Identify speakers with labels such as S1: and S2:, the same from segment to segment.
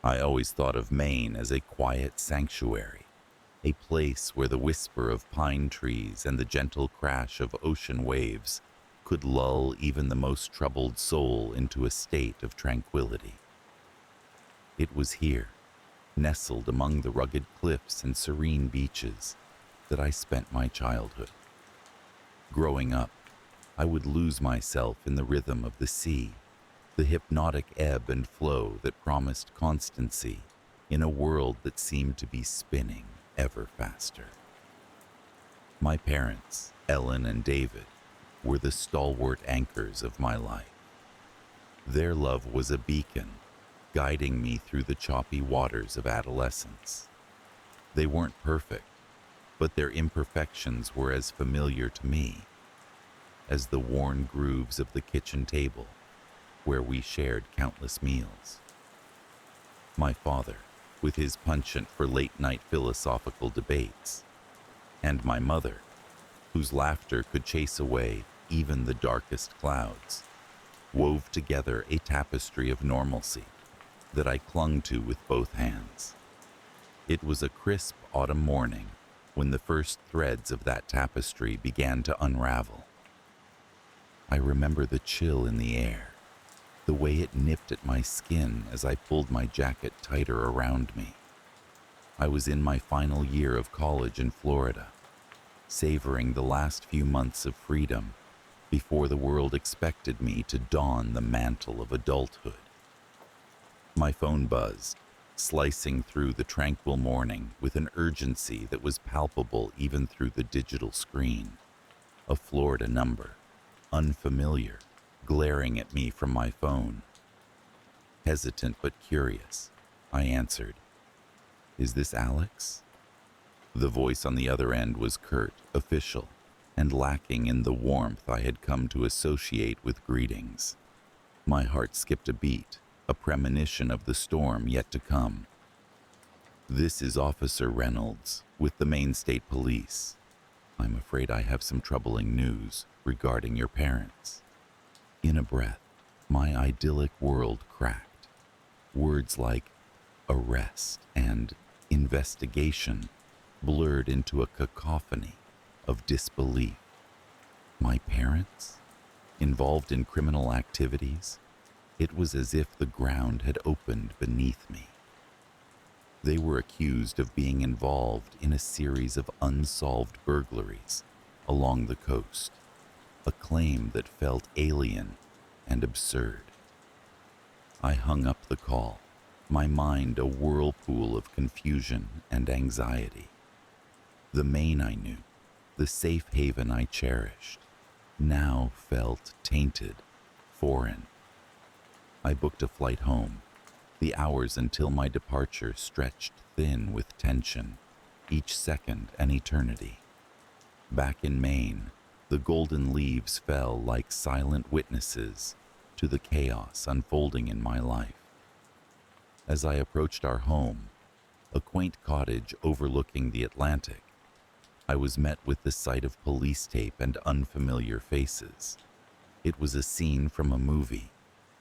S1: I always thought of Maine as a quiet sanctuary, a place where the whisper of pine trees and the gentle crash of ocean waves could lull even the most troubled soul into a state of tranquility. It was here, nestled among the rugged cliffs and serene beaches, that I spent my childhood. Growing up, I would lose myself in the rhythm of the sea, the hypnotic ebb and flow that promised constancy in a world that seemed to be spinning ever faster. My parents, Ellen and David, were the stalwart anchors of my life. Their love was a beacon, guiding me through the choppy waters of adolescence. They weren't perfect, but their imperfections were as familiar to me as the worn grooves of the kitchen table where we shared countless meals. My father, with his penchant for late-night philosophical debates, and my mother, whose laughter could chase away even the darkest clouds, wove together a tapestry of normalcy that I clung to with both hands. It was a crisp autumn morning when the first threads of that tapestry began to unravel. I remember the chill in the air, the way it nipped at my skin as I pulled my jacket tighter around me. I was in my final year of college in Florida, savoring the last few months of freedom before the world expected me to don the mantle of adulthood. My phone buzzed, slicing through the tranquil morning with an urgency that was palpable even through the digital screen. A Florida number, unfamiliar, glaring at me from my phone. Hesitant but curious, I answered, "Is this Alex?" The voice on the other end was curt, official, and lacking in the warmth I had come to associate with greetings. My heart skipped a beat, a premonition of the storm yet to come. "This is Officer Reynolds with the Maine State Police. I'm afraid I have some troubling news regarding your parents." In a breath, my idyllic world cracked. Words like arrest and investigation blurred into a cacophony of disbelief. My parents? Involved in criminal activities? It was as if the ground had opened beneath me. They were accused of being involved in a series of unsolved burglaries along the coast, a claim that felt alien and absurd. I hung up the call, my mind a whirlpool of confusion and anxiety. The Maine I knew, the safe haven I cherished, now felt tainted, foreign. I booked a flight home. The hours until my departure stretched thin with tension, each second an eternity. Back in Maine, the golden leaves fell like silent witnesses to the chaos unfolding in my life. As I approached our home, a quaint cottage overlooking the Atlantic, I was met with the sight of police tape and unfamiliar faces. It was a scene from a movie,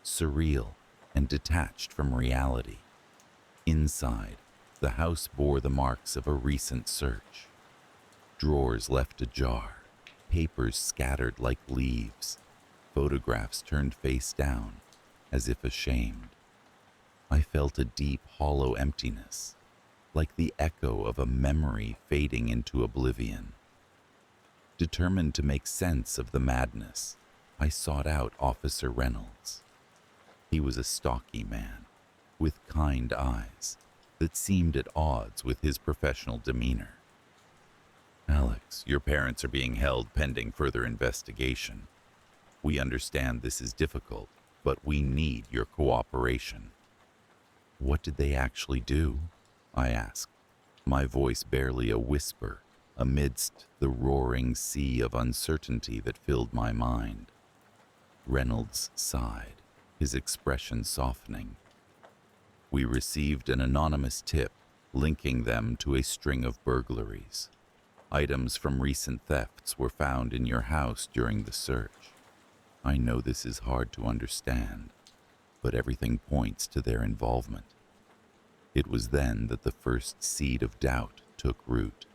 S1: surreal and detached from reality. Inside, the house bore the marks of a recent search. Drawers left ajar, papers scattered like leaves, photographs turned face down, as if ashamed. I felt a deep, hollow emptiness, like the echo of a memory fading into oblivion. Determined to make sense of the madness, I sought out Officer Reynolds. He was a stocky man, with kind eyes that seemed at odds with his professional demeanor. "Alex, your parents are being held pending further investigation. We understand this is difficult, but we need your cooperation." "What did they actually do?" I asked, my voice barely a whisper amidst the roaring sea of uncertainty that filled my mind. Reynolds sighed, his expression softening. "We received an anonymous tip linking them to a string of burglaries. Items from recent thefts were found in your house during the search. I know this is hard to understand, but everything points to their involvement. It was then that the first seed of doubt took root.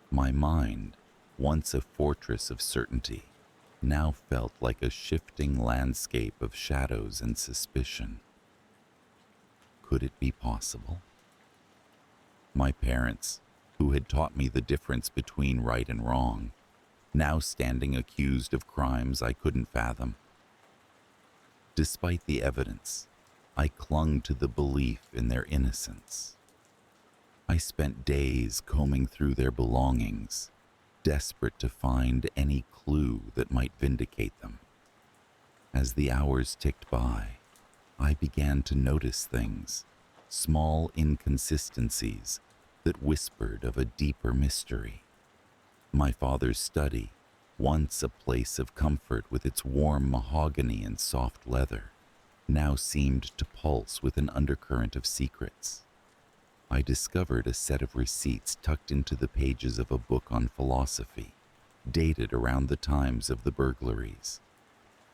S1: My mind, once a fortress of certainty, now felt like a shifting landscape of shadows and suspicion. Could it be possible? My parents, who had taught me the difference between right and wrong, now standing accused of crimes I couldn't fathom. Despite the evidence, I clung to the belief in their innocence. I spent days combing through their belongings, desperate to find any clue that might vindicate them. As the hours ticked by, I began to notice things, small inconsistencies that whispered of a deeper mystery. My father's study, once a place of comfort with its warm mahogany and soft leather, now seemed to pulse with an undercurrent of secrets. I discovered a set of receipts tucked into the pages of a book on philosophy, dated around the times of the burglaries.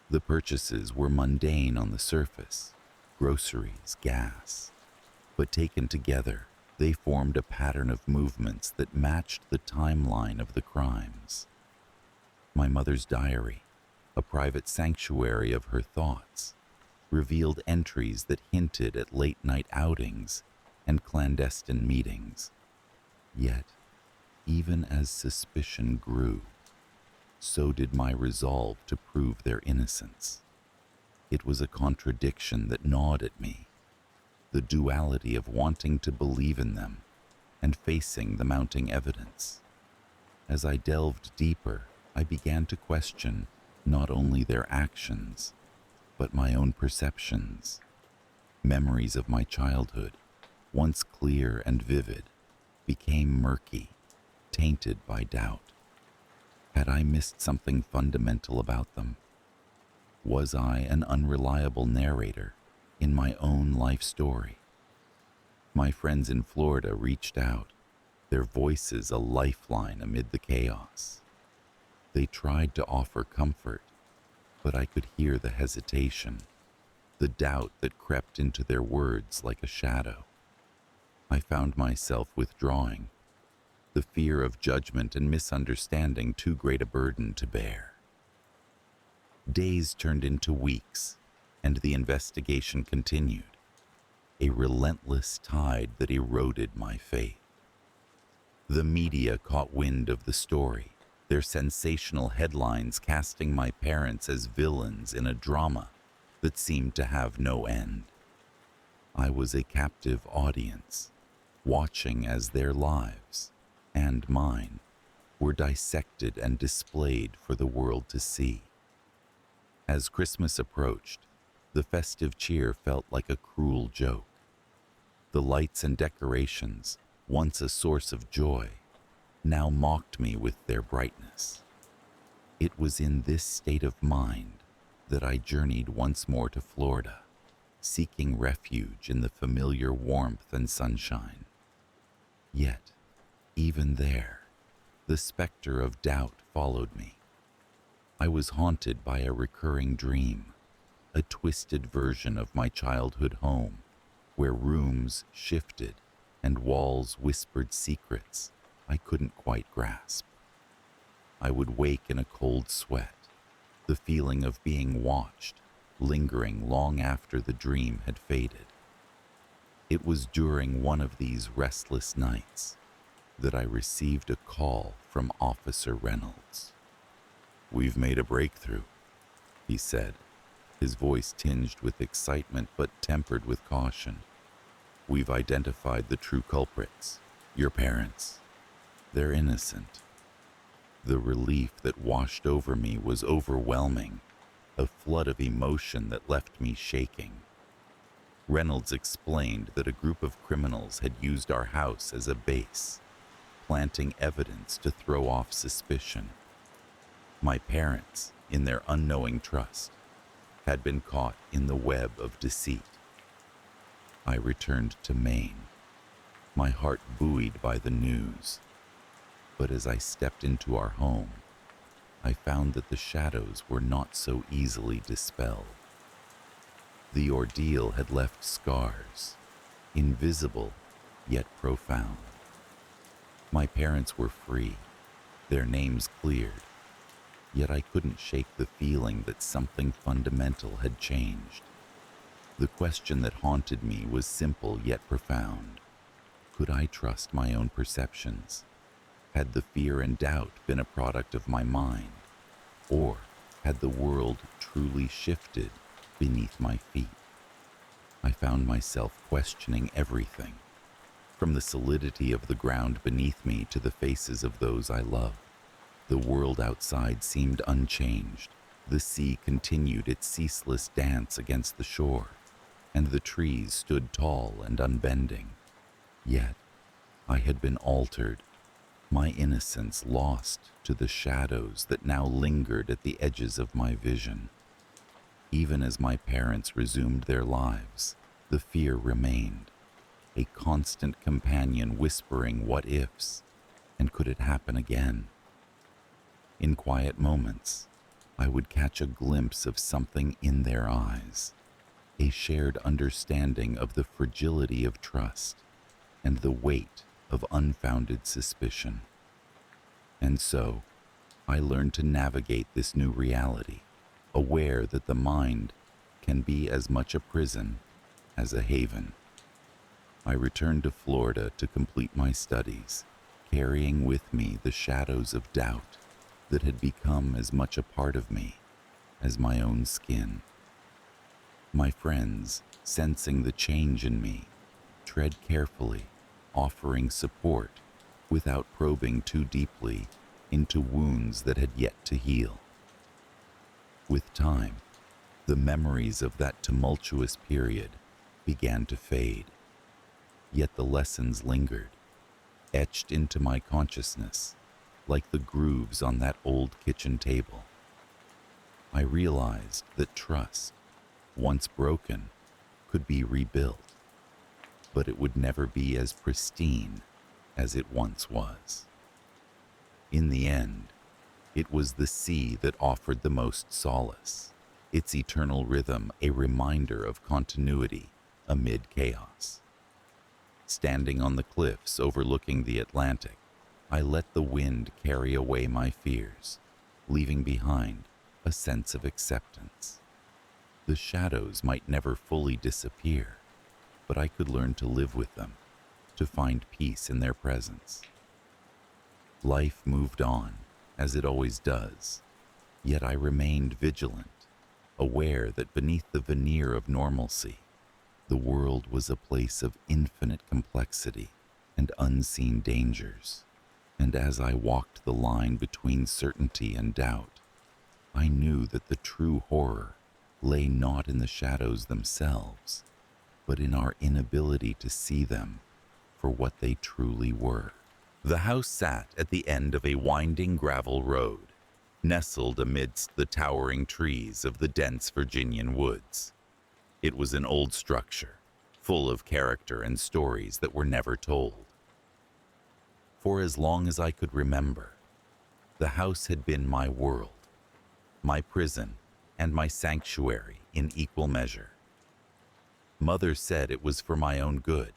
S1: The purchases were mundane on the surface, groceries, gas, but taken together, they formed a pattern of movements that matched the timeline of the crimes. My mother's diary, a private sanctuary of her thoughts, revealed entries that hinted at late-night outings and clandestine meetings. Yet, even as suspicion grew, so did my resolve to prove their innocence. It was a contradiction that gnawed at me, the duality of wanting to believe in them and facing the mounting evidence. As I delved deeper, I began to question not only their actions, but my own perceptions. Memories of my childhood, once clear and vivid, became murky, tainted by doubt. Had I missed something fundamental about them? Was I an unreliable narrator in my own life story? My friends in Florida reached out, their voices a lifeline amid the chaos. They tried to offer comfort, but I could hear the hesitation, the doubt that crept into their words like a shadow. I found myself withdrawing, the fear of judgment and misunderstanding too great a burden to bear. Days turned into weeks, and the investigation continued, a relentless tide that eroded my faith. The media caught wind of the story, their sensational headlines casting my parents as villains in a drama that seemed to have no end. I was a captive audience, watching as their lives, and mine, were dissected and displayed for the world to see. As Christmas approached, the festive cheer felt like a cruel joke. The lights and decorations, once a source of joy, now mocked me with their brightness. It was in this state of mind that I journeyed once more to Florida, seeking refuge in the familiar warmth and sunshine. Yet, even there, the specter of doubt followed me. I was haunted by a recurring dream, a twisted version of my childhood home, where rooms shifted and walls whispered secrets I couldn't quite grasp. I would wake in a cold sweat, the feeling of being watched, lingering long after the dream had faded. It was during one of these restless nights that I received a call from Officer Reynolds. "We've made a breakthrough," he said, his voice tinged with excitement but tempered with caution. "We've identified the true culprits, your parents. They're innocent." The relief that washed over me was overwhelming, a flood of emotion that left me shaking. Reynolds explained that a group of criminals had used our house as a base, planting evidence to throw off suspicion. My parents, in their unknowing trust, had been caught in the web of deceit. I returned to Maine, my heart buoyed by the news. But as I stepped into our home, I found that the shadows were not so easily dispelled. The ordeal had left scars, invisible yet profound. My parents were free, their names cleared, yet I couldn't shake the feeling that something fundamental had changed. The question that haunted me was simple yet profound. Could I trust my own perceptions? Had the fear and doubt been a product of my mind? Or had the world truly shifted beneath my feet? I found myself questioning everything, from the solidity of the ground beneath me to the faces of those I loved. The world outside seemed unchanged. The sea continued its ceaseless dance against the shore, and the trees stood tall and unbending. Yet, I had been altered, my innocence lost to the shadows that now lingered at the edges of my vision. Even as my parents resumed their lives, the fear remained, a constant companion whispering what ifs, and could it happen again? In quiet moments, I would catch a glimpse of something in their eyes, a shared understanding of the fragility of trust and the weight of unfounded suspicion. And so, I learned to navigate this new reality, aware that the mind can be as much a prison as a haven. I returned to Florida to complete my studies, carrying with me the shadows of doubt that had become as much a part of me as my own skin. My friends, sensing the change in me, tread carefully, offering support without probing too deeply into wounds that had yet to heal. With time, the memories of that tumultuous period began to fade, yet the lessons lingered, etched into my consciousness like the grooves on that old kitchen table. I realized that trust, once broken, could be rebuilt, but it would never be as pristine as it once was. In the end, it was the sea that offered the most solace, its eternal rhythm a reminder of continuity amid chaos. Standing on the cliffs overlooking the Atlantic, I let the wind carry away my fears, leaving behind a sense of acceptance. The shadows might never fully disappear, but I could learn to live with them, to find peace in their presence. Life moved on, as it always does, yet I remained vigilant, aware that beneath the veneer of normalcy, the world was a place of infinite complexity and unseen dangers. And as I walked the line between certainty and doubt, I knew that the true horror lay not in the shadows themselves, but in our inability to see them for what they truly were. The house sat at the end of a winding gravel road, nestled amidst the towering trees of the dense Virginian woods. It was an old structure, full of character and stories that were never told. For as long as I could remember, the house had been my world, my prison, and my sanctuary in equal measure. Mother said it was for my own good,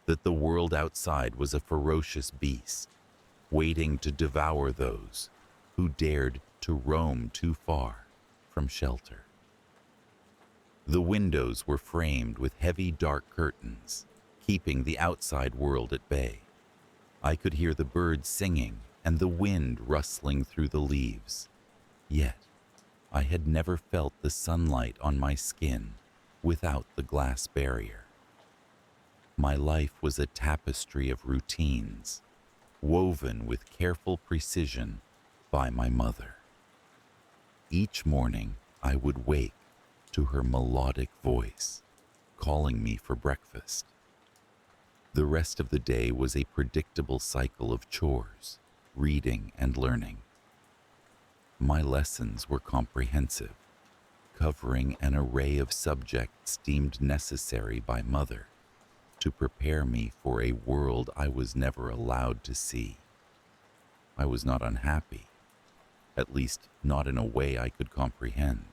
S1: that the world outside was a ferocious beast, waiting to devour those who dared to roam too far from shelter. The windows were framed with heavy dark curtains, keeping the outside world at bay. I could hear the birds singing and the wind rustling through the leaves. Yet, I had never felt the sunlight on my skin without the glass barrier. My life was a tapestry of routines, woven with careful precision by my mother. Each morning, I would wake to her melodic voice, calling me for breakfast. The rest of the day was a predictable cycle of chores, reading, and learning. My lessons were comprehensive, covering an array of subjects deemed necessary by Mother to prepare me for a world I was never allowed to see. I was not unhappy, at least not in a way I could comprehend.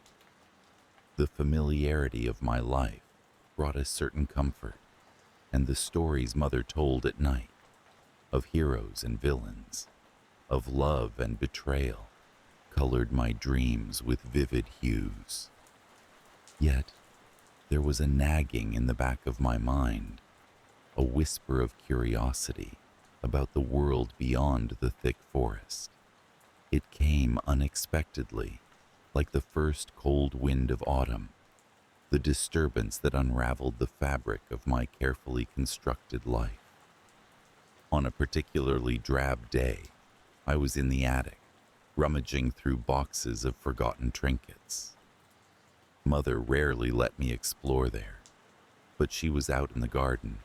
S1: The familiarity of my life brought a certain comfort, and the stories Mother told at night, of heroes and villains, of love and betrayal, colored my dreams with vivid hues. Yet, there was a nagging in the back of my mind, a whisper of curiosity about the world beyond the thick forest. It came unexpectedly, like the first cold wind of autumn, the disturbance that unraveled the fabric of my carefully constructed life. On a particularly drab day, I was in the attic, rummaging through boxes of forgotten trinkets. Mother rarely let me explore there, but she was out in the garden,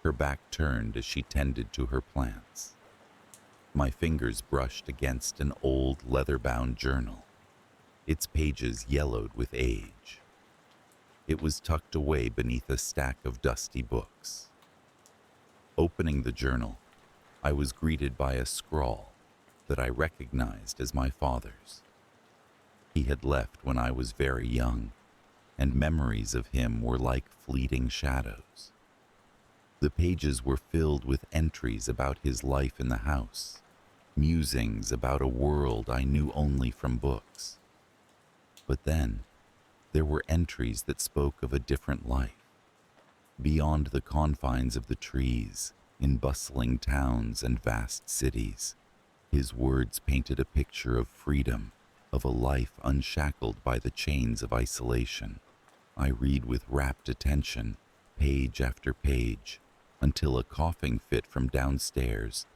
S1: her back turned as she tended to her plants. My fingers brushed against an old leather-bound journal, its pages yellowed with age. It was tucked away beneath a stack of dusty books. Opening the journal, I was greeted by a scrawl that I recognized as my father's. He had left when I was very young, and memories of him were like fleeting shadows. The pages were filled with entries about his life in the house, musings about a world I knew only from books. But then, there were entries that spoke of a different life, beyond the confines of the trees, in bustling towns and vast cities. His words painted a picture of freedom, of a life unshackled by the chains of isolation. I read with rapt attention, page after page, until a coughing fit from downstairs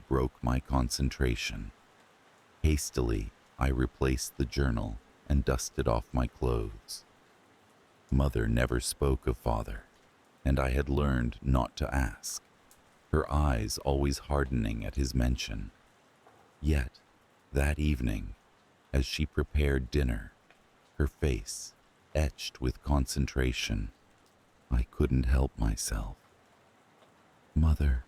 S1: broke my concentration. Hastily, I replaced the journal and dusted off my clothes. Mother never spoke of father, and I had learned not to ask, her eyes always hardening at his mention. Yet, that evening, as she prepared dinner, her face etched with concentration, I couldn't help myself. "Mother,"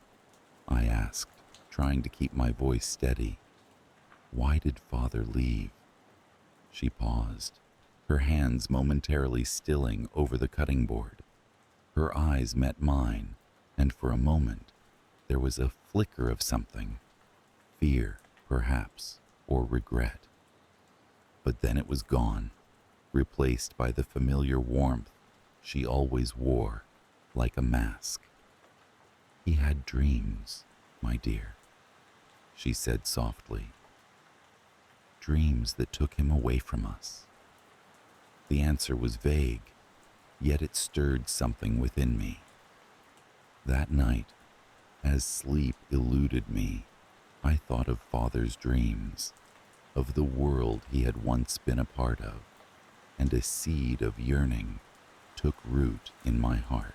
S1: I asked, trying to keep my voice steady, "why did father leave?" She paused, her hands momentarily stilling over the cutting board. Her eyes met mine, and for a moment, there was a flicker of something, fear, perhaps, or regret. But then it was gone, replaced by the familiar warmth she always wore, like a mask. "He had dreams, my dear," she said softly. "Dreams that took him away from us." The answer was vague, yet it stirred something within me. That night, as sleep eluded me, I thought of father's dreams, of the world he had once been a part of, and a seed of yearning took root in my heart.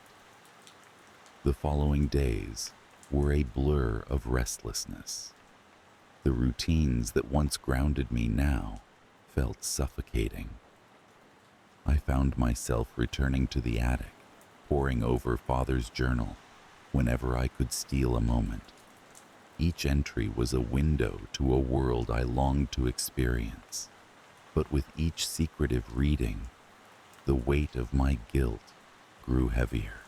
S1: The following days were a blur of restlessness. The routines that once grounded me now felt suffocating. I found myself returning to the attic, poring over father's journal whenever I could steal a moment. Each entry was a window to a world I longed to experience, but with each secretive reading, the weight of my guilt grew heavier.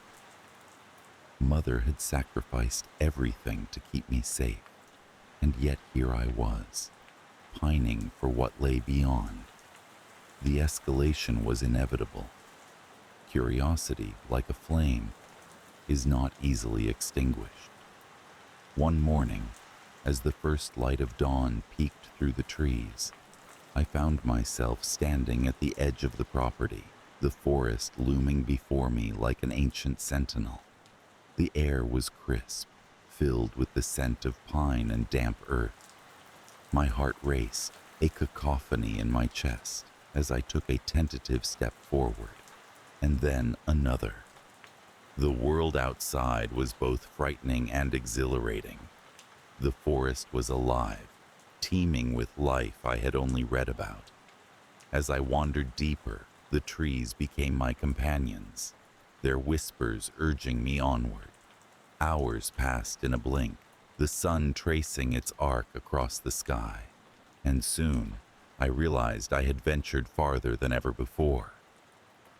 S1: Mother had sacrificed everything to keep me safe, and yet here I was, pining for what lay beyond. The escalation was inevitable. Curiosity, like a flame, is not easily extinguished. One morning, as the first light of dawn peeked through the trees, I found myself standing at the edge of the property, the forest looming before me like an ancient sentinel. The air was crisp, filled with the scent of pine and damp earth. My heart raced, a cacophony in my chest, as I took a tentative step forward, and then another. The world outside was both frightening and exhilarating. The forest was alive, teeming with life I had only read about. As I wandered deeper, the trees became my companions, their whispers urging me onward. Hours passed in a blink, the sun tracing its arc across the sky, and soon I realized I had ventured farther than ever before.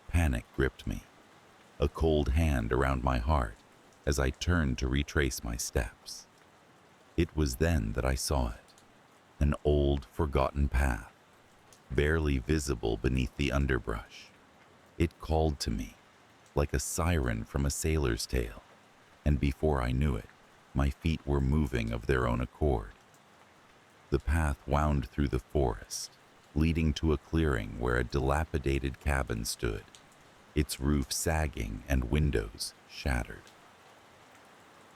S1: Panic gripped me, a cold hand around my heart, as I turned to retrace my steps. It was then that I saw it, an old, forgotten path, barely visible beneath the underbrush. It called to me, like a siren from a sailor's tale, and before I knew it, my feet were moving of their own accord. The path wound through the forest, leading to a clearing where a dilapidated cabin stood, its roof sagging and windows shattered.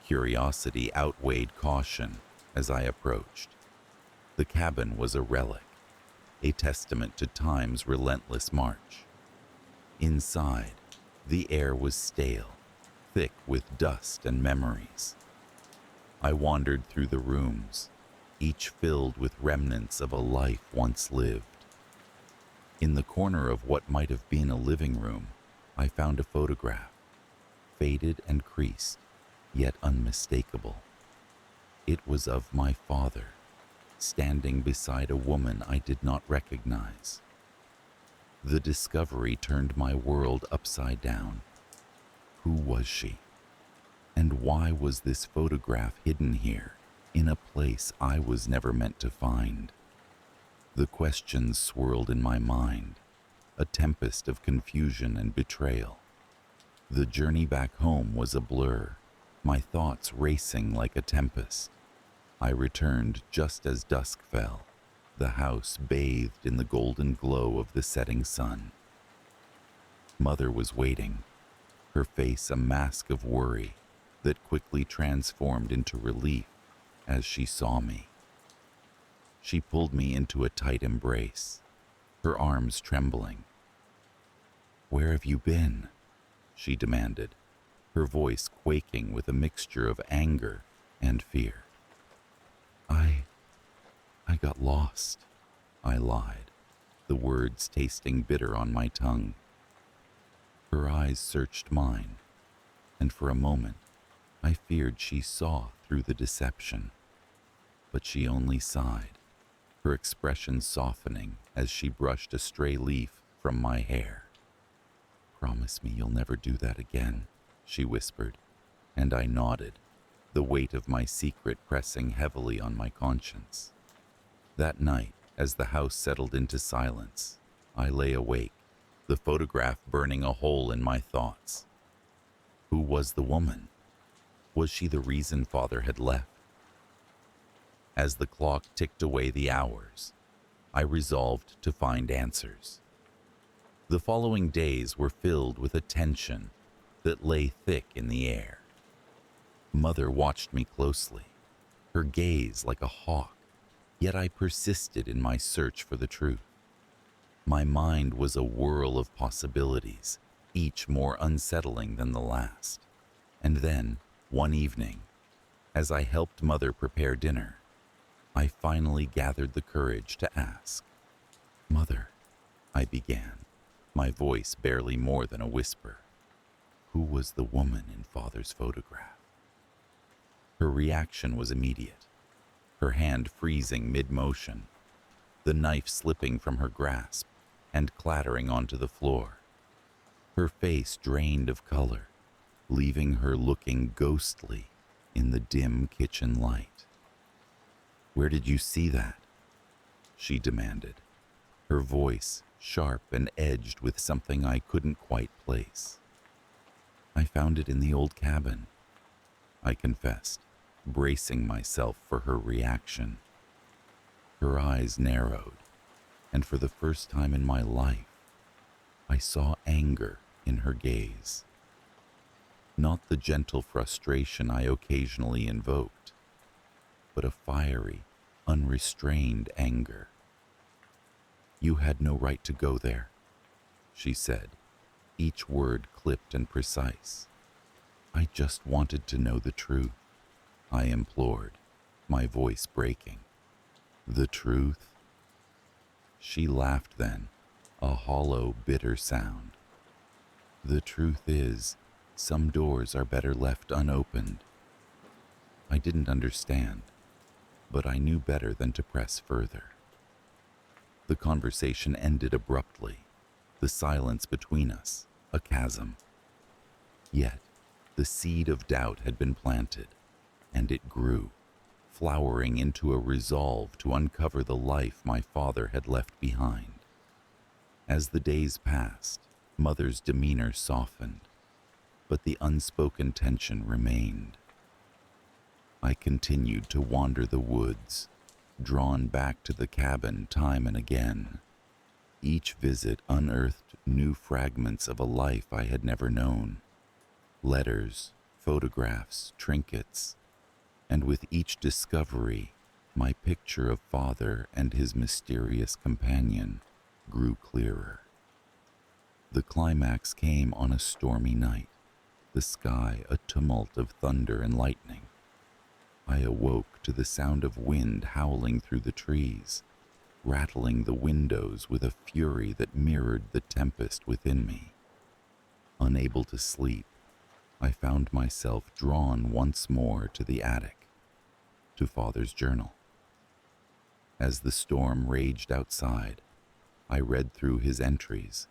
S1: Curiosity outweighed caution as I approached. The cabin was a relic, a testament to time's relentless march. Inside, the air was stale, thick with dust and memories. I wandered through the rooms, each filled with remnants of a life once lived. In the corner of what might have been a living room, I found a photograph, faded and creased, yet unmistakable. It was of my father, standing beside a woman I did not recognize. The discovery turned my world upside down. Who was she? And why was this photograph hidden here, in a place I was never meant to find? The questions swirled in my mind, a tempest of confusion and betrayal. The journey back home was a blur, my thoughts racing like a tempest. I returned just as dusk fell, the house bathed in the golden glow of the setting sun. Mother was waiting, her face a mask of worry that quickly transformed into relief as she saw me. She pulled me into a tight embrace, her arms trembling. "Where have you been?" she demanded, her voice quaking with a mixture of anger and fear. I got lost," I lied, the words tasting bitter on my tongue. Her eyes searched mine, and for a moment, I feared she saw through the deception. But she only sighed, her expression softening as she brushed a stray leaf from my hair. "Promise me you'll never do that again," she whispered, and I nodded, the weight of my secret pressing heavily on my conscience. That night, as the house settled into silence, I lay awake, the photograph burning a hole in my thoughts. Who was the woman? Was she the reason Father had left? As the clock ticked away the hours, I resolved to find answers. The following days were filled with a tension that lay thick in the air. Mother watched me closely, her gaze like a hawk, yet I persisted in my search for the truth. My mind was a whirl of possibilities, each more unsettling than the last. And then, one evening, as I helped Mother prepare dinner, I finally gathered the courage to ask. "Mother," I began, my voice barely more than a whisper, "who was the woman in Father's photograph?" Her reaction was immediate, her hand freezing mid-motion, the knife slipping from her grasp and clattering onto the floor. Her face drained of color, leaving her looking ghostly in the dim kitchen light. "Where did you see that?" she demanded, her voice sharp and edged with something I couldn't quite place. "I found it in the old cabin," I confessed, bracing myself for her reaction. Her eyes narrowed, and for the first time in my life, I saw anger in her gaze. Not the gentle frustration I occasionally invoked, but a fiery, unrestrained anger. "You had no right to go there," she said, each word clipped and precise. "I just wanted to know the truth," I implored, my voice breaking. "The truth?" She laughed then, a hollow, bitter sound. "The truth is, some doors are better left unopened." I didn't understand, but I knew better than to press further. The conversation ended abruptly, the silence between us a chasm. Yet, The seed of doubt had been planted, and it grew, flowering into a resolve to uncover the life my father had left behind. As the days passed, Mother's demeanor softened, but the unspoken tension remained. I continued to wander the woods, drawn back to the cabin time and again. Each visit unearthed new fragments of a life I had never known. Letters, photographs, trinkets, and with each discovery, my picture of Father and his mysterious companion grew clearer. The climax came on a stormy night, the sky a tumult of thunder and lightning. I awoke to the sound of wind howling through the trees, rattling the windows with a fury that mirrored the tempest within me. Unable to sleep, I found myself drawn once more to the attic, to Father's journal. As the storm raged outside, I read through his entries,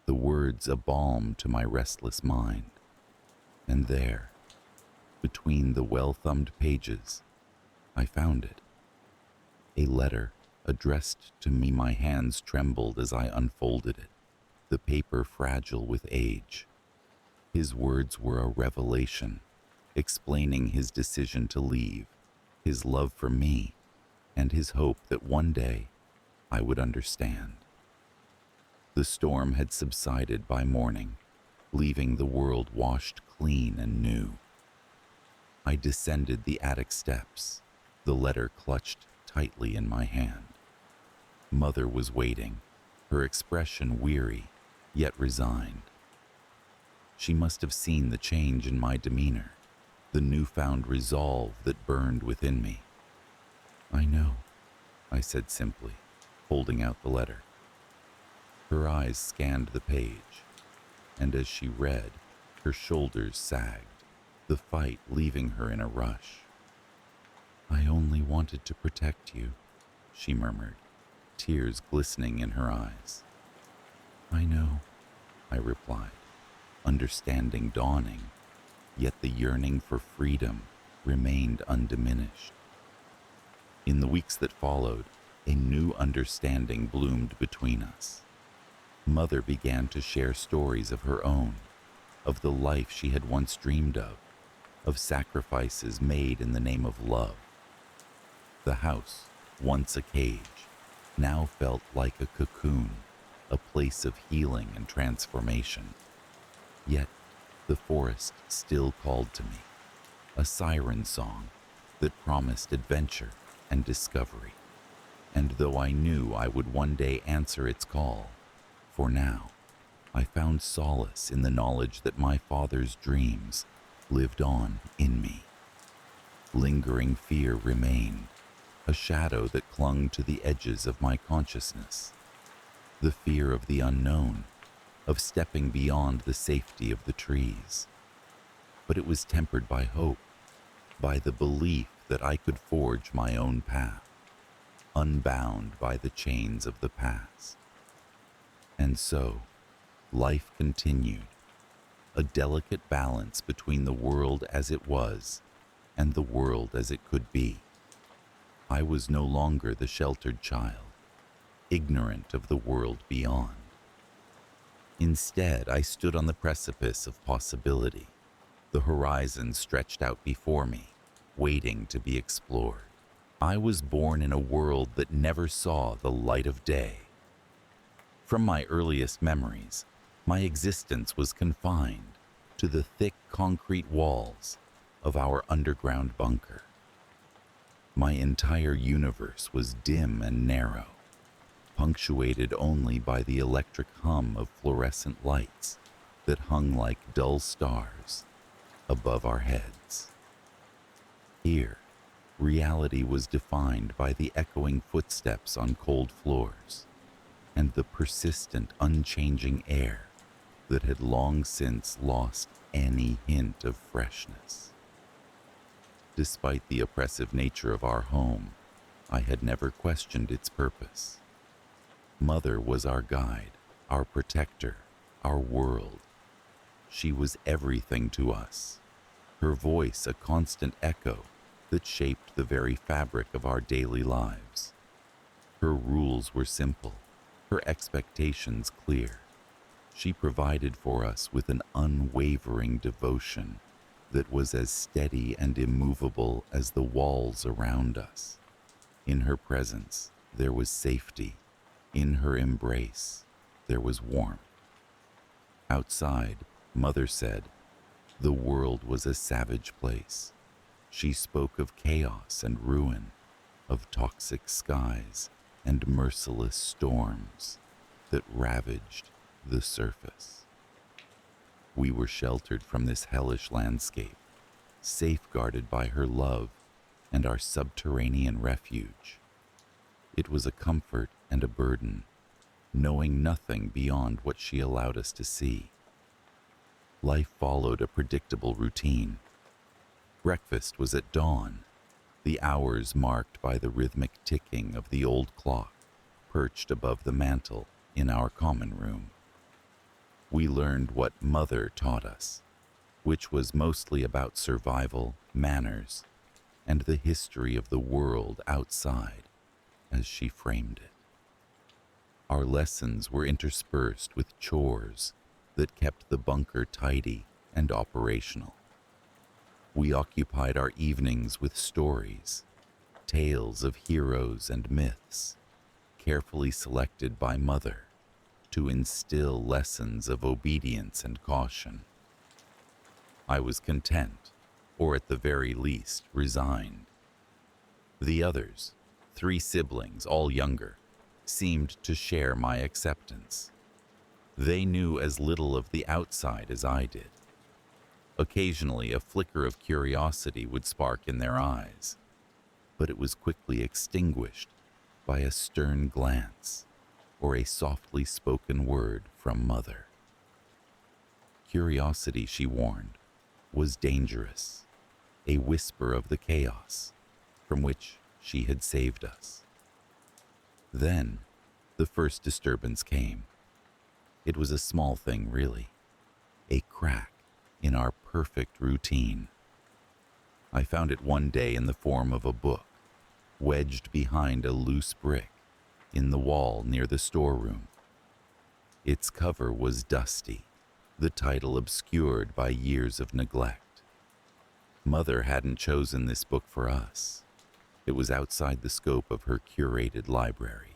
S1: the words a balm to my restless mind. And there, between the well-thumbed pages, I found it. A letter addressed to me. My hands trembled as I unfolded it, the paper fragile with age. His words were a revelation, explaining his decision to leave, his love for me, and his hope that one day I would understand. The storm had subsided by morning, leaving the world washed clean and new. I descended the attic steps, the letter clutched tightly in my hand. Mother was waiting, her expression weary, yet resigned. She must have seen the change in my demeanor, the newfound resolve that burned within me. "I know," I said simply, holding out the letter. Her eyes scanned the page, and as she read, her shoulders sagged, the fight leaving her in a rush. "I only wanted to protect you," she murmured, tears glistening in her eyes. "I know," I replied, understanding dawning, yet the yearning for freedom remained undiminished. In the weeks that followed, a new understanding bloomed between us. Mother began to share stories of her own, of the life she had once dreamed of sacrifices made in the name of love. The house, once a cage, now felt like a cocoon, a place of healing and transformation. Yet, the forest still called to me, a siren song that promised adventure and discovery. And though I knew I would one day answer its call, for now, I found solace in the knowledge that my father's dreams lived on in me. Lingering fear remained, a shadow that clung to the edges of my consciousness. The fear of the unknown, of stepping beyond the safety of the trees. But it was tempered by hope, by the belief that I could forge my own path, unbound by the chains of the past. And so, life continued, a delicate balance between the world as it was and the world as it could be. I was no longer the sheltered child, ignorant of the world beyond. Instead, I stood on the precipice of possibility, the horizon stretched out before me, waiting to be explored. I was born in a world that never saw the light of day. From my earliest memories, my existence was confined to the thick concrete walls of our underground bunker. My entire universe was dim and narrow, punctuated only by the electric hum of fluorescent lights that hung like dull stars above our heads. Here, reality was defined by the echoing footsteps on cold floors and the persistent, unchanging air that had long since lost any hint of freshness. Despite the oppressive nature of our home, I had never questioned its purpose. Mother was our guide, our protector, our world. She was everything to us, her voice a constant echo that shaped the very fabric of our daily lives. Her rules were simple, her expectations clear. She provided for us with an unwavering devotion that was as steady and immovable as the walls around us. In her presence, there was safety. In her embrace, there was warmth. Outside, Mother said, the world was a savage place. She spoke of chaos and ruin, of toxic skies and merciless storms that ravaged the surface. We were sheltered from this hellish landscape, safeguarded by her love and our subterranean refuge. It was a comfort and a burden, knowing nothing beyond what she allowed us to see. Life followed a predictable routine. Breakfast was at dawn, the hours marked by the rhythmic ticking of the old clock perched above the mantel in our common room. We learned what Mother taught us, which was mostly about survival, manners, and the history of the world outside, as she framed it. Our lessons were interspersed with chores that kept the bunker tidy and operational. We occupied our evenings with stories, tales of heroes and myths, carefully selected by Mother to instill lessons of obedience and caution. I was content, or at the very least resigned. The others, 3 siblings, all younger, seemed to share my acceptance. They knew as little of the outside as I did. Occasionally, a flicker of curiosity would spark in their eyes, but it was quickly extinguished by a stern glance or a softly spoken word from Mother. Curiosity, she warned, was dangerous, a whisper of the chaos from which she had saved us. Then, the first disturbance came. It was a small thing, really, a crack in our perfect routine. I found it one day in the form of a book, wedged behind a loose brick in the wall near the storeroom. Its cover was dusty, the title obscured by years of neglect. Mother hadn't chosen this book for us. It was outside the scope of her curated library.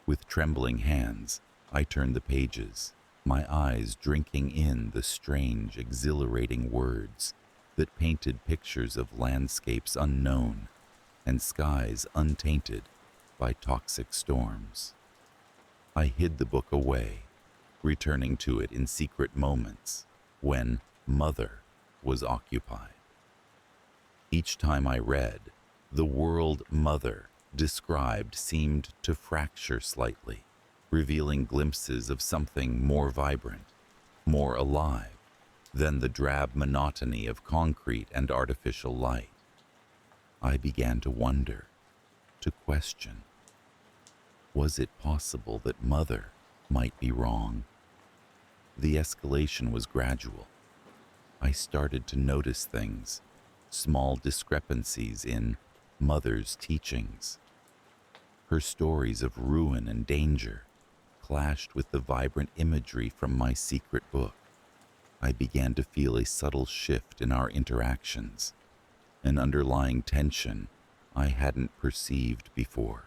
S1: With trembling hands, I turned the pages, my eyes drinking in the strange, exhilarating words that painted pictures of landscapes unknown and skies untainted by toxic storms. I hid the book away, returning to it in secret moments when Mother was occupied. Each time I read, the world Mother described seemed to fracture slightly, revealing glimpses of something more vibrant, more alive than the drab monotony of concrete and artificial light. I began to wonder, to question. Was it possible that Mother might be wrong? The escalation was gradual. I started to notice things, small discrepancies in Mother's teachings. Her stories of ruin and danger clashed with the vibrant imagery from my secret book. I began to feel a subtle shift in our interactions, an underlying tension I hadn't perceived before.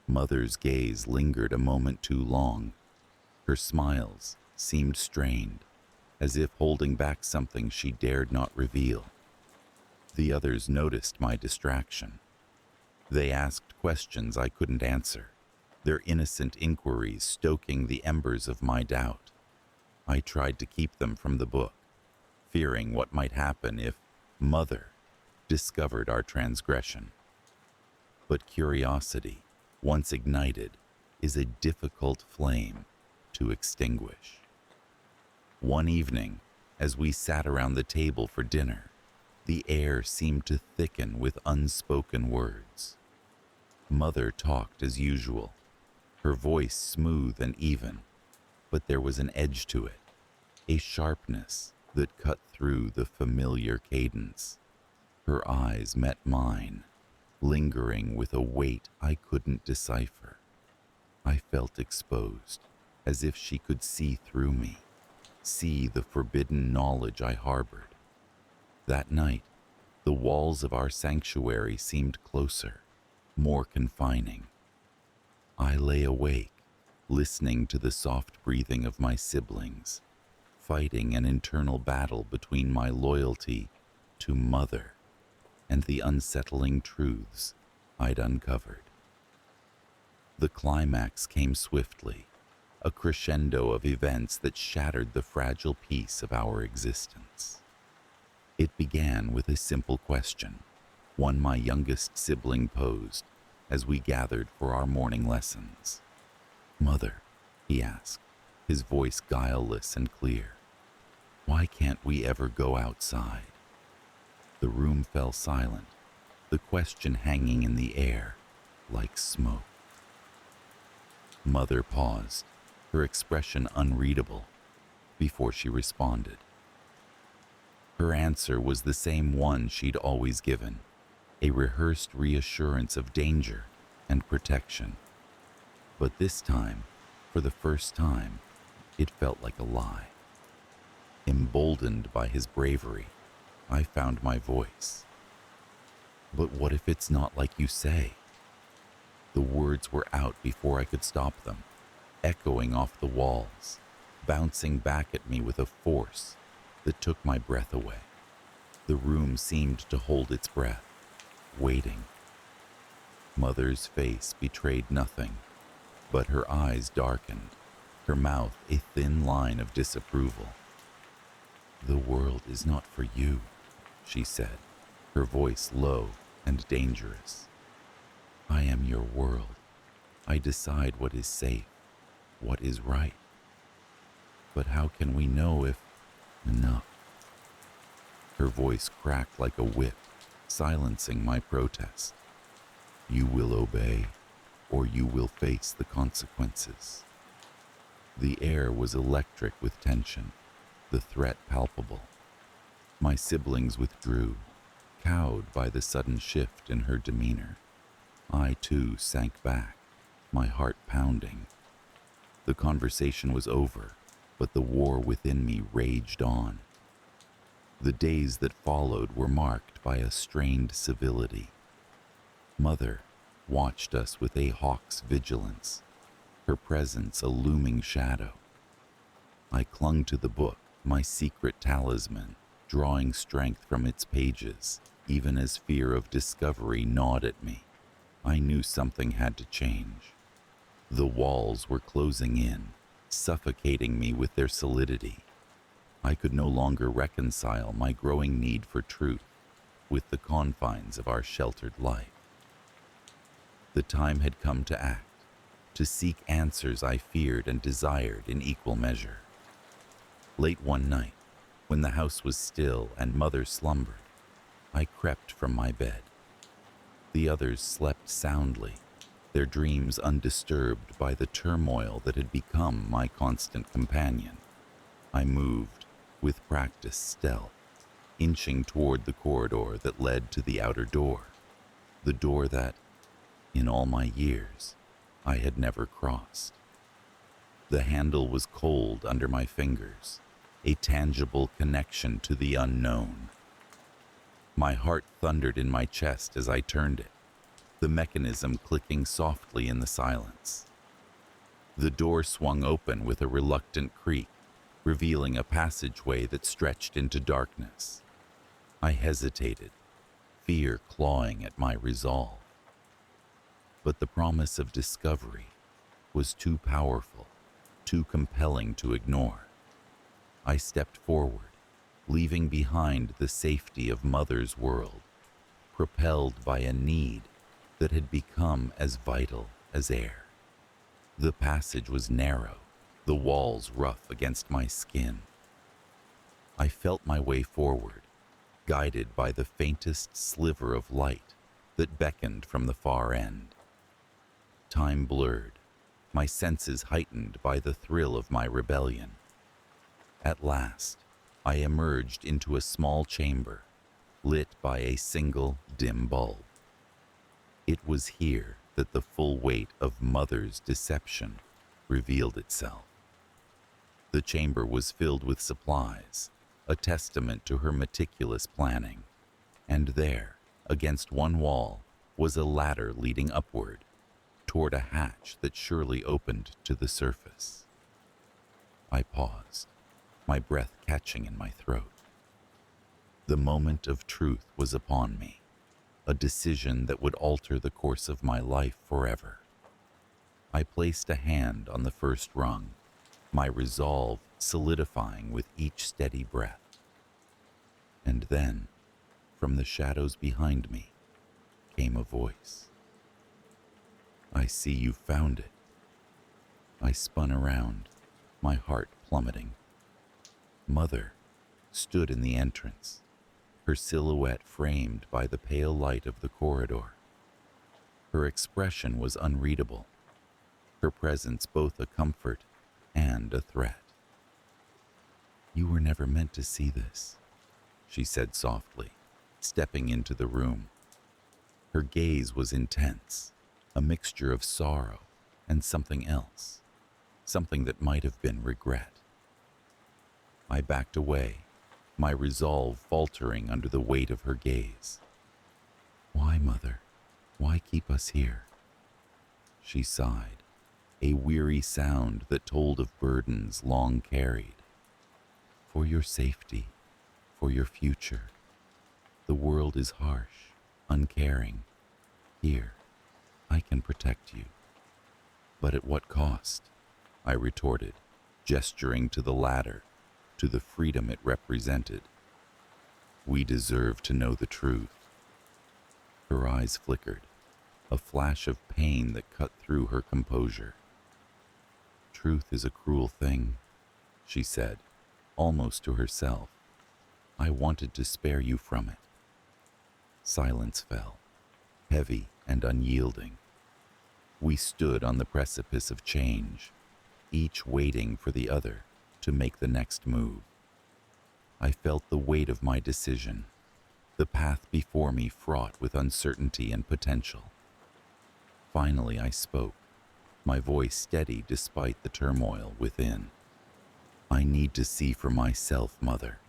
S1: Mother's gaze lingered a moment too long. Her smiles seemed strained, as if holding back something she dared not reveal. The others noticed my distraction. They asked questions I couldn't answer, their innocent inquiries stoking the embers of my doubt. I tried to keep them from the book, fearing what might happen if Mother discovered our transgression. But curiosity, once ignited, is a difficult flame to extinguish. One evening, as we sat around the table for dinner, the air seemed to thicken with unspoken words. Mother talked as usual, her voice smooth and even, but there was an edge to it, a sharpness that cut through the familiar cadence. Her eyes met mine, lingering with a weight I couldn't decipher. I felt exposed, as if she could see through me, see the forbidden knowledge I harbored. That night, the walls of our sanctuary seemed closer, more confining. I lay awake, listening to the soft breathing of my siblings, fighting an internal battle between my loyalty to Mother and the unsettling truths I'd uncovered. The climax came swiftly, a crescendo of events that shattered the fragile peace of our existence. It began with a simple question, one my youngest sibling posed as we gathered for our morning lessons. "Mother," he asked, his voice guileless and clear, "why can't we ever go outside?" The room fell silent, the question hanging in the air like smoke. Mother paused, her expression unreadable, before she responded. Her answer was the same one she'd always given, a rehearsed reassurance of danger and protection. But this time, for the first time, it felt like a lie. Emboldened by his bravery, I found my voice. "But what if it's not like you say?" The words were out before I could stop them, echoing off the walls, bouncing back at me with a force that took my breath away. The room seemed to hold its breath, waiting. Mother's face betrayed nothing, but her eyes darkened, her mouth a thin line of disapproval. "The world is not for you," she said, her voice low and dangerous. "I am your world. I decide what is safe, what is right. But how can we know if enough?" Her voice cracked like a whip, silencing my protest. "You will obey, or you will face the consequences." The air was electric with tension, the threat palpable. My siblings withdrew, cowed by the sudden shift in her demeanor. I too sank back, my heart pounding. The conversation was over, but the war within me raged on. The days that followed were marked by a strained civility. Mother watched us with a hawk's vigilance, her presence a looming shadow. I clung to the book, my secret talisman, drawing strength from its pages, even as fear of discovery gnawed at me. I knew something had to change. The walls were closing in, suffocating me with their solidity. I could no longer reconcile my growing need for truth with the confines of our sheltered life. The time had come to act, to seek answers I feared and desired in equal measure. Late one night, when the house was still and Mother slumbered, I crept from my bed. The others slept soundly, their dreams undisturbed by the turmoil that had become my constant companion. I moved, with practiced stealth, inching toward the corridor that led to the outer door, the door that, in all my years, I had never crossed. The handle was cold under my fingers, a tangible connection to the unknown. My heart thundered in my chest as I turned it, the mechanism clicking softly in the silence. The door swung open with a reluctant creak, revealing a passageway that stretched into darkness. I hesitated, fear clawing at my resolve. But the promise of discovery was too powerful, too compelling to ignore. I stepped forward, leaving behind the safety of Mother's world, propelled by a need that had become as vital as air. The passage was narrow, the walls rough against my skin. I felt my way forward, guided by the faintest sliver of light that beckoned from the far end. Time blurred, my senses heightened by the thrill of my rebellion. At last, I emerged into a small chamber, lit by a single dim bulb. It was here that the full weight of Mother's deception revealed itself. The chamber was filled with supplies, a testament to her meticulous planning, and there, against one wall, was a ladder leading upward, toward a hatch that surely opened to the surface. I paused, my breath catching in my throat. The moment of truth was upon me, a decision that would alter the course of my life forever. I placed a hand on the first rung, my resolve solidifying with each steady breath. And then, from the shadows behind me, came a voice. "I see you found it." I spun around, my heart plummeting. Mother stood in the entrance, her silhouette framed by the pale light of the corridor. Her expression was unreadable, her presence both a comfort and a threat. "You were never meant to see this," she said softly, stepping into the room. Her gaze was intense, a mixture of sorrow and something else, something that might have been regret. I backed away, my resolve faltering under the weight of her gaze. "Why, Mother? Why keep us here?" She sighed, a weary sound that told of burdens long carried. "For your safety, for your future. The world is harsh, uncaring. Here, I can protect you." "But at what cost?" I retorted, gesturing to the ladder, to the freedom it represented. "We deserve to know the truth." Her eyes flickered, a flash of pain that cut through her composure. "Truth is a cruel thing," she said, almost to herself. "I wanted to spare you from it." Silence fell, heavy and unyielding. We stood on the precipice of change, each waiting for the other to make the next move. I felt the weight of my decision, the path before me fraught with uncertainty and potential. Finally, I spoke, my voice steady despite the turmoil within. "I need to see for myself, Mother.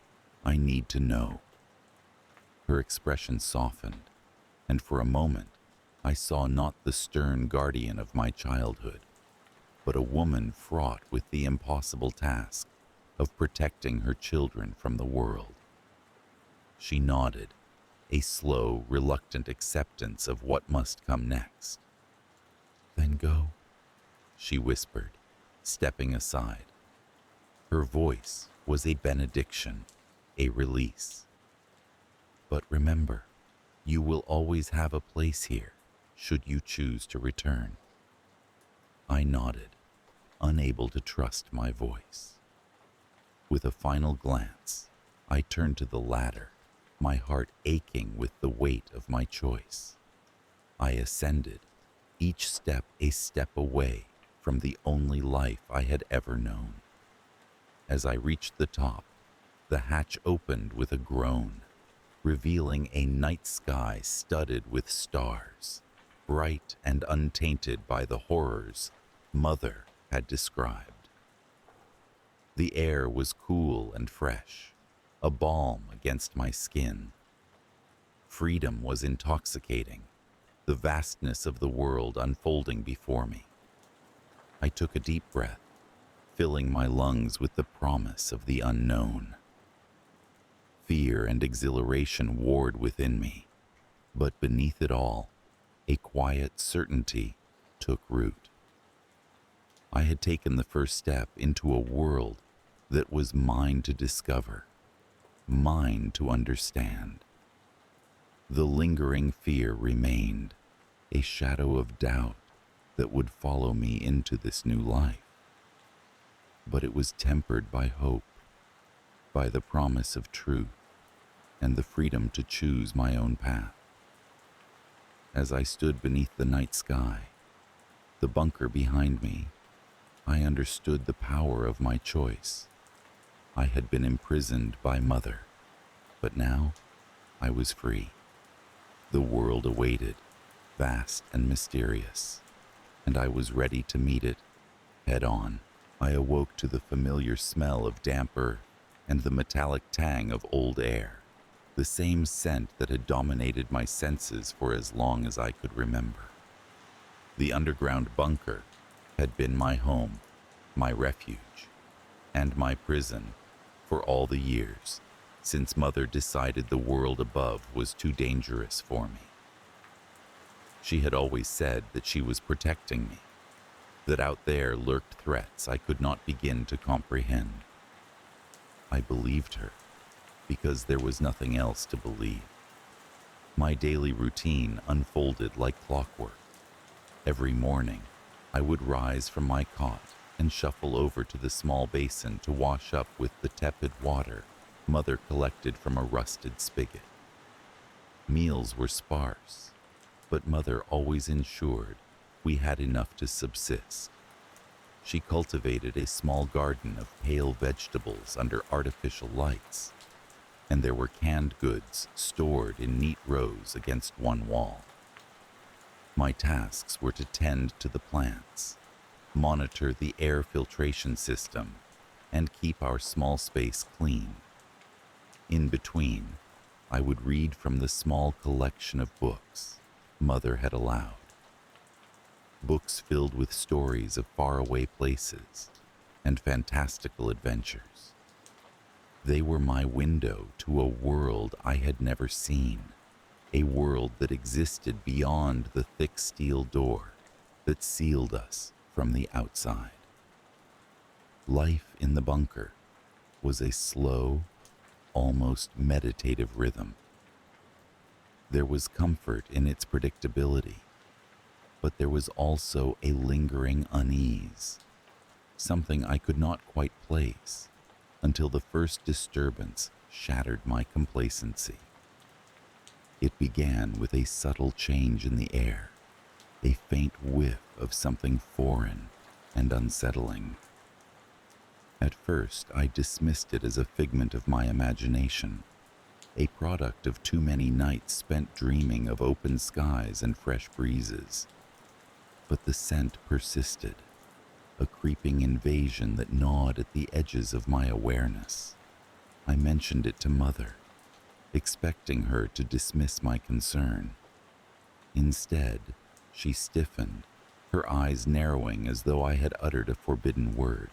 S1: I need to know." Her expression softened, and for a moment, I saw not the stern guardian of my childhood, but a woman fraught with the impossible task of protecting her children from the world. She nodded, a slow, reluctant acceptance of what must come next. "Then go," she whispered, stepping aside. Her voice was a benediction, a release. "But remember, you will always have a place here, should you choose to return." I nodded, unable to trust my voice. With a final glance, I turned to the ladder, my heart aching with the weight of my choice. I ascended, each step a step away from the only life I had ever known. As I reached the top, the hatch opened with a groan, revealing a night sky studded with stars, bright and untainted by the horrors Mother had described. The air was cool and fresh, a balm against my skin. Freedom was intoxicating, the vastness of the world unfolding before me. I took a deep breath, filling my lungs with the promise of the unknown. Fear and exhilaration warred within me, but beneath it all, a quiet certainty took root. I had taken the first step into a world that was mine to discover, mine to understand. The lingering fear remained, a shadow of doubt that would follow me into this new life. But it was tempered by hope, by the promise of truth, and the freedom to choose my own path. As I stood beneath the night sky, the bunker behind me, I understood the power of my choice. I had been imprisoned by Mother, but now I was free. The world awaited, vast and mysterious, and I was ready to meet it head on. I awoke to the familiar smell of damp earth and the metallic tang of old air, the same scent that had dominated my senses for as long as I could remember. The underground bunker had been my home, my refuge, and my prison for all the years since Mother decided the world above was too dangerous for me. She had always said that she was protecting me, that out there lurked threats I could not begin to comprehend. I believed her because there was nothing else to believe. My daily routine unfolded like clockwork. Every morning, I would rise from my cot and shuffle over to the small basin to wash up with the tepid water Mother collected from a rusted spigot. Meals were sparse, but Mother always ensured we had enough to subsist. She cultivated a small garden of pale vegetables under artificial lights, and there were canned goods stored in neat rows against one wall. My tasks were to tend to the plants, monitor the air filtration system, and keep our small space clean. In between, I would read from the small collection of books Mother had allowed. Books filled with stories of faraway places and fantastical adventures. They were my window to a world I had never seen, a world that existed beyond the thick steel door that sealed us from the outside. Life in the bunker was a slow, almost meditative rhythm. There was comfort in its predictability, but there was also a lingering unease, something I could not quite place until the first disturbance shattered my complacency. It began with a subtle change in the air, a faint whiff of something foreign and unsettling. At first, I dismissed it as a figment of my imagination, a product of too many nights spent dreaming of open skies and fresh breezes. But the scent persisted, a creeping invasion that gnawed at the edges of my awareness. I mentioned it to Mother, expecting her to dismiss my concern. Instead, she stiffened, her eyes narrowing as though I had uttered a forbidden word.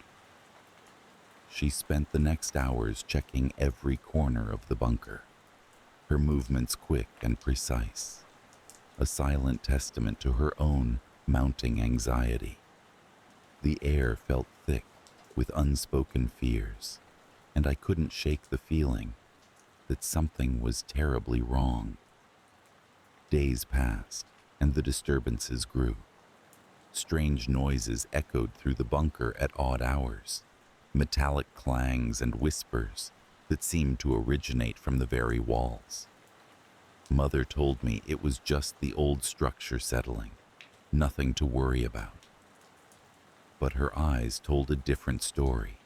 S1: She spent the next hours checking every corner of the bunker, her movements quick and precise, a silent testament to her own mounting anxiety. The air felt thick with unspoken fears, and I couldn't shake the feeling that something was terribly wrong. Days passed, and the disturbances grew. Strange noises echoed through the bunker at odd hours, metallic clangs and whispers that seemed to originate from the very walls. Mother told me it was just the old structure settling, nothing to worry about. But her eyes told a different story,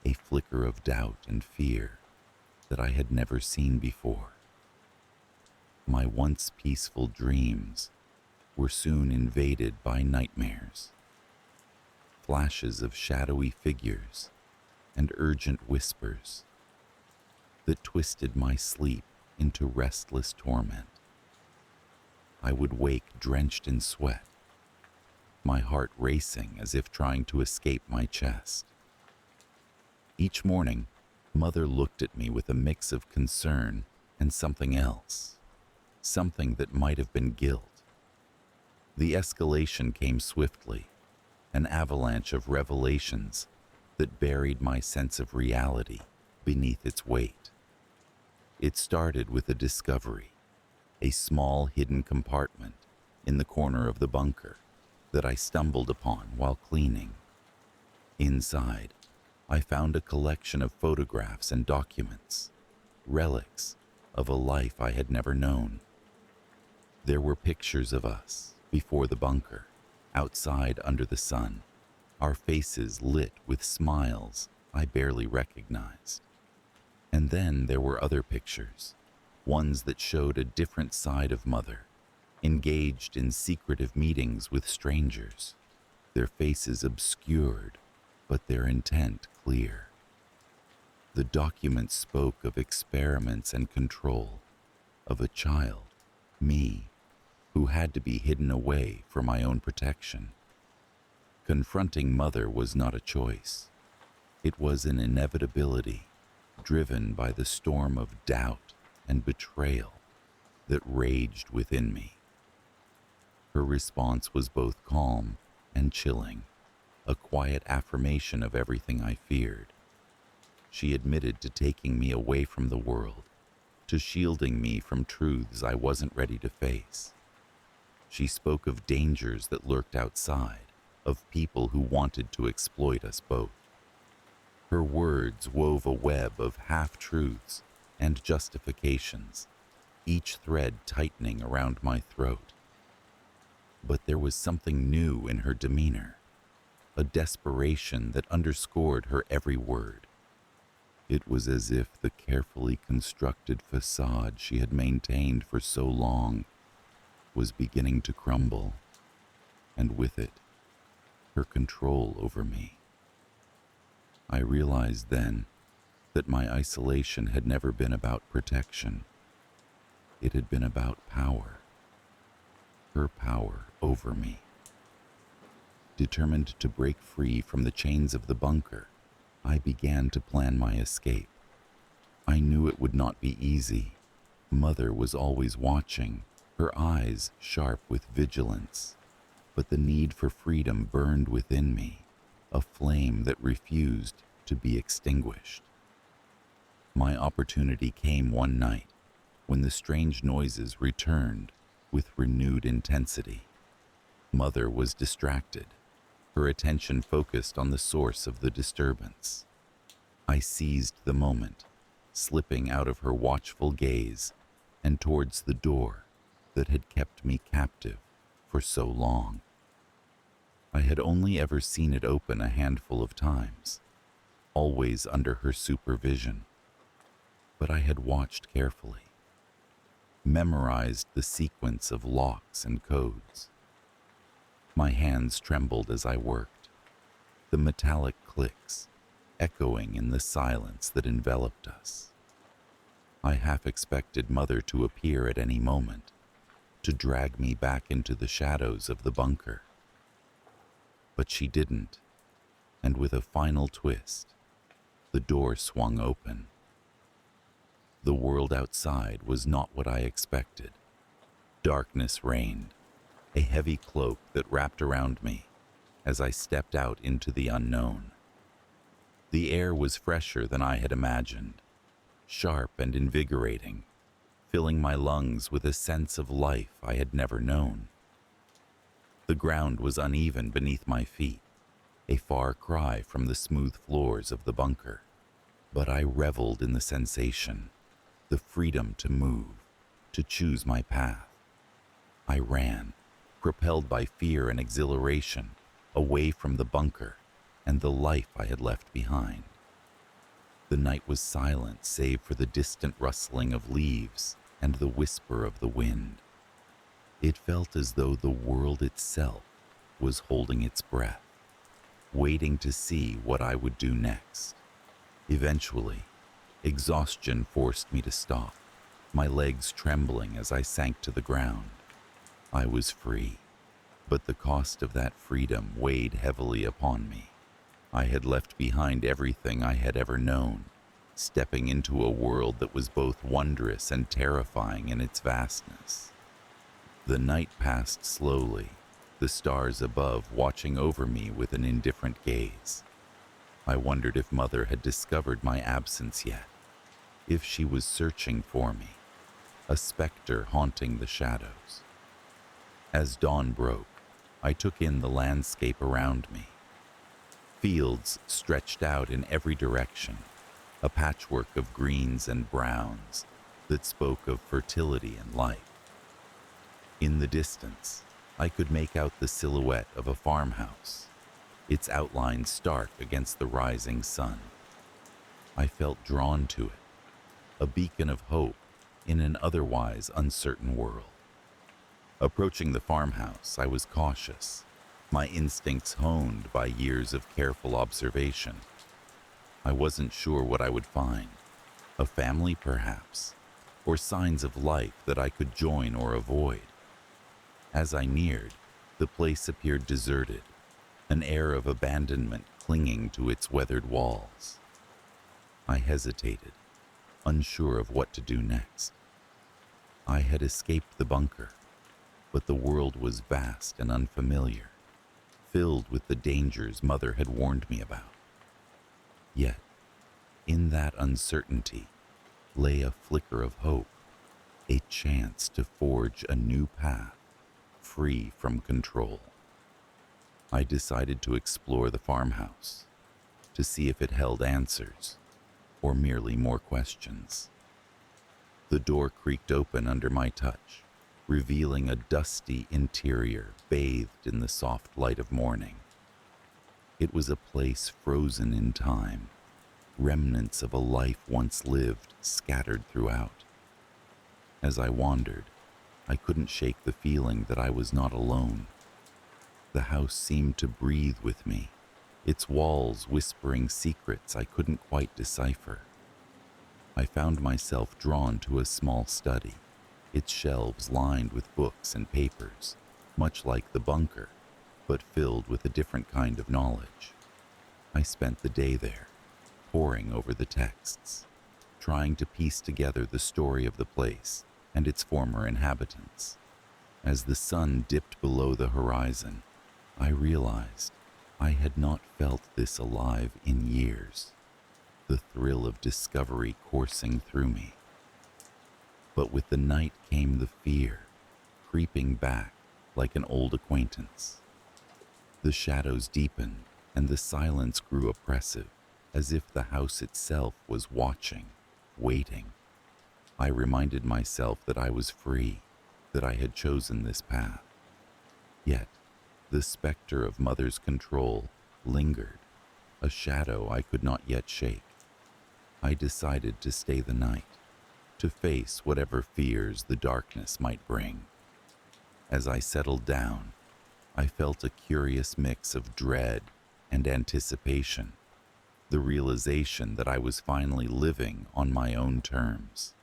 S1: a flicker of doubt and fear that I had never seen before. My once peaceful dreams were soon invaded by nightmares. Flashes of shadowy figures and urgent whispers that twisted my sleep into restless torment. I would wake drenched in sweat, my heart racing as if trying to escape my chest. Each morning, Mother looked at me with a mix of concern and something else, something that might have been guilt. The escalation came swiftly, an avalanche of revelations that buried my sense of reality beneath its weight. It started with a discovery, a small hidden compartment in the corner of the bunker that I stumbled upon while cleaning. Inside, I found a collection of photographs and documents, relics of a life I had never known. There were pictures of us before the bunker, outside under the sun, our faces lit with smiles I barely recognized. And then there were other pictures, ones that showed a different side of Mother, engaged in secretive meetings with strangers, their faces obscured, but their intent clear. The documents spoke of experiments and control, of a child, me, who had to be hidden away for my own protection. Confronting Mother was not a choice. It was an inevitability, driven by the storm of doubt and betrayal that raged within me. Her response was both calm and chilling, a quiet affirmation of everything I feared. She admitted to taking me away from the world, to shielding me from truths I wasn't ready to face. She spoke of dangers that lurked outside, of people who wanted to exploit us both. Her words wove a web of half-truths and justifications, each thread tightening around my throat. But there was something new in her demeanor, a desperation that underscored her every word. It was as if the carefully constructed facade she had maintained for so long was beginning to crumble, and with it, her control over me. I realized then that my isolation had never been about protection. It had been about power. Her power over me. Determined to break free from the chains of the bunker, I began to plan my escape. I knew it would not be easy. Mother was always watching, her eyes sharp with vigilance. But the need for freedom burned within me, a flame that refused to be extinguished. My opportunity came one night, when the strange noises returned with renewed intensity. Mother was distracted, her attention focused on the source of the disturbance. I seized the moment, slipping out of her watchful gaze and towards the door that had kept me captive for so long. I had only ever seen it open a handful of times, always under her supervision. But I had watched carefully, memorized the sequence of locks and codes. My hands trembled as I worked, the metallic clicks echoing in the silence that enveloped us. I half expected Mother to appear at any moment, to drag me back into the shadows of the bunker. But she didn't, and with a final twist, the door swung open. The world outside was not what I expected. Darkness reigned, a heavy cloak that wrapped around me as I stepped out into the unknown. The air was fresher than I had imagined, sharp and invigorating, filling my lungs with a sense of life I had never known. The ground was uneven beneath my feet, a far cry from the smooth floors of the bunker. But I reveled in the sensation, the freedom to move, to choose my path. I ran, propelled by fear and exhilaration, away from the bunker and the life I had left behind. The night was silent save for the distant rustling of leaves and the whisper of the wind. It felt as though the world itself was holding its breath, waiting to see what I would do next. Eventually, exhaustion forced me to stop, my legs trembling as I sank to the ground. I was free, but the cost of that freedom weighed heavily upon me. I had left behind everything I had ever known, stepping into a world that was both wondrous and terrifying in its vastness. The night passed slowly, the stars above watching over me with an indifferent gaze. I wondered if Mother had discovered my absence yet, if she was searching for me, a specter haunting the shadows. As dawn broke, I took in the landscape around me. Fields stretched out in every direction, a patchwork of greens and browns that spoke of fertility and life. In the distance, I could make out the silhouette of a farmhouse, its outline stark against the rising sun. I felt drawn to it, a beacon of hope in an otherwise uncertain world. Approaching the farmhouse, I was cautious, my instincts honed by years of careful observation. I wasn't sure what I would find, a family perhaps, or signs of life that I could join or avoid. As I neared, the place appeared deserted, an air of abandonment clinging to its weathered walls. I hesitated, unsure of what to do next. I had escaped the bunker, but the world was vast and unfamiliar, filled with the dangers Mother had warned me about. Yet, in that uncertainty lay a flicker of hope, a chance to forge a new path, free from control. I decided to explore the farmhouse, to see if it held answers, or merely more questions. The door creaked open under my touch, revealing a dusty interior bathed in the soft light of morning. It was a place frozen in time, remnants of a life once lived scattered throughout. As I wandered, I couldn't shake the feeling that I was not alone. The house seemed to breathe with me, its walls whispering secrets I couldn't quite decipher. I found myself drawn to a small study, its shelves lined with books and papers, much like the bunker, but filled with a different kind of knowledge. I spent the day there, poring over the texts, trying to piece together the story of the place and its former inhabitants. As the sun dipped below the horizon, I realized I had not felt this alive in years, the thrill of discovery coursing through me. But with the night came the fear, creeping back like an old acquaintance. The shadows deepened and the silence grew oppressive, as if the house itself was watching, waiting. I reminded myself that I was free, that I had chosen this path. Yet, the specter of Mother's control lingered, a shadow I could not yet shake. I decided to stay the night, to face whatever fears the darkness might bring. As I settled down, I felt a curious mix of dread and anticipation, the realization that I was finally living on my own terms.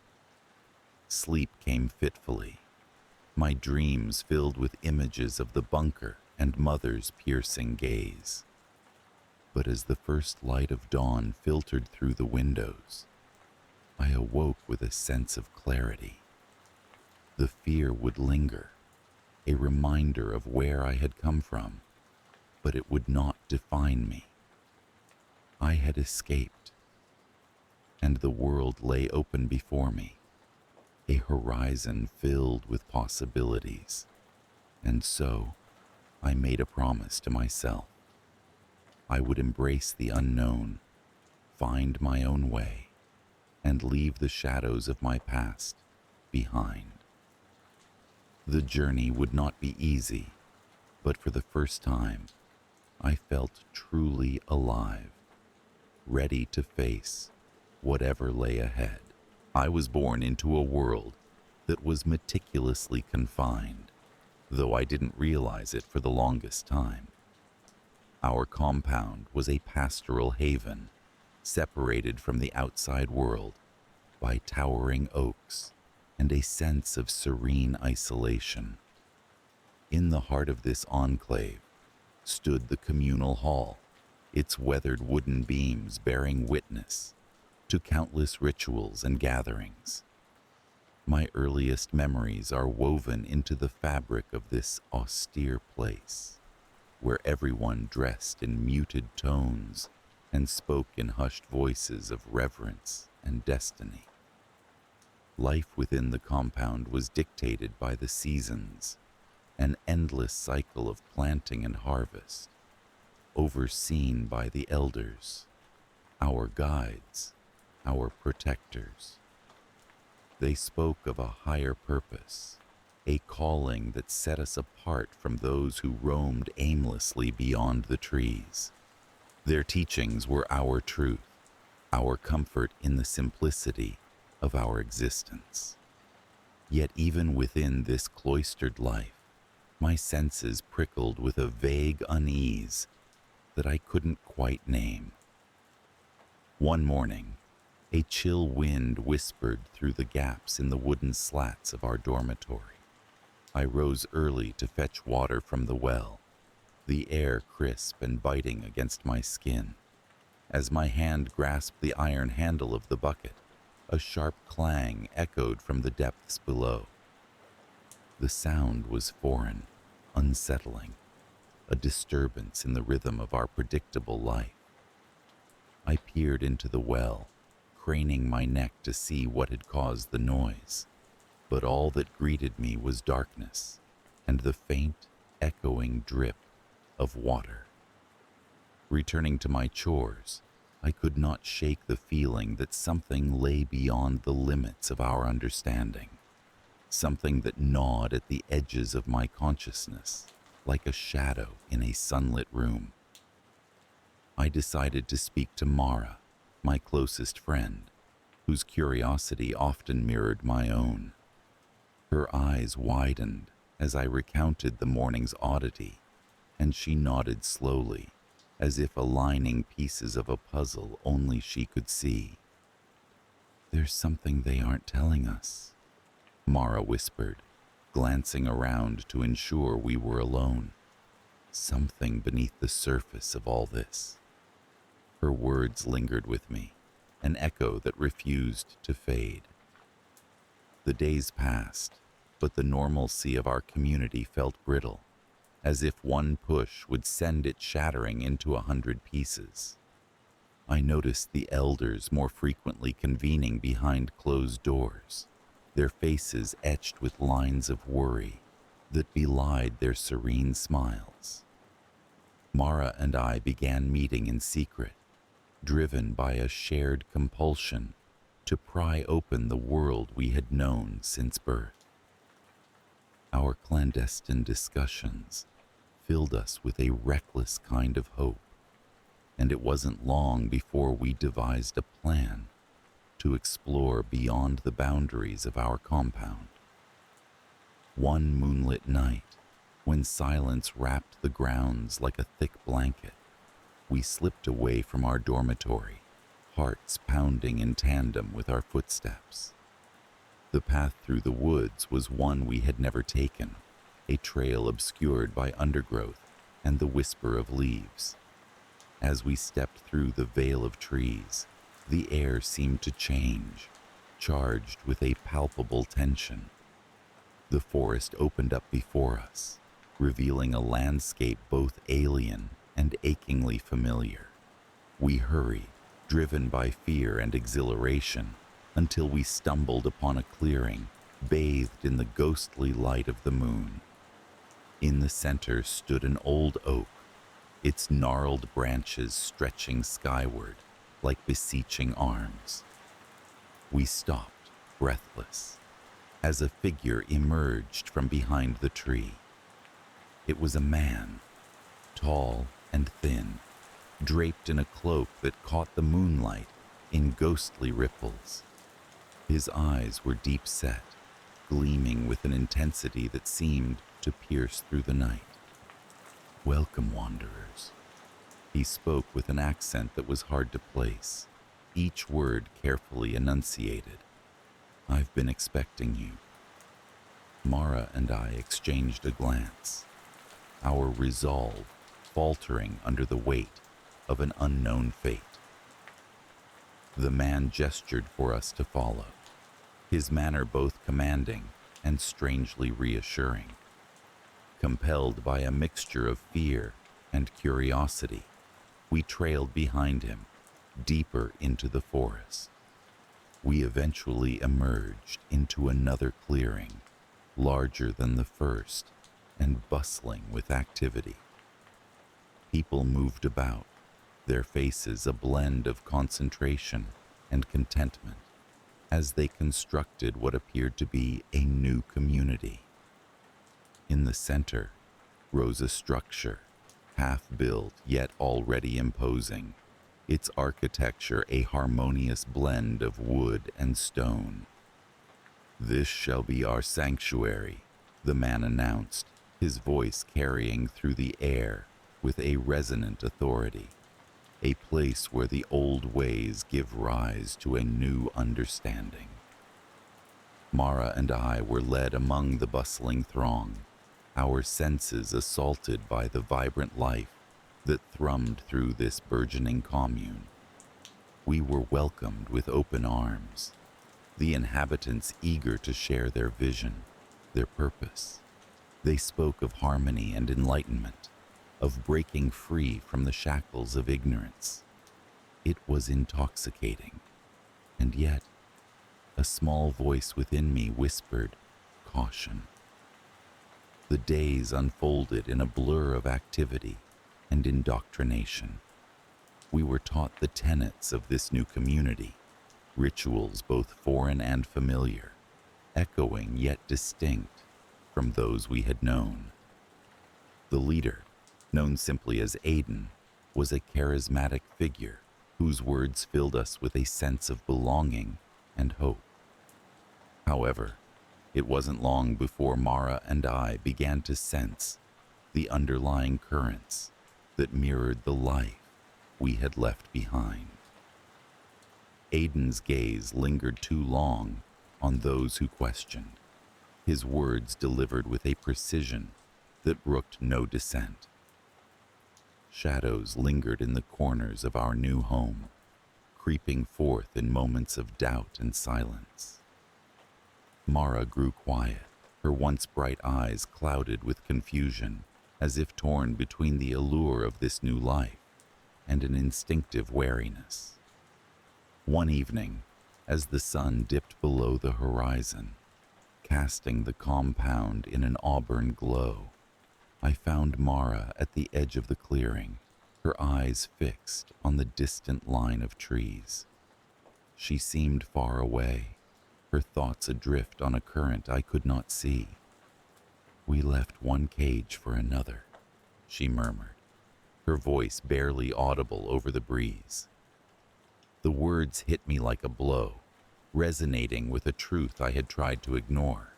S1: Sleep came fitfully, my dreams filled with images of the bunker and Mother's piercing gaze. But as the first light of dawn filtered through the windows, I awoke with a sense of clarity. The fear would linger, a reminder of where I had come from, but it would not define me. I had escaped, and the world lay open before me, a horizon filled with possibilities. And so, I made a promise to myself. I would embrace the unknown, find my own way, and leave the shadows of my past behind. The journey would not be easy, but for the first time, I felt truly alive, ready to face whatever lay ahead. I was born into a world that was meticulously confined, though I didn't realize it for the longest time. Our compound was a pastoral haven, separated from the outside world by towering oaks and a sense of serene isolation. In the heart of this enclave stood the communal hall, its weathered wooden beams bearing witness to countless rituals and gatherings. My earliest memories are woven into the fabric of this austere place, where everyone dressed in muted tones and spoke in hushed voices of reverence and destiny. Life within the compound was dictated by the seasons, an endless cycle of planting and harvest, overseen by the elders, our guides, our protectors. They spoke of a higher purpose, a calling that set us apart from those who roamed aimlessly beyond the trees. Their teachings were our truth, our comfort in the simplicity of our existence. Yet even within this cloistered life, my senses prickled with a vague unease that I couldn't quite name. One morning, a chill wind whispered through the gaps in the wooden slats of our dormitory. I rose early to fetch water from the well, the air crisp and biting against my skin. As my hand grasped the iron handle of the bucket, a sharp clang echoed from the depths below. The sound was foreign, unsettling, a disturbance in the rhythm of our predictable life. I peered into the well, craning my neck to see what had caused the noise, but all that greeted me was darkness and the faint, echoing drip of water. Returning to my chores, I could not shake the feeling that something lay beyond the limits of our understanding, something that gnawed at the edges of my consciousness like a shadow in a sunlit room. I decided to speak to Mara, my closest friend, whose curiosity often mirrored my own. Her eyes widened as I recounted the morning's oddity, and she nodded slowly, as if aligning pieces of a puzzle only she could see. "There's something they aren't telling us," Mara whispered, glancing around to ensure we were alone. "Something beneath the surface of all this." Her words lingered with me, an echo that refused to fade. The days passed, but the normalcy of our community felt brittle, as if one push would send it shattering into 100 pieces. I noticed the elders more frequently convening behind closed doors, their faces etched with lines of worry that belied their serene smiles. Mara and I began meeting in secret, driven by a shared compulsion to pry open the world we had known since birth. Our clandestine discussions filled us with a reckless kind of hope, and it wasn't long before we devised a plan to explore beyond the boundaries of our compound. One moonlit night, when silence wrapped the grounds like a thick blanket, we slipped away from our dormitory, hearts pounding in tandem with our footsteps. The path through the woods was one we had never taken, a trail obscured by undergrowth and the whisper of leaves. As we stepped through the veil of trees, the air seemed to change, charged with a palpable tension. The forest opened up before us, revealing a landscape both alien and achingly familiar. We hurried, driven by fear and exhilaration, until we stumbled upon a clearing bathed in the ghostly light of the moon. In the center stood an old oak, its gnarled branches stretching skyward like beseeching arms. We stopped, breathless, as a figure emerged from behind the tree. It was a man, tall and thin, draped in a cloak that caught the moonlight in ghostly ripples. His eyes were deep-set, gleaming with an intensity that seemed to pierce through the night. "Welcome, wanderers." He spoke with an accent that was hard to place, each word carefully enunciated. "I've been expecting you." Mara and I exchanged a glance, our resolve faltering under the weight of an unknown fate. The man gestured for us to follow, his manner both commanding and strangely reassuring. Compelled by a mixture of fear and curiosity, we trailed behind him, deeper into the forest. We eventually emerged into another clearing, larger than the first and bustling with activity. People moved about, their faces a blend of concentration and contentment, as they constructed what appeared to be a new community. In the center rose a structure, half-built yet already imposing, its architecture a harmonious blend of wood and stone. "This shall be our sanctuary," the man announced, his voice carrying through the air with a resonant authority. "A place where the old ways give rise to a new understanding." Mara and I were led among the bustling throng, our senses assaulted by the vibrant life that thrummed through this burgeoning commune. We were welcomed with open arms, the inhabitants eager to share their vision, their purpose. They spoke of harmony and enlightenment, of breaking free from the shackles of ignorance. It was intoxicating, and yet a small voice within me whispered caution. The days unfolded in a blur of activity and indoctrination. We were taught the tenets of this new community, rituals both foreign and familiar, echoing yet distinct from those we had known. The leader, known simply as Aiden, was a charismatic figure whose words filled us with a sense of belonging and hope. However, it wasn't long before Mara and I began to sense the underlying currents that mirrored the life we had left behind. Aiden's gaze lingered too long on those who questioned, his words delivered with a precision that brooked no dissent. Shadows lingered in the corners of our new home, creeping forth in moments of doubt and silence. Mara grew quiet, her once bright eyes clouded with confusion, as if torn between the allure of this new life and an instinctive wariness. One evening, as the sun dipped below the horizon, casting the compound in an auburn glow, I found Mara at the edge of the clearing, her eyes fixed on the distant line of trees. She seemed far away, her thoughts adrift on a current I could not see. "We left one cage for another," she murmured, her voice barely audible over the breeze. The words hit me like a blow, resonating with a truth I had tried to ignore.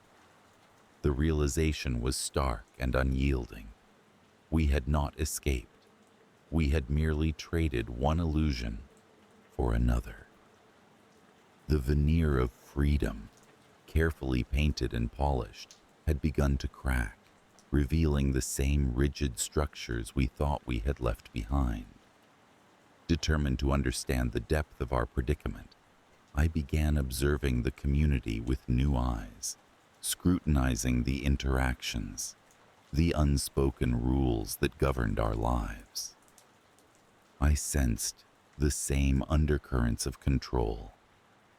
S1: The realization was stark and unyielding. We had not escaped. We had merely traded one illusion for another. The veneer of freedom, carefully painted and polished, had begun to crack, revealing the same rigid structures we thought we had left behind. Determined to understand the depth of our predicament, I began observing the community with new eyes, scrutinizing the interactions, the unspoken rules that governed our lives. I sensed the same undercurrents of control,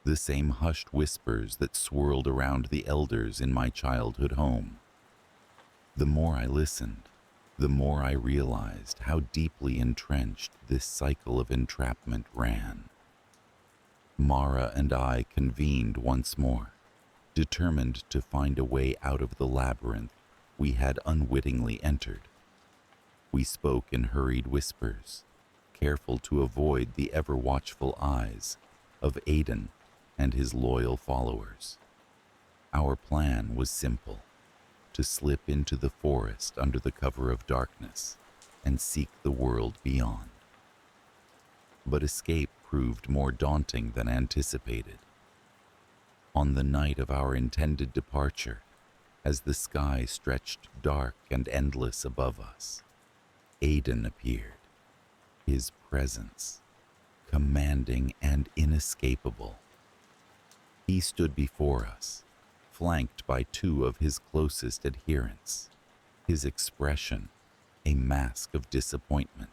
S1: the same hushed whispers that swirled around the elders in my childhood home. The more I listened, the more I realized how deeply entrenched this cycle of entrapment ran. Mara and I convened once more, determined to find a way out of the labyrinth we had unwittingly entered. We spoke in hurried whispers, careful to avoid the ever-watchful eyes of Aiden and his loyal followers. Our plan was simple: to slip into the forest under the cover of darkness and seek the world beyond. But escape proved more daunting than anticipated. On the night of our intended departure, as the sky stretched dark and endless above us, Aiden appeared, his presence commanding and inescapable. He stood before us, flanked by two of his closest adherents, his expression a mask of disappointment.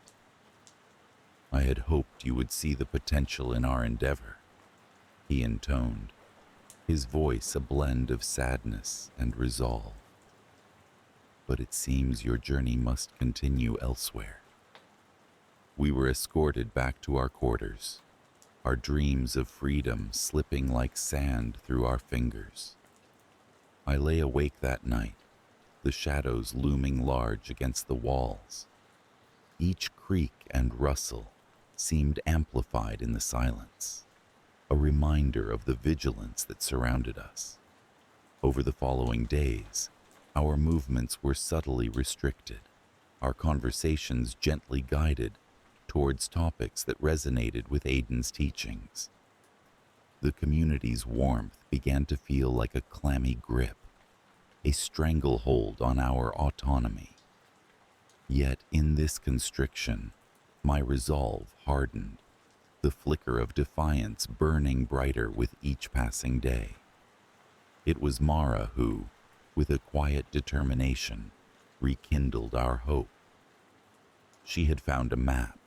S1: "I had hoped you would see the potential in our endeavor," he intoned, his voice a blend of sadness and resolve. "But it seems your journey must continue elsewhere." We were escorted back to our quarters, our dreams of freedom slipping like sand through our fingers. I lay awake that night, the shadows looming large against the walls. Each creak and rustle seemed amplified in the silence, a reminder of the vigilance that surrounded us. Over the following days, our movements were subtly restricted, our conversations gently guided towards topics that resonated with Aiden's teachings. The community's warmth began to feel like a clammy grip, a stranglehold on our autonomy. Yet in this constriction, my resolve hardened, the flicker of defiance burning brighter with each passing day. It was Mara who, with a quiet determination, rekindled our hope. She had found a map,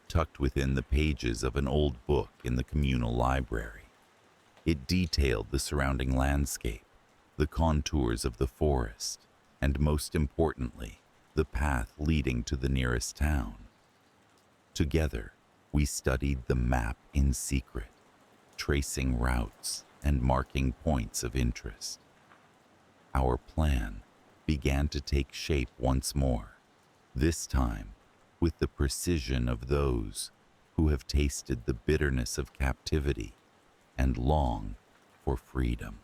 S1: tucked within the pages of an old book in the communal library. It detailed the surrounding landscape, the contours of the forest, and most importantly, the path leading to the nearest town. Together, we studied the map in secret, tracing routes and marking points of interest. Our plan began to take shape once more, this time with the precision of those who have tasted the bitterness of captivity and long for freedom.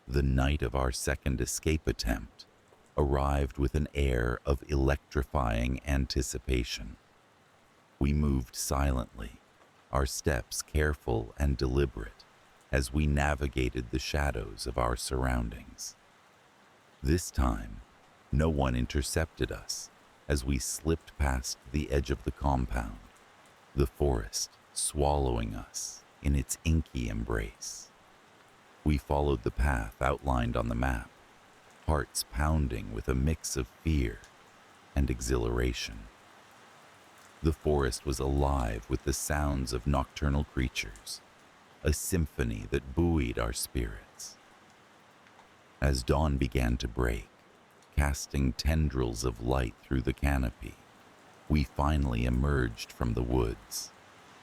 S1: The night of our second escape attempt arrived with an air of electrifying anticipation. We moved silently, our steps careful and deliberate, as we navigated the shadows of our surroundings. This time, no one intercepted us as we slipped past the edge of the compound, the forest swallowing us in its inky embrace. We followed the path outlined on the map, hearts pounding with a mix of fear and exhilaration. The forest was alive with the sounds of nocturnal creatures, a symphony that buoyed our spirits. As dawn began to break, casting tendrils of light through the canopy, we finally emerged from the woods,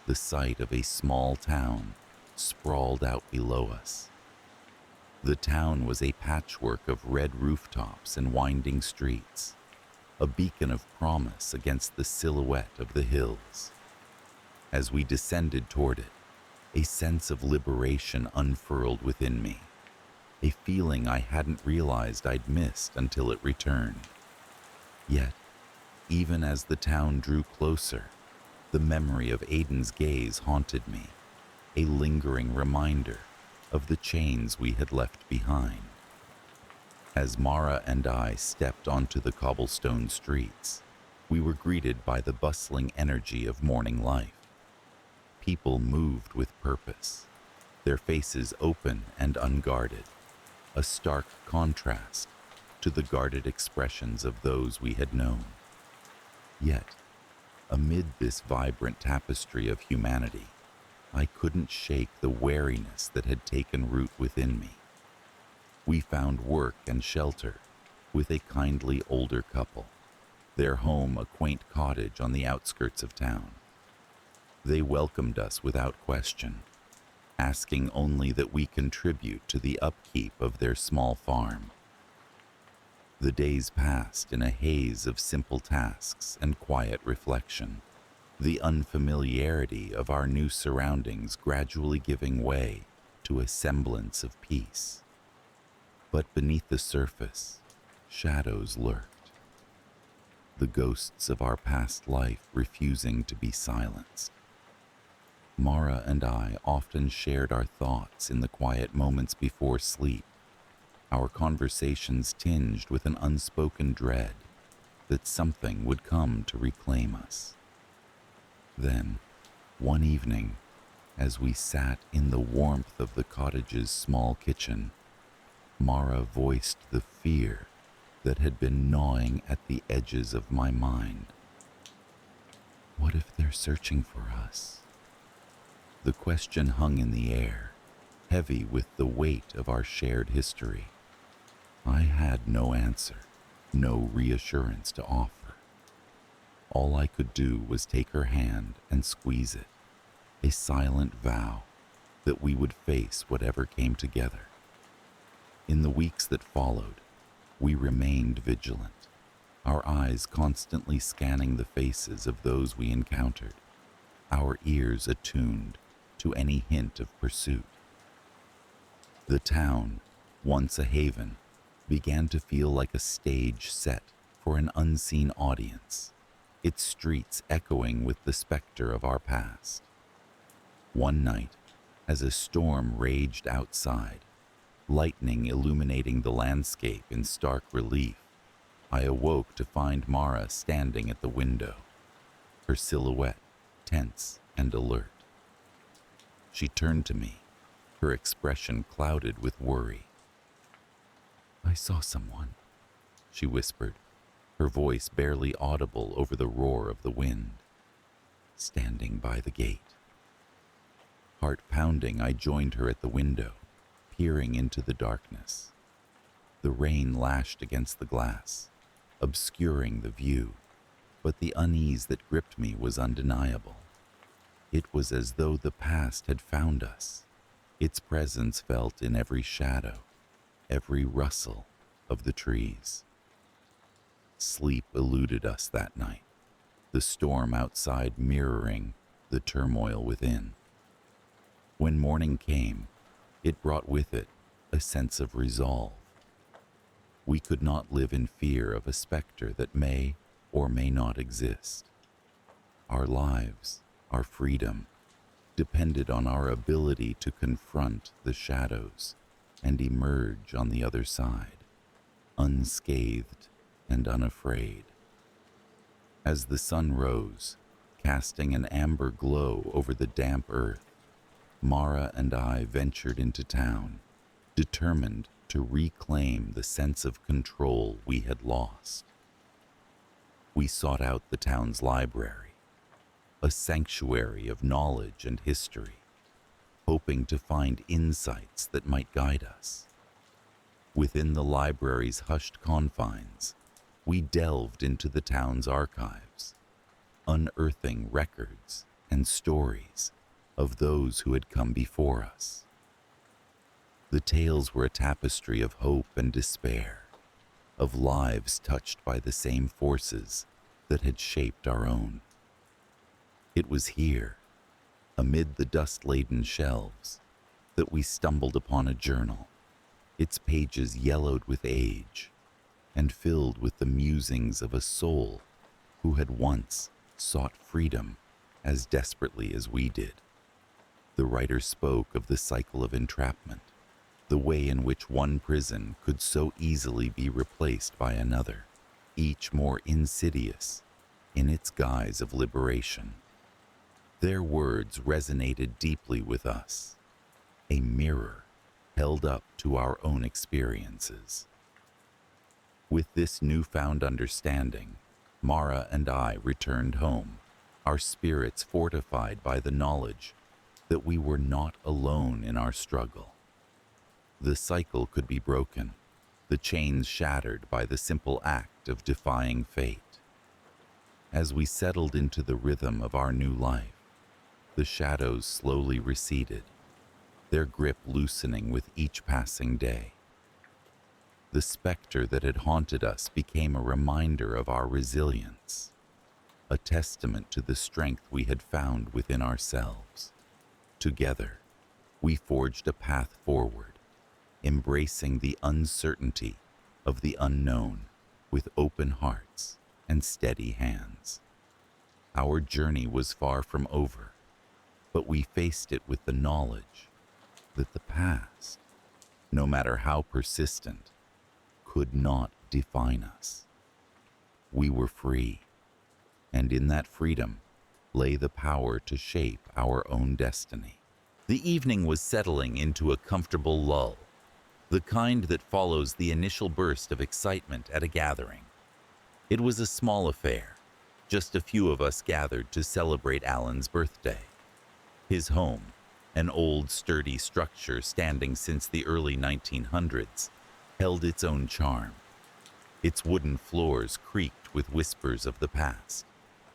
S1: the sight of a small town sprawled out below us. The town was a patchwork of red rooftops and winding streets, a beacon of promise against the silhouette of the hills. As we descended toward it, a sense of liberation unfurled within me, a feeling I hadn't realized I'd missed until it returned. Yet, even as the town drew closer, the memory of Aiden's gaze haunted me, a lingering reminder of the chains we had left behind. As Mara and I stepped onto the cobblestone streets, we were greeted by the bustling energy of morning life. People moved with purpose, their faces open and unguarded, a stark contrast to the guarded expressions of those we had known. Yet, amid this vibrant tapestry of humanity, I couldn't shake the wariness that had taken root within me. We found work and shelter with a kindly older couple, their home a quaint cottage on the outskirts of town. They welcomed us without question, asking only that we contribute to the upkeep of their small farm. The days passed in a haze of simple tasks and quiet reflection, the unfamiliarity of our new surroundings gradually giving way to a semblance of peace. But beneath the surface, shadows lurked, the ghosts of our past life refusing to be silenced. Mara and I often shared our thoughts in the quiet moments before sleep, our conversations tinged with an unspoken dread that something would come to reclaim us. Then, one evening, as we sat in the warmth of the cottage's small kitchen, Mara voiced the fear that had been gnawing at the edges of my mind. What if they're searching for us? The question hung in the air, heavy with the weight of our shared history. I had no answer, no reassurance to offer. All I could do was take her hand and squeeze it, a silent vow that we would face whatever came together. In the weeks that followed, we remained vigilant, our eyes constantly scanning the faces of those we encountered, our ears attuned to any hint of pursuit. The town, once a haven, began to feel like a stage set for an unseen audience, its streets echoing with the specter of our past. One night, as a storm raged outside, lightning illuminating the landscape in stark relief, I awoke to find Mara standing at the window, her silhouette tense and alert. She turned to me, her expression clouded with worry. "I saw someone," she whispered, her voice barely audible over the roar of the wind, "standing by the gate." Heart pounding, I joined her at the window, peering into the darkness. The rain lashed against the glass, obscuring the view, but the unease that gripped me was undeniable. It was as though the past had found us, its presence felt in every shadow, every rustle of the trees. Sleep eluded us that night, the storm outside mirroring the turmoil within. When morning came, it brought with it a sense of resolve. We could not live in fear of a specter that may or may not exist. Our lives, our freedom, depended on our ability to confront the shadows and emerge on the other side, unscathed and unafraid. As the sun rose, casting an amber glow over the damp earth, Mara and I ventured into town, determined to reclaim the sense of control we had lost. We sought out the town's library, a sanctuary of knowledge and history, hoping to find insights that might guide us. Within the library's hushed confines, we delved into the town's archives, unearthing records and stories of those who had come before us. The tales were a tapestry of hope and despair, of lives touched by the same forces that had shaped our own. It was here, amid the dust-laden shelves, that we stumbled upon a journal, its pages yellowed with age and filled with the musings of a soul who had once sought freedom as desperately as we did. The writer spoke of the cycle of entrapment, the way in which one prison could so easily be replaced by another, each more insidious in its guise of liberation. Their words resonated deeply with us, a mirror held up to our own experiences. With this newfound understanding, Mara and I returned home, our spirits fortified by the knowledge that we were not alone in our struggle. The cycle could be broken, the chains shattered by the simple act of defying fate. As we settled into the rhythm of our new life, the shadows slowly receded, their grip loosening with each passing day. The specter that had haunted us became a reminder of our resilience, a testament to the strength we had found within ourselves. Together, we forged a path forward, embracing the uncertainty of the unknown with open hearts and steady hands. Our journey was far from over, but we faced it with the knowledge that the past, no matter how persistent, could not define us. We were free, and in that freedom lay the power to shape our own destiny. The evening was settling into a comfortable lull, the kind that follows the initial burst of excitement at a gathering. It was a small affair, just a few of us gathered to celebrate Alan's birthday. His home, an old sturdy structure standing since the early 1900s, held its own charm. Its wooden floors creaked with whispers of the past,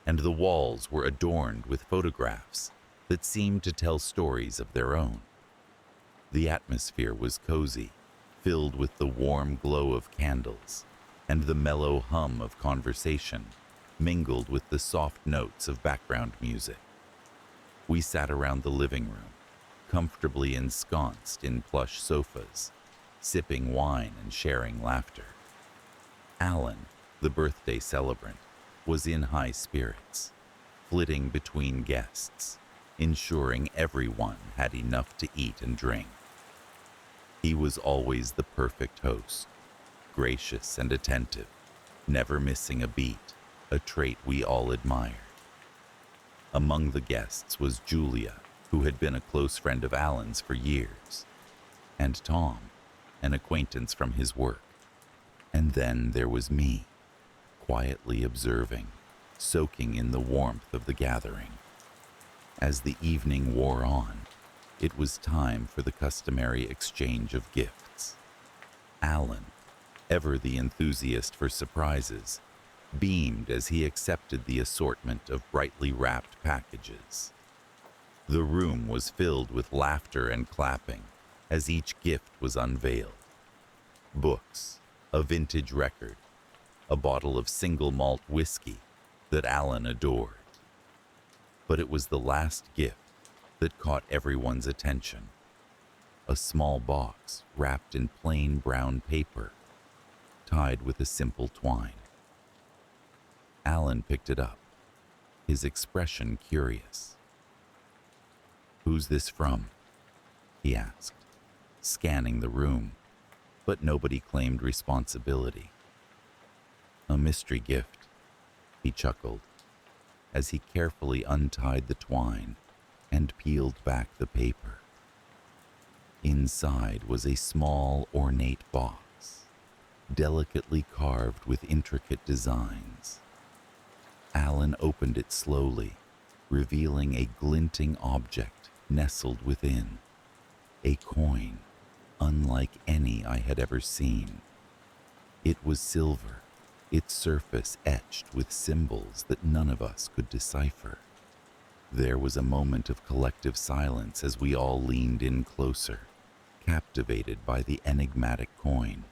S1: and the walls were adorned with photographs that seemed to tell stories of their own. The atmosphere was cozy, filled with the warm glow of candles and the mellow hum of conversation, mingled with the soft notes of background music. We sat around the living room, comfortably ensconced in plush sofas, sipping wine and sharing laughter. Alan, the birthday celebrant, was in high spirits, flitting between guests, ensuring everyone had enough to eat and drink. He was always the perfect host, gracious and attentive, never missing a beat, a trait we all admired. Among the guests was Julia, who had been a close friend of Alan's for years, and Tom, an acquaintance from his work. And then there was me, quietly observing, soaking in the warmth of the gathering. As the evening wore on, it was time for the customary exchange of gifts. Alan, ever the enthusiast for surprises, beamed as he accepted the assortment of brightly wrapped packages. The room was filled with laughter and clapping as each gift was unveiled. Books, a vintage record, a bottle of single malt whiskey that Alan adored. But it was the last gift that caught everyone's attention. A small box wrapped in plain brown paper, tied with a simple twine. Alan picked it up, his expression curious. "Who's this from?" he asked, scanning the room, but nobody claimed responsibility. "A mystery gift," he chuckled, as he carefully untied the twine and peeled back the paper. Inside was a small, ornate box, delicately carved with intricate designs. Alan opened it slowly, revealing a glinting object nestled within, a coin unlike any I had ever seen. It was silver, its surface etched with symbols that none of us could decipher. There was a moment of collective silence as we all leaned in closer, captivated by the enigmatic coin.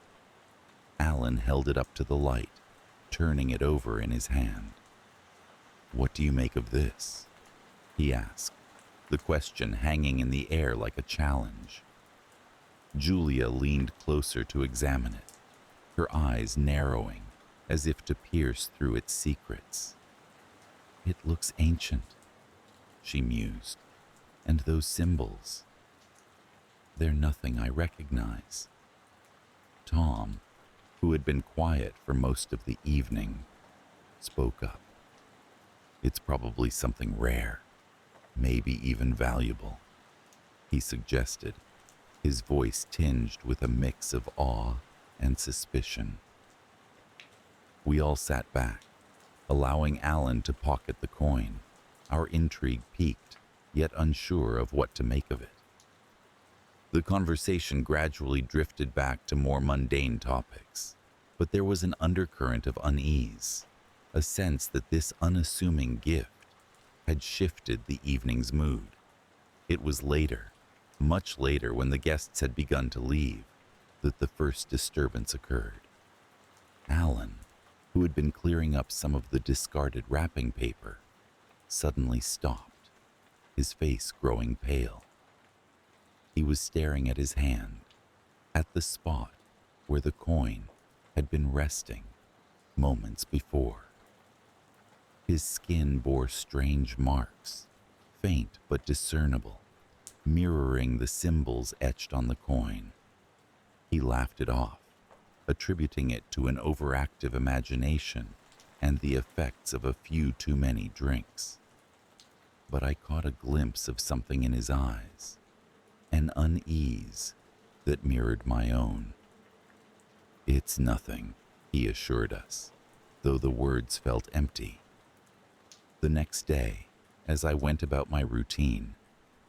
S1: Alan held it up to the light, turning it over in his hand. "What do you make of this?" he asked, the question hanging in the air like a challenge. Julia leaned closer to examine it, her eyes narrowing as if to pierce through its secrets. "It looks ancient," she mused, "and those symbols, they're nothing I recognize." Tom, who had been quiet for most of the evening, spoke up. "It's probably something rare, maybe even valuable," he suggested, his voice tinged with a mix of awe and suspicion. We all sat back, allowing Alan to pocket the coin, our intrigue piqued, yet unsure of what to make of it. The conversation gradually drifted back to more mundane topics, but there was an undercurrent of unease, a sense that this unassuming gift had shifted the evening's mood. It was later, much later when the guests had begun to leave, that the first disturbance occurred. Alan, who had been clearing up some of the discarded wrapping paper, suddenly stopped, his face growing pale. He was staring at his hand, at the spot where the coin had been resting moments before. His skin bore strange marks, faint but discernible, mirroring the symbols etched on the coin. He laughed it off, attributing it to an overactive imagination and the effects of a few too many drinks. But I caught a glimpse of something in his eyes, an unease that mirrored my own. "It's nothing," he assured us, though the words felt empty. The next day, as I went about my routine,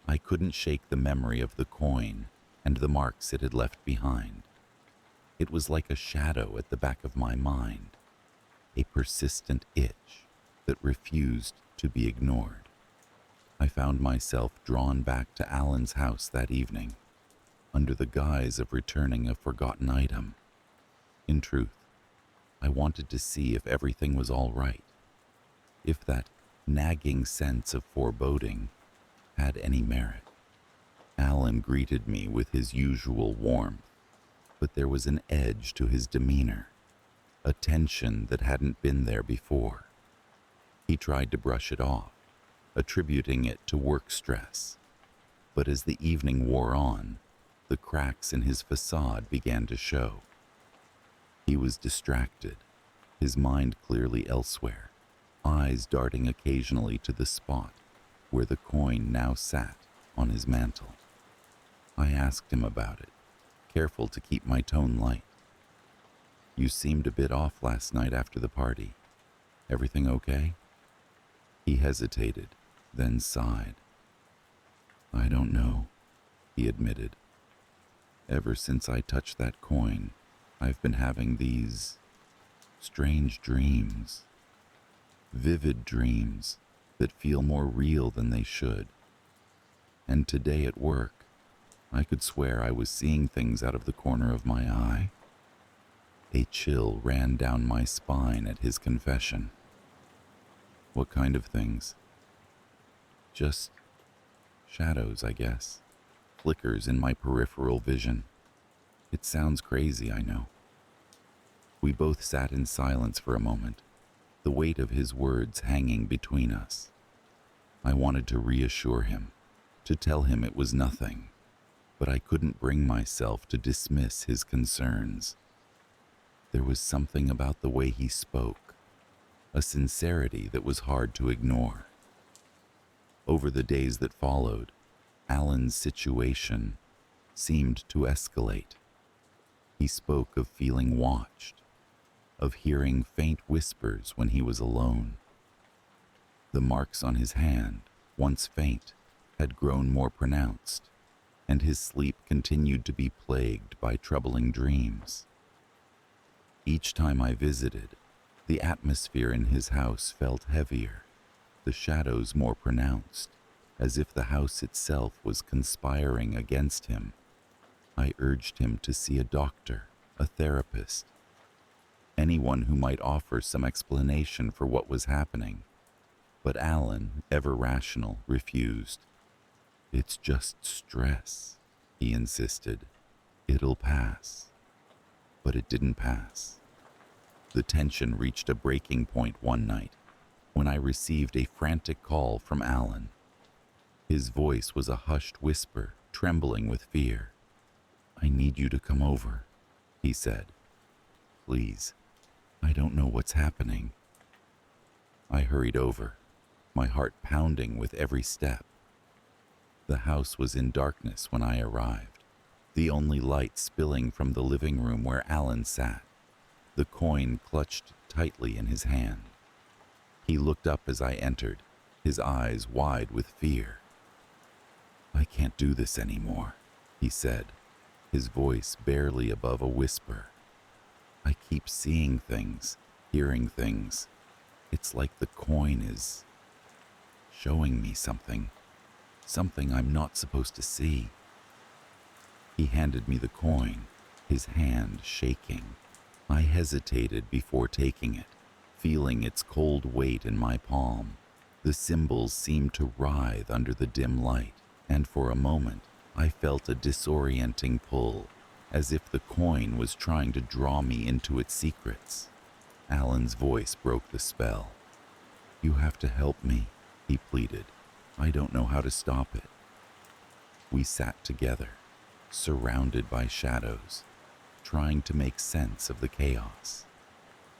S1: I couldn't shake the memory of the coin and the marks it had left behind. It was like a shadow at the back of my mind, a persistent itch that refused to be ignored. I found myself drawn back to Alan's house that evening, under the guise of returning a forgotten item. In truth, I wanted to see if everything was all right, if that nagging sense of foreboding had any merit. Alan greeted me with his usual warmth, but there was an edge to his demeanor, a tension that hadn't been there before. He tried to brush it off, attributing it to work stress. But as the evening wore on, the cracks in his facade began to show. He was distracted, his mind clearly elsewhere, eyes darting occasionally to the spot where the coin now sat on his mantle. I asked him about it, careful to keep my tone light. "You seemed a bit off last night after the party. Everything okay?" He hesitated, then sighed. "I don't know," he admitted. "Ever since I touched that coin, I've been having these strange dreams. Vivid dreams that feel more real than they should. And today at work, I could swear I was seeing things out of the corner of my eye." A chill ran down my spine at his confession. "What kind of things?" "Just shadows, I guess. Flickers in my peripheral vision. It sounds crazy, I know." We both sat in silence for a moment, the weight of his words hanging between us. I wanted to reassure him, to tell him it was nothing, but I couldn't bring myself to dismiss his concerns. There was something about the way he spoke, a sincerity that was hard to ignore. Over the days that followed, Alan's situation seemed to escalate. He spoke of feeling watched, of hearing faint whispers when he was alone. The marks on his hand, once faint, had grown more pronounced, and his sleep continued to be plagued by troubling dreams. Each time I visited, the atmosphere in his house felt heavier, the shadows more pronounced, as if the house itself was conspiring against him. I urged him to see a doctor, a therapist, anyone who might offer some explanation for what was happening. But Alan, ever rational, refused. "It's just stress," he insisted. "It'll pass." But it didn't pass. The tension reached a breaking point one night when I received a frantic call from Alan. His voice was a hushed whisper, trembling with fear. "I need you to come over," he said. "Please, I don't know what's happening." I hurried over, my heart pounding with every step. The house was in darkness when I arrived, the only light spilling from the living room where Alan sat, the coin clutched tightly in his hand. He looked up as I entered, his eyes wide with fear. "I can't do this anymore," he said, his voice barely above a whisper. "I keep seeing things, hearing things. It's like the coin is showing me something I'm not supposed to see." He handed me the coin, his hand shaking. I hesitated before taking it, feeling its cold weight in my palm. The symbols seemed to writhe under the dim light, and for a moment I felt a disorienting pull, as if the coin was trying to draw me into its secrets. Alan's voice broke the spell. "You have to help me," he pleaded. "I don't know how to stop it." We sat together, surrounded by shadows, trying to make sense of the chaos.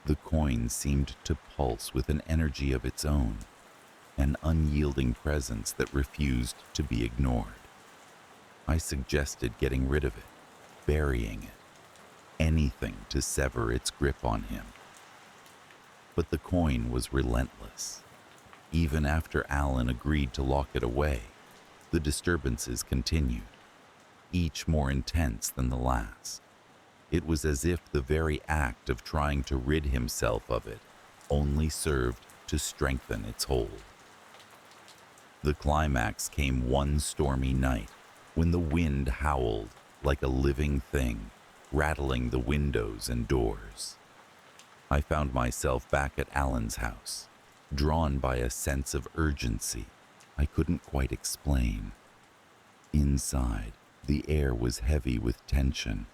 S1: The coin seemed to pulse with an energy of its own, an unyielding presence that refused to be ignored. I suggested getting rid of it, burying it, anything to sever its grip on him. But the coin was relentless. Even after Alan agreed to lock it away, the disturbances continued, each more intense than the last. It was as if the very act of trying to rid himself of it only served to strengthen its hold. The climax came one stormy night when the wind howled like a living thing, rattling the windows and doors. I found myself back at Alan's house, drawn by a sense of urgency, I couldn't quite explain. Inside, the air was heavy with tension,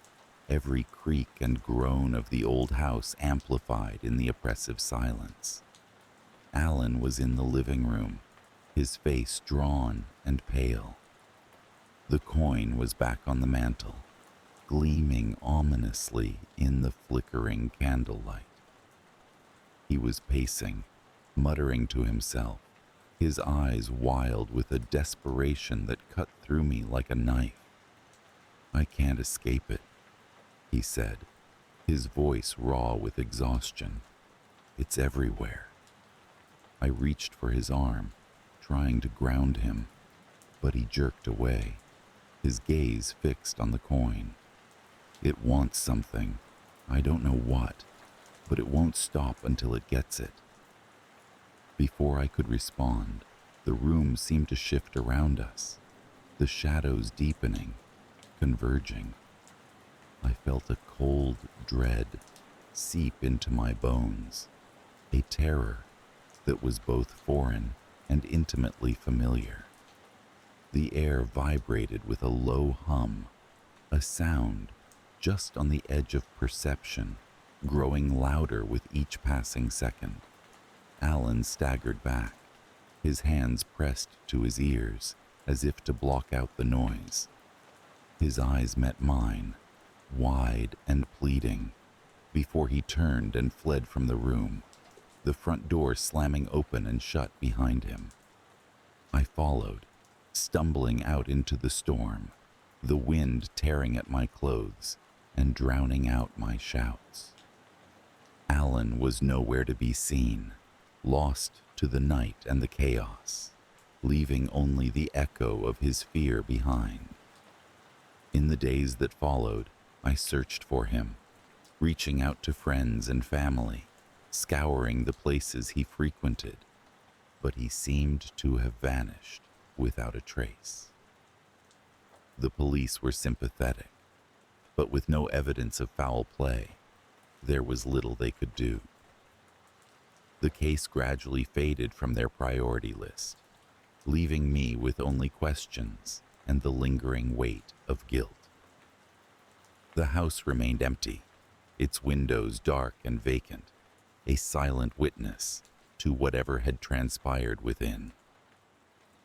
S1: every creak and groan of the old house amplified in the oppressive silence. Alan was in the living room, his face drawn and pale. The coin was back on the mantel, gleaming ominously in the flickering candlelight. He was pacing, muttering to himself, his eyes wild with a desperation that cut through me like a knife. "I can't escape it," he said, his voice raw with exhaustion. "It's everywhere." I reached for his arm, trying to ground him, but he jerked away, his gaze fixed on the coin. "It wants something. I don't know what, but it won't stop until it gets it." Before I could respond, the room seemed to shift around us, the shadows deepening, converging. I felt a cold dread seep into my bones, a terror that was both foreign and intimately familiar. The air vibrated with a low hum, a sound just on the edge of perception, growing louder with each passing second. Alan staggered back, his hands pressed to his ears as if to block out the noise. His eyes met mine, wide and pleading, before he turned and fled from the room, the front door slamming open and shut behind him. I followed, stumbling out into the storm, the wind tearing at my clothes and drowning out my shouts. Alan was nowhere to be seen, lost to the night and the chaos, leaving only the echo of his fear behind. In the days that followed, I searched for him, reaching out to friends and family, scouring the places he frequented, but he seemed to have vanished without a trace. The police were sympathetic, but with no evidence of foul play, there was little they could do. The case gradually faded from their priority list, leaving me with only questions and the lingering weight of guilt. The house remained empty, its windows dark and vacant, a silent witness to whatever had transpired within.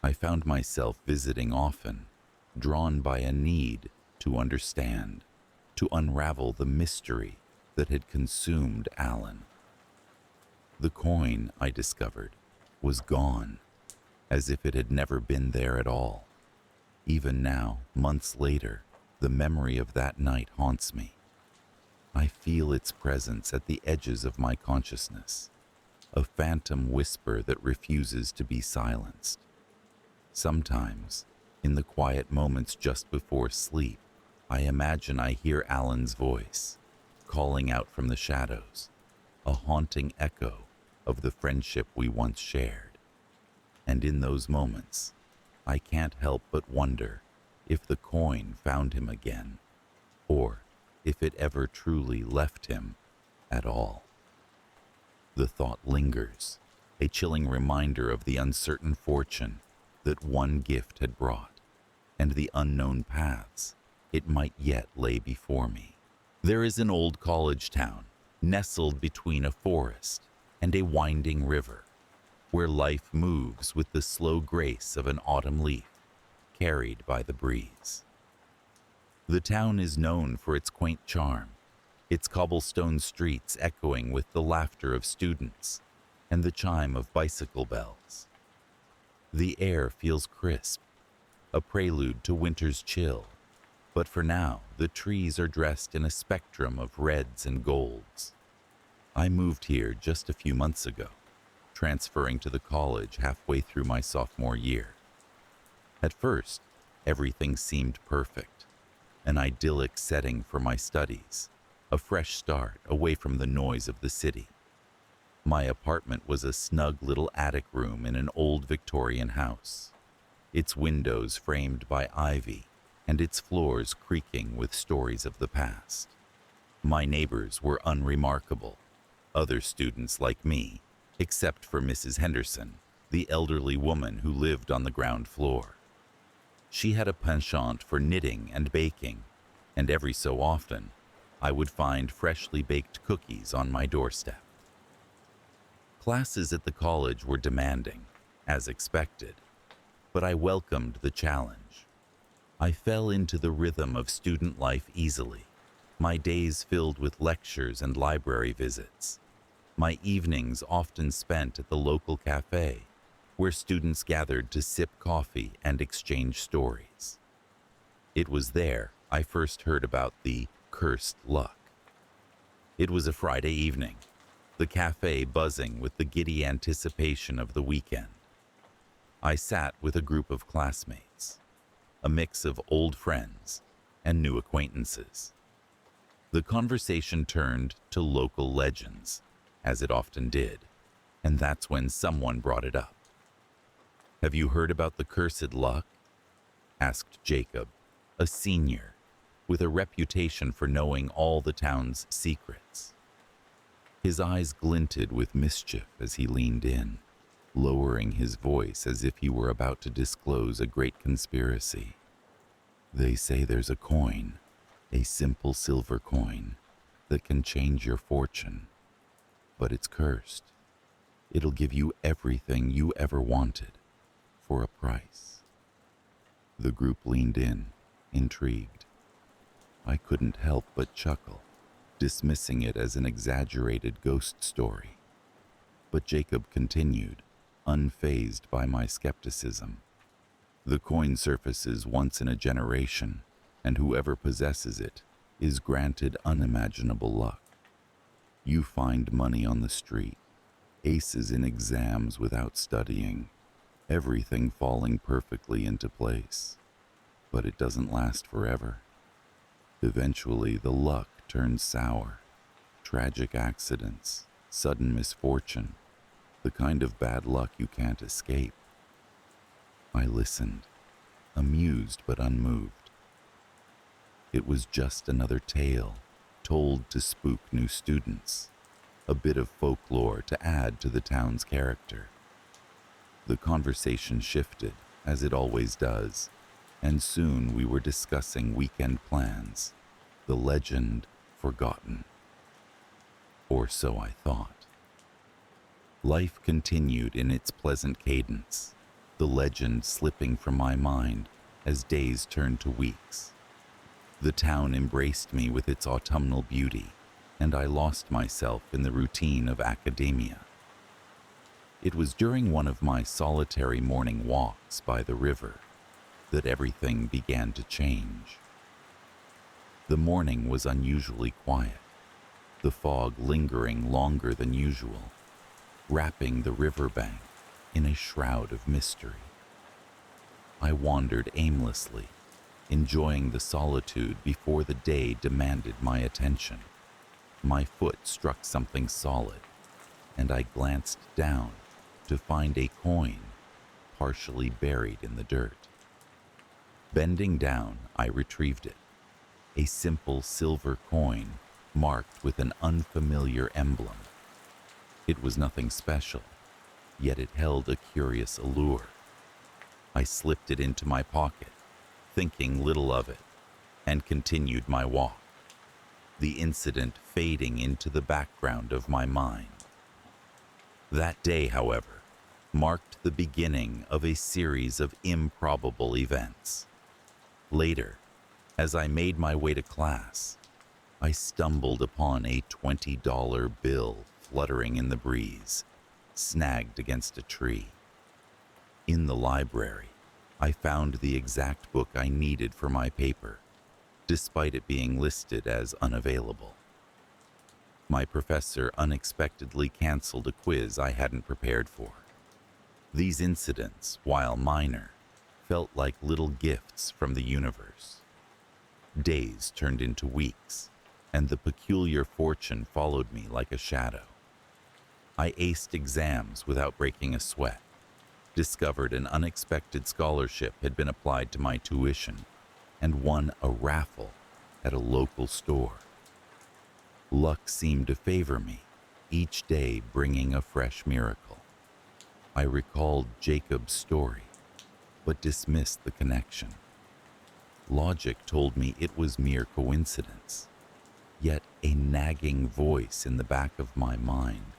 S1: I found myself visiting often, drawn by a need to understand, to unravel the mystery that had consumed Alan. The coin, I discovered, was gone, as if it had never been there at all. Even now, months later, the memory of that night haunts me. I feel its presence at the edges of my consciousness, a phantom whisper that refuses to be silenced. Sometimes, in the quiet moments just before sleep, I imagine I hear Alan's voice, calling out from the shadows, a haunting echo of the friendship we once shared. And in those moments, I can't help but wonder if the coin found him again, or if it ever truly left him at all. The thought lingers, a chilling reminder of the uncertain fortune that one gift had brought, and the unknown paths it might yet lay before me. There is an old college town, nestled between a forest and a winding river, where life moves with the slow grace of an autumn leaf, carried by the breeze. The town is known for its quaint charm, its cobblestone streets echoing with the laughter of students and the chime of bicycle bells. The air feels crisp, a prelude to winter's chill, but for now, the trees are dressed in a spectrum of reds and golds. I moved here just a few months ago, transferring to the college halfway through my sophomore year. At first, everything seemed perfect, an idyllic setting for my studies, a fresh start away from the noise of the city. My apartment was a snug little attic room in an old Victorian house, its windows framed by ivy and its floors creaking with stories of the past. My neighbors were unremarkable, other students like me, except for Mrs. Henderson, the elderly woman who lived on the ground floor. She had a penchant for knitting and baking, and every so often, I would find freshly baked cookies on my doorstep. Classes at the college were demanding, as expected, but I welcomed the challenge. I fell into the rhythm of student life easily, my days filled with lectures and library visits, my evenings often spent at the local cafe, where students gathered to sip coffee and exchange stories. It was there I first heard about the cursed luck. It was a Friday evening, the cafe buzzing with the giddy anticipation of the weekend. I sat with a group of classmates, a mix of old friends and new acquaintances. The conversation turned to local legends, as it often did, and that's when someone brought it up. "Have you heard about the cursed luck?" asked Jacob, a senior, with a reputation for knowing all the town's secrets. His eyes glinted with mischief as he leaned in, lowering his voice as if he were about to disclose a great conspiracy. "They say there's a coin, a simple silver coin, that can change your fortune. But it's cursed. It'll give you everything you ever wanted, for a price." The group leaned in, intrigued. I couldn't help but chuckle, dismissing it as an exaggerated ghost story. But Jacob continued, unfazed by my skepticism. "The coin surfaces once in a generation, and whoever possesses it is granted unimaginable luck. You find money on the street, aces in exams without studying, everything falling perfectly into place. But it doesn't last forever. Eventually, the luck turns sour. Tragic accidents, sudden misfortune, the kind of bad luck you can't escape." I listened, amused but unmoved. It was just another tale, told to spook new students, a bit of folklore to add to the town's character. The conversation shifted, as it always does, and soon we were discussing weekend plans, the legend forgotten. Or so I thought. Life continued in its pleasant cadence, the legend slipping from my mind as days turned to weeks. The town embraced me with its autumnal beauty, and I lost myself in the routine of academia. It was during one of my solitary morning walks by the river that everything began to change. The morning was unusually quiet, the fog lingering longer than usual, wrapping the riverbank in a shroud of mystery. I wandered aimlessly, enjoying the solitude before the day demanded my attention. My foot struck something solid, and I glanced down to find a coin partially buried in the dirt. Bending down, I retrieved it, a simple silver coin marked with an unfamiliar emblem. It was nothing special, yet it held a curious allure. I slipped it into my pocket, thinking little of it, and continued my walk, the incident fading into the background of my mind. That day, however, marked the beginning of a series of improbable events. Later, as I made my way to class, I stumbled upon a $20 bill fluttering in the breeze, snagged against a tree. In the library, I found the exact book I needed for my paper, despite it being listed as unavailable. My professor unexpectedly canceled a quiz I hadn't prepared for. These incidents, while minor, felt like little gifts from the universe. Days turned into weeks, and the peculiar fortune followed me like a shadow. I aced exams without breaking a sweat, discovered an unexpected scholarship had been applied to my tuition, and won a raffle at a local store. Luck seemed to favor me, each day bringing a fresh miracle. I recalled Jacob's story, but dismissed the connection. Logic told me it was mere coincidence, yet a nagging voice in the back of my mind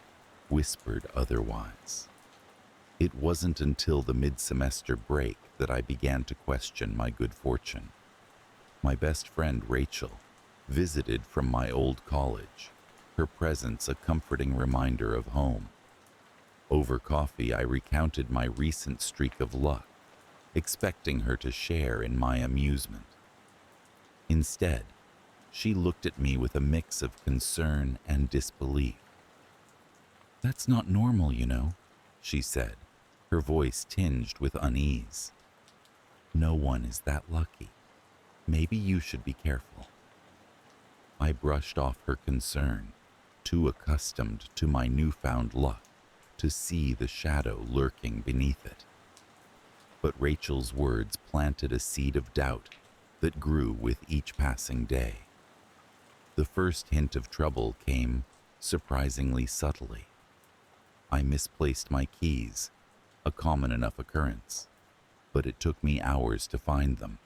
S1: whispered otherwise. It wasn't until the mid-semester break that I began to question my good fortune. My best friend Rachel visited from my old college, her presence a comforting reminder of home. Over coffee, I recounted my recent streak of luck, expecting her to share in my amusement. Instead, she looked at me with a mix of concern and disbelief. "That's not normal, you know," she said, her voice tinged with unease. "No one is that lucky. Maybe you should be careful." I brushed off her concern, too accustomed to my newfound luck to see the shadow lurking beneath it. But Rachel's words planted a seed of doubt that grew with each passing day. The first hint of trouble came surprisingly subtly. I misplaced my keys, a common enough occurrence, but it took me hours to find them,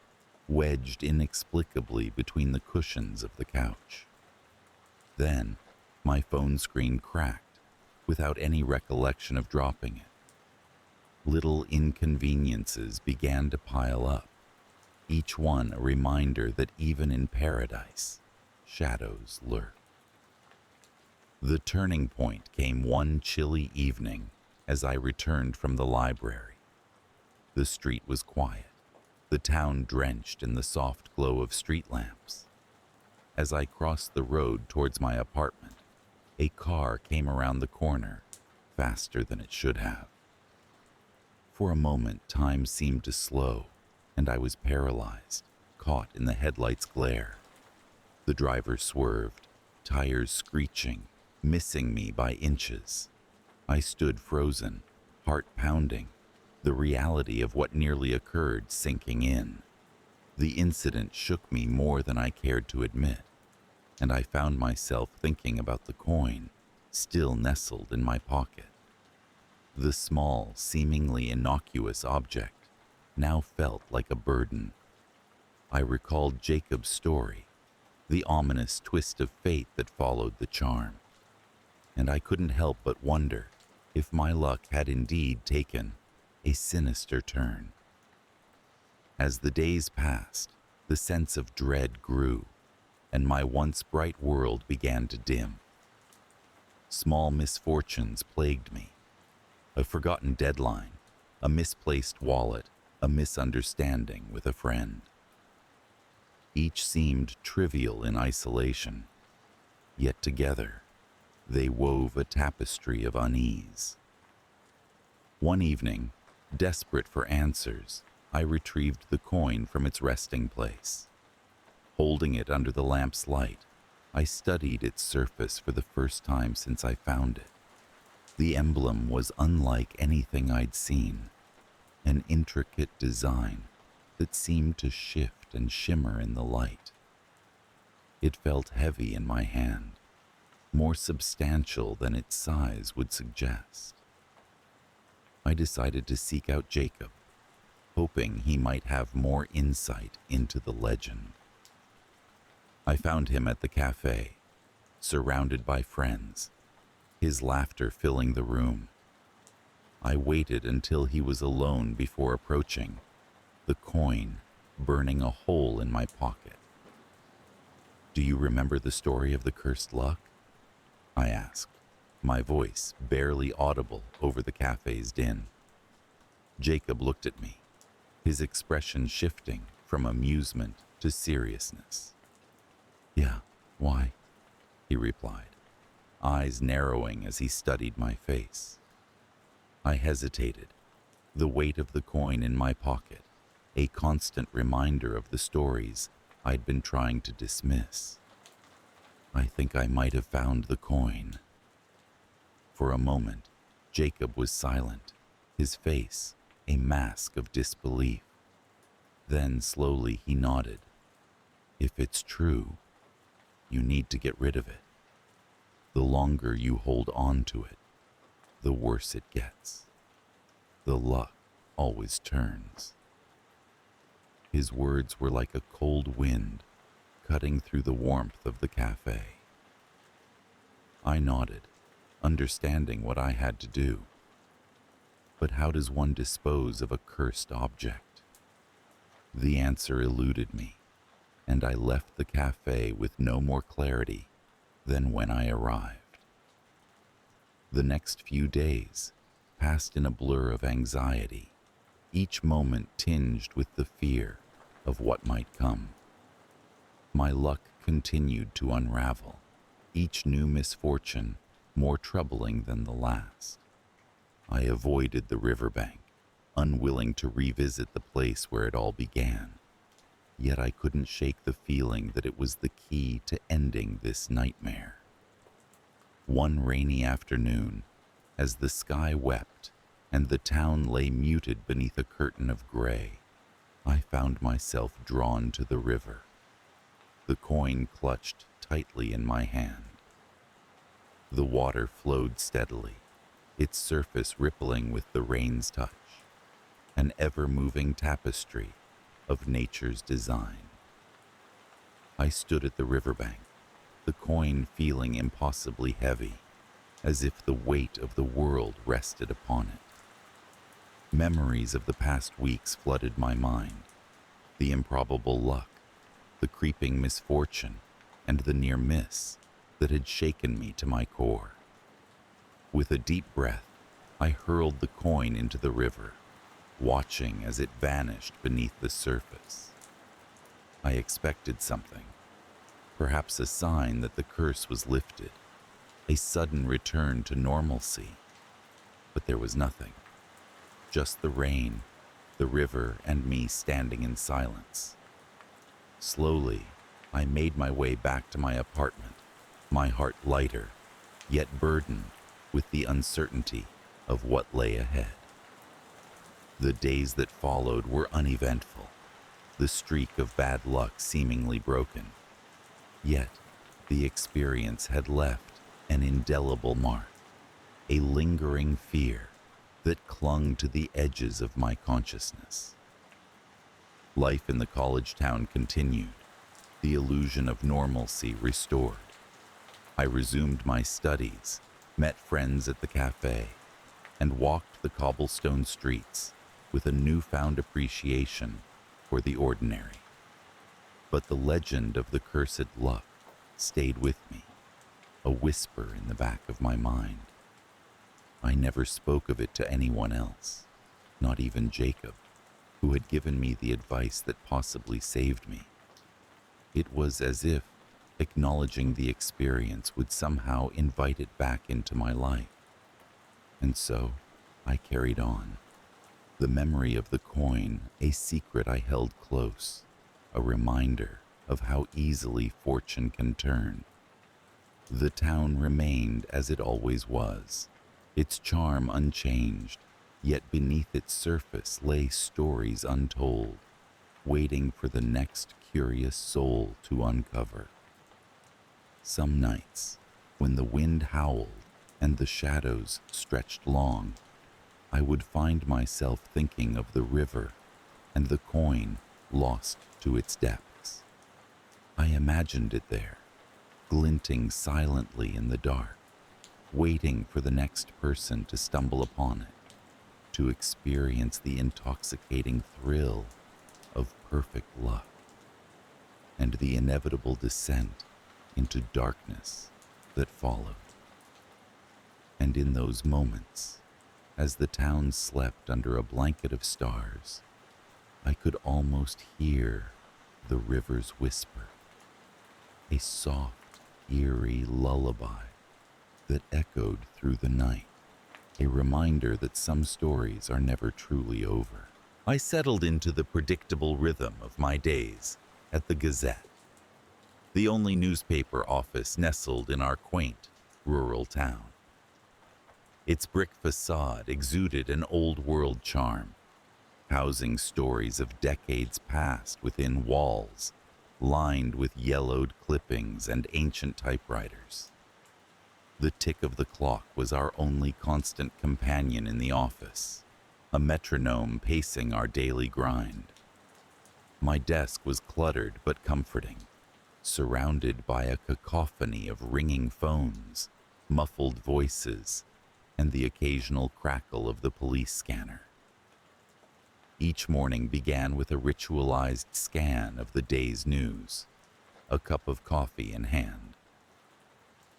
S1: wedged inexplicably between the cushions of the couch. Then, my phone screen cracked without any recollection of dropping it. Little inconveniences began to pile up, each one a reminder that even in paradise, shadows lurk. The turning point came one chilly evening as I returned from the library. The street was quiet, the town drenched in the soft glow of street lamps. As I crossed the road towards my apartment, a car came around the corner, faster than it should have. For a moment, time seemed to slow, and I was paralyzed, caught in the headlights' glare. The driver swerved, tires screeching, missing me by inches. I stood frozen, heart pounding, the reality of what nearly occurred sinking in. The incident shook me more than I cared to admit, and I found myself thinking about the coin still nestled in my pocket. The small, seemingly innocuous object now felt like a burden. I recalled Jacob's story, the ominous twist of fate that followed the charm, and I couldn't help but wonder if my luck had indeed taken a sinister turn. As the days passed, the sense of dread grew, and my once bright world began to dim. Small misfortunes plagued me. A forgotten deadline, a misplaced wallet, a misunderstanding with a friend. Each seemed trivial in isolation, yet together they wove a tapestry of unease. One evening, desperate for answers, I retrieved the coin from its resting place. Holding it under the lamp's light, I studied its surface for the first time since I found it. The emblem was unlike anything I'd seen, an intricate design that seemed to shift and shimmer in the light. It felt heavy in my hand, more substantial than its size would suggest. I decided to seek out Jacob, hoping he might have more insight into the legend. I found him at the cafe, surrounded by friends, his laughter filling the room. I waited until he was alone before approaching, the coin burning a hole in my pocket. "Do you remember the story of the cursed luck?" I asked, my voice barely audible over the cafe's din. Jacob looked at me, his expression shifting from amusement to seriousness. "Yeah, why?" he replied, eyes narrowing as he studied my face. I hesitated, the weight of the coin in my pocket, a constant reminder of the stories I'd been trying to dismiss. "I think I might have found the coin." For a moment, Jacob was silent, his face a mask of disbelief. Then slowly he nodded. "If it's true, you need to get rid of it. The longer you hold on to it, the worse it gets." The luck always turns. His words were like a cold wind cutting through the warmth of the cafe. I nodded, understanding what I had to do. But how does one dispose of a cursed object? The answer eluded me, and I left the cafe with no more clarity than when I arrived. The next few days passed in a blur of anxiety, each moment tinged with the fear of what might come. My luck continued to unravel, each new misfortune more troubling than the last. I avoided the riverbank, unwilling to revisit the place where it all began. Yet I couldn't shake the feeling that it was the key to ending this nightmare. One rainy afternoon, as the sky wept and the town lay muted beneath a curtain of gray, I found myself drawn to the river, the coin clutched tightly in my hand. The water flowed steadily, its surface rippling with the rain's touch, an ever-moving tapestry of nature's design. I stood at the riverbank, the coin feeling impossibly heavy, as if the weight of the world rested upon it. Memories of the past weeks flooded my mind, the improbable luck, the creeping misfortune, and the near miss that had shaken me to my core. With a deep breath, I hurled the coin into the river, watching as it vanished beneath the surface. I expected something, perhaps a sign that the curse was lifted, a sudden return to normalcy. But there was nothing, just the rain, the river, and me standing in silence. Slowly, I made my way back to my apartment, my heart lighter, yet burdened with the uncertainty of what lay ahead. The days that followed were uneventful, the streak of bad luck seemingly broken. Yet, the experience had left an indelible mark, a lingering fear that clung to the edges of my consciousness. Life in the college town continued, the illusion of normalcy restored. I resumed my studies, met friends at the cafe, and walked the cobblestone streets with a newfound appreciation for the ordinary. But the legend of the cursed luck stayed with me, a whisper in the back of my mind. I never spoke of it to anyone else, not even Jacob, who had given me the advice that possibly saved me. It was as if acknowledging the experience would somehow invite it back into my life. And so I carried on, the memory of the coin a secret I held close, a reminder of how easily fortune can turn. The town remained as it always was, its charm unchanged, yet beneath its surface lay stories untold, waiting for the next curious soul to uncover. Some nights, when the wind howled and the shadows stretched long, I would find myself thinking of the river and the coin lost to its depths. I imagined it there, glinting silently in the dark, waiting for the next person to stumble upon it, to experience the intoxicating thrill of perfect luck, and the inevitable descent into darkness that followed. And in those moments, as the town slept under a blanket of stars, I could almost hear the river's whisper, a soft, eerie lullaby that echoed through the night, a reminder that some stories are never truly over. I settled into the predictable rhythm of my days at the Gazette, the only newspaper office nestled in our quaint, rural town. Its brick facade exuded an old-world charm, housing stories of decades past within walls lined with yellowed clippings and ancient typewriters. The tick of the clock was our only constant companion in the office, a metronome pacing our daily grind. My desk was cluttered but comforting, surrounded by a cacophony of ringing phones, muffled voices, and the occasional crackle of the police scanner. Each morning began with a ritualized scan of the day's news, a cup of coffee in hand.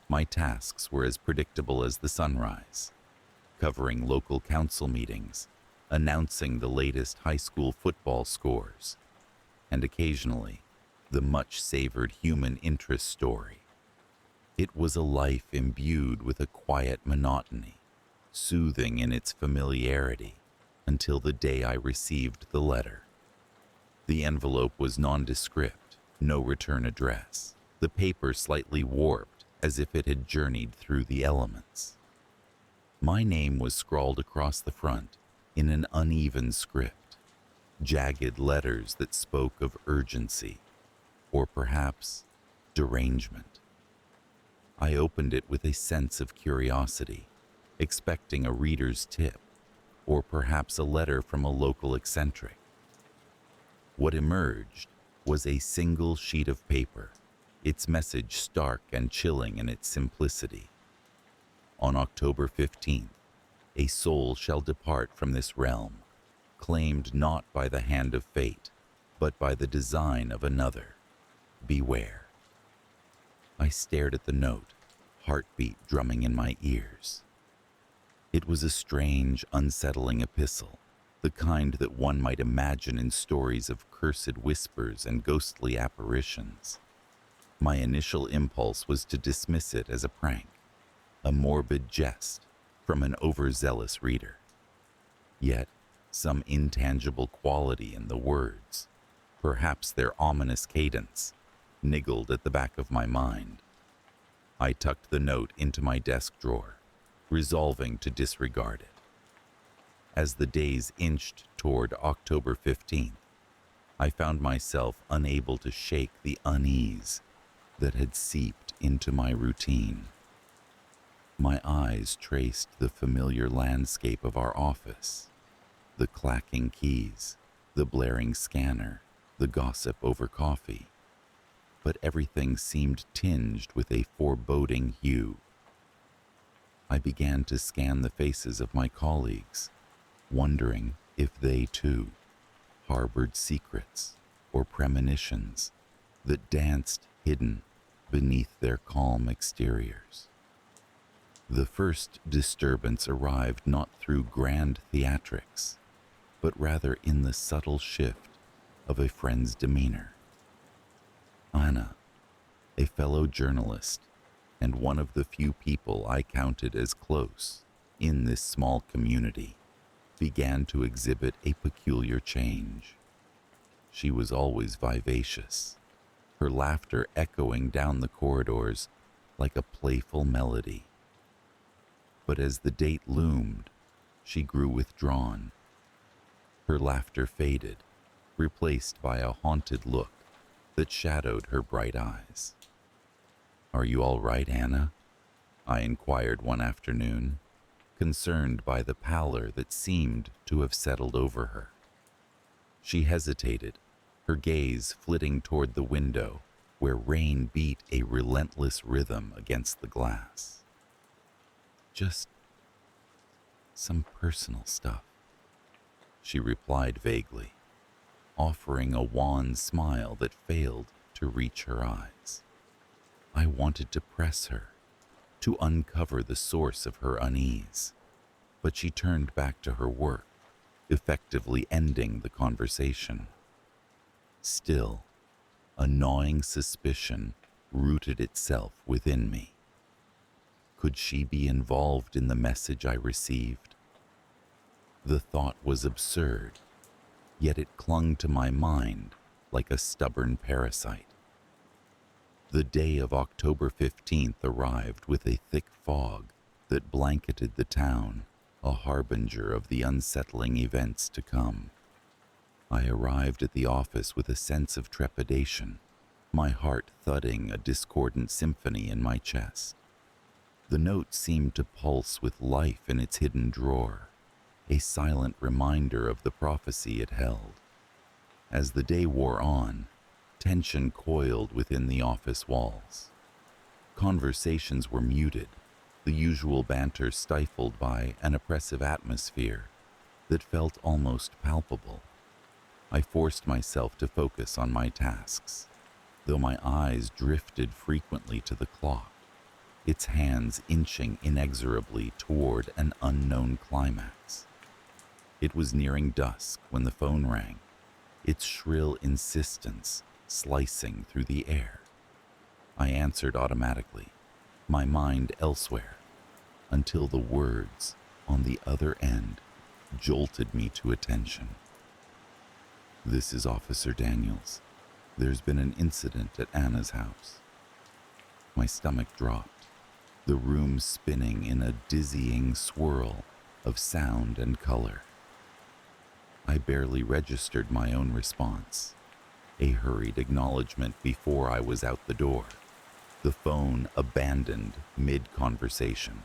S1: My tasks were as predictable as the sunrise, covering local council meetings, announcing the latest high school football scores, and occasionally, the much-savored human interest story. It was a life imbued with a quiet monotony, soothing in its familiarity, until the day I received the letter. The envelope was nondescript, no return address, the paper slightly warped as if it had journeyed through the elements. My name was scrawled across the front in an uneven script, jagged letters that spoke of urgency, or perhaps derangement. I opened it with a sense of curiosity, expecting a reader's tip, or perhaps a letter from a local eccentric. What emerged was a single sheet of paper, its message stark and chilling in its simplicity. On October 15th, a soul shall depart from this realm, claimed not by the hand of fate, but by the design of another. Beware. I stared at the note, heartbeat drumming in my ears. It was a strange, unsettling epistle, the kind that one might imagine in stories of cursed whispers and ghostly apparitions. My initial impulse was to dismiss it as a prank, a morbid jest from an overzealous reader. Yet, some intangible quality in the words, perhaps their ominous cadence, niggled at the back of my mind. I tucked the note into my desk drawer, resolving to disregard it. As the days inched toward October 15th, I found myself unable to shake the unease that had seeped into my routine. My eyes traced the familiar landscape of our office, the clacking keys, the blaring scanner, the gossip over coffee, but everything seemed tinged with a foreboding hue. I began to scan the faces of my colleagues, wondering if they too harbored secrets or premonitions that danced hidden beneath their calm exteriors. The first disturbance arrived not through grand theatrics, but rather in the subtle shift of a friend's demeanor. Anna, a fellow journalist and one of the few people I counted as close in this small community, began to exhibit a peculiar change. She was always vivacious, her laughter echoing down the corridors like a playful melody. But as the date loomed, she grew withdrawn. Her laughter faded, replaced by a haunted look that shadowed her bright eyes. "Are you all right, Anna?" I inquired one afternoon, concerned by the pallor that seemed to have settled over her. She hesitated, her gaze flitting toward the window where rain beat a relentless rhythm against the glass. "Just some personal stuff," she replied vaguely, offering a wan smile that failed to reach her eyes. I wanted to press her, to uncover the source of her unease, but she turned back to her work, effectively ending the conversation. Still, a gnawing suspicion rooted itself within me. Could she be involved in the message I received? The thought was absurd, yet it clung to my mind like a stubborn parasite. The day of October 15th arrived with a thick fog that blanketed the town, a harbinger of the unsettling events to come. I arrived at the office with a sense of trepidation, my heart thudding a discordant symphony in my chest. The note seemed to pulse with life in its hidden drawer, a silent reminder of the prophecy it held. As the day wore on, tension coiled within the office walls. Conversations were muted, the usual banter stifled by an oppressive atmosphere that felt almost palpable. I forced myself to focus on my tasks, though my eyes drifted frequently to the clock, its hands inching inexorably toward an unknown climax. It was nearing dusk when the phone rang, its shrill insistence slicing through the air. I answered automatically, my mind elsewhere, until the words on the other end jolted me to attention. "This is Officer Daniels. There's been an incident at Anna's house." My stomach dropped, the room spinning in a dizzying swirl of sound and color. I barely registered my own response, a hurried acknowledgement before I was out the door, the phone abandoned mid-conversation.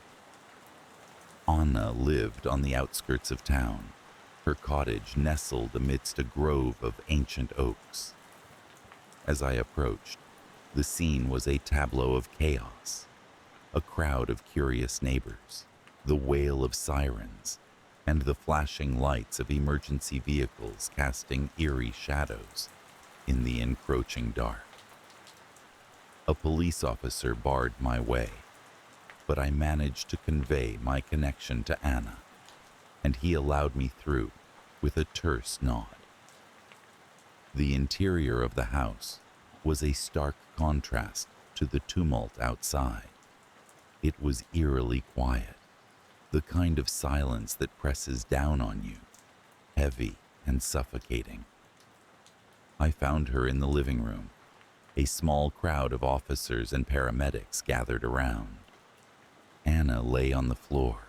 S1: Anna lived on the outskirts of town, her cottage nestled amidst a grove of ancient oaks. As I approached, the scene was a tableau of chaos. A crowd of curious neighbors, the wail of sirens, and the flashing lights of emergency vehicles casting eerie shadows in the encroaching dark. A police officer barred my way, but I managed to convey my connection to Anna, and he allowed me through with a terse nod. The interior of the house was a stark contrast to the tumult outside. It was eerily quiet, the kind of silence that presses down on you, heavy and suffocating. I found her in the living room, a small crowd of officers and paramedics gathered around. Anna lay on the floor,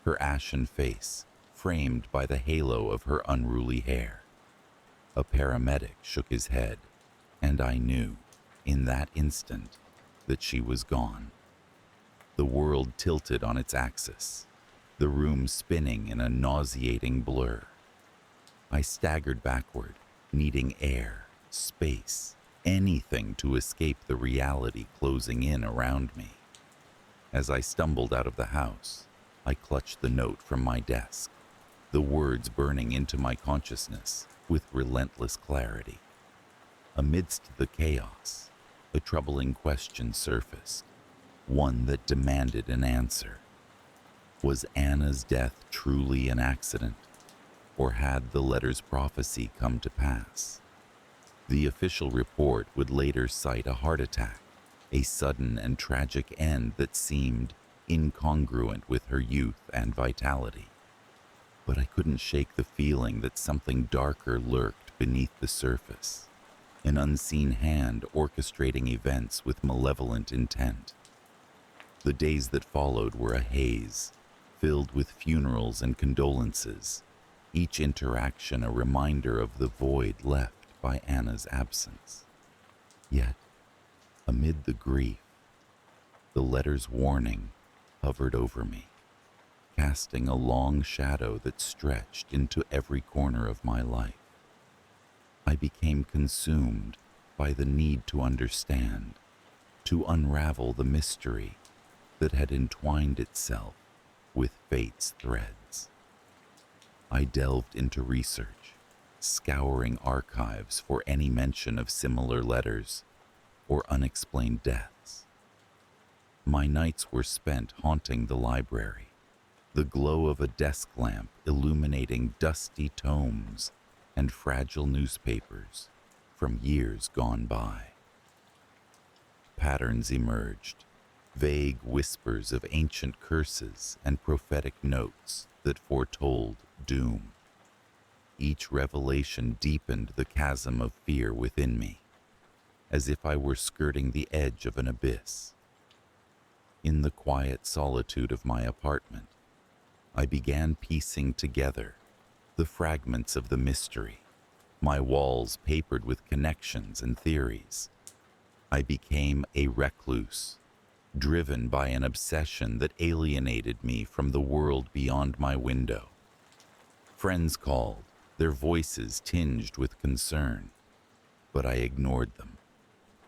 S1: her ashen face framed by the halo of her unruly hair. A paramedic shook his head, and I knew, in that instant, that she was gone. The world tilted on its axis, the room spinning in a nauseating blur. I staggered backward, needing air, space, anything to escape the reality closing in around me. As I stumbled out of the house, I clutched the note from my desk, the words burning into my consciousness with relentless clarity. Amidst the chaos, a troubling question surfaced, one that demanded an answer. Was Anna's death truly an accident, or had the letter's prophecy come to pass? The official report would later cite a heart attack, a sudden and tragic end that seemed incongruent with her youth and vitality. But I couldn't shake the feeling that something darker lurked beneath the surface, an unseen hand orchestrating events with malevolent intent. The days that followed were a haze, filled with funerals and condolences, each interaction a reminder of the void left by Anna's absence. Yet, amid the grief, the letter's warning hovered over me, casting a long shadow that stretched into every corner of my life. I became consumed by the need to understand, to unravel the mystery that had entwined itself with fate's threads. I delved into research, scouring archives for any mention of similar letters or unexplained deaths. My nights were spent haunting the library, the glow of a desk lamp illuminating dusty tomes and fragile newspapers from years gone by. Patterns emerged, vague whispers of ancient curses and prophetic notes that foretold doom. Each revelation deepened the chasm of fear within me, as if I were skirting the edge of an abyss. In the quiet solitude of my apartment, I began piecing together the fragments of the mystery, my walls papered with connections and theories. I became a recluse, driven by an obsession that alienated me from the world beyond my window. Friends called, their voices tinged with concern, but I ignored them,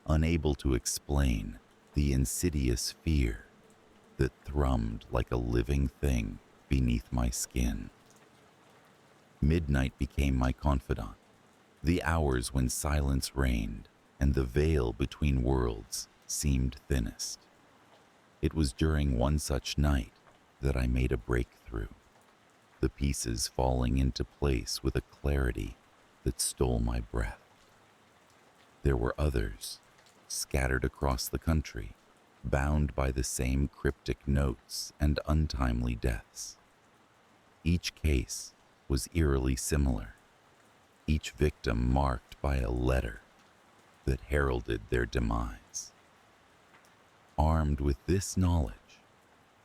S1: unable to explain the insidious fear that thrummed like a living thing beneath my skin. Midnight became my confidant, the hours when silence reigned and the veil between worlds seemed thinnest. It was during one such night that I made a breakthrough, the pieces falling into place with a clarity that stole my breath. There were others, scattered across the country, bound by the same cryptic notes and untimely deaths. Each case was eerily similar, each victim marked by a letter that heralded their demise. Armed with this knowledge,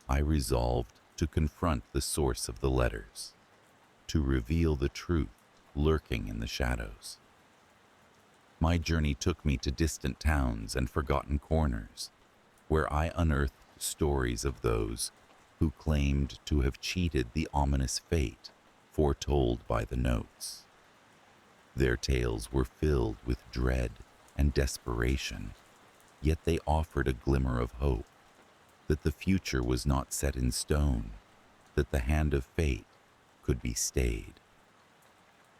S1: I resolved to confront the source of the letters, to reveal the truth lurking in the shadows. My journey took me to distant towns and forgotten corners, where I unearthed stories of those who claimed to have cheated the ominous fate foretold by the notes. Their tales were filled with dread and desperation, yet they offered a glimmer of hope, that the future was not set in stone, that the hand of fate could be stayed.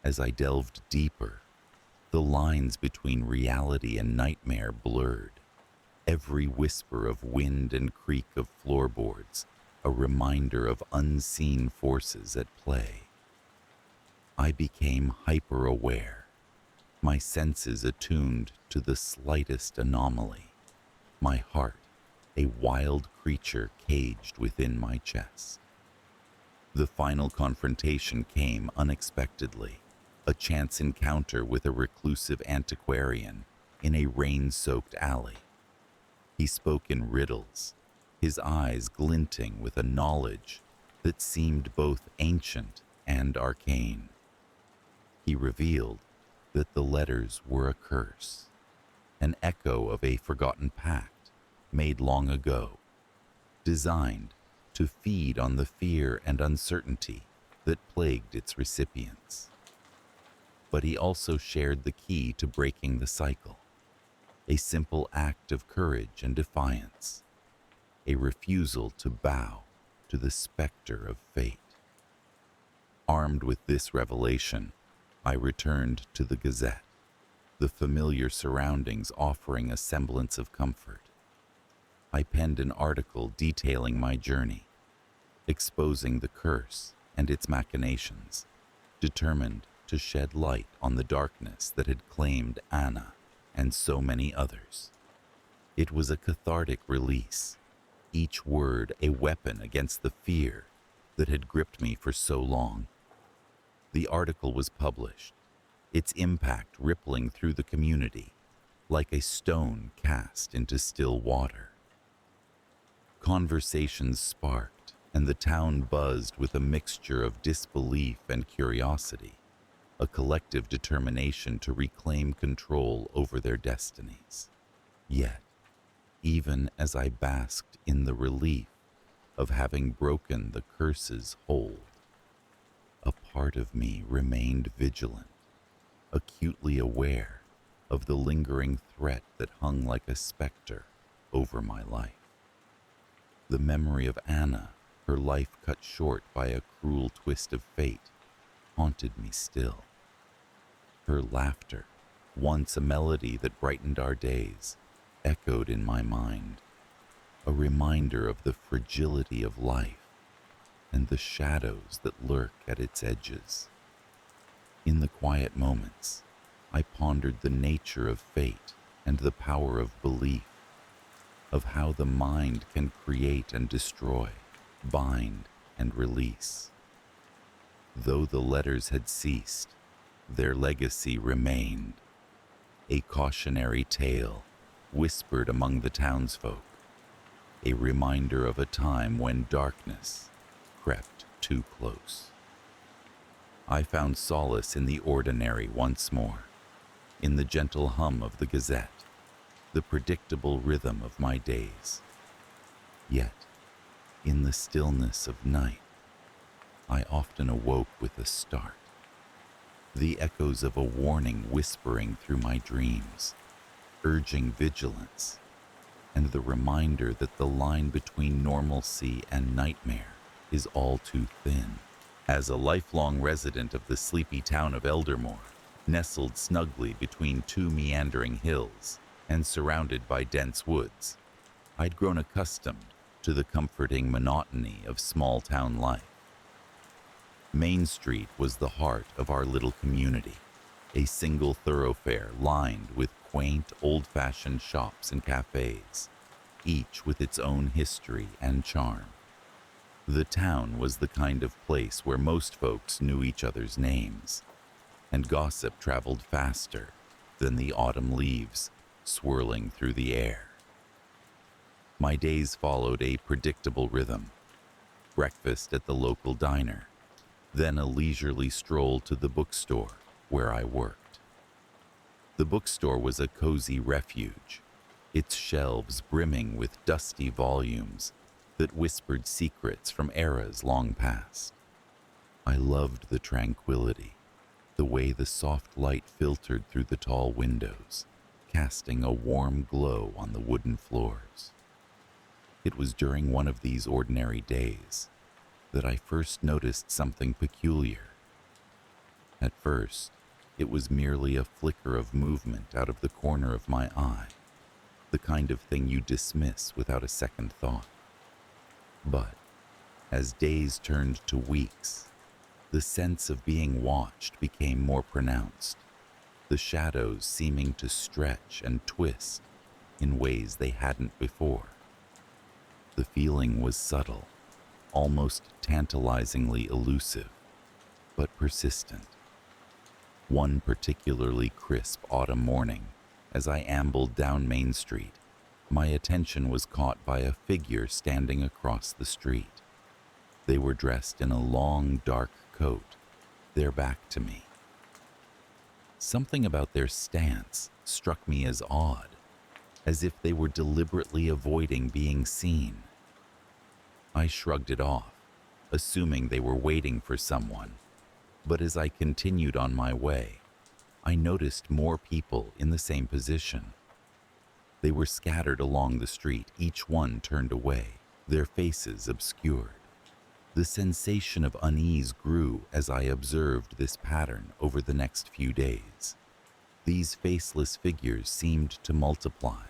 S1: As I delved deeper, the lines between reality and nightmare blurred, every whisper of wind and creak of floorboards a reminder of unseen forces at play. I became hyper-aware, my senses attuned to the slightest anomaly, my heart a wild creature caged within my chest. The final confrontation came unexpectedly, a chance encounter with a reclusive antiquarian in a rain-soaked alley. He spoke in riddles, his eyes glinting with a knowledge that seemed both ancient and arcane. He revealed that the letters were a curse, an echo of a forgotten pact made long ago, designed to feed on the fear and uncertainty that plagued its recipients. But he also shared the key to breaking the cycle, a simple act of courage and defiance, a refusal to bow to the specter of fate. Armed with this revelation, I returned to the Gazette, the familiar surroundings offering a semblance of comfort. I penned an article detailing my journey, exposing the curse and its machinations, determined to shed light on the darkness that had claimed Anna and so many others. It was a cathartic release, each word a weapon against the fear that had gripped me for so long. The article was published, its impact rippling through the community like a stone cast into still water. Conversations sparked, and the town buzzed with a mixture of disbelief and curiosity, a collective determination to reclaim control over their destinies. Yet, even as I basked in the relief of having broken the curse's hold, a part of me remained vigilant, acutely aware of the lingering threat that hung like a specter over my life. The memory of Anna, her life cut short by a cruel twist of fate, haunted me still. Her laughter, once a melody that brightened our days, echoed in my mind, a reminder of the fragility of life and the shadows that lurk at its edges. In the quiet moments, I pondered the nature of fate and the power of belief, of how the mind can create and destroy, bind and release. Though the letters had ceased, their legacy remained, a cautionary tale whispered among the townsfolk, a reminder of a time when darkness crept too close. I found solace in the ordinary once more, in the gentle hum of the Gazette, the predictable rhythm of my days. Yet, in the stillness of night, I often awoke with a start, the echoes of a warning whispering through my dreams, urging vigilance, and the reminder that the line between normalcy and nightmare is all too thin. As a lifelong resident of the sleepy town of Eldermore, nestled snugly between two meandering hills and surrounded by dense woods, I'd grown accustomed to the comforting monotony of small-town life. Main Street was the heart of our little community, a single thoroughfare lined with quaint, old-fashioned shops and cafes, each with its own history and charm. The town was the kind of place where most folks knew each other's names, and gossip traveled faster than the autumn leaves swirling through the air. My days followed a predictable rhythm: breakfast at the local diner, then a leisurely stroll to the bookstore where I worked. The bookstore was a cozy refuge, its shelves brimming with dusty volumes that whispered secrets from eras long past. I loved the tranquility, the way the soft light filtered through the tall windows, casting a warm glow on the wooden floors. It was during one of these ordinary days that I first noticed something peculiar. At first, it was merely a flicker of movement out of the corner of my eye, the kind of thing you dismiss without a second thought. But as days turned to weeks, the sense of being watched became more pronounced, the shadows seeming to stretch and twist in ways they hadn't before. The feeling was subtle, almost tantalizingly elusive, but persistent. One particularly crisp autumn morning, as I ambled down Main Street, my attention was caught by a figure standing across the street. They were dressed in a long, dark coat, their back to me. Something about their stance struck me as odd, as if they were deliberately avoiding being seen. I shrugged it off, assuming they were waiting for someone, but as I continued on my way, I noticed more people in the same position. They were scattered along the street, each one turned away, their faces obscured. The sensation of unease grew as I observed this pattern over the next few days. These faceless figures seemed to multiply,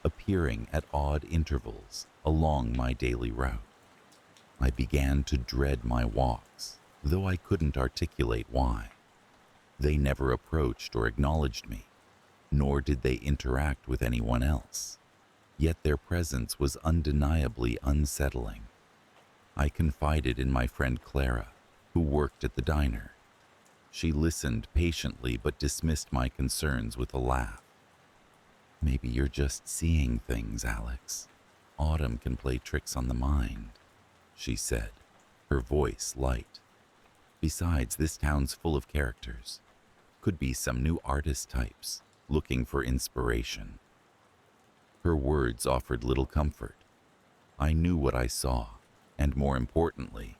S1: appearing at odd intervals along my daily route. I began to dread my walks, though I couldn't articulate why. They never approached or acknowledged me, nor did they interact with anyone else. Yet their presence was undeniably unsettling. I confided in my friend Clara, who worked at the diner. She listened patiently but dismissed my concerns with a laugh. "Maybe you're just seeing things, Alex. Autumn can play tricks on the mind," she said, her voice light. "Besides, this town's full of characters. Could be some new artist types looking for inspiration." Her words offered little comfort. I knew what I saw, and more importantly,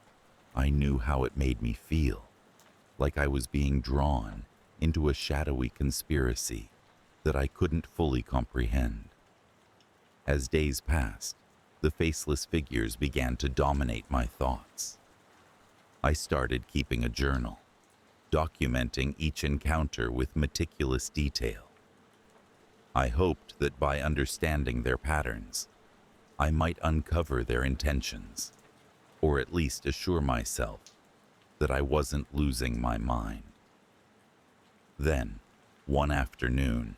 S1: I knew how it made me feel, like I was being drawn into a shadowy conspiracy that I couldn't fully comprehend. As days passed, the faceless figures began to dominate my thoughts. I started keeping a journal, documenting each encounter with meticulous detail. I hoped that by understanding their patterns, I might uncover their intentions, or at least assure myself that I wasn't losing my mind. Then, one afternoon,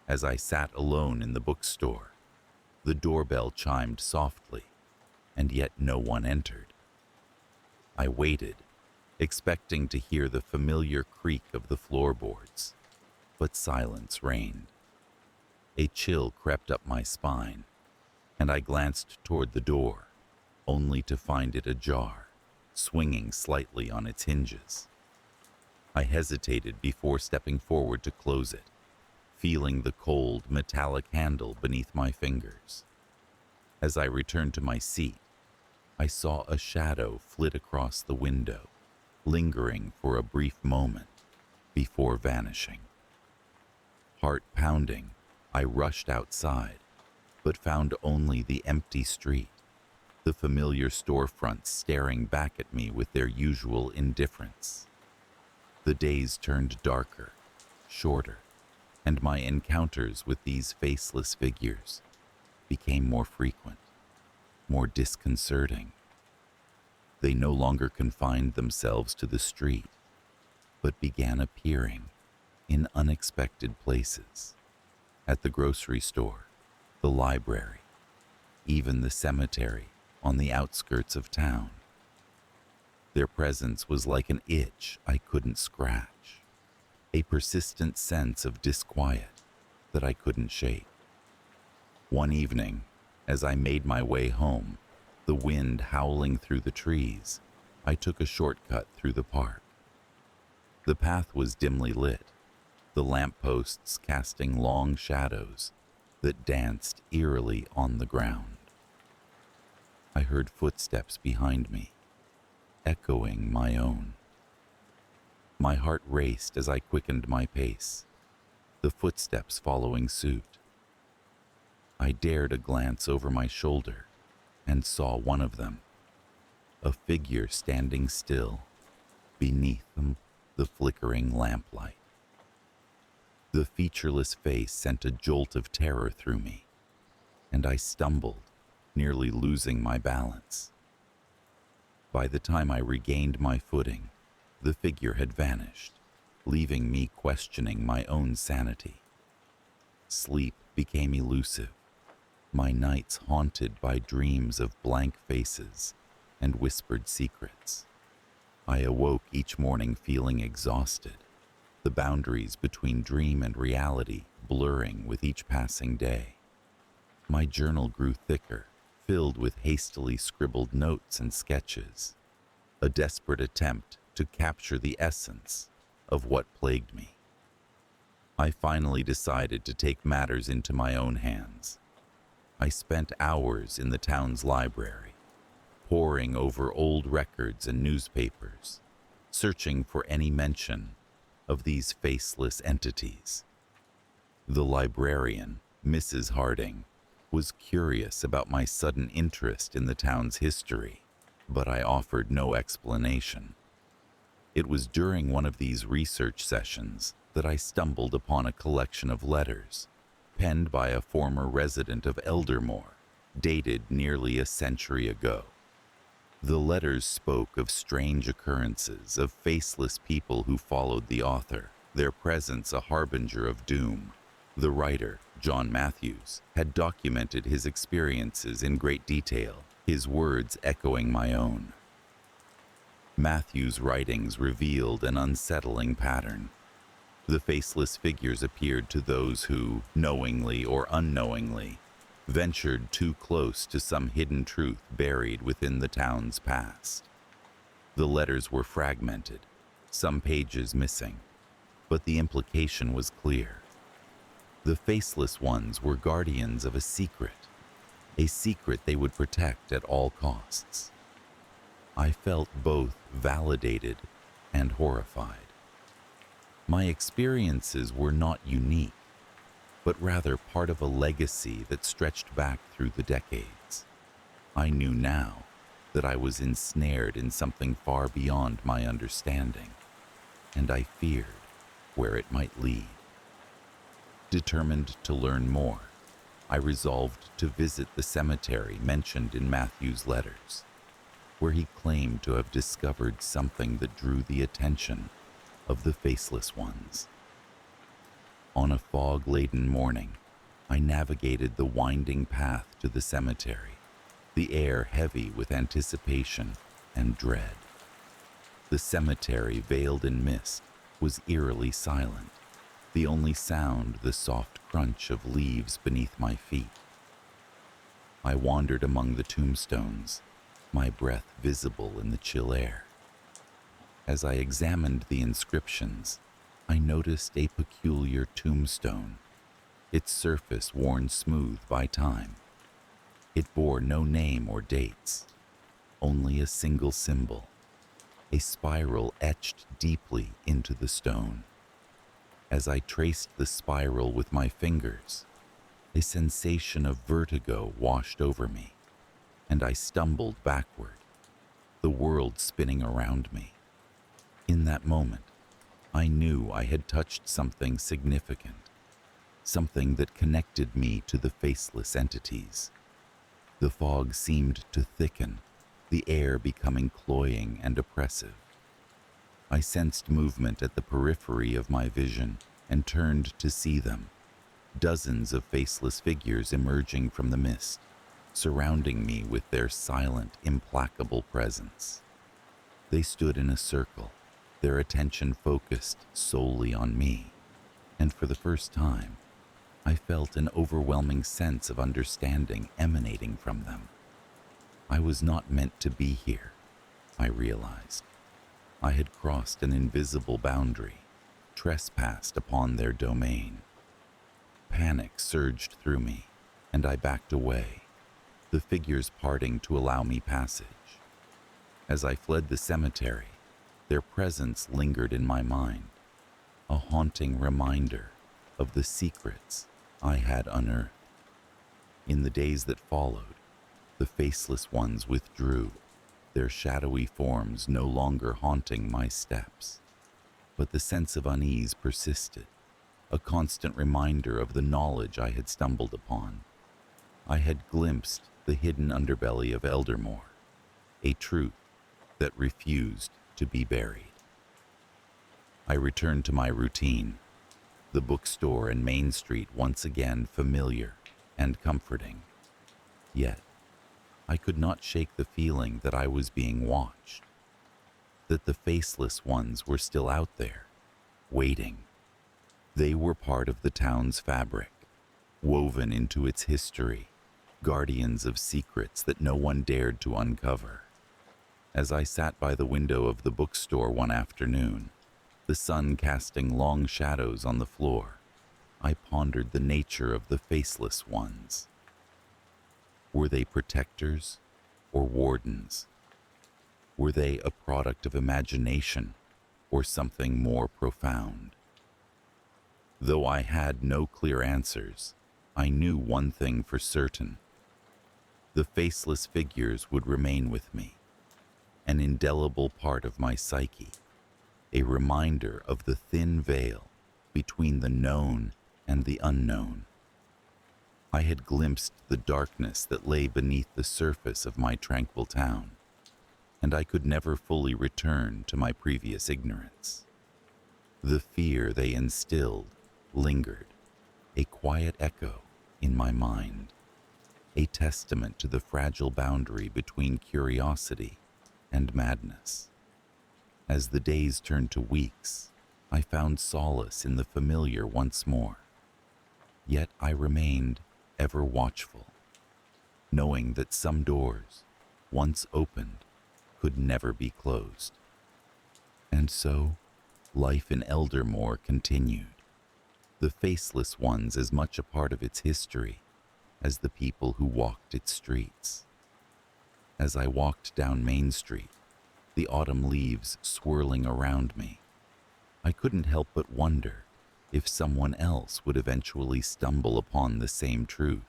S1: as I sat alone in the bookstore, the doorbell chimed softly, and yet no one entered. I waited, expecting to hear the familiar creak of the floorboards, but silence reigned. A chill crept up my spine, and I glanced toward the door, only to find it ajar, swinging slightly on its hinges. I hesitated before stepping forward to close it, feeling the cold, metallic handle beneath my fingers. As I returned to my seat, I saw a shadow flit across the window, lingering for a brief moment before vanishing. Heart pounding, I rushed outside, but found only the empty street, the familiar storefronts staring back at me with their usual indifference. The days turned darker, shorter, and my encounters with these faceless figures became more frequent, more disconcerting. They no longer confined themselves to the street, but began appearing in unexpected places, at the grocery store, the library, even the cemetery on the outskirts of town. Their presence was like an itch I couldn't scratch, a persistent sense of disquiet that I couldn't shake. One evening, as I made my way home, the wind howling through the trees, I took a shortcut through the park. The path was dimly lit, the lampposts casting long shadows that danced eerily on the ground. I heard footsteps behind me, echoing my own. My heart raced as I quickened my pace, the footsteps following suit. I dared a glance over my shoulder and saw one of them, a figure standing still beneath the flickering lamplight. The featureless face sent a jolt of terror through me, and I stumbled, nearly losing my balance. By the time I regained my footing, the figure had vanished, leaving me questioning my own sanity. Sleep became elusive, my nights haunted by dreams of blank faces and whispered secrets. I awoke each morning feeling exhausted, the boundaries between dream and reality blurring with each passing day. My journal grew thicker, filled with hastily scribbled notes and sketches, a desperate attempt to capture the essence of what plagued me. I finally decided to take matters into my own hands. I spent hours in the town's library, poring over old records and newspapers, searching for any mention of these faceless entities. The librarian, Mrs. Harding, was curious about my sudden interest in the town's history, but I offered no explanation. It was during one of these research sessions that I stumbled upon a collection of letters, penned by a former resident of Eldermore, dated nearly a century ago. The letters spoke of strange occurrences, of faceless people who followed the author, their presence a harbinger of doom. The writer, John Matthews, had documented his experiences in great detail, his words echoing my own. Matthews' writings revealed an unsettling pattern. The faceless figures appeared to those who, knowingly or unknowingly, ventured too close to some hidden truth buried within the town's past. The letters were fragmented, some pages missing, but the implication was clear. The faceless ones were guardians of a secret they would protect at all costs. I felt both validated and horrified. My experiences were not unique, but rather part of a legacy that stretched back through the decades. I knew now that I was ensnared in something far beyond my understanding, and I feared where it might lead. Determined to learn more, I resolved to visit the cemetery mentioned in Matthew's letters, where he claimed to have discovered something that drew the attention of the faceless ones. On a fog-laden morning, I navigated the winding path to the cemetery, the air heavy with anticipation and dread. The cemetery, veiled in mist, was eerily silent, the only sound the soft crunch of leaves beneath my feet. I wandered among the tombstones, my breath visible in the chill air. As I examined the inscriptions, I noticed a peculiar tombstone, its surface worn smooth by time. It bore no name or dates, only a single symbol, a spiral etched deeply into the stone. As I traced the spiral with my fingers, a sensation of vertigo washed over me, and I stumbled backward, the world spinning around me. In that moment, I knew I had touched something significant, something that connected me to the faceless entities. The fog seemed to thicken, the air becoming cloying and oppressive. I sensed movement at the periphery of my vision and turned to see them, dozens of faceless figures emerging from the mist, surrounding me with their silent, implacable presence. They stood in a circle, their attention focused solely on me, and for the first time, I felt an overwhelming sense of understanding emanating from them. I was not meant to be here, I realized. I had crossed an invisible boundary, trespassed upon their domain. Panic surged through me, and I backed away, the figures parting to allow me passage. As I fled the cemetery, their presence lingered in my mind, a haunting reminder of the secrets I had unearthed. In the days that followed, the faceless ones withdrew, their shadowy forms no longer haunting my steps. But the sense of unease persisted, a constant reminder of the knowledge I had stumbled upon. I had glimpsed the hidden underbelly of Eldermore, a truth that refused to be buried. I returned to my routine, the bookstore and Main Street once again familiar and comforting. Yet, I could not shake the feeling that I was being watched, that the faceless ones were still out there, waiting. They were part of the town's fabric, woven into its history, guardians of secrets that no one dared to uncover. As I sat by the window of the bookstore one afternoon, the sun casting long shadows on the floor, I pondered the nature of the faceless ones. Were they protectors or wardens? Were they a product of imagination or something more profound? Though I had no clear answers, I knew one thing for certain. The faceless figures would remain with me, an indelible part of my psyche, a reminder of the thin veil between the known and the unknown. I had glimpsed the darkness that lay beneath the surface of my tranquil town, and I could never fully return to my previous ignorance. The fear they instilled lingered, a quiet echo in my mind, a testament to the fragile boundary between curiosity and madness. As the days turned to weeks, I found solace in the familiar once more. Yet I remained ever watchful, knowing that some doors, once opened, could never be closed. And so, life in Eldermore continued, the faceless ones as much a part of its history as the people who walked its streets. As I walked down Main Street, the autumn leaves swirling around me, I couldn't help but wonder if someone else would eventually stumble upon the same truth,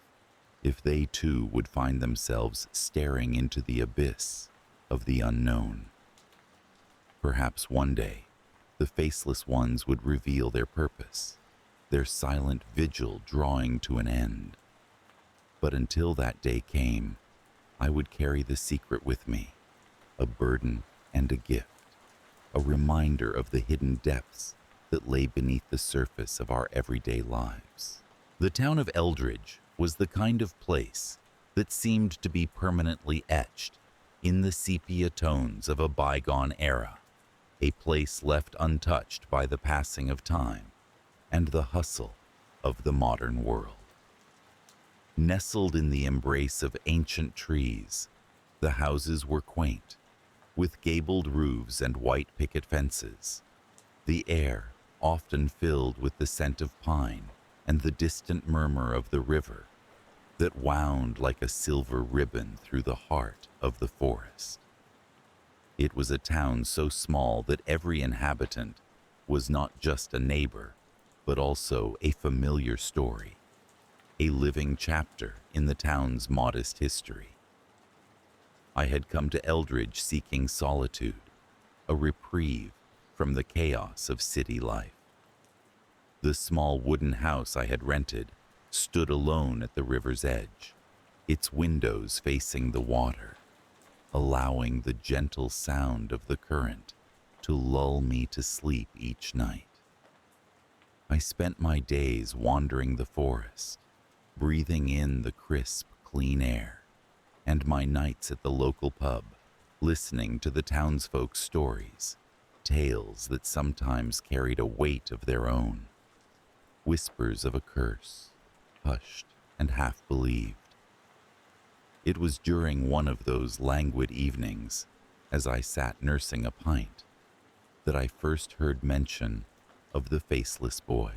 S1: if they too would find themselves staring into the abyss of the unknown. Perhaps one day, the faceless ones would reveal their purpose, their silent vigil drawing to an end. But until that day came, I would carry the secret with me, a burden and a gift, a reminder of the hidden depths that lay beneath the surface of our everyday lives. The town of Eldridge was the kind of place that seemed to be permanently etched in the sepia tones of a bygone era, a place left untouched by the passing of time and the hustle of the modern world. Nestled in the embrace of ancient trees, the houses were quaint, with gabled roofs and white picket fences, the air often filled with the scent of pine and the distant murmur of the river, that wound like a silver ribbon through the heart of the forest. It was a town so small that every inhabitant was not just a neighbor, but also a familiar story, a living chapter in the town's modest history. I had come to Eldridge seeking solitude, a reprieve from the chaos of city life. The small wooden house I had rented stood alone at the river's edge, its windows facing the water, allowing the gentle sound of the current to lull me to sleep each night. I spent my days wandering the forest, breathing in the crisp, clean air, and my nights at the local pub, listening to the townsfolk's stories, tales that sometimes carried a weight of their own, whispers of a curse, hushed and half believed. It was during one of those languid evenings, as I sat nursing a pint, that I first heard mention of the faceless boy.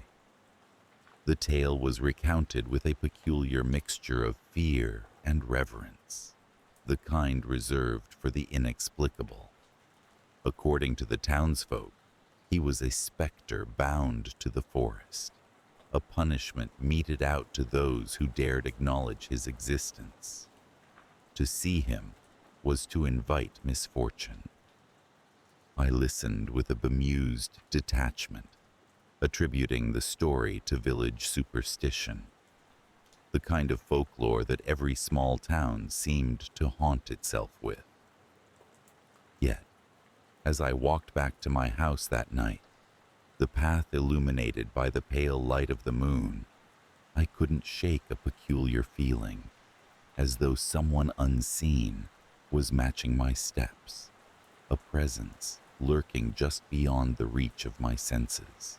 S1: The tale was recounted with a peculiar mixture of fear and reverence, the kind reserved for the inexplicable. According to the townsfolk, he was a specter bound to the forest, a punishment meted out to those who dared acknowledge his existence. To see him was to invite misfortune. I listened with a bemused detachment, attributing the story to village superstition, the kind of folklore that every small town seemed to haunt itself with. Yet, as I walked back to my house that night, the path illuminated by the pale light of the moon, I couldn't shake a peculiar feeling, as though someone unseen was matching my steps, a presence lurking just beyond the reach of my senses.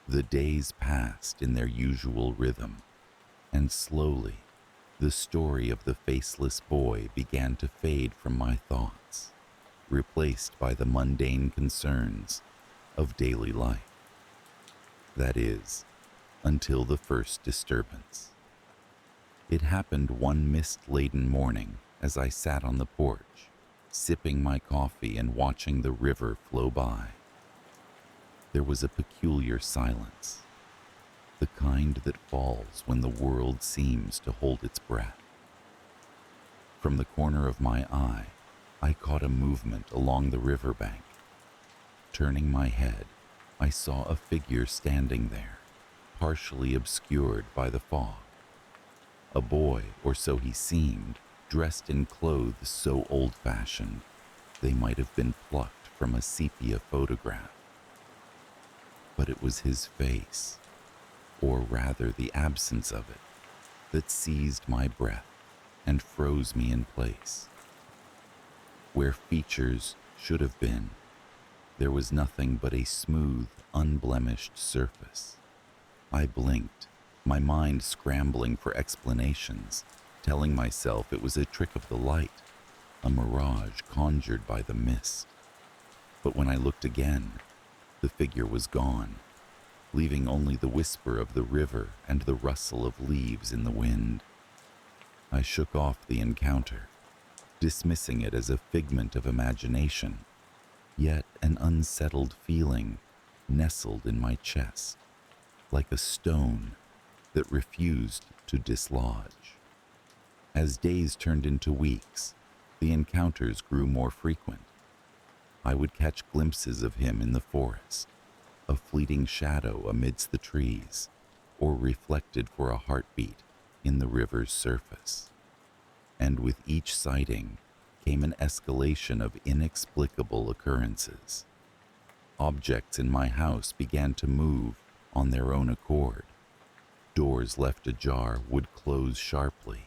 S1: The days passed in their usual rhythm, and slowly, the story of the faceless boy began to fade from my thoughts, replaced by the mundane concerns of daily life. That is, until the first disturbance. It happened one mist-laden morning as I sat on the porch, sipping my coffee and watching the river flow by. There was a peculiar silence, the kind that falls when the world seems to hold its breath. From the corner of my eye, I caught a movement along the riverbank. Turning my head, I saw a figure standing there, partially obscured by the fog. A boy, or so he seemed, dressed in clothes so old-fashioned they might have been plucked from a sepia photograph. But it was his face, or rather the absence of it, that seized my breath and froze me in place. Where features should have been, there was nothing but a smooth, unblemished surface. I blinked, my mind scrambling for explanations, telling myself it was a trick of the light, a mirage conjured by the mist. But when I looked again, the figure was gone, leaving only the whisper of the river and the rustle of leaves in the wind. I shook off the encounter, dismissing it as a figment of imagination, yet an unsettled feeling nestled in my chest, like a stone that refused to dislodge. As days turned into weeks, the encounters grew more frequent. I would catch glimpses of him in the forest, a fleeting shadow amidst the trees, or reflected for a heartbeat in the river's surface. And with each sighting came an escalation of inexplicable occurrences. Objects in my house began to move on their own accord. Doors left ajar would close sharply,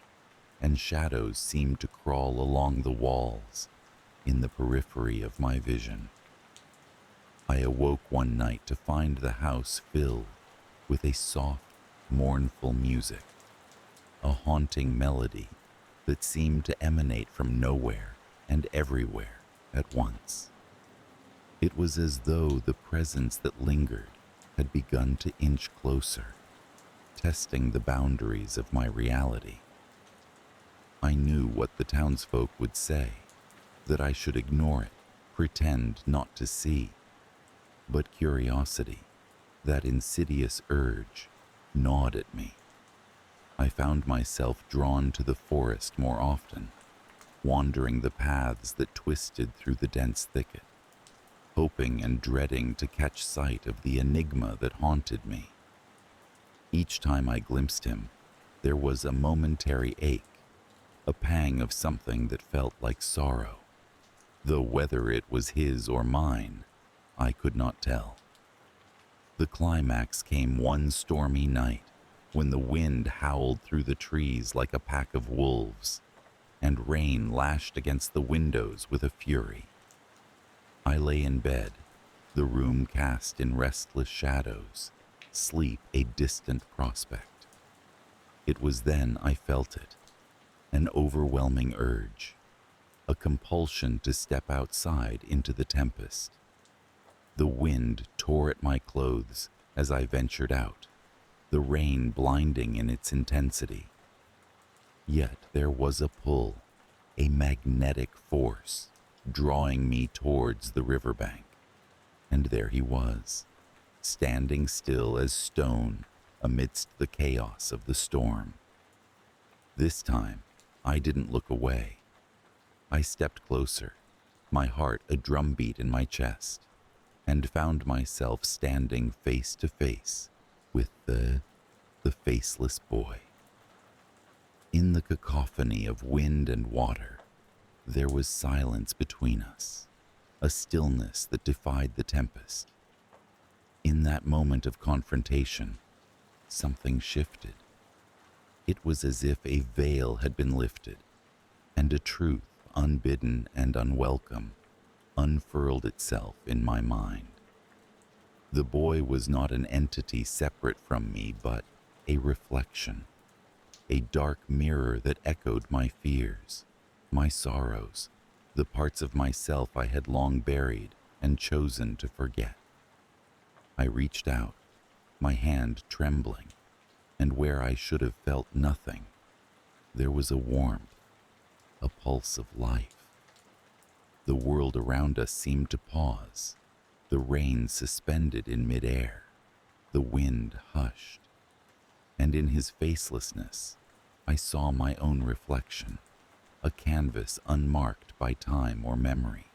S1: and shadows seemed to crawl along the walls in the periphery of my vision. I awoke one night to find the house filled with a soft, mournful music, a haunting melody that seemed to emanate from nowhere and everywhere at once. It was as though the presence that lingered had begun to inch closer, testing the boundaries of my reality. I knew what the townsfolk would say, that I should ignore it, pretend not to see. But curiosity, that insidious urge, gnawed at me. I found myself drawn to the forest more often, wandering the paths that twisted through the dense thicket, hoping and dreading to catch sight of the enigma that haunted me. Each time I glimpsed him, there was a momentary ache, a pang of something that felt like sorrow, though whether it was his or mine, I could not tell. The climax came one stormy night when the wind howled through the trees like a pack of wolves, and rain lashed against the windows with a fury. I lay in bed, the room cast in restless shadows, sleep a distant prospect. It was then I felt it, an overwhelming urge, a compulsion to step outside into the tempest. The wind tore at my clothes as I ventured out, the rain blinding in its intensity. Yet there was a pull, a magnetic force, drawing me towards the riverbank. And there he was, standing still as stone amidst the chaos of the storm. This time, I didn't look away. I stepped closer, my heart a drumbeat in my chest, and found myself standing face to face with the faceless boy. In the cacophony of wind and water, there was silence between us, a stillness that defied the tempest. In that moment of confrontation, something shifted. It was as if a veil had been lifted, and a truth, unbidden and unwelcome, unfurled itself in my mind. The boy was not an entity separate from me, but a reflection, a dark mirror that echoed my fears, my sorrows, the parts of myself I had long buried and chosen to forget. I reached out, my hand trembling, and where I should have felt nothing, there was a warmth, a pulse of life. The world around us seemed to pause, the rain suspended in midair, the wind hushed, and in his facelessness, I saw my own reflection, a canvas unmarked by time or memory.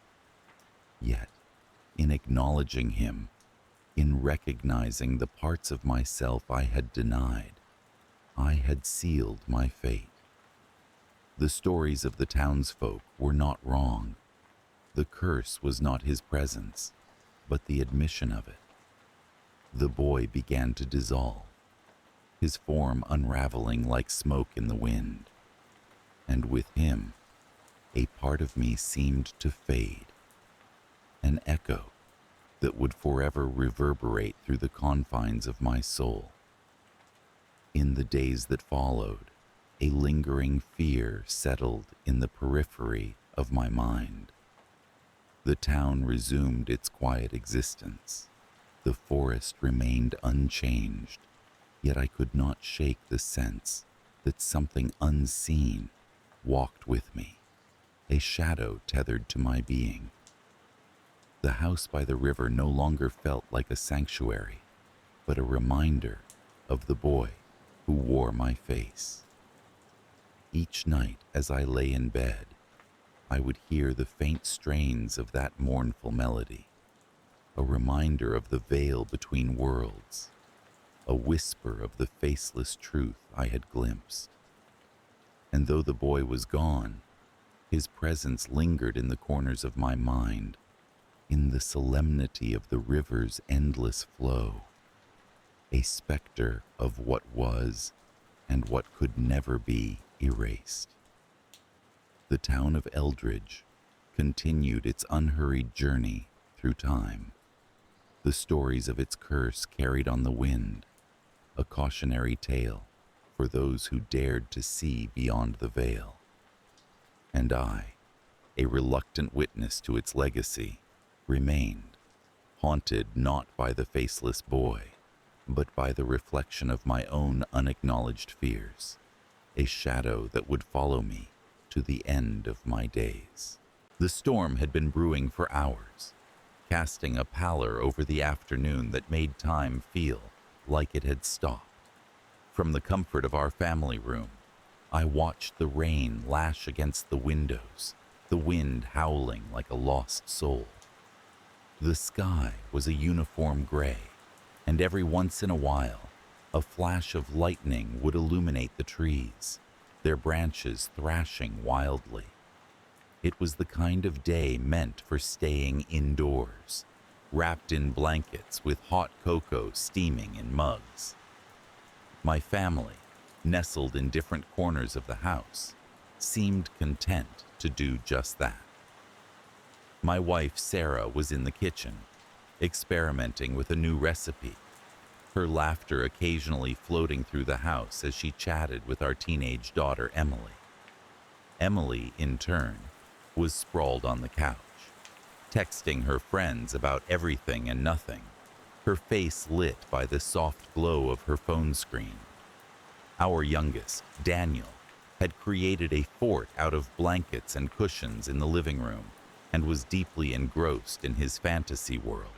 S1: Yet, in acknowledging him, in recognizing the parts of myself I had denied, I had sealed my fate. The stories of the townsfolk were not wrong. The curse was not his presence, but the admission of it. The boy began to dissolve, his form unraveling like smoke in the wind. And with him, a part of me seemed to fade, an echo that would forever reverberate through the confines of my soul. In the days that followed, a lingering fear settled in the periphery of my mind. The town resumed its quiet existence. The forest remained unchanged, yet I could not shake the sense that something unseen walked with me, a shadow tethered to my being. The house by the river no longer felt like a sanctuary, but a reminder of the boy who wore my face. Each night as I lay in bed, I would hear the faint strains of that mournful melody, a reminder of the veil between worlds, a whisper of the faceless truth I had glimpsed. And though the boy was gone, his presence lingered in the corners of my mind, in the solemnity of the river's endless flow, a specter of what was and what could never be erased. The town of Eldridge continued its unhurried journey through time, the stories of its curse carried on the wind, a cautionary tale for those who dared to see beyond the veil. And I, a reluctant witness to its legacy, remained, haunted not by the faceless boy, but by the reflection of my own unacknowledged fears, a shadow that would follow me to the end of my days. The storm had been brewing for hours, casting a pallor over the afternoon that made time feel like it had stopped. From the comfort of our family room, I watched the rain lash against the windows, the wind howling like a lost soul. The sky was a uniform gray, and every once in a while, a flash of lightning would illuminate the trees, their branches thrashing wildly. It was the kind of day meant for staying indoors, wrapped in blankets with hot cocoa steaming in mugs. My family, nestled in different corners of the house, seemed content to do just that. My wife, Sarah, was in the kitchen, experimenting with a new recipe, her laughter occasionally floating through the house as she chatted with our teenage daughter, Emily. Emily, in turn, was sprawled on the couch, texting her friends about everything and nothing, her face lit by the soft glow of her phone screen. Our youngest, Daniel, had created a fort out of blankets and cushions in the living room and was deeply engrossed in his fantasy world,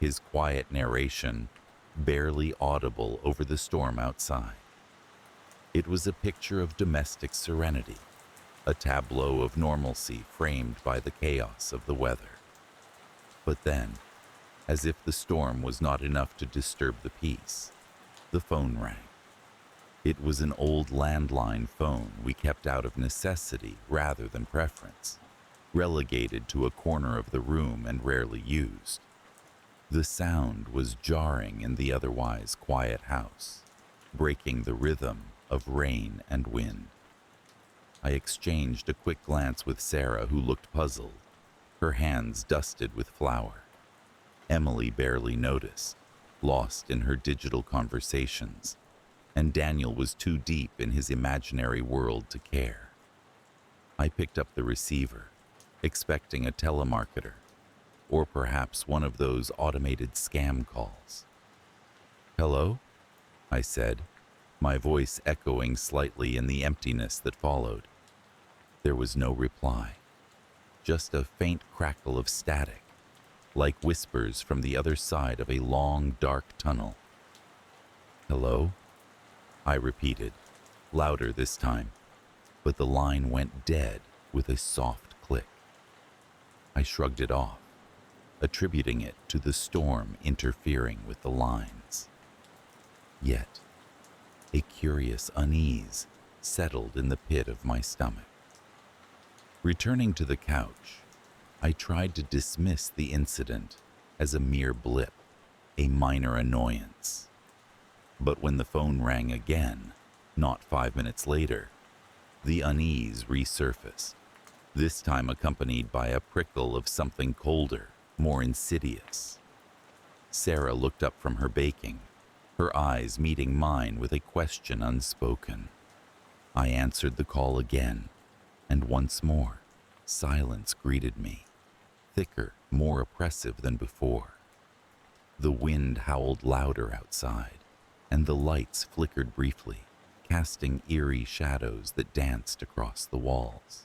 S1: his quiet narration barely audible over the storm outside. It was a picture of domestic serenity, a tableau of normalcy framed by the chaos of the weather. But then, as if the storm was not enough to disturb the peace, the phone rang. It was an old landline phone we kept out of necessity rather than preference, relegated to a corner of the room and rarely used. The sound was jarring in the otherwise quiet house, breaking the rhythm of rain and wind. I exchanged a quick glance with Sarah, who looked puzzled, her hands dusted with flour. Emily barely noticed, lost in her digital conversations, and Daniel was too deep in his imaginary world to care. I picked up the receiver, expecting a telemarketer, or perhaps one of those automated scam calls. "Hello?" I said, my voice echoing slightly in the emptiness that followed. There was no reply, just a faint crackle of static, like whispers from the other side of a long, dark tunnel. "Hello?" I repeated, louder this time, but the line went dead with a soft click. I shrugged it off, attributing it to the storm interfering with the lines. Yet, a curious unease settled in the pit of my stomach. Returning to the couch, I tried to dismiss the incident as a mere blip, a minor annoyance. But when the phone rang again, not 5 minutes later, the unease resurfaced, this time accompanied by a prickle of something colder, more insidious. Sarah looked up from her baking, her eyes meeting mine with a question unspoken. I answered the call again, and once more, silence greeted me, thicker, more oppressive than before. The wind howled louder outside, and the lights flickered briefly, casting eerie shadows that danced across the walls.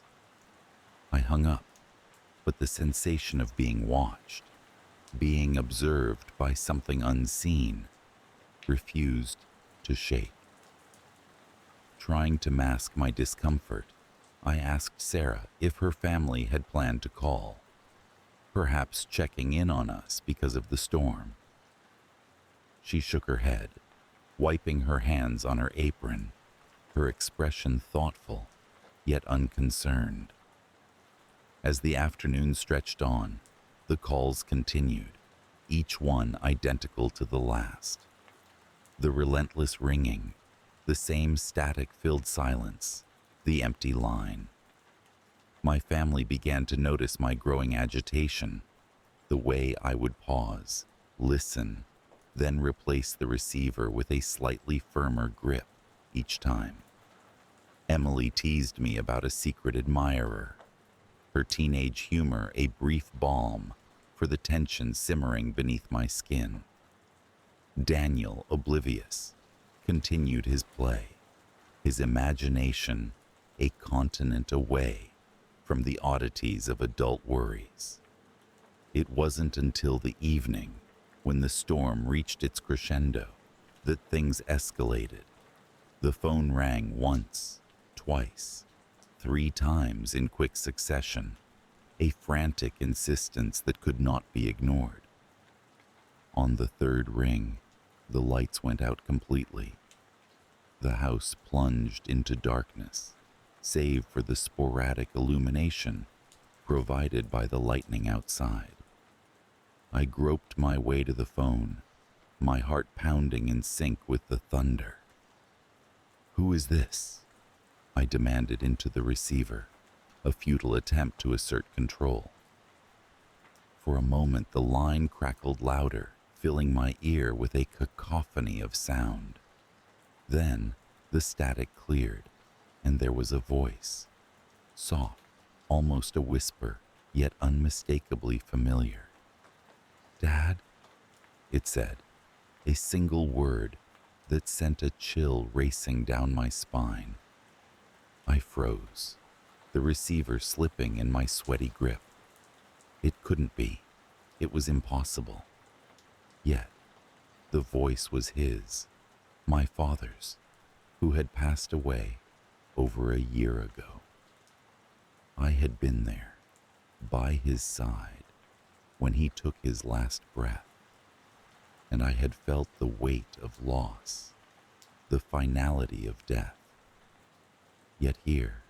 S1: I hung up, but the sensation of being watched, being observed by something unseen, refused to shake. Trying to mask my discomfort, I asked Sarah if her family had planned to call, perhaps checking in on us because of the storm. She shook her head, wiping her hands on her apron, her expression thoughtful, yet unconcerned. As the afternoon stretched on, the calls continued, each one identical to the last. The relentless ringing, the same static-filled silence, the empty line. My family began to notice my growing agitation, the way I would pause, listen, then replace the receiver with a slightly firmer grip each time. Emily teased me about a secret admirer, her teenage humor a brief balm for the tension simmering beneath my skin. Daniel, oblivious, continued his play, his imagination a continent away from the oddities of adult worries. It wasn't until the evening, when the storm reached its crescendo, that things escalated. The phone rang once, twice, 3 times in quick succession, a frantic insistence that could not be ignored. On the third ring, the lights went out completely. The house plunged into darkness, save for the sporadic illumination provided by the lightning outside. I groped my way to the phone, my heart pounding in sync with the thunder. "Who is this?" I demanded into the receiver, a futile attempt to assert control. For a moment, the line crackled louder, filling my ear with a cacophony of sound. Then the static cleared, and there was a voice, soft, almost a whisper, yet unmistakably familiar. "Dad," it said, a single word that sent a chill racing down my spine. I froze, the receiver slipping in my sweaty grip. It couldn't be. It was impossible. Yet, the voice was his, my father's, who had passed away over a year ago. I had been there, by his side, when he took his last breath, and I had felt the weight of loss, the finality of death. Yet here,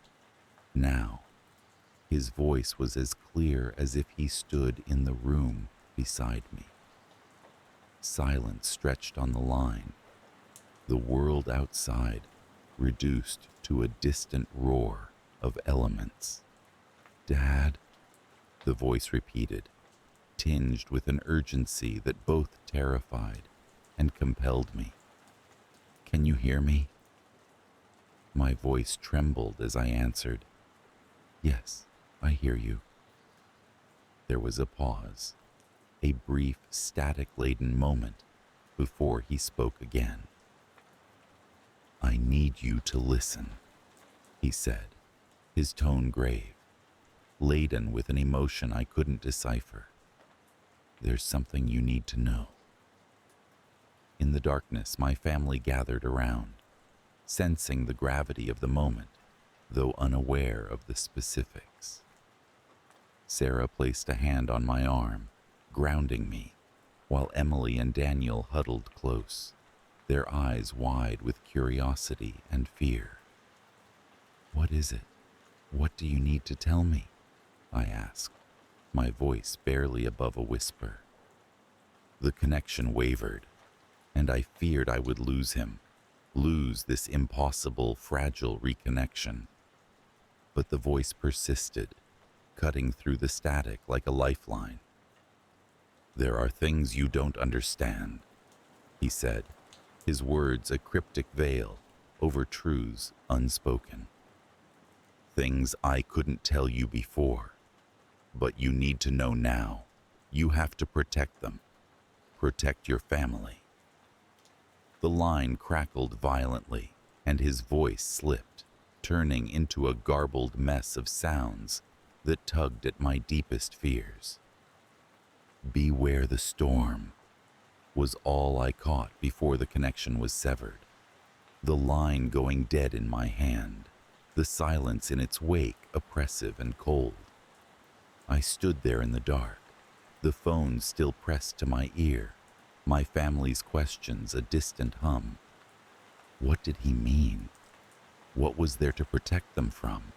S1: now, his voice was as clear as if he stood in the room beside me. Silence stretched on the line, the world outside reduced to a distant roar of elements. "Dad," the voice repeated, tinged with an urgency that both terrified and compelled me. "Can you hear me?" My voice trembled as I answered, "Yes, I hear you." There was a pause, a brief, static-laden moment before he spoke again. "I need you to listen," he said, his tone grave, laden with an emotion I couldn't decipher. "There's something you need to know." In the darkness, my family gathered around, sensing the gravity of the moment, though unaware of the specifics. Sarah placed a hand on my arm, grounding me, while Emily and Daniel huddled close, their eyes wide with curiosity and fear. "What is it? What do you need to tell me?" I asked, my voice barely above a whisper. The connection wavered, and I feared I would lose him, lose this impossible, fragile reconnection. But the voice persisted, cutting through the static like a lifeline. "There are things you don't understand," he said, his words a cryptic veil over truths unspoken. "Things I couldn't tell you before, but you need to know now. You have to protect them. Protect your family." The line crackled violently, and his voice slipped, turning into a garbled mess of sounds that tugged at my deepest fears. "Beware the storm," was all I caught before the connection was severed. The line going dead in my hand, the silence in its wake oppressive and cold. I stood there in the dark, the phone still pressed to my ear, my family's questions a distant hum. What did he mean? What was there to protect them from?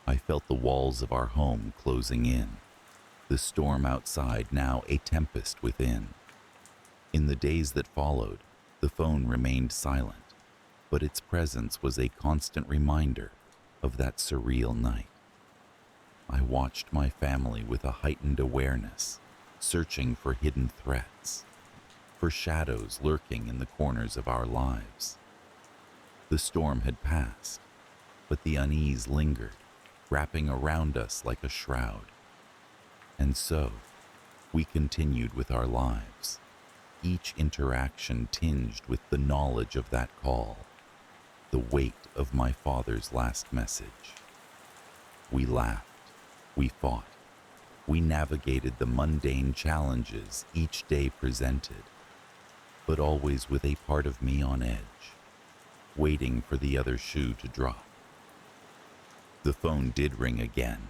S1: I felt the walls of our home closing in, the storm outside now a tempest within. In the days that followed, the phone remained silent, but its presence was a constant reminder of that surreal night. I watched my family with a heightened awareness, searching for hidden threats, for shadows lurking in the corners of our lives. The storm had passed, but the unease lingered, wrapping around us like a shroud. And so, we continued with our lives, each interaction tinged with the knowledge of that call, the weight of my father's last message. We laughed, we fought, we navigated the mundane challenges each day presented, but always with a part of me on edge, waiting for the other shoe to drop. The phone did ring again,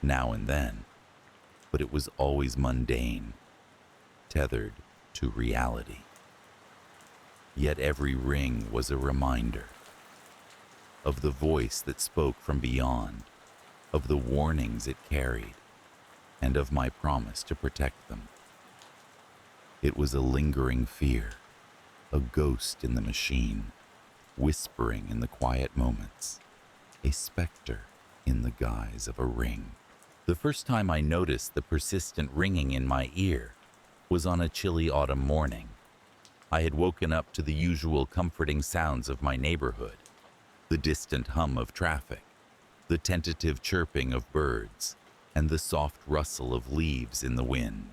S1: now and then, but it was always mundane, tethered to reality. Yet every ring was a reminder of the voice that spoke from beyond, of the warnings it carried, and of my promise to protect them. It was a lingering fear, a ghost in the machine, whispering in the quiet moments, a specter in the guise of a ring. The first time I noticed the persistent ringing in my ear was on a chilly autumn morning. I had woken up to the usual comforting sounds of my neighborhood, the distant hum of traffic, the tentative chirping of birds, and the soft rustle of leaves in the wind.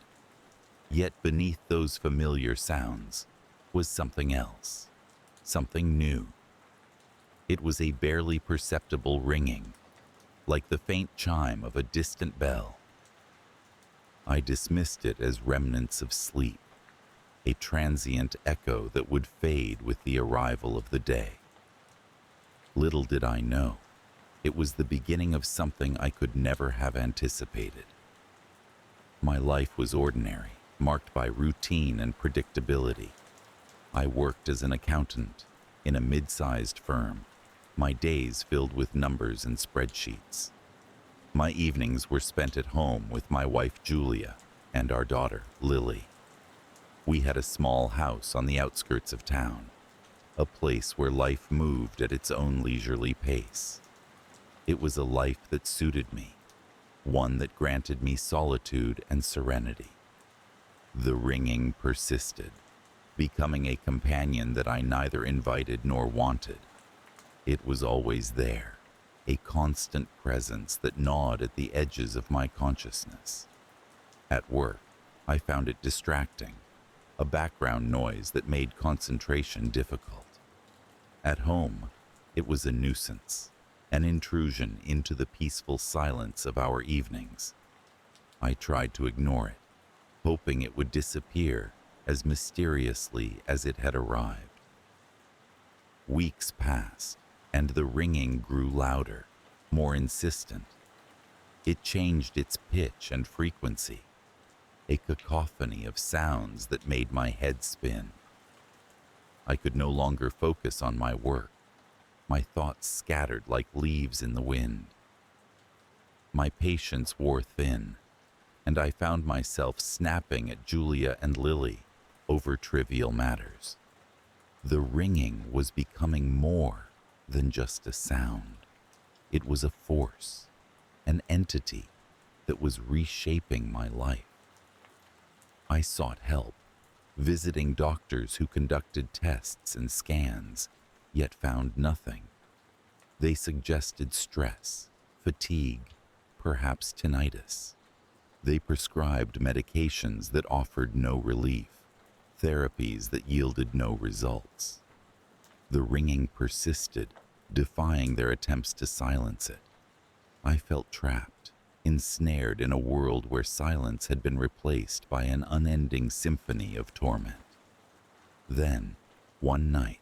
S1: Yet beneath those familiar sounds was something else, something new. It was a barely perceptible ringing, like the faint chime of a distant bell. I dismissed it as remnants of sleep, a transient echo that would fade with the arrival of the day. Little did I know, it was the beginning of something I could never have anticipated. My life was ordinary, marked by routine and predictability. I worked as an accountant in a mid-sized firm, my days filled with numbers and spreadsheets. My evenings were spent at home with my wife Julia and our daughter Lily. We had a small house on the outskirts of town, a place where life moved at its own leisurely pace. It was a life that suited me, one that granted me solitude and serenity. The ringing persisted, becoming a companion that I neither invited nor wanted. It was always there, a constant presence that gnawed at the edges of my consciousness. At work, I found it distracting, a background noise that made concentration difficult. At home, it was a nuisance, an intrusion into the peaceful silence of our evenings. I tried to ignore it, hoping it would disappear as mysteriously as it had arrived. Weeks passed, and the ringing grew louder, more insistent. It changed its pitch and frequency, a cacophony of sounds that made my head spin. I could no longer focus on my work, my thoughts scattered like leaves in the wind. My patience wore thin, and I found myself snapping at Julia and Lily over trivial matters. The ringing was becoming more than just a sound. It was a force, an entity that was reshaping my life. I sought help, visiting doctors who conducted tests and scans, yet found nothing. They suggested stress, fatigue, perhaps tinnitus. They prescribed medications that offered no relief, therapies that yielded no results. The ringing persisted, defying their attempts to silence it. I felt trapped, ensnared in a world where silence had been replaced by an unending symphony of torment. Then, one night,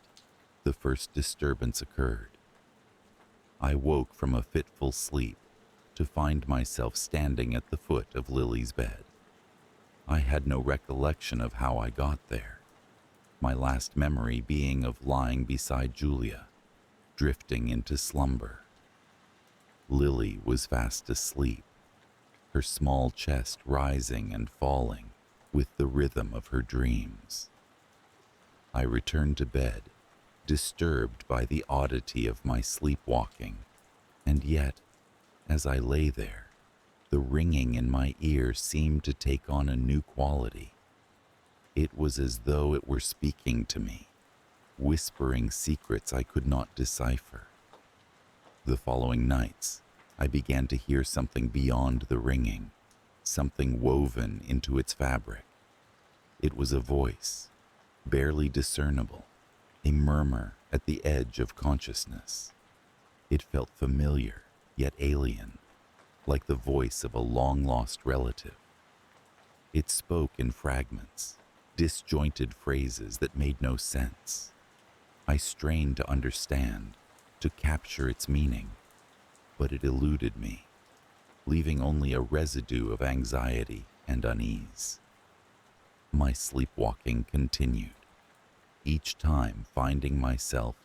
S1: the first disturbance occurred. I woke from a fitful sleep to find myself standing at the foot of Lily's bed. I had no recollection of how I got there, my last memory being of lying beside Julia, drifting into slumber. Lily was fast asleep, her small chest rising and falling with the rhythm of her dreams. I returned to bed, disturbed by the oddity of my sleepwalking, and yet, as I lay there, the ringing in my ear seemed to take on a new quality. It was as though it were speaking to me, whispering secrets I could not decipher. The following nights, I began to hear something beyond the ringing, something woven into its fabric. It was a voice, barely discernible, a murmur at the edge of consciousness. It felt familiar, yet alien, like the voice of a long-lost relative. It spoke in fragments, disjointed phrases that made no sense. I strained to understand, to capture its meaning, but it eluded me, leaving only a residue of anxiety and unease. My sleepwalking continued, each time finding myself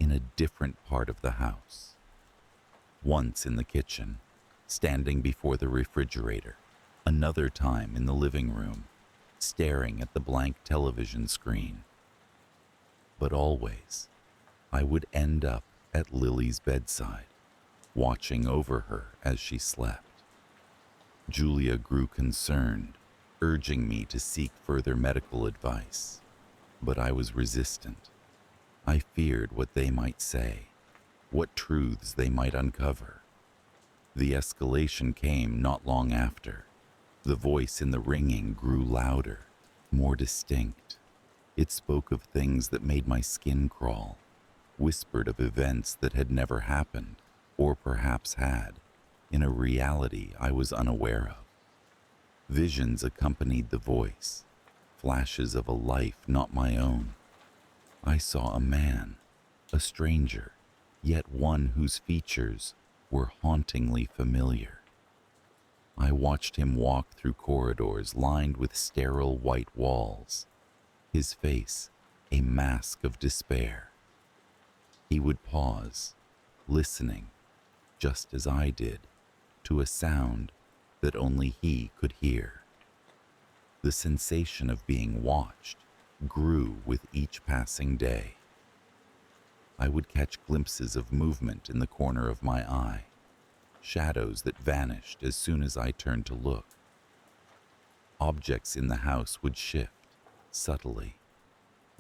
S1: in a different part of the house. Once in the kitchen, standing before the refrigerator, another time in the living room, staring at the blank television screen. But always, I would end up at Lily's bedside, watching over her as she slept. Julia grew concerned, urging me to seek further medical advice, but I was resistant. I feared what they might say, what truths they might uncover. The escalation came not long after. The voice in the ringing grew louder, more distinct. It spoke of things that made my skin crawl, whispered of events that had never happened, or perhaps had, in a reality I was unaware of. Visions accompanied the voice, flashes of a life not my own. I saw a man, a stranger, yet one whose features were hauntingly familiar. I watched him walk through corridors lined with sterile white walls, his face a mask of despair. He would pause, listening, just as I did, to a sound that only he could hear. The sensation of being watched grew with each passing day. I would catch glimpses of movement in the corner of my eye, shadows that vanished as soon as I turned to look. Objects in the house would shift, subtly,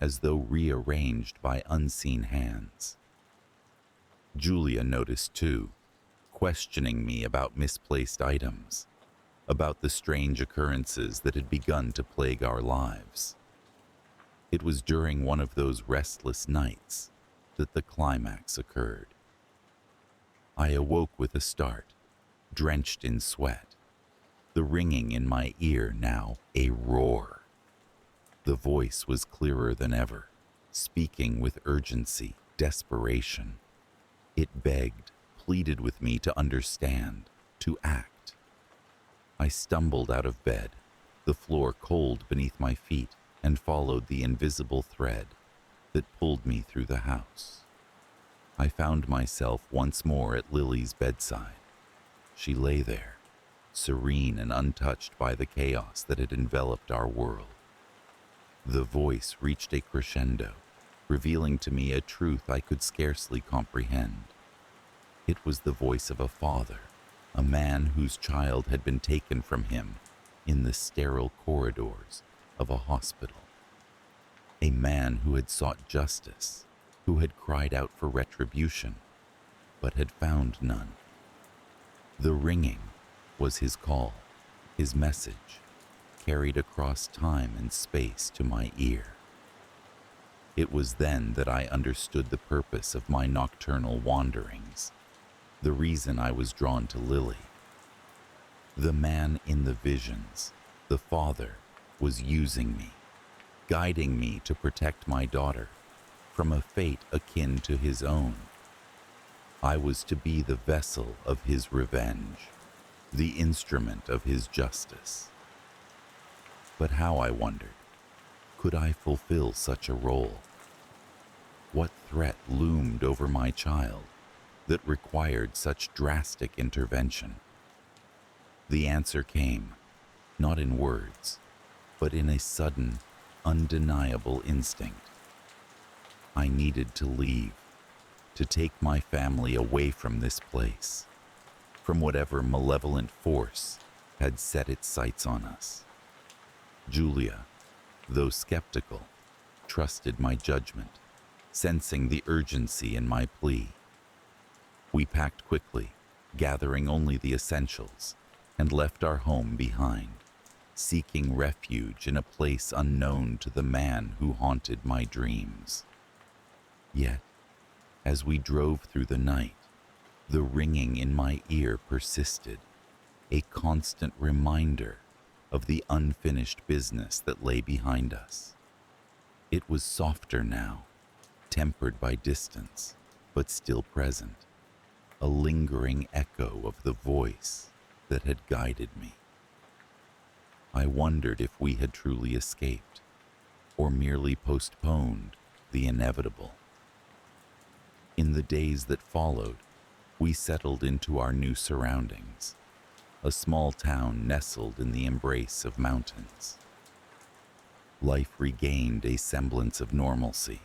S1: as though rearranged by unseen hands. Julia noticed too, questioning me about misplaced items, about the strange occurrences that had begun to plague our lives. It was during one of those restless nights that the climax occurred. I awoke with a start, drenched in sweat, the ringing in my ear now a roar. The voice was clearer than ever, speaking with urgency, desperation. It begged, pleaded with me to understand, to act. I stumbled out of bed, the floor cold beneath my feet, and followed the invisible thread that pulled me through the house. I found myself once more at Lily's bedside. She lay there, serene and untouched by the chaos that had enveloped our world. The voice reached a crescendo, revealing to me a truth I could scarcely comprehend. It was the voice of a father, a man whose child had been taken from him in the sterile corridors of a hospital. A man who had sought justice, who had cried out for retribution, but had found none. The ringing was his call, his message, carried across time and space to my ear. It was then that I understood the purpose of my nocturnal wanderings, the reason I was drawn to Lily. The man in the visions, the father, was using me, guiding me to protect my daughter from a fate akin to his own. I was to be the vessel of his revenge, the instrument of his justice. But how, I wondered, could I fulfill such a role? What threat loomed over my child that required such drastic intervention? The answer came, not in words, but in a sudden, undeniable instinct. I needed to leave, to take my family away from this place, from whatever malevolent force had set its sights on us. Julia, though skeptical, trusted my judgment, sensing the urgency in my plea. We packed quickly, gathering only the essentials, and left our home behind. seeking refuge in a place unknown to the man who haunted my dreams. Yet, as we drove through the night, the ringing in my ear persisted, a constant reminder of the unfinished business that lay behind us. It was softer now, tempered by distance, but still present, a lingering echo of the voice that had guided me. I wondered if we had truly escaped, or merely postponed the inevitable. In the days that followed, we settled into our new surroundings, a small town nestled in the embrace of mountains. Life regained a semblance of normalcy,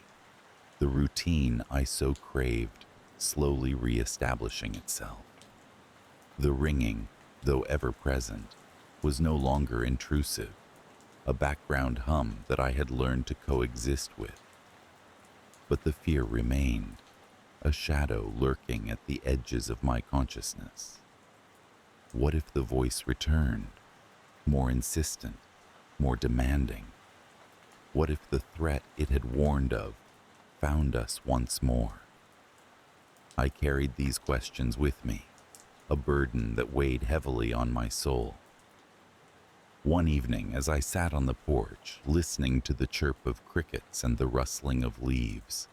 S1: the routine I so craved slowly re-establishing itself. The ringing, though ever present, was no longer intrusive, a background hum that I had learned to coexist with. But the fear remained, a shadow lurking at the edges of my consciousness. What if the voice returned, more insistent, more demanding? What if the threat it had warned of found us once more? I carried these questions with me, a burden that weighed heavily on my soul. One evening, as I sat on the porch, listening to the chirp of crickets and the rustling of leaves,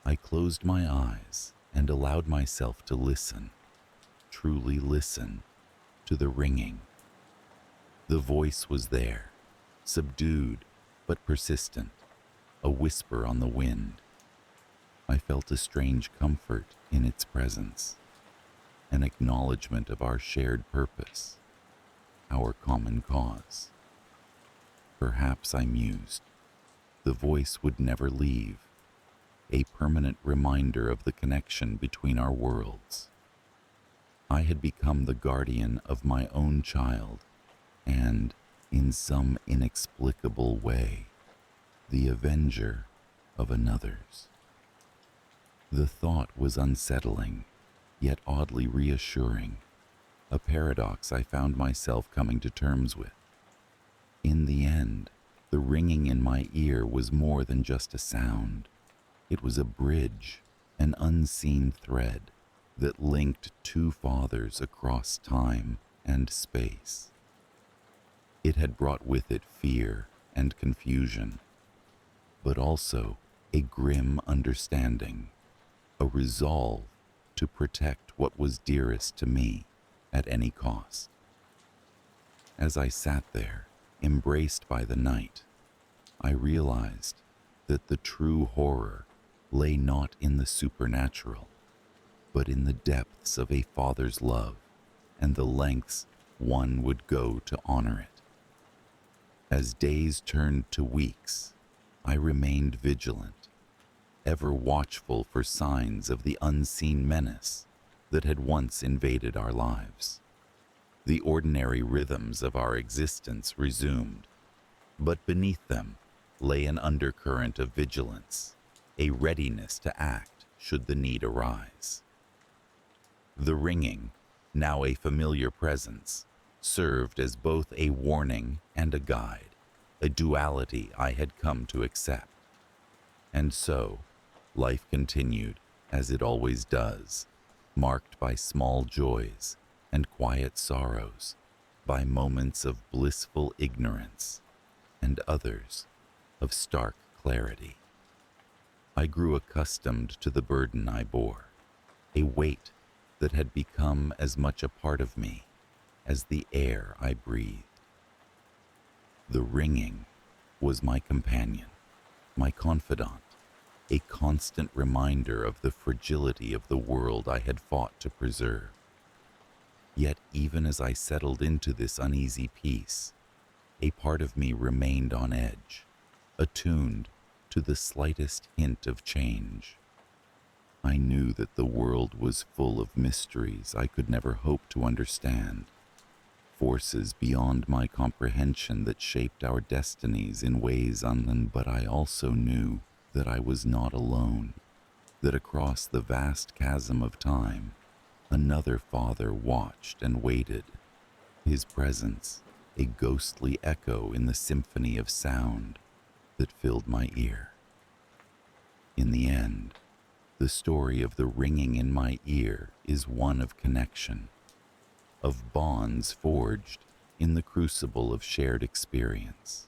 S1: I closed my eyes and allowed myself to listen, truly listen, to the ringing. The voice was there, subdued but persistent, a whisper on the wind. I felt a strange comfort in its presence, an acknowledgement of our shared purpose, our common cause. Perhaps, I mused, the voice would never leave, a permanent reminder of the connection between our worlds. I had become the guardian of my own child and, in some inexplicable way, the avenger of another's. The thought was unsettling, yet oddly reassuring, a paradox I found myself coming to terms with. In the end, the ringing in my ear was more than just a sound. It was a bridge, an unseen thread that linked two fathers across time and space. It had brought with it fear and confusion, but also a grim understanding, a resolve to protect what was dearest to me at any cost. As I sat there, embraced by the night, I realized that the true horror lay not in the supernatural, but in the depths of a father's love and the lengths one would go to honor it. As days turned to weeks, I remained vigilant, ever watchful for signs of the unseen menace that had once invaded our lives. The ordinary rhythms of our existence resumed, but beneath them lay an undercurrent of vigilance, a readiness to act should the need arise. The ringing, now a familiar presence, served as both a warning and a guide, a duality I had come to accept. And so, life continued, as it always does, marked by small joys and quiet sorrows, by moments of blissful ignorance and others of stark clarity. I grew accustomed to the burden I bore, a weight that had become as much a part of me as the air I breathed. The ringing was my companion, my confidant, a constant reminder of the fragility of the world I had fought to preserve. Yet even as I settled into this uneasy peace, a part of me remained on edge, attuned to the slightest hint of change. I knew that the world was full of mysteries I could never hope to understand, forces beyond my comprehension that shaped our destinies in ways unknown, but I also knew that I was not alone, that across the vast chasm of time, another father watched and waited, his presence a ghostly echo in the symphony of sound that filled my ear. In the end, the story of the ringing in my ear is one of connection, of bonds forged in the crucible of shared experience.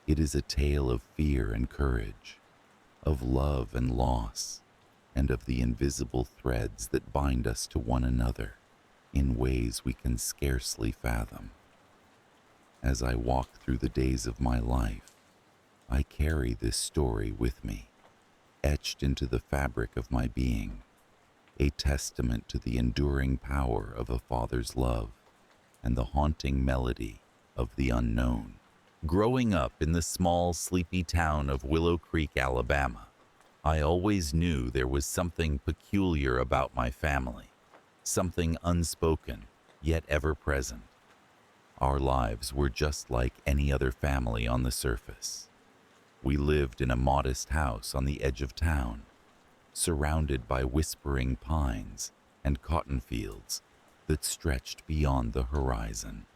S1: It is a tale of fear and courage, of love and loss, and of the invisible threads that bind us to one another in ways we can scarcely fathom. As I walk through the days of my life, I carry this story with me, etched into the fabric of my being, a testament to the enduring power of a father's love and the haunting melody of the unknown. Growing up in the small, sleepy town of Willow Creek, Alabama, I always knew there was something peculiar about my family, something unspoken, yet ever present. Our lives were just like any other family on the surface. We lived in a modest house on the edge of town, surrounded by whispering pines and cotton fields that stretched beyond the horizon.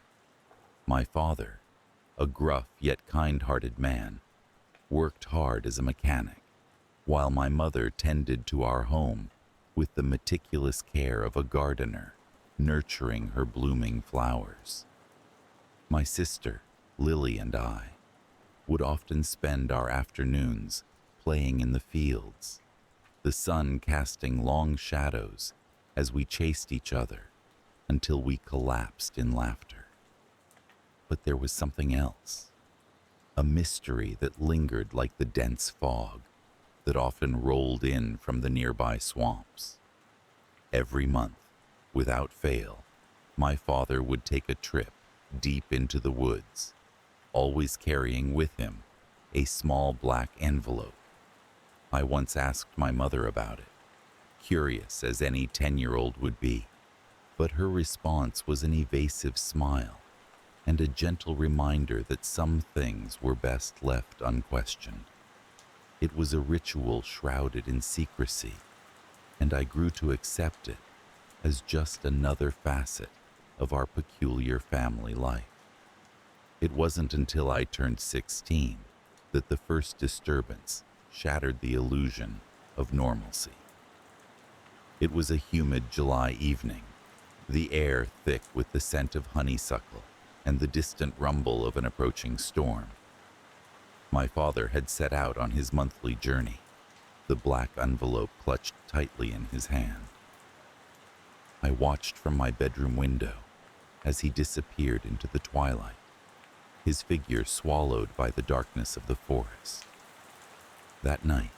S1: My father, a gruff yet kind-hearted man, worked hard as a mechanic, while my mother tended to our home with the meticulous care of a gardener, nurturing her blooming flowers. My sister, Lily, and I would often spend our afternoons playing in the fields, the sun casting long shadows as we chased each other until we collapsed in laughter. But there was something else, a mystery that lingered like the dense fog that often rolled in from the nearby swamps. Every month, without fail, my father would take a trip deep into the woods, always carrying with him a small black envelope. I once asked my mother about it, curious as any 10-year-old would be, but her response was an evasive smile and a gentle reminder that some things were best left unquestioned. It was a ritual shrouded in secrecy, and I grew to accept it as just another facet of our peculiar family life. It wasn't until I turned 16 that the first disturbance shattered the illusion of normalcy. It was a humid July evening, the air thick with the scent of honeysuckle and the distant rumble of an approaching storm. My father had set out on his monthly journey, the black envelope clutched tightly in his hand. I watched from my bedroom window as he disappeared into the twilight, his figure swallowed by the darkness of the forest. That night,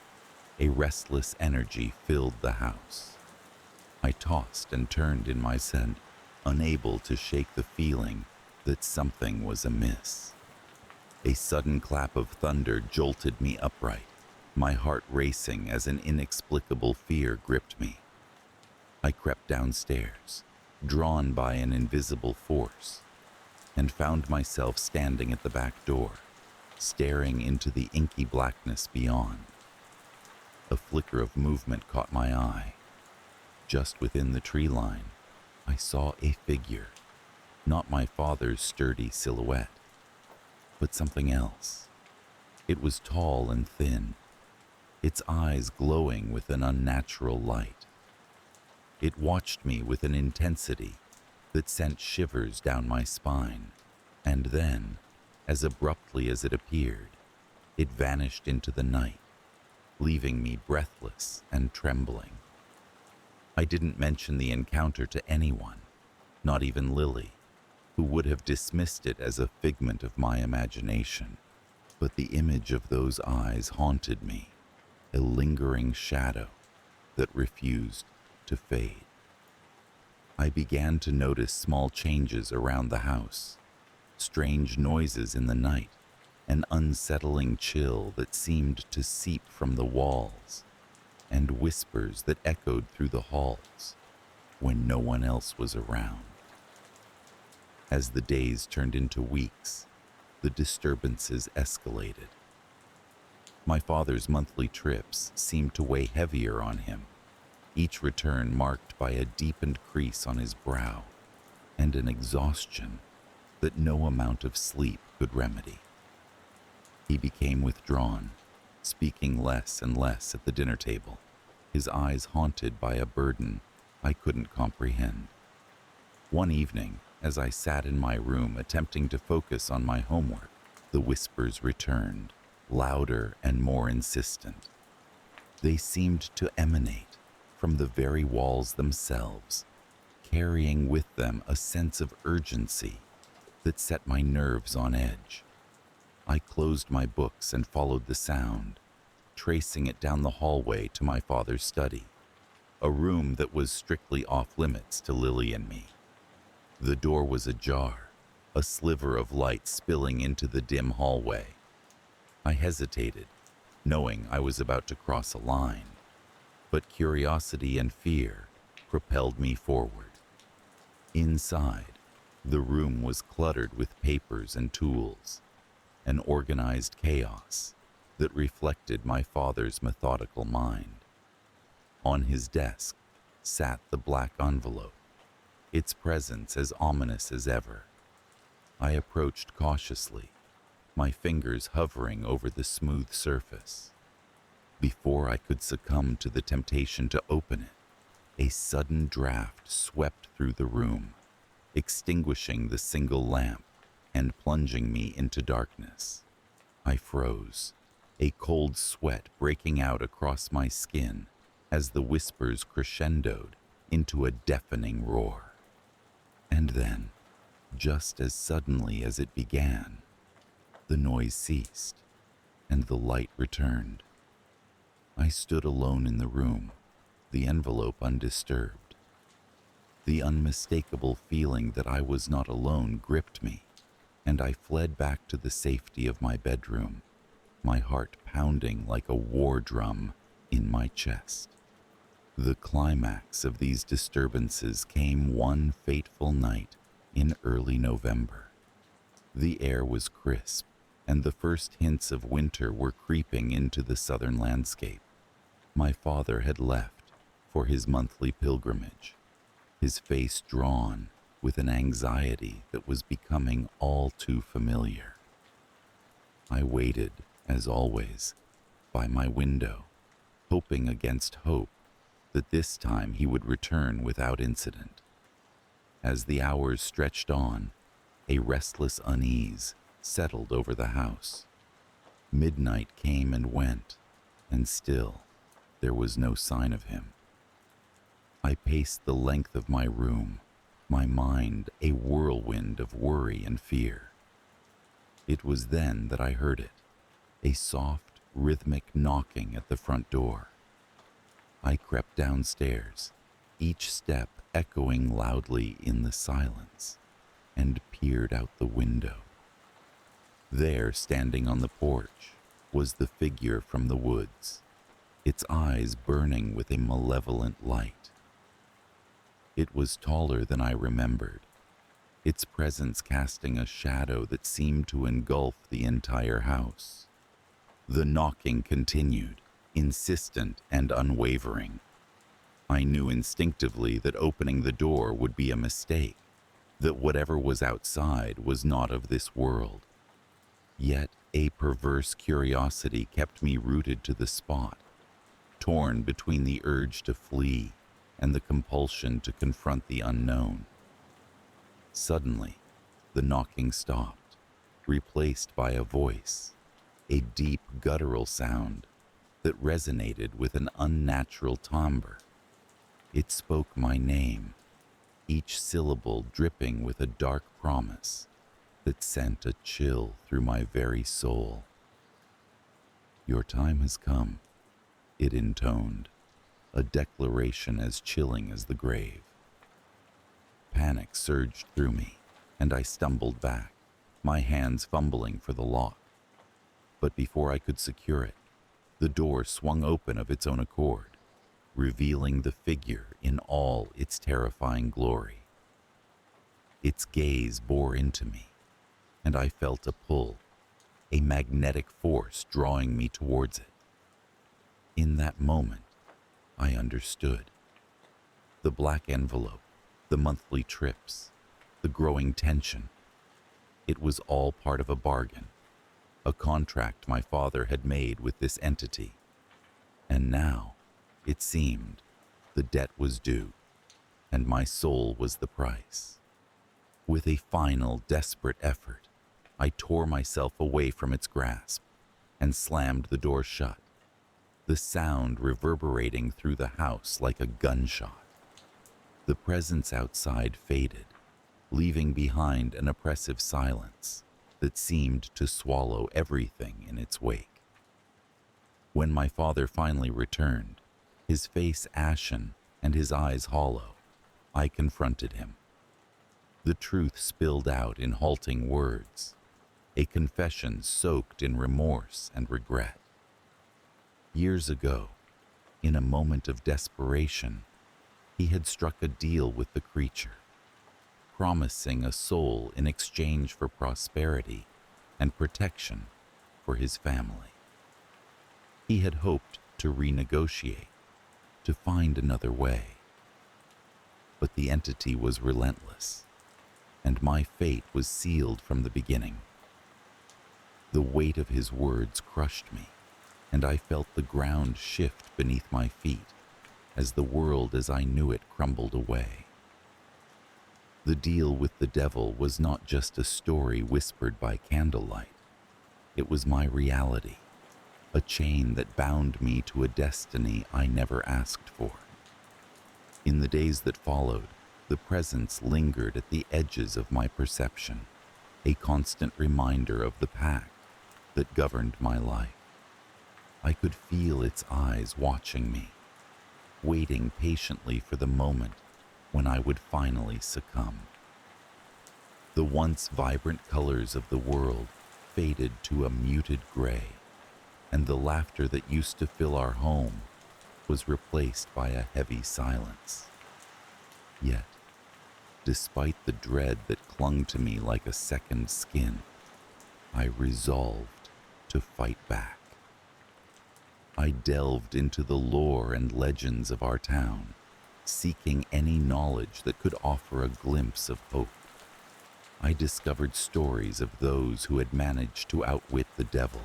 S1: a restless energy filled the house. I tossed and turned in my bed, unable to shake the feeling that something was amiss. A sudden clap of thunder jolted me upright, my heart racing as an inexplicable fear gripped me. I crept downstairs, drawn by an invisible force, and found myself standing at the back door, staring into the inky blackness beyond. A flicker of movement caught my eye. Just within the tree line, I saw a figure, not my father's sturdy silhouette, but something else. It was tall and thin, its eyes glowing with an unnatural light. It watched me with an intensity that sent shivers down my spine, and then, as abruptly as it appeared, it vanished into the night, leaving me breathless and trembling. I didn't mention the encounter to anyone, not even Lily, who would have dismissed it as a figment of my imagination. But the image of those eyes haunted me, a lingering shadow that refused to fade. I began to notice small changes around the house, strange noises in the night, an unsettling chill that seemed to seep from the walls, and whispers that echoed through the halls when no one else was around. As the days turned into weeks, the disturbances escalated. My father's monthly trips seemed to weigh heavier on him, each return marked by a deepened crease on his brow and an exhaustion that no amount of sleep could remedy. He became withdrawn, speaking less and less at the dinner table, his eyes haunted by a burden I couldn't comprehend. One evening, as I sat in my room attempting to focus on my homework, the whispers returned, louder and more insistent. They seemed to emanate from the very walls themselves, carrying with them a sense of urgency that set my nerves on edge. I closed my books and followed the sound, tracing it down the hallway to my father's study, a room that was strictly off limits to Lily and me. The door was ajar, a sliver of light spilling into the dim hallway. I hesitated, knowing I was about to cross a line, but curiosity and fear propelled me forward. Inside, the room was cluttered with papers and tools, an organized chaos that reflected my father's methodical mind. On his desk sat the black envelope, its presence as ominous as ever. I approached cautiously, my fingers hovering over the smooth surface. Before I could succumb to the temptation to open it, a sudden draft swept through the room, extinguishing the single lamp and plunging me into darkness. I froze, a cold sweat breaking out across my skin as the whispers crescendoed into a deafening roar. And then, just as suddenly as it began, the noise ceased and the light returned. I stood alone in the room, the envelope undisturbed. The unmistakable feeling that I was not alone gripped me, and I fled back to the safety of my bedroom, my heart pounding like a war drum in my chest. The climax of these disturbances came one fateful night in early November. The air was crisp, and the first hints of winter were creeping into the southern landscape. My father had left for his monthly pilgrimage, his face drawn with an anxiety that was becoming all too familiar. I waited, as always, by my window, hoping against hope that this time he would return without incident. As the hours stretched on, a restless unease settled over the house. Midnight came and went, and still there was no sign of him. I paced the length of my room, my mind a whirlwind of worry and fear. It was then that I heard it, a soft, rhythmic knocking at the front door. I crept downstairs, each step echoing loudly in the silence, and peered out the window. There, standing on the porch, was the figure from the woods, its eyes burning with a malevolent light. It was taller than I remembered, its presence casting a shadow that seemed to engulf the entire house. The knocking continued, insistent and unwavering. I knew instinctively that opening the door would be a mistake, that whatever was outside was not of this world. Yet a perverse curiosity kept me rooted to the spot, torn between the urge to flee and the compulsion to confront the unknown. Suddenly, the knocking stopped, replaced by a voice, a deep guttural sound that resonated with an unnatural timbre. It spoke my name, each syllable dripping with a dark promise that sent a chill through my very soul. "Your time has come," it intoned, a declaration as chilling as the grave. Panic surged through me, and I stumbled back, my hands fumbling for the lock. But before I could secure it, the door swung open of its own accord, revealing the figure in all its terrifying glory. Its gaze bore into me, and I felt a pull, a magnetic force drawing me towards it. In that moment, I understood. The black envelope, the monthly trips, the growing tension. It was all part of a bargain, a contract my father had made with this entity. And now, it seemed, the debt was due, and my soul was the price. With a final, desperate effort, I tore myself away from its grasp and slammed the door shut, the sound reverberating through the house like a gunshot. The presence outside faded, leaving behind an oppressive silence that seemed to swallow everything in its wake. When my father finally returned, his face ashen and his eyes hollow, I confronted him. The truth spilled out in halting words, a confession soaked in remorse and regret. Years ago, in a moment of desperation, he had struck a deal with the creature, promising a soul in exchange for prosperity and protection for his family. He had hoped to renegotiate, to find another way. But the entity was relentless, and my fate was sealed from the beginning. The weight of his words crushed me, and I felt the ground shift beneath my feet as the world as I knew it crumbled away. The deal with the devil was not just a story whispered by candlelight. It was my reality, a chain that bound me to a destiny I never asked for. In the days that followed, the presence lingered at the edges of my perception, a constant reminder of the pact that governed my life. I could feel its eyes watching me, waiting patiently for the moment when I would finally succumb. The once vibrant colors of the world faded to a muted gray, and the laughter that used to fill our home was replaced by a heavy silence. Yet, despite the dread that clung to me like a second skin, I resolved to fight back. I delved into the lore and legends of our town, seeking any knowledge that could offer a glimpse of hope. I discovered stories of those who had managed to outwit the devil,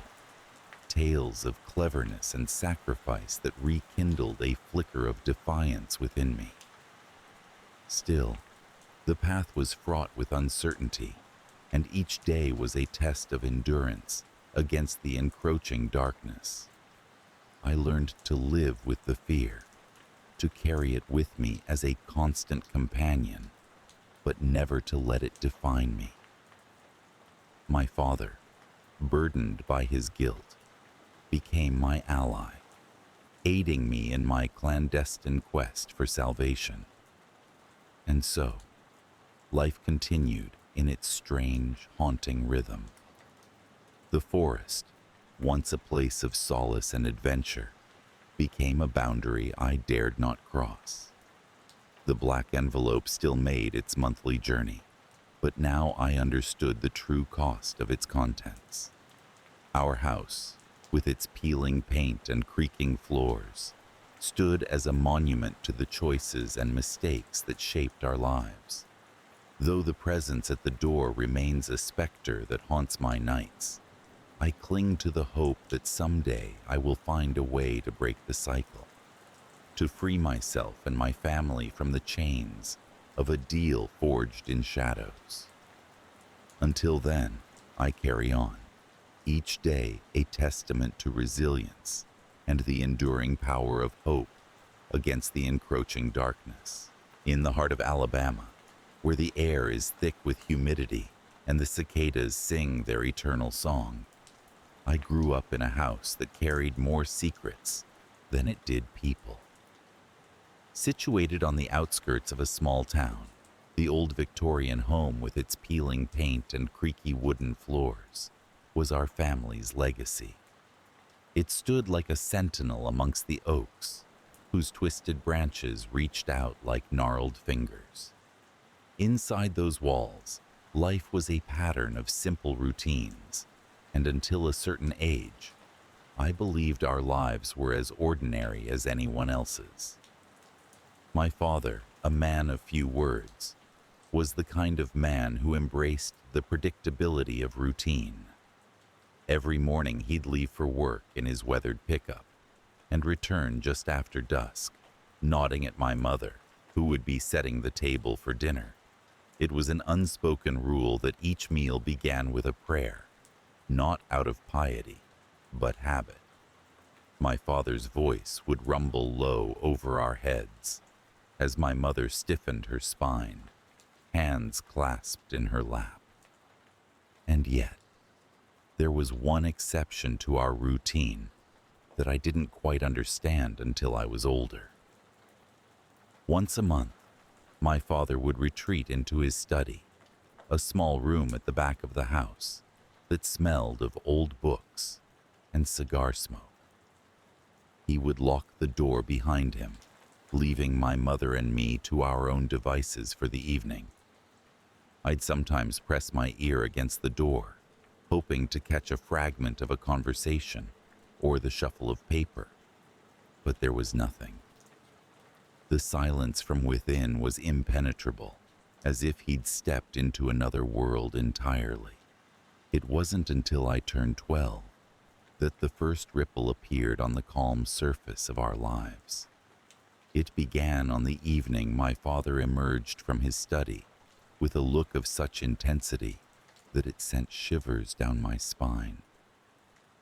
S1: tales of cleverness and sacrifice that rekindled a flicker of defiance within me. Still, the path was fraught with uncertainty, and each day was a test of endurance against the encroaching darkness. I learned to live with the fear, to carry it with me as a constant companion, but never to let it define me. My father, burdened by his guilt, became my ally, aiding me in my clandestine quest for salvation. And so, life continued in its strange, haunting rhythm. The forest, once a place of solace and adventure, became a boundary I dared not cross. The black envelope still made its monthly journey, but now I understood the true cost of its contents. Our house, with its peeling paint and creaking floors, stood as a monument to the choices and mistakes that shaped our lives. Though the presence at the door remains a specter that haunts my nights, I cling to the hope that someday I will find a way to break the cycle, to free myself and my family from the chains of a deal forged in shadows. Until then, I carry on, each day a testament to resilience and the enduring power of hope against the encroaching darkness. In the heart of Alabama, where the air is thick with humidity and the cicadas sing their eternal song, I grew up in a house that carried more secrets than it did people. Situated on the outskirts of a small town, the old Victorian home with its peeling paint and creaky wooden floors was our family's legacy. It stood like a sentinel amongst the oaks, whose twisted branches reached out like gnarled fingers. Inside those walls, life was a pattern of simple routines, and until a certain age, I believed our lives were as ordinary as anyone else's. My father, a man of few words, was the kind of man who embraced the predictability of routine. Every morning he'd leave for work in his weathered pickup and return just after dusk, nodding at my mother, who would be setting the table for dinner. It was an unspoken rule that each meal began with a prayer, not out of piety, but habit. My father's voice would rumble low over our heads as my mother stiffened her spine, hands clasped in her lap. And yet, there was one exception to our routine that I didn't quite understand until I was older. Once a month, my father would retreat into his study, a small room at the back of the house that smelled of old books and cigar smoke. He would lock the door behind him, leaving my mother and me to our own devices for the evening. I'd sometimes press my ear against the door, hoping to catch a fragment of a conversation or the shuffle of paper, but there was nothing. The silence from within was impenetrable, as if he'd stepped into another world entirely. It wasn't until I turned 12 that the first ripple appeared on the calm surface of our lives. It began on the evening my father emerged from his study with a look of such intensity that it sent shivers down my spine.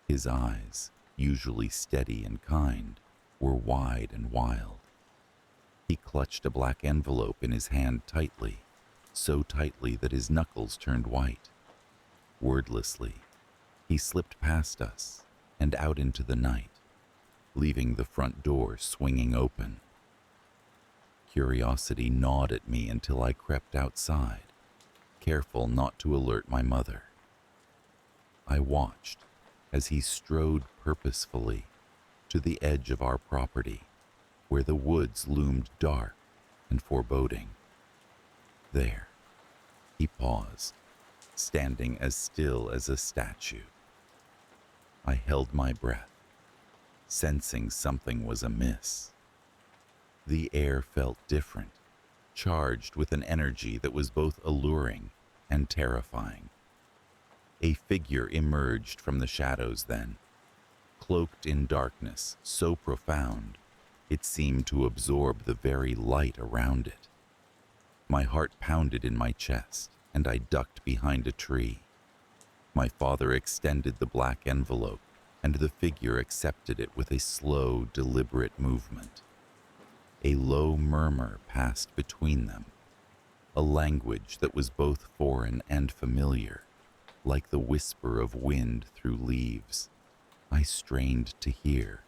S1: His eyes, usually steady and kind, were wide and wild. He clutched a black envelope in his hand tightly, so tightly that his knuckles turned white. Wordlessly, he slipped past us and out into the night, leaving the front door swinging open. Curiosity gnawed at me until I crept outside, careful not to alert my mother. I watched as he strode purposefully to the edge of our property, where the woods loomed dark and foreboding. There, he paused, standing as still as a statue. I held my breath, sensing something was amiss. The air felt different, charged with an energy that was both alluring and terrifying. A figure emerged from the shadows then, cloaked in darkness so profound it seemed to absorb the very light around it. My heart pounded in my chest, and I ducked behind a tree. My father extended the black envelope, and the figure accepted it with a slow, deliberate movement. A low murmur passed between them, a language that was both foreign and familiar, like the whisper of wind through leaves. I strained to hear,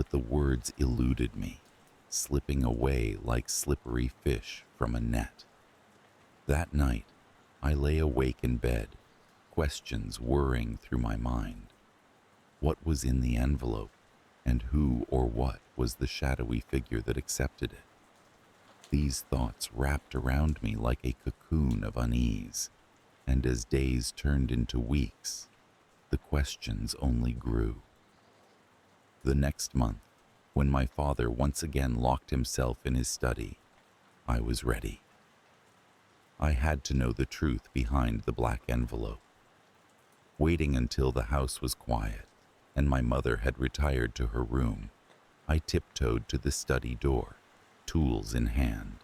S1: but the words eluded me, slipping away like slippery fish from a net. That night, I lay awake in bed, questions whirring through my mind. What was in the envelope, and who or what was the shadowy figure that accepted it? These thoughts wrapped around me like a cocoon of unease, and as days turned into weeks, the questions only grew. The next month, when my father once again locked himself in his study, I was ready. I had to know the truth behind the black envelope. Waiting until the house was quiet and my mother had retired to her room, I tiptoed to the study door, tools in hand.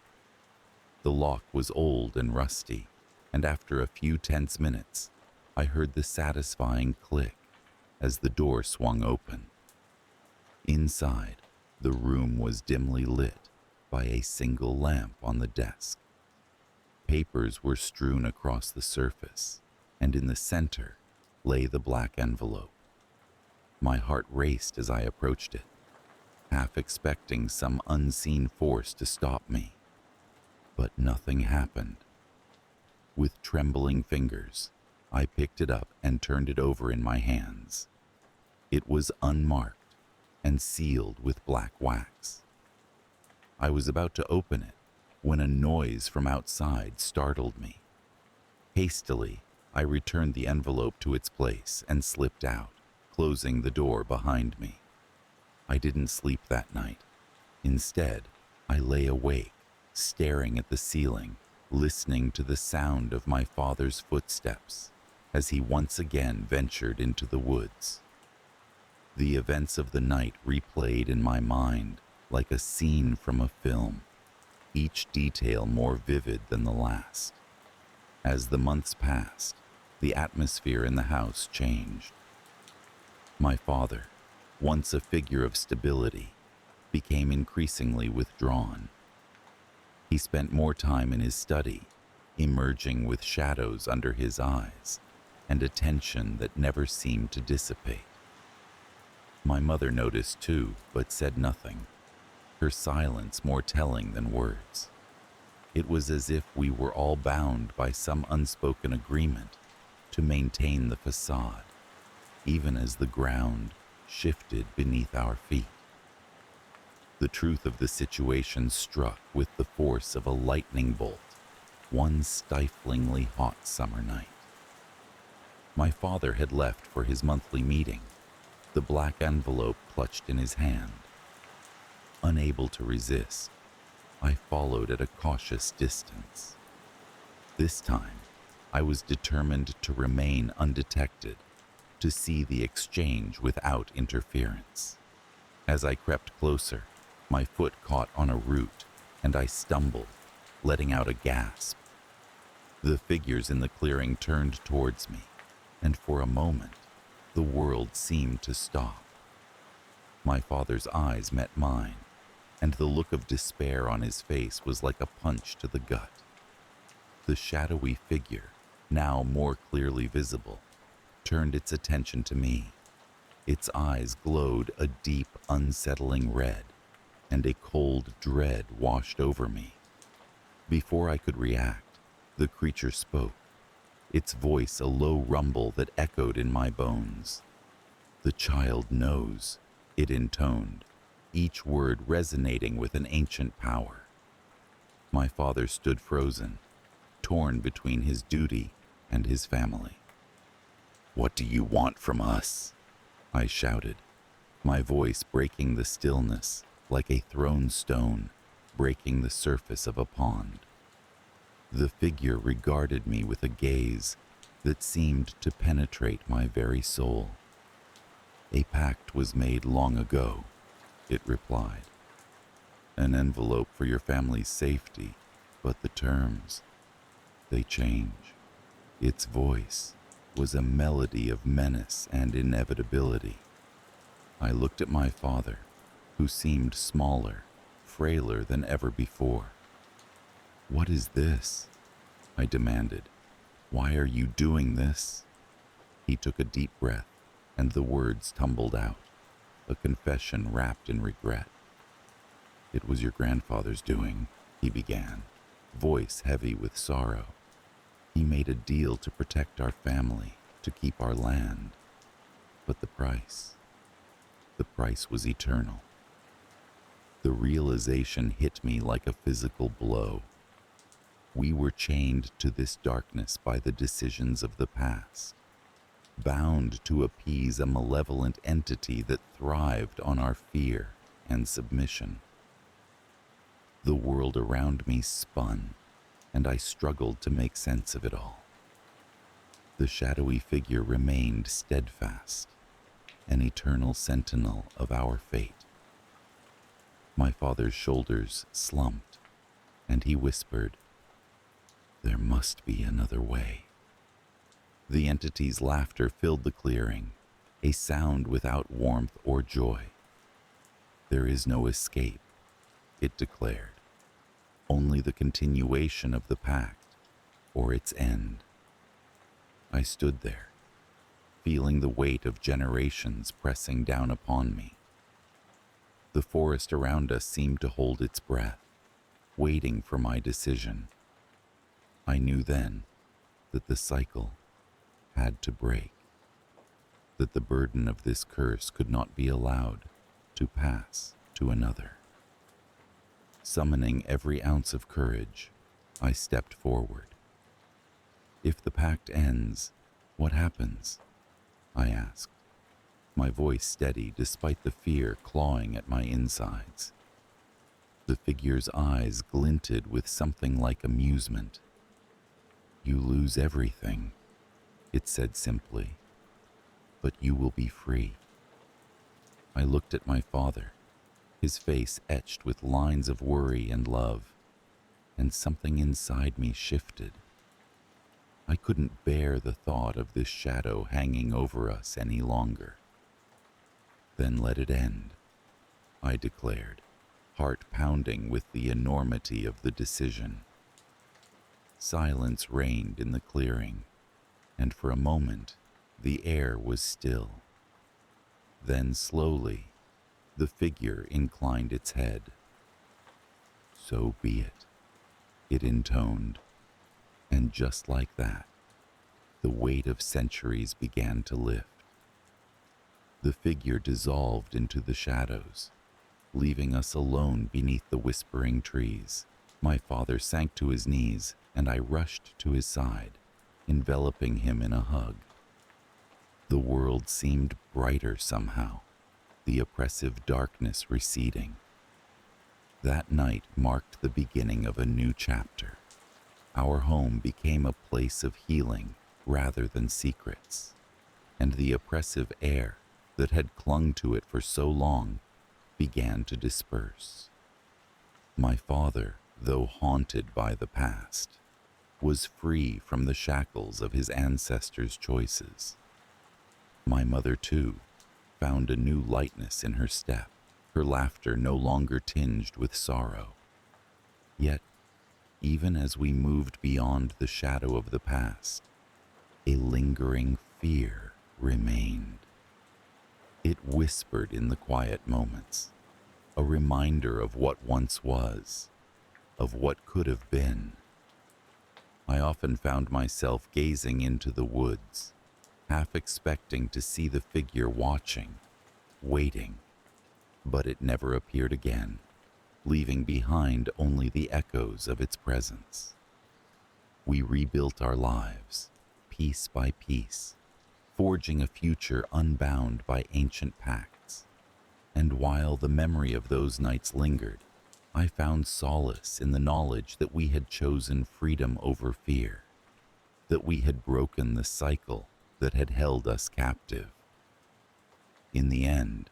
S1: The lock was old and rusty, and after a few tense minutes, I heard the satisfying click as the door swung open. Inside, the room was dimly lit by a single lamp on the desk. Papers were strewn across the surface, and in the center lay the black envelope. My heart raced as I approached it, half expecting some unseen force to stop me. But nothing happened. With trembling fingers, I picked it up and turned it over in my hands. It was unmarked and sealed with black wax. I was about to open it when a noise from outside startled me. Hastily, I returned the envelope to its place and slipped out, closing the door behind me. I didn't sleep that night. Instead, I lay awake, staring at the ceiling, listening to the sound of my father's footsteps as he once again ventured into the woods. The events of the night replayed in my mind like a scene from a film, each detail more vivid than the last. As the months passed, the atmosphere in the house changed. My father, once a figure of stability, became increasingly withdrawn. He spent more time in his study, emerging with shadows under his eyes and a tension that never seemed to dissipate. My mother noticed too, but said nothing, her silence more telling than words. It was as if we were all bound by some unspoken agreement to maintain the facade, even as the ground shifted beneath our feet. The truth of the situation struck with the force of a lightning bolt, one stiflingly hot summer night. My father had left for his monthly meeting, the black envelope clutched in his hand. Unable to resist, I followed at a cautious distance. This time, I was determined to remain undetected, to see the exchange without interference. As I crept closer, my foot caught on a root, and I stumbled, letting out a gasp. The figures in the clearing turned towards me, and for a moment, the world seemed to stop. My father's eyes met mine, and the look of despair on his face was like a punch to the gut. The shadowy figure, now more clearly visible, turned its attention to me. Its eyes glowed a deep, unsettling red, and a cold dread washed over me. Before I could react, the creature spoke, its voice a low rumble that echoed in my bones. "The child knows," it intoned, each word resonating with an ancient power. My father stood frozen, torn between his duty and his family. "What do you want from us?" I shouted, my voice breaking the stillness like a thrown stone breaking the surface of a pond. The figure regarded me with a gaze that seemed to penetrate my very soul. "A pact was made long ago," it replied. "An envelope for your family's safety, but the terms, they change." Its voice was a melody of menace and inevitability. I looked at my father, who seemed smaller, frailer than ever before. "What is this?" I demanded. "Why are you doing this?" He took a deep breath, and the words tumbled out, a confession wrapped in regret. "It was your grandfather's doing," he began, voice heavy with sorrow. "He made a deal to protect our family, to keep our land. But the price was eternal." The realization hit me like a physical blow. We were chained to this darkness by the decisions of the past, bound to appease a malevolent entity that thrived on our fear and submission. The world around me spun, and I struggled to make sense of it all. The shadowy figure remained steadfast, an eternal sentinel of our fate. My father's shoulders slumped, and he whispered, "There must be another way." The entity's laughter filled the clearing, a sound without warmth or joy. "There is no escape," it declared, "only the continuation of the pact, or its end." I stood there, feeling the weight of generations pressing down upon me. The forest around us seemed to hold its breath, waiting for my decision. I knew then that the cycle had to break, that the burden of this curse could not be allowed to pass to another. Summoning every ounce of courage, I stepped forward. "If the pact ends, what happens?" I asked, my voice steady despite the fear clawing at my insides. The figure's eyes glinted with something like amusement, You lose everything, it said simply, but you will be free. I looked at my father, his face etched with lines of worry and love, and something inside me shifted. I couldn't bear the thought of this shadow hanging over us any longer. Then let it end, I declared, heart pounding with the enormity of the decision. Silence reigned in the clearing, and for a moment the air was still. Then slowly, the figure inclined its head. So be it intoned, and just like that, the weight of centuries began to lift. The figure dissolved into the shadows, leaving us alone beneath the whispering trees. My father sank to his knees, and I rushed to his side, enveloping him in a hug. The world seemed brighter somehow, the oppressive darkness receding. That night marked the beginning of a new chapter. Our home became a place of healing rather than secrets, and the oppressive air that had clung to it for so long began to disperse. My father, though haunted by the past, was free from the shackles of his ancestors' choices. My mother, too, found a new lightness in her step, her laughter no longer tinged with sorrow. Yet, even as we moved beyond the shadow of the past, a lingering fear remained. It whispered in the quiet moments, a reminder of what once was, of what could have been. I often found myself gazing into the woods, half expecting to see the figure watching, waiting, but it never appeared again, leaving behind only the echoes of its presence. We rebuilt our lives, piece by piece, forging a future unbound by ancient pacts. And while the memory of those nights lingered, I found solace in the knowledge that we had chosen freedom over fear, that we had broken the cycle that had held us captive. In the end,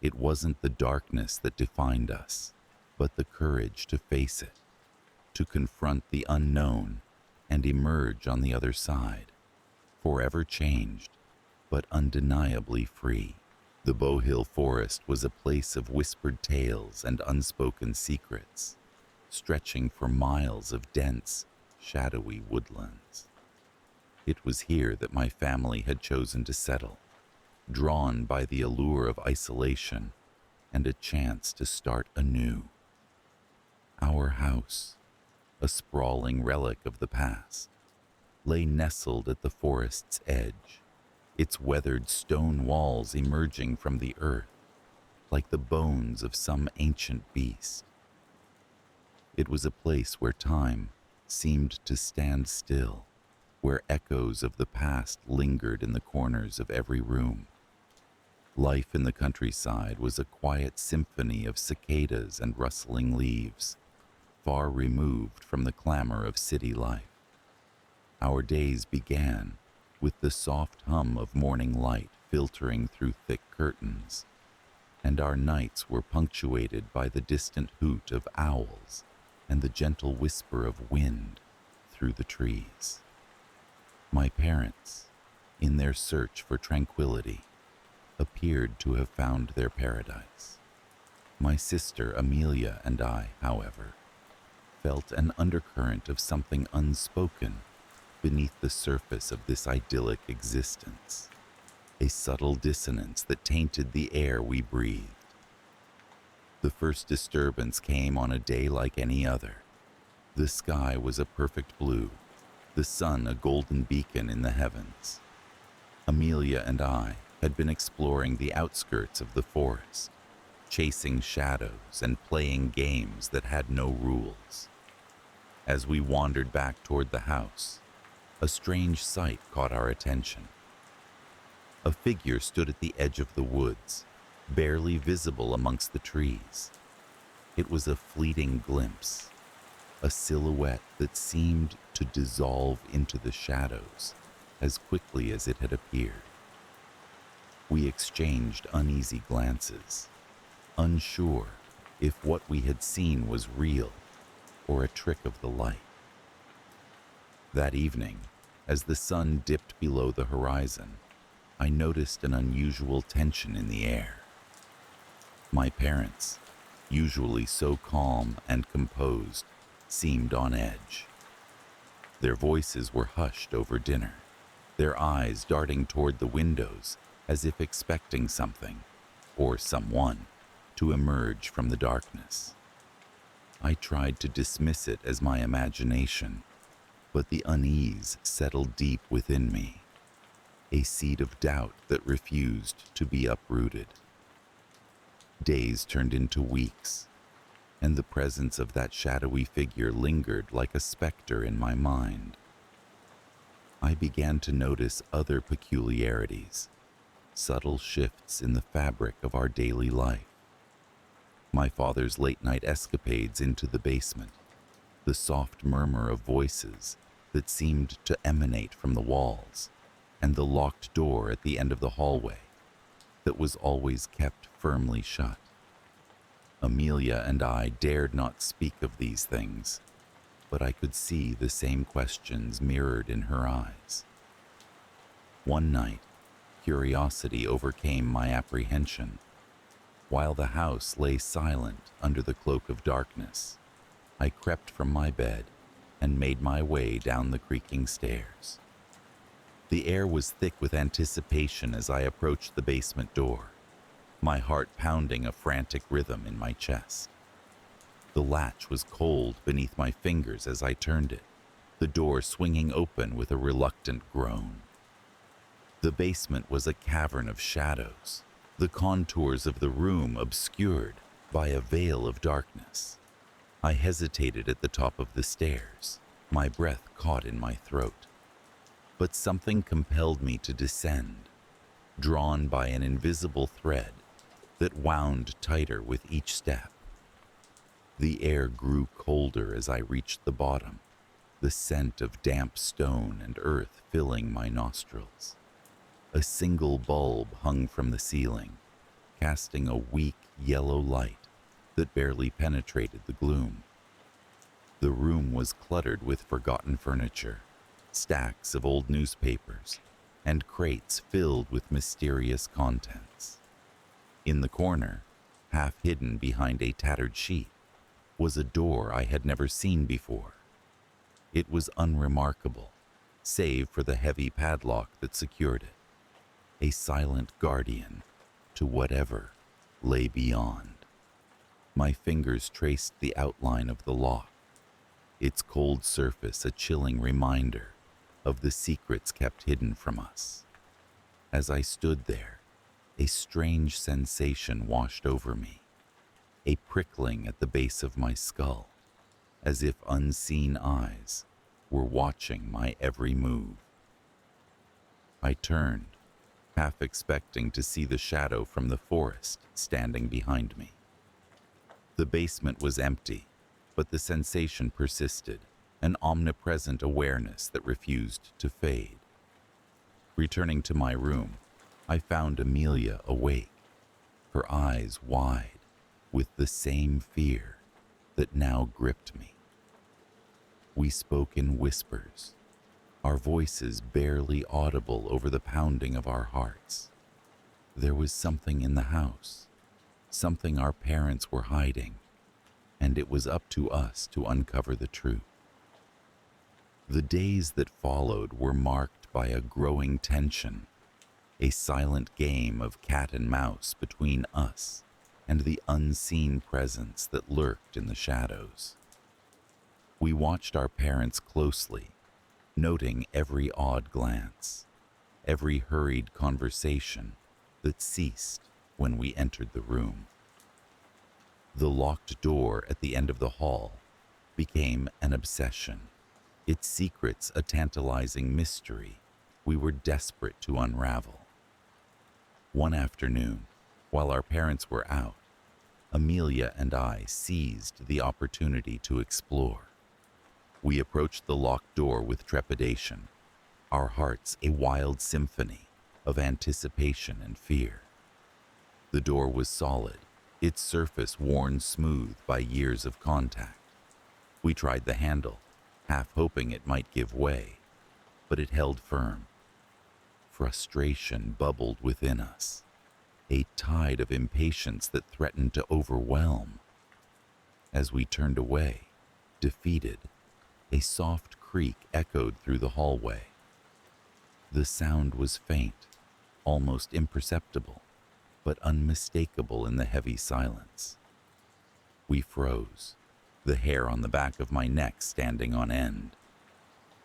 S1: it wasn't the darkness that defined us, but the courage to face it, to confront the unknown and emerge on the other side, forever changed, but undeniably free. The Bowhill Forest was a place of whispered tales and unspoken secrets, stretching for miles of dense, shadowy woodlands. It was here that my family had chosen to settle, drawn by the allure of isolation and a chance to start anew. Our house, a sprawling relic of the past, lay nestled at the forest's edge, its weathered stone walls emerging from the earth like the bones of some ancient beast. It was a place where time seemed to stand still, where echoes of the past lingered in the corners of every room. Life in the countryside was a quiet symphony of cicadas and rustling leaves, far removed from the clamor of city life. Our days began with the soft hum of morning light filtering through thick curtains, and our nights were punctuated by the distant hoot of owls and the gentle whisper of wind through the trees. My parents, in their search for tranquility, appeared to have found their paradise. My sister Amelia and I, however, felt an undercurrent of something unspoken beneath the surface of this idyllic existence, a subtle dissonance that tainted the air we breathed. The first disturbance came on a day like any other. The sky was a perfect blue, the sun a golden beacon in the heavens. Amelia and I had been exploring the outskirts of the forest, chasing shadows and playing games that had no rules. As we wandered back toward the house, a strange sight caught our attention. A figure stood at the edge of the woods, barely visible amongst the trees. It was a fleeting glimpse, a silhouette that seemed to dissolve into the shadows as quickly as it had appeared. We exchanged uneasy glances, unsure if what we had seen was real or a trick of the light. That evening, as the sun dipped below the horizon, I noticed an unusual tension in the air. My parents, usually so calm and composed, seemed on edge. Their voices were hushed over dinner, their eyes darting toward the windows as if expecting something, or someone, to emerge from the darkness. I tried to dismiss it as my imagination, but the unease settled deep within me, a seed of doubt that refused to be uprooted. Days turned into weeks, and the presence of that shadowy figure lingered like a specter in my mind. I began to notice other peculiarities, subtle shifts in the fabric of our daily life. My father's late-night escapades into the basement, the soft murmur of voices that seemed to emanate from the walls, and the locked door at the end of the hallway that was always kept firmly shut. Amelia and I dared not speak of these things, but I could see the same questions mirrored in her eyes. One night, curiosity overcame my apprehension. While the house lay silent under the cloak of darkness, I crept from my bed and made my way down the creaking stairs. The air was thick with anticipation as I approached the basement door, my heart pounding a frantic rhythm in my chest. The latch was cold beneath my fingers as I turned it, the door swinging open with a reluctant groan. The basement was a cavern of shadows, the contours of the room obscured by a veil of darkness. I hesitated at the top of the stairs, my breath caught in my throat. But something compelled me to descend, drawn by an invisible thread that wound tighter with each step. The air grew colder as I reached the bottom, the scent of damp stone and earth filling my nostrils. A single bulb hung from the ceiling, casting a weak yellow light that barely penetrated the gloom. The room was cluttered with forgotten furniture, stacks of old newspapers, and crates filled with mysterious contents. In the corner, half hidden behind a tattered sheet, was a door I had never seen before. It was unremarkable, save for the heavy padlock that secured it, a silent guardian to whatever lay beyond. My fingers traced the outline of the lock, its cold surface a chilling reminder of the secrets kept hidden from us. As I stood there, a strange sensation washed over me, a prickling at the base of my skull, as if unseen eyes were watching my every move. I turned, half expecting to see the shadow from the forest standing behind me. The basement was empty, but the sensation persisted, an omnipresent awareness that refused to fade. Returning to my room, I found Amelia awake, her eyes wide with the same fear that now gripped me. We spoke in whispers, our voices barely audible over the pounding of our hearts. There was something in the house, something our parents were hiding, and it was up to us to uncover the truth. The days that followed were marked by a growing tension, a silent game of cat and mouse between us and the unseen presence that lurked in the shadows. We watched our parents closely, noting every odd glance, every hurried conversation that ceased when we entered the room. The locked door at the end of the hall became an obsession, its secrets a tantalizing mystery we were desperate to unravel. One afternoon, while our parents were out, Amelia and I seized the opportunity to explore. We approached the locked door with trepidation, our hearts a wild symphony of anticipation and fear. The door was solid, its surface worn smooth by years of contact. We tried the handle, half hoping it might give way, but it held firm. Frustration bubbled within us, a tide of impatience that threatened to overwhelm. As we turned away, defeated, a soft creak echoed through the hallway. The sound was faint, almost imperceptible, but unmistakable in the heavy silence. We froze, the hair on the back of my neck standing on end.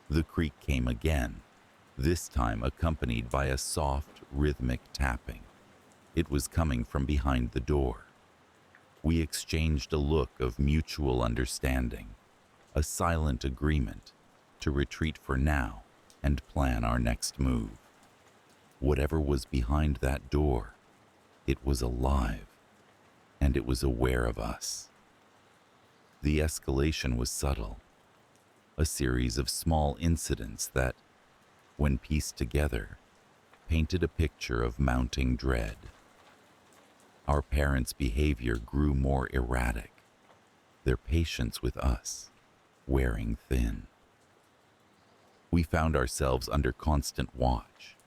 S1: The creak came again, this time accompanied by a soft, rhythmic tapping. It was coming from behind the door. We exchanged a look of mutual understanding, a silent agreement to retreat for now and plan our next move. Whatever was behind that door, it was alive, and it was aware of us. The escalation was subtle, a series of small incidents that, when pieced together, painted a picture of mounting dread. Our parents' behavior grew more erratic, their patience with us wearing thin. We found ourselves under constant watch,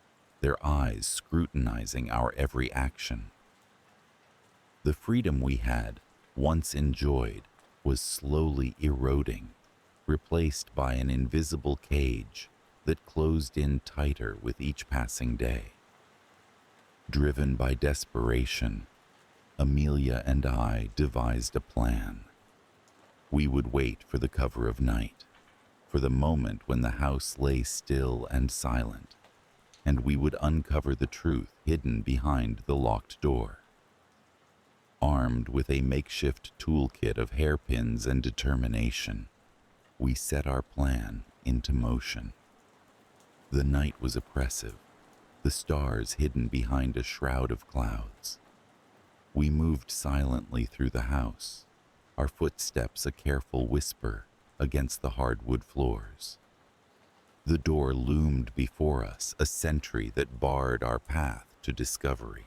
S1: their eyes scrutinizing our every action. The freedom we had, once enjoyed, was slowly eroding, replaced by an invisible cage that closed in tighter with each passing day. Driven by desperation, Amelia and I devised a plan. We would wait for the cover of night, for the moment when the house lay still and silent, and we would uncover the truth hidden behind the locked door. Armed with a makeshift toolkit of hairpins and determination, we set our plan into motion. The night was oppressive, the stars hidden behind a shroud of clouds. We moved silently through the house, our footsteps a careful whisper against the hardwood floors. The door loomed before us, a sentry that barred our path to discovery.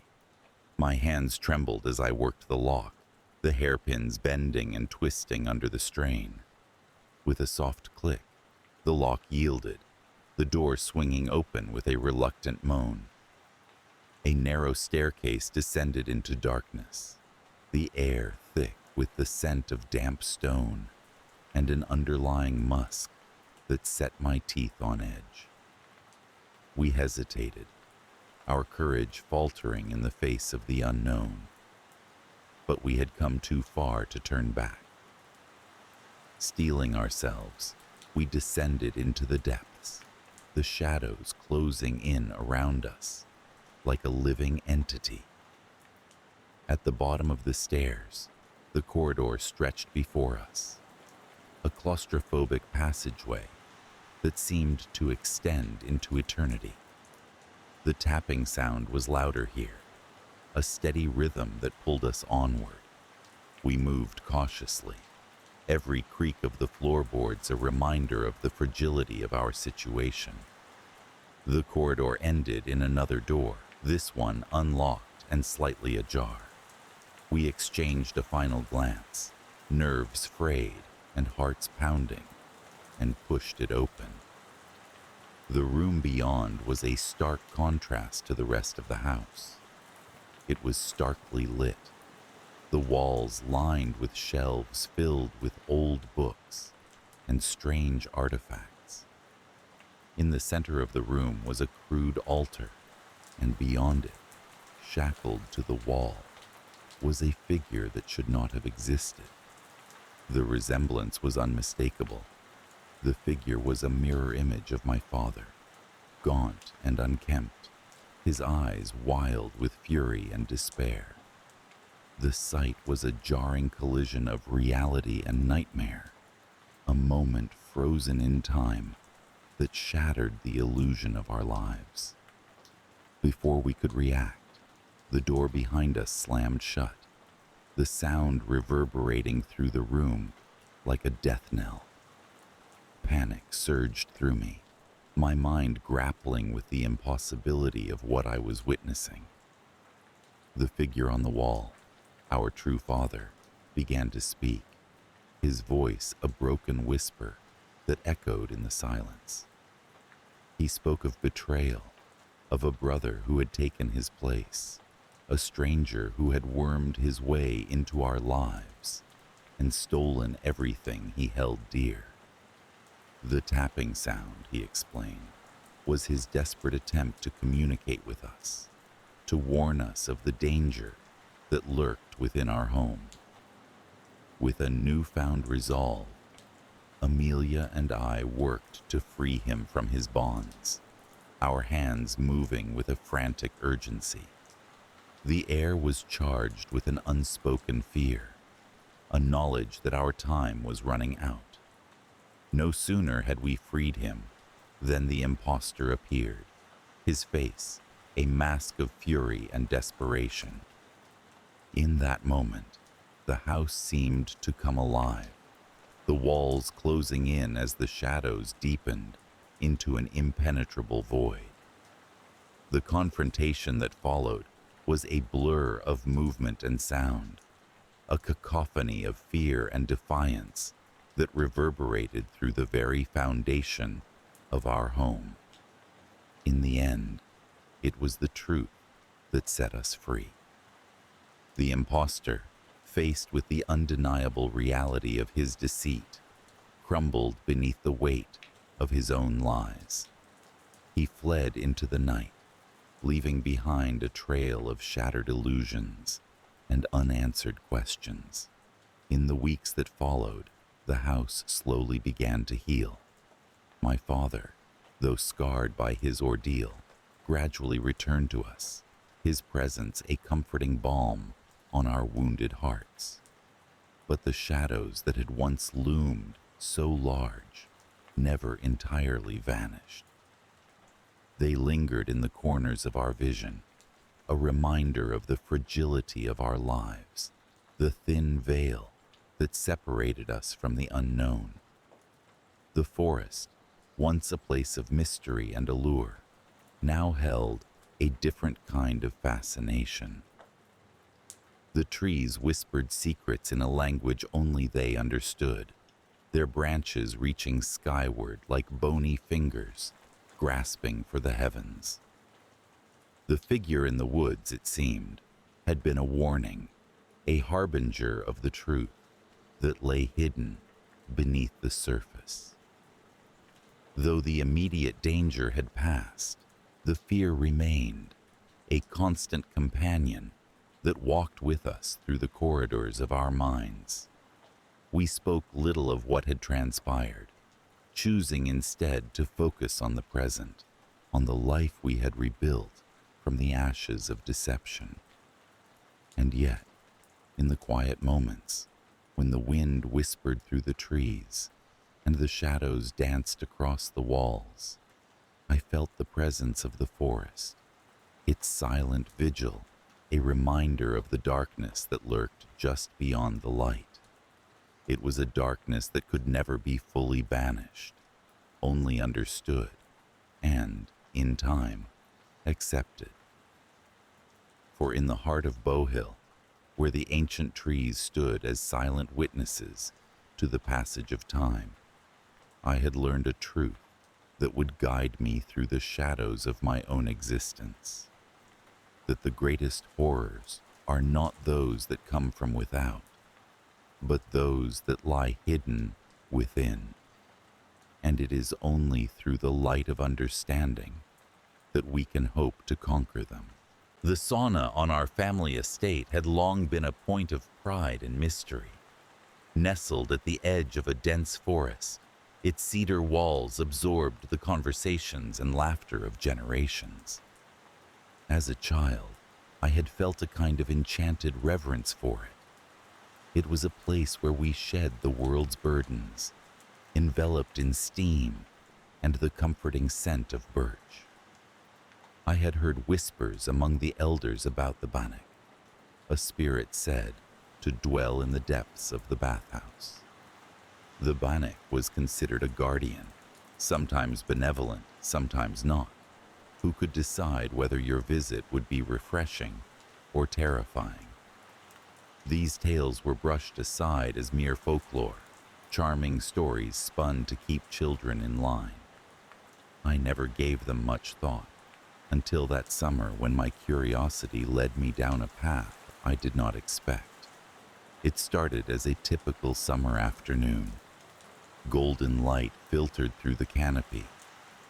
S1: My hands trembled as I worked the lock, the hairpins bending and twisting under the strain. With a soft click, the lock yielded, the door swinging open with a reluctant moan. A narrow staircase descended into darkness, the air thick with the scent of damp stone and an underlying musk that set my teeth on edge. We hesitated, our courage faltering in the face of the unknown. But we had come too far to turn back. Steeling ourselves, we descended into the depths, the shadows closing in around us, like a living entity. At the bottom of the stairs, the corridor stretched before us, a claustrophobic passageway that seemed to extend into eternity. The tapping sound was louder here, a steady rhythm that pulled us onward. We moved cautiously, every creak of the floorboards a reminder of the fragility of our situation. The corridor ended in another door, this one unlocked and slightly ajar. We exchanged a final glance, nerves frayed and hearts pounding, and pushed it open. The room beyond was a stark contrast to the rest of the house. It was starkly lit, the walls lined with shelves filled with old books and strange artifacts. In the center of the room was a crude altar, and beyond it, shackled to the wall, was a figure that should not have existed. The resemblance was unmistakable. The figure was a mirror image of my father, gaunt and unkempt, his eyes wild with fury and despair. The sight was a jarring collision of reality and nightmare, a moment frozen in time that shattered the illusion of our lives. Before we could react, the door behind us slammed shut, the sound reverberating through the room like a death knell. Panic surged through me, my mind grappling with the impossibility of what I was witnessing. The figure on the wall, our true father, began to speak, his voice a broken whisper that echoed in the silence. He spoke of betrayal, of a brother who had taken his place, a stranger who had wormed his way into our lives and stolen everything he held dear. The tapping sound, he explained, was his desperate attempt to communicate with us, to warn us of the danger that lurked within our home. With a newfound resolve, Amelia and I worked to free him from his bonds, our hands moving with a frantic urgency. The air was charged with an unspoken fear, a knowledge that our time was running out. No sooner had we freed him than the impostor appeared, his face a mask of fury and desperation. In that moment, the house seemed to come alive, the walls closing in as the shadows deepened into an impenetrable void. The confrontation that followed was a blur of movement and sound, a cacophony of fear and defiance that reverberated through the very foundation of our home. In the end, it was the truth that set us free. The impostor, faced with the undeniable reality of his deceit, crumbled beneath the weight of his own lies. He fled into the night, leaving behind a trail of shattered illusions and unanswered questions. In the weeks that followed, the house slowly began to heal. My father, though scarred by his ordeal, gradually returned to us, his presence a comforting balm on our wounded hearts. But the shadows that had once loomed so large never entirely vanished. They lingered in the corners of our vision, a reminder of the fragility of our lives, the thin veil that separated us from the unknown. The forest, once a place of mystery and allure, now held a different kind of fascination. The trees whispered secrets in a language only they understood, their branches reaching skyward like bony fingers, grasping for the heavens. The figure in the woods, it seemed, had been a warning, a harbinger of the truth that lay hidden beneath the surface. Though the immediate danger had passed, the fear remained, a constant companion that walked with us through the corridors of our minds. We spoke little of what had transpired, choosing instead to focus on the present, on the life we had rebuilt from the ashes of deception. And yet, in the quiet moments, when the wind whispered through the trees and the shadows danced across the walls, I felt the presence of the forest, its silent vigil, a reminder of the darkness that lurked just beyond the light. It was a darkness that could never be fully banished, only understood and, in time, accepted. For in the heart of Bowhill, where the ancient trees stood as silent witnesses to the passage of time, I had learned a truth that would guide me through the shadows of my own existence. That the greatest horrors are not those that come from without, but those that lie hidden within. And it is only through the light of understanding that we can hope to conquer them. The sauna on our family estate had long been a point of pride and mystery. Nestled at the edge of a dense forest, its cedar walls absorbed the conversations and laughter of generations. As a child, I had felt a kind of enchanted reverence for it. It was a place where we shed the world's burdens, enveloped in steam and the comforting scent of birch. I had heard whispers among the elders about the Bannock, a spirit said to dwell in the depths of the bathhouse. The Bannock was considered a guardian, sometimes benevolent, sometimes not, who could decide whether your visit would be refreshing or terrifying. These tales were brushed aside as mere folklore, charming stories spun to keep children in line. I never gave them much thought, until that summer when my curiosity led me down a path I did not expect. It started as a typical summer afternoon. Golden light filtered through the canopy,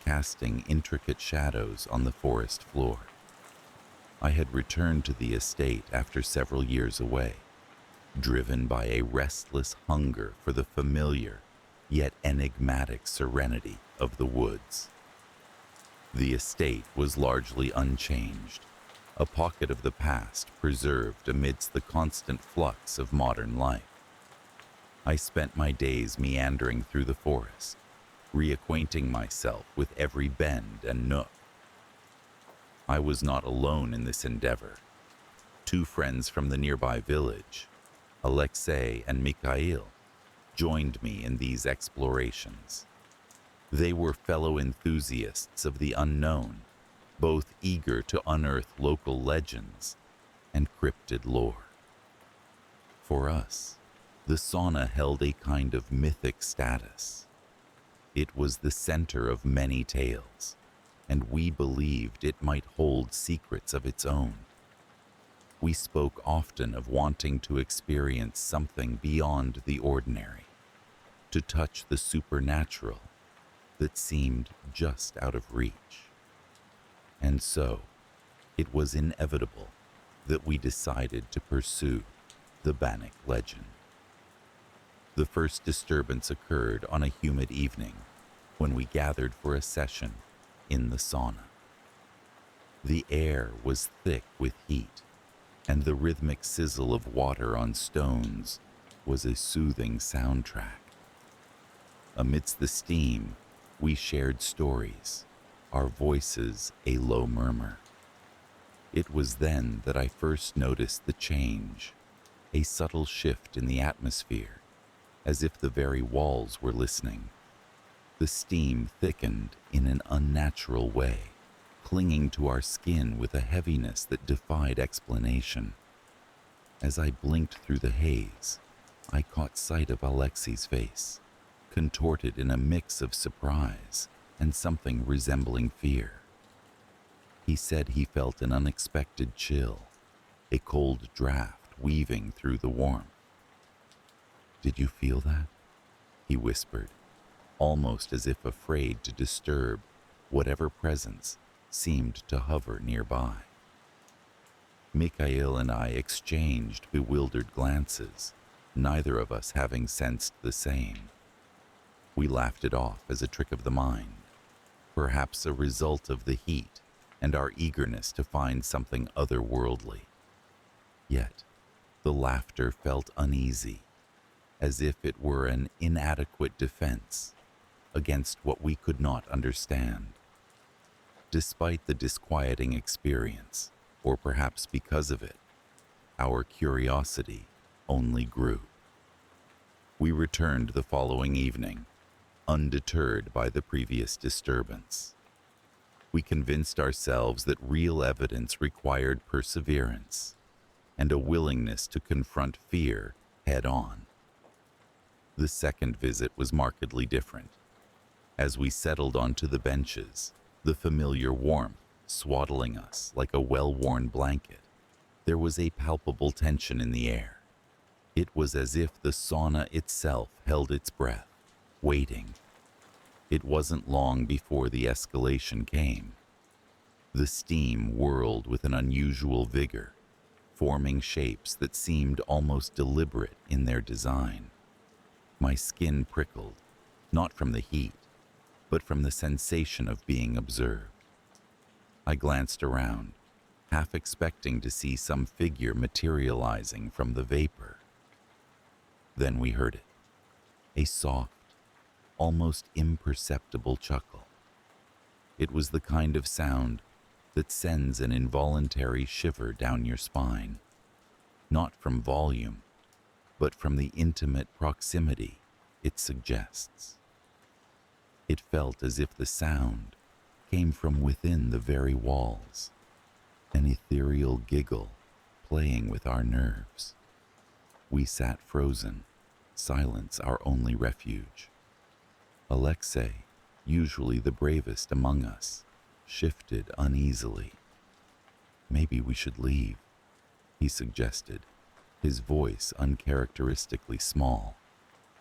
S1: casting intricate shadows on the forest floor. I had returned to the estate after several years away, driven by a restless hunger for the familiar yet enigmatic serenity of the woods. The estate was largely unchanged, a pocket of the past preserved amidst the constant flux of modern life. I spent my days meandering through the forest, reacquainting myself with every bend and nook. I was not alone in this endeavor. Two friends from the nearby village, Alexei and Mikhail, joined me in these explorations. They were fellow enthusiasts of the unknown, both eager to unearth local legends and cryptid lore. For us, the sauna held a kind of mythic status. It was the center of many tales, and we believed it might hold secrets of its own. We spoke often of wanting to experience something beyond the ordinary, to touch the supernatural that seemed just out of reach. And so, it was inevitable that we decided to pursue the Bannock legend. The first disturbance occurred on a humid evening when we gathered for a session in the sauna. The air was thick with heat, and the rhythmic sizzle of water on stones was a soothing soundtrack. Amidst the steam, we shared stories, our voices a low murmur. It was then that I first noticed the change, a subtle shift in the atmosphere, as if the very walls were listening. The steam thickened in an unnatural way, clinging to our skin with a heaviness that defied explanation. As I blinked through the haze, I caught sight of Alexei's face, contorted in a mix of surprise and something resembling fear. He said he felt an unexpected chill, a cold draft weaving through the warmth. "Did you feel that?" he whispered, almost as if afraid to disturb whatever presence seemed to hover nearby. Mikhail and I exchanged bewildered glances, neither of us having sensed the same. We laughed it off as a trick of the mind, perhaps a result of the heat and our eagerness to find something otherworldly. Yet, the laughter felt uneasy, as if it were an inadequate defense against what we could not understand. Despite the disquieting experience, or perhaps because of it, our curiosity only grew. We returned the following evening, undeterred by the previous disturbance. We convinced ourselves that real evidence required perseverance and a willingness to confront fear head-on. The second visit was markedly different. As we settled onto the benches, the familiar warmth swaddling us like a well-worn blanket, there was a palpable tension in the air. It was as if the sauna itself held its breath, waiting. It wasn't long before the escalation came. The steam whirled with an unusual vigor, forming shapes that seemed almost deliberate in their design. My skin prickled, not from the heat, but from the sensation of being observed. I glanced around, half expecting to see some figure materializing from the vapor. Then we heard it, a soft, almost imperceptible chuckle. It was the kind of sound that sends an involuntary shiver down your spine, not from volume, but from the intimate proximity it suggests. It felt as if the sound came from within the very walls, an ethereal giggle playing with our nerves. We sat frozen, silence our only refuge. Alexei, usually the bravest among us, shifted uneasily. "Maybe we should leave," he suggested, his voice uncharacteristically small.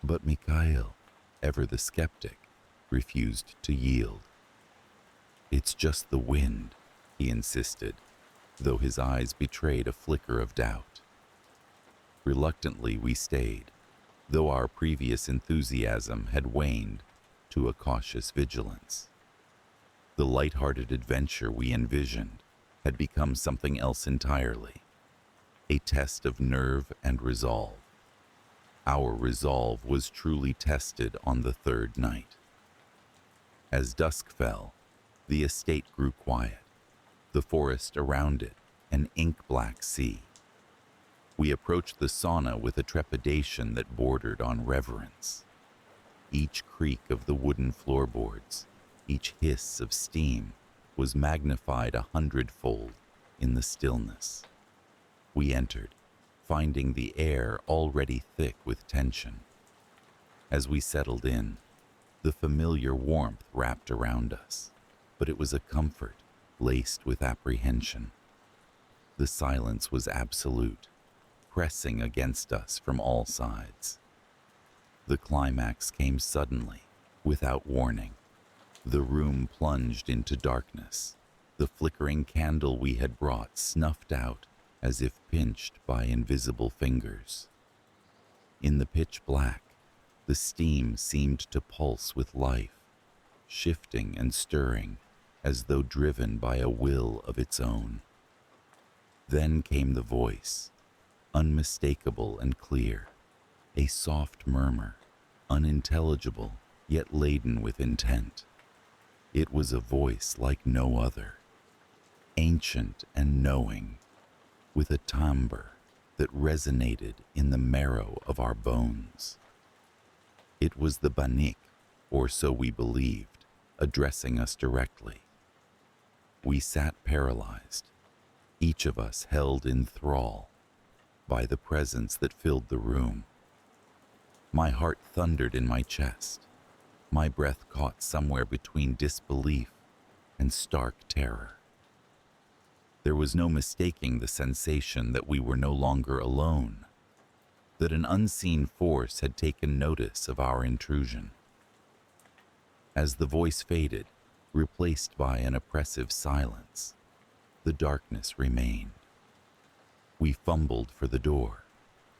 S1: But Mikhail, ever the skeptic, refused to yield. "It's just the wind," he insisted, though his eyes betrayed a flicker of doubt. Reluctantly we stayed, though our previous enthusiasm had waned to a cautious vigilance. The light-hearted adventure we envisioned had become something else entirely, a test of nerve and resolve. Our resolve was truly tested on the third night. As dusk fell, the estate grew quiet, the forest around it an ink-black sea. We approached the sauna with a trepidation that bordered on reverence. Each creak of the wooden floorboards, each hiss of steam, was magnified 100-fold in the stillness. We entered, finding the air already thick with tension. As we settled in, the familiar warmth wrapped around us, but it was a comfort laced with apprehension. The silence was absolute, pressing against us from all sides. The climax came suddenly, without warning. The room plunged into darkness, the flickering candle we had brought snuffed out as if pinched by invisible fingers. In the pitch black, the steam seemed to pulse with life, shifting and stirring as though driven by a will of its own. Then came the voice, unmistakable and clear, a soft murmur, unintelligible yet laden with intent. It was a voice like no other, ancient and knowing, with a timbre that resonated in the marrow of our bones. It was the Bannik, or so we believed, addressing us directly. We sat paralyzed, each of us held in thrall by the presence that filled the room. My heart thundered in my chest, my breath caught somewhere between disbelief and stark terror. There was no mistaking the sensation that we were no longer alone, that an unseen force had taken notice of our intrusion. As the voice faded, replaced by an oppressive silence, the darkness remained. We fumbled for the door,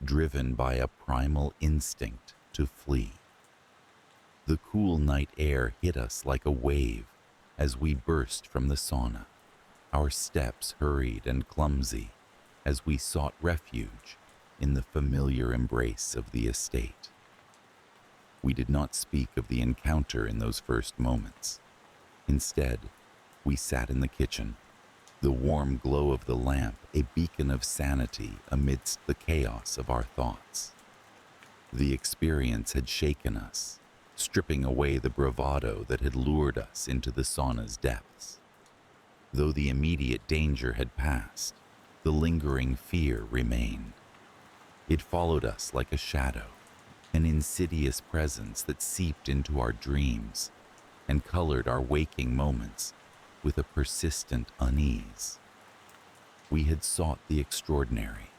S1: driven by a primal instinct to flee. The cool night air hit us like a wave as we burst from the sauna. Our steps hurried and clumsy as we sought refuge in the familiar embrace of the estate. We did not speak of the encounter in those first moments. Instead, we sat in the kitchen, the warm glow of the lamp a beacon of sanity amidst the chaos of our thoughts. The experience had shaken us, stripping away the bravado that had lured us into the sauna's depths. Though the immediate danger had passed, the lingering fear remained. It followed us like a shadow, an insidious presence that seeped into our dreams and colored our waking moments with a persistent unease. We had sought the extraordinary,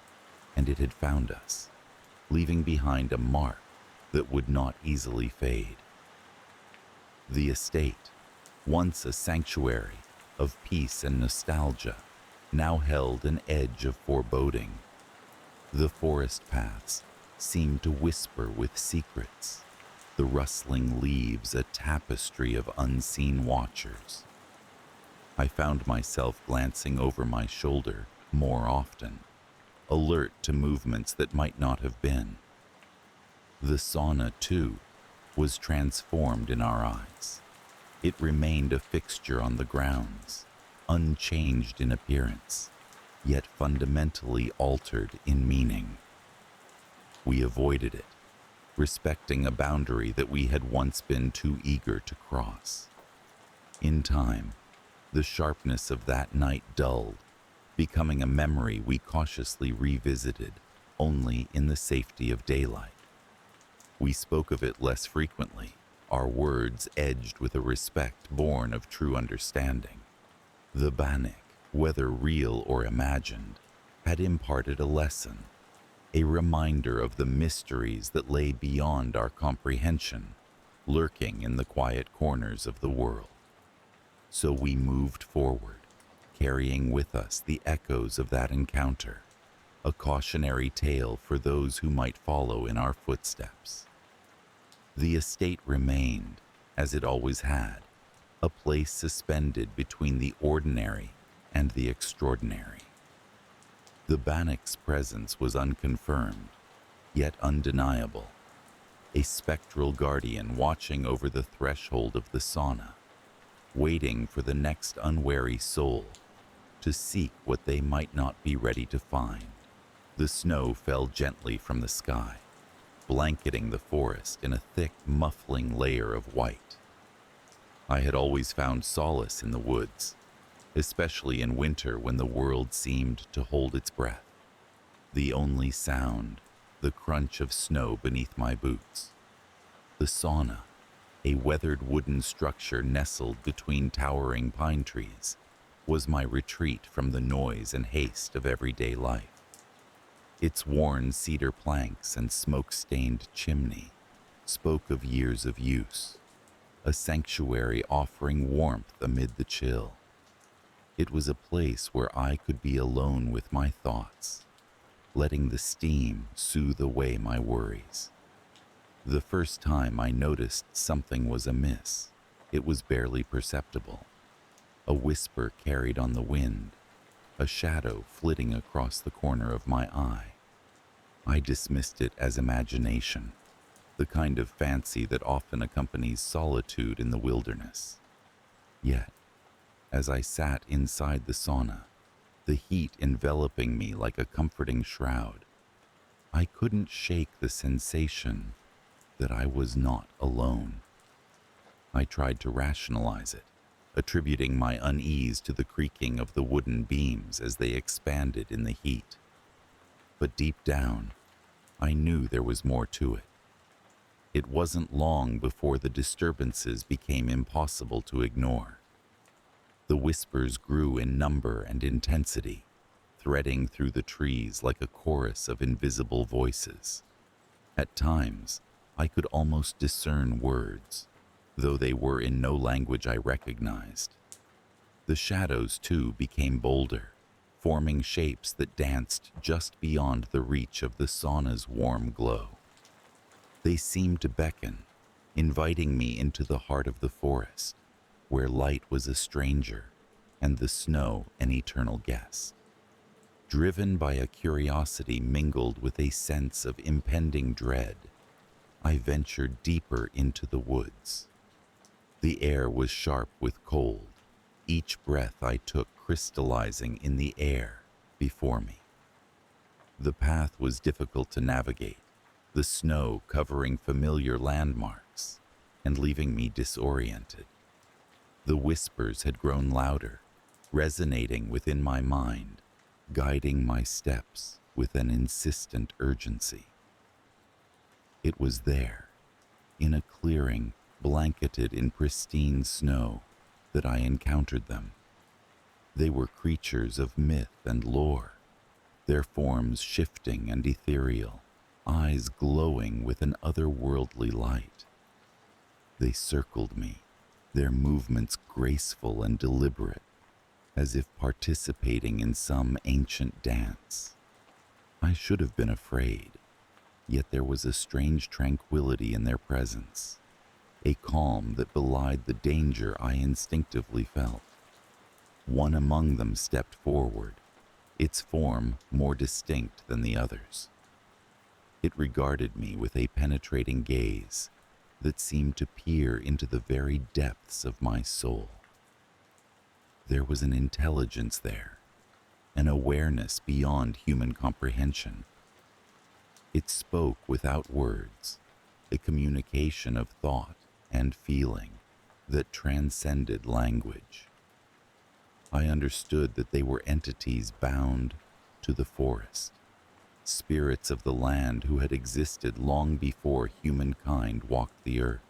S1: and it had found us, leaving behind a mark that would not easily fade. The estate, once a sanctuary of peace and nostalgia, now held an edge of foreboding. The forest paths seemed to whisper with secrets, the rustling leaves a tapestry of unseen watchers. I found myself glancing over my shoulder more often, alert to movements that might not have been. The sauna, too, was transformed in our eyes. It remained a fixture on the grounds, unchanged in appearance, yet fundamentally altered in meaning. We avoided it, respecting a boundary that we had once been too eager to cross. In time, the sharpness of that night dulled, becoming a memory we cautiously revisited only in the safety of daylight. We spoke of it less frequently, our words edged with a respect born of true understanding. The Bannock, whether real or imagined, had imparted a lesson, a reminder of the mysteries that lay beyond our comprehension, lurking in the quiet corners of the world. So we moved forward, carrying with us the echoes of that encounter, a cautionary tale for those who might follow in our footsteps. The estate remained, as it always had, a place suspended between the ordinary and the extraordinary. The Bannock's presence was unconfirmed, yet undeniable, a spectral guardian watching over the threshold of the sauna, waiting for the next unwary soul to seek what they might not be ready to find. The snow fell gently from the sky, blanketing the forest in a thick, muffling layer of white. I had always found solace in the woods, especially in winter when the world seemed to hold its breath. The only sound, the crunch of snow beneath my boots. The sauna, a weathered wooden structure nestled between towering pine trees, was my retreat from the noise and haste of everyday life. Its worn cedar planks and smoke-stained chimney spoke of years of use, a sanctuary offering warmth amid the chill. It was a place where I could be alone with my thoughts, letting the steam soothe away my worries. The first time I noticed something was amiss, it was barely perceptible. A whisper carried on the wind, a shadow flitting across the corner of my eye. I dismissed it as imagination, the kind of fancy that often accompanies solitude in the wilderness. Yet, as I sat inside the sauna, the heat enveloping me like a comforting shroud, I couldn't shake the sensation that I was not alone. I tried to rationalize it, attributing my unease to the creaking of the wooden beams as they expanded in the heat. But deep down, I knew there was more to it. It wasn't long before the disturbances became impossible to ignore. The whispers grew in number and intensity, threading through the trees like a chorus of invisible voices. At times, I could almost discern words, though they were in no language I recognized. The shadows, too, became bolder, forming shapes that danced just beyond the reach of the sauna's warm glow. They seemed to beckon, inviting me into the heart of the forest, where light was a stranger and the snow an eternal guest. Driven by a curiosity mingled with a sense of impending dread, I ventured deeper into the woods. The air was sharp with cold, each breath I took crystallizing in the air before me. The path was difficult to navigate, the snow covering familiar landmarks and leaving me disoriented. The whispers had grown louder, resonating within my mind, guiding my steps with an insistent urgency. It was there, in a clearing blanketed in pristine snow, that I encountered them. They were creatures of myth and lore, their forms shifting and ethereal, eyes glowing with an otherworldly light. They circled me, their movements graceful and deliberate, as if participating in some ancient dance. I should have been afraid, yet there was a strange tranquility in their presence, a calm that belied the danger I instinctively felt. One among them stepped forward, its form more distinct than the others. It regarded me with a penetrating gaze that seemed to peer into the very depths of my soul. There was an intelligence there, an awareness beyond human comprehension. It spoke without words, a communication of thought and feeling that transcended language. I understood that they were entities bound to the forest, spirits of the land who had existed long before humankind walked the earth.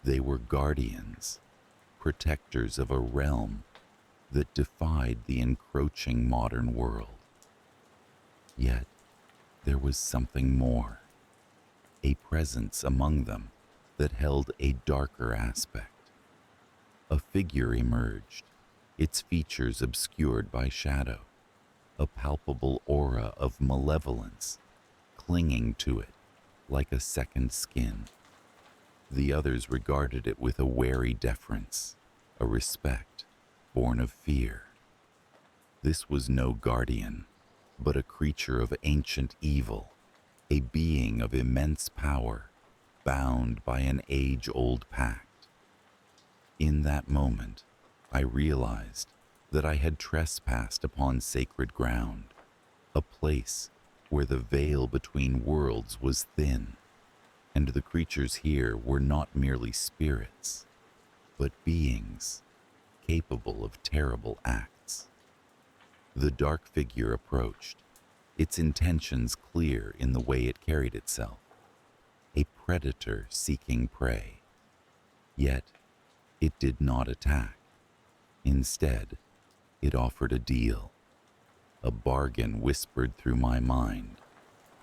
S1: They were guardians, protectors of a realm that defied the encroaching modern world. Yet, there was something more, a presence among them that held a darker aspect. A figure emerged, its features obscured by shadow, a palpable aura of malevolence clinging to it like a second skin. The others regarded it with a wary deference, a respect born of fear. This was no guardian, but a creature of ancient evil, a being of immense power, bound by an age-old pact. In that moment, I realized that I had trespassed upon sacred ground, a place where the veil between worlds was thin, and the creatures here were not merely spirits, but beings capable of terrible acts. The dark figure approached, its intentions clear in the way it carried itself, a predator seeking prey. Yet, it did not attack. Instead, it offered a deal. A bargain whispered through my mind,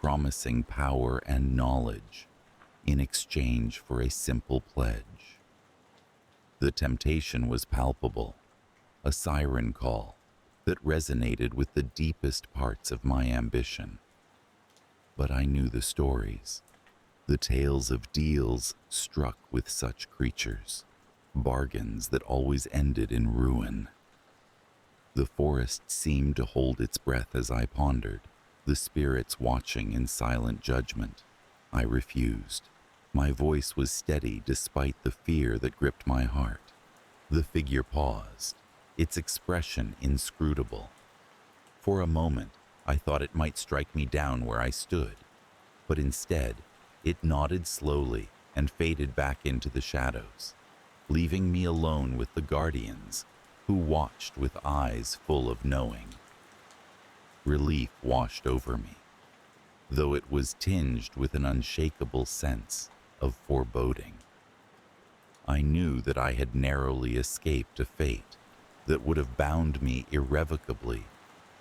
S1: promising power and knowledge in exchange for a simple pledge. The temptation was palpable, a siren call that resonated with the deepest parts of my ambition. But I knew the stories, the tales of deals struck with such creatures, bargains that always ended in ruin. The forest seemed to hold its breath as I pondered, the spirits watching in silent judgment. I refused. My voice was steady despite the fear that gripped my heart. The figure paused, its expression inscrutable. For a moment, I thought it might strike me down where I stood, but instead, it nodded slowly and faded back into the shadows, leaving me alone with the guardians who watched with eyes full of knowing. Relief washed over me, though it was tinged with an unshakable sense of foreboding. I knew that I had narrowly escaped a fate that would have bound me irrevocably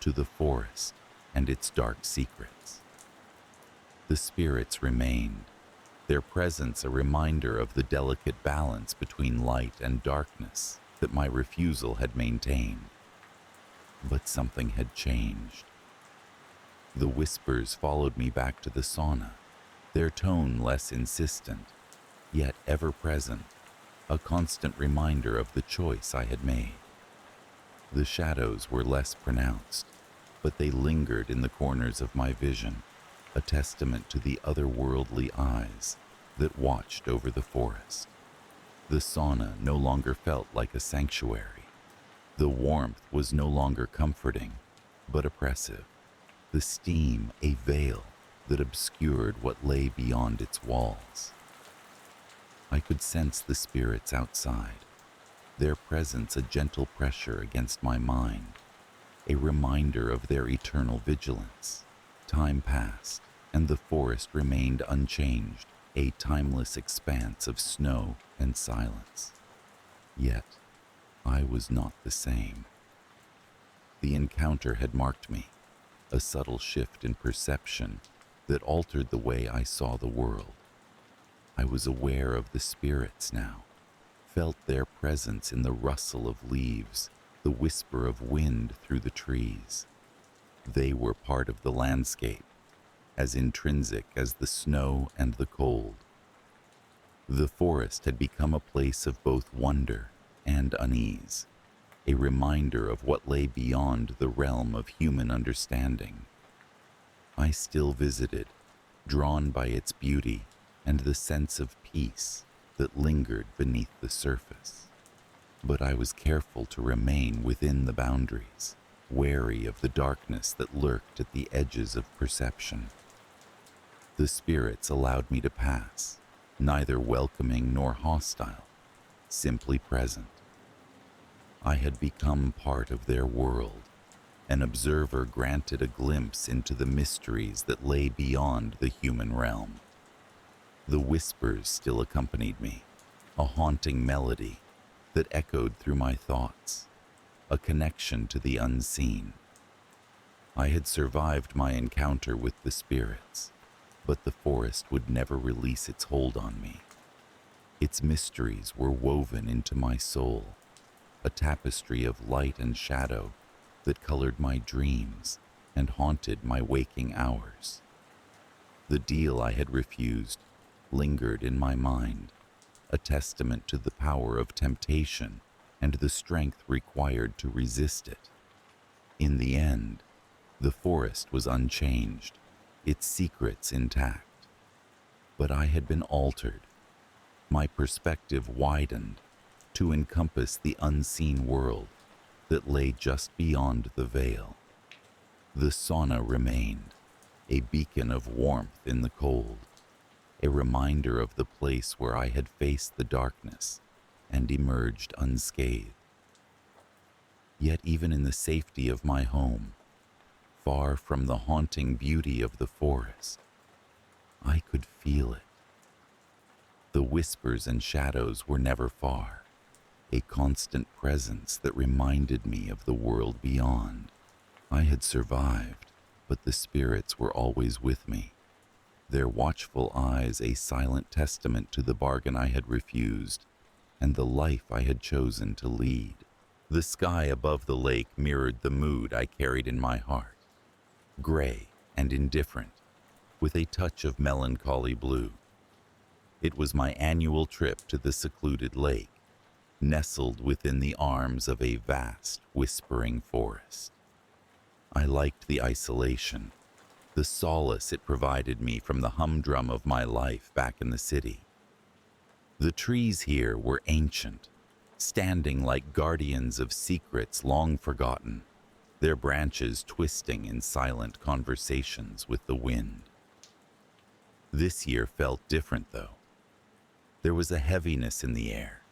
S1: to the forest and its dark secrets. The spirits remained, their presence a reminder of the delicate balance between light and darkness that my refusal had maintained. But something had changed. The whispers followed me back to the sauna, their tone less insistent, yet ever present, a constant reminder of the choice I had made. The shadows were less pronounced, but they lingered in the corners of my vision, a testament to the otherworldly eyes that watched over the forest. The sauna no longer felt like a sanctuary. The warmth was no longer comforting, but oppressive. The steam a veil that obscured what lay beyond its walls. I could sense the spirits outside, their presence a gentle pressure against my mind, a reminder of their eternal vigilance. Time passed, and the forest remained unchanged, a timeless expanse of snow and silence. Yet, I was not the same. The encounter had marked me, a subtle shift in perception that altered the way I saw the world. I was aware of the spirits now, felt their presence in the rustle of leaves, the whisper of wind through the trees. They were part of the landscape, as intrinsic as the snow and the cold. The forest had become a place of both wonder and unease, a reminder of what lay beyond the realm of human understanding. I still visited, drawn by its beauty and the sense of peace that lingered beneath the surface. But I was careful to remain within the boundaries, wary of the darkness that lurked at the edges of perception. The spirits allowed me to pass, neither welcoming nor hostile, simply present. I had become part of their world, an observer granted a glimpse into the mysteries that lay beyond the human realm. The whispers still accompanied me, a haunting melody that echoed through my thoughts, a connection to the unseen. I had survived my encounter with the spirits, but the forest would never release its hold on me. Its mysteries were woven into my soul, a tapestry of light and shadow that colored my dreams and haunted my waking hours. The deal I had refused lingered in my mind, a testament to the power of temptation and the strength required to resist it. In the end, the forest was unchanged, its secrets intact. But I had been altered. My perspective widened to encompass the unseen world that lay just beyond the veil. The sauna remained, a beacon of warmth in the cold, a reminder of the place where I had faced the darkness and emerged unscathed. Yet even in the safety of my home, far from the haunting beauty of the forest, I could feel it. The whispers and shadows were never far, a constant presence that reminded me of the world beyond. I had survived, but the spirits were always with me, their watchful eyes a silent testament to the bargain I had refused and the life I had chosen to lead. The sky above the lake mirrored the mood I carried in my heart, gray and indifferent, with a touch of melancholy blue. It was my annual trip to the secluded lake, nestled within the arms of a vast, whispering forest. I liked the isolation, the solace it provided me from the humdrum of my life back in the city. The trees here were ancient, standing like guardians of secrets long forgotten, their branches twisting in silent conversations with the wind. This year felt different, though. There was a heaviness in the air,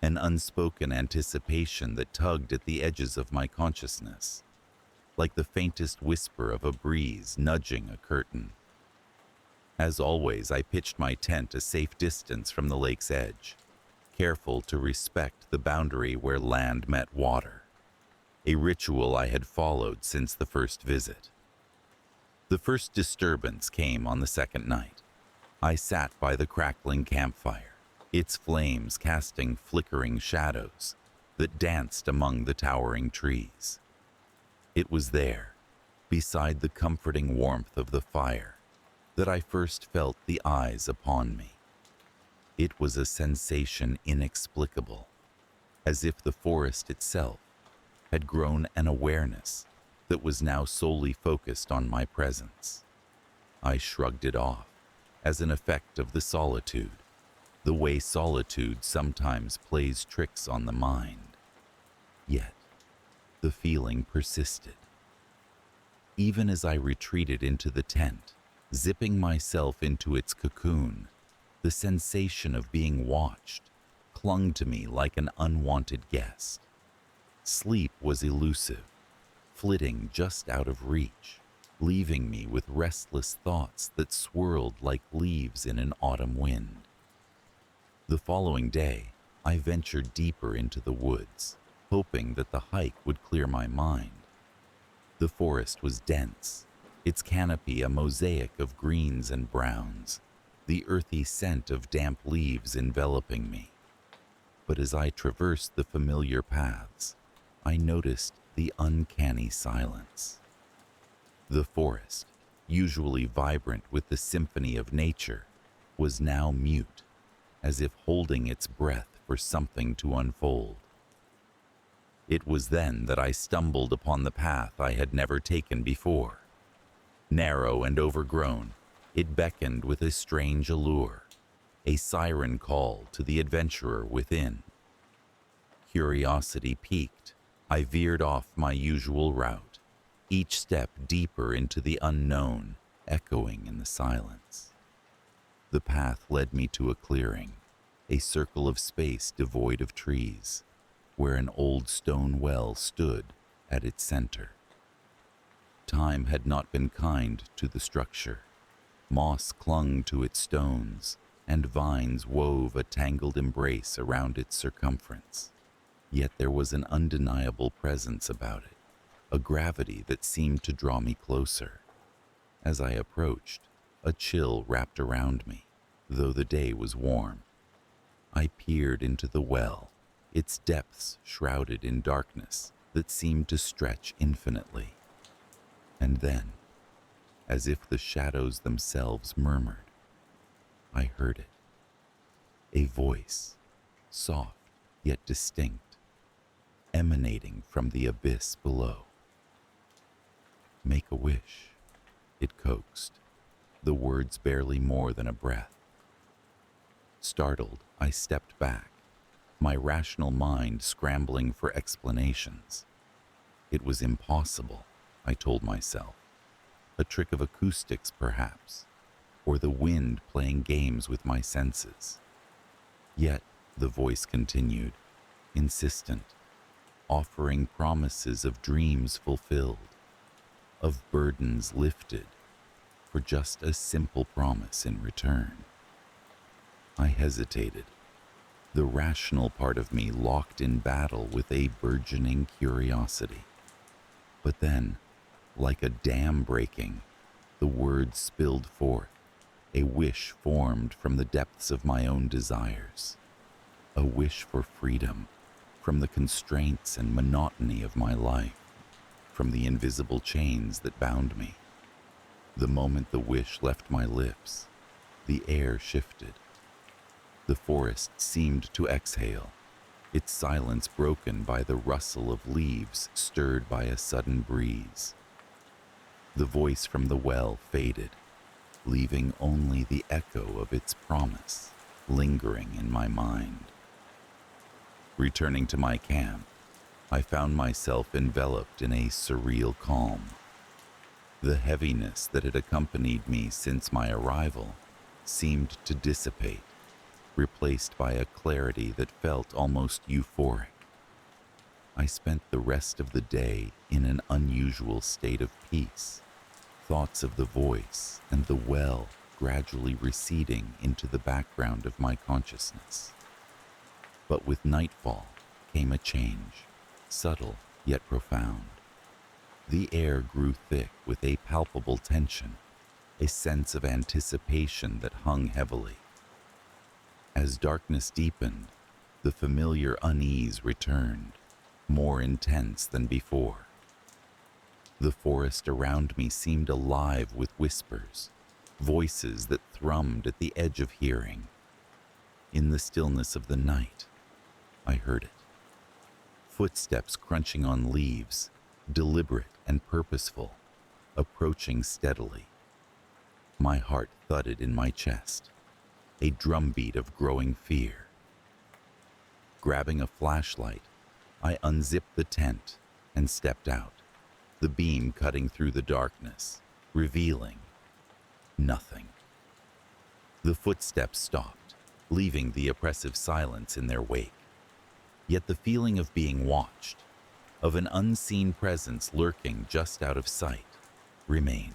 S1: an unspoken anticipation that tugged at the edges of my consciousness, like the faintest whisper of a breeze nudging a curtain. As always, I pitched my tent a safe distance from the lake's edge, careful to respect the boundary where land met water, a ritual I had followed since the first visit. The first disturbance came on the second night. I sat by the crackling campfire, its flames casting flickering shadows that danced among the towering trees. It was there, beside the comforting warmth of the fire, that I first felt the eyes upon me. It was a sensation inexplicable, as if the forest itself had grown an awareness that was now solely focused on my presence. I shrugged it off as an effect of the solitude, the way solitude sometimes plays tricks on the mind. Yet, the feeling persisted. Even as I retreated into the tent, zipping myself into its cocoon, the sensation of being watched clung to me like an unwanted guest. Sleep was elusive, flitting just out of reach, leaving me with restless thoughts that swirled like leaves in an autumn wind. The following day, I ventured deeper into the woods, hoping that the hike would clear my mind. The forest was dense, its canopy a mosaic of greens and browns, the earthy scent of damp leaves enveloping me. But as I traversed the familiar paths, I noticed the uncanny silence. The forest, usually vibrant with the symphony of nature, was now mute, as if holding its breath for something to unfold. It was then that I stumbled upon the path I had never taken before. Narrow and overgrown, it beckoned with a strange allure, a siren call to the adventurer within. Curiosity piqued, I veered off my usual route, each step deeper into the unknown, echoing in the silence. The path led me to a clearing, a circle of space devoid of trees, where an old stone well stood at its center. Time had not been kind to the structure. Moss clung to its stones, and vines wove a tangled embrace around its circumference. Yet there was an undeniable presence about it, a gravity that seemed to draw me closer. As I approached, a chill wrapped around me, though the day was warm. I peered into the well, its depths shrouded in darkness that seemed to stretch infinitely. And then, as if the shadows themselves murmured, I heard it. A voice, soft yet distinct, emanating from the abyss below. "Make a wish," it coaxed, the words barely more than a breath. Startled, I stepped back, my rational mind scrambling for explanations. It was impossible, I told myself. A trick of acoustics, perhaps, or the wind playing games with my senses. Yet, the voice continued, insistent, offering promises of dreams fulfilled, of burdens lifted, for just a simple promise in return. I hesitated, the rational part of me locked in battle with a burgeoning curiosity. But then, like a dam breaking, the words spilled forth, a wish formed from the depths of my own desires, a wish for freedom from the constraints and monotony of my life, from the invisible chains that bound me. The moment the wish left my lips, the air shifted. The forest seemed to exhale, its silence broken by the rustle of leaves stirred by a sudden breeze. The voice from the well faded, leaving only the echo of its promise lingering in my mind. Returning to my camp, I found myself enveloped in a surreal calm. The heaviness that had accompanied me since my arrival seemed to dissipate, replaced by a clarity that felt almost euphoric. I spent the rest of the day in an unusual state of peace, thoughts of the voice and the well gradually receding into the background of my consciousness. But with nightfall came a change, subtle yet profound. The air grew thick with a palpable tension, a sense of anticipation that hung heavily. As darkness deepened, the familiar unease returned, more intense than before. The forest around me seemed alive with whispers, voices that thrummed at the edge of hearing. In the stillness of the night, I heard it. Footsteps crunching on leaves, deliberate and purposeful, approaching steadily. My heart thudded in my chest, a drumbeat of growing fear. Grabbing a flashlight, I unzipped the tent and stepped out, the beam cutting through the darkness, revealing nothing. The footsteps stopped, leaving the oppressive silence in their wake. Yet the feeling of being watched, of an unseen presence lurking just out of sight, remained.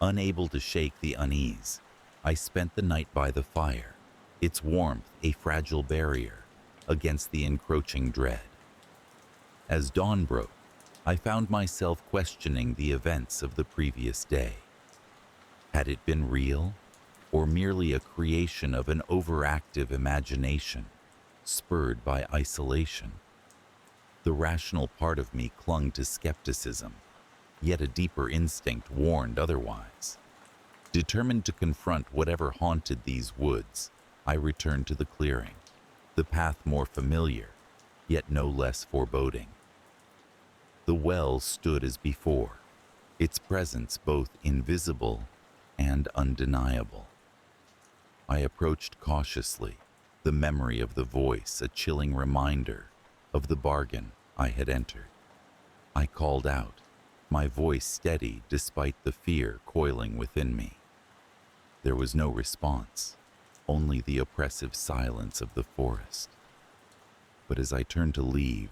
S1: Unable to shake the unease, I spent the night by the fire, its warmth a fragile barrier against the encroaching dread. As dawn broke, I found myself questioning the events of the previous day. Had it been real, or merely a creation of an overactive imagination, spurred by isolation? The rational part of me clung to skepticism, yet a deeper instinct warned otherwise. Determined to confront whatever haunted these woods, I returned to the clearing, the path more familiar, yet no less foreboding. The well stood as before, its presence both invisible and undeniable. I approached cautiously, the memory of the voice a chilling reminder of the bargain I had entered. I called out, my voice steady despite the fear coiling within me. There was no response, only the oppressive silence of the forest. But as I turned to leave,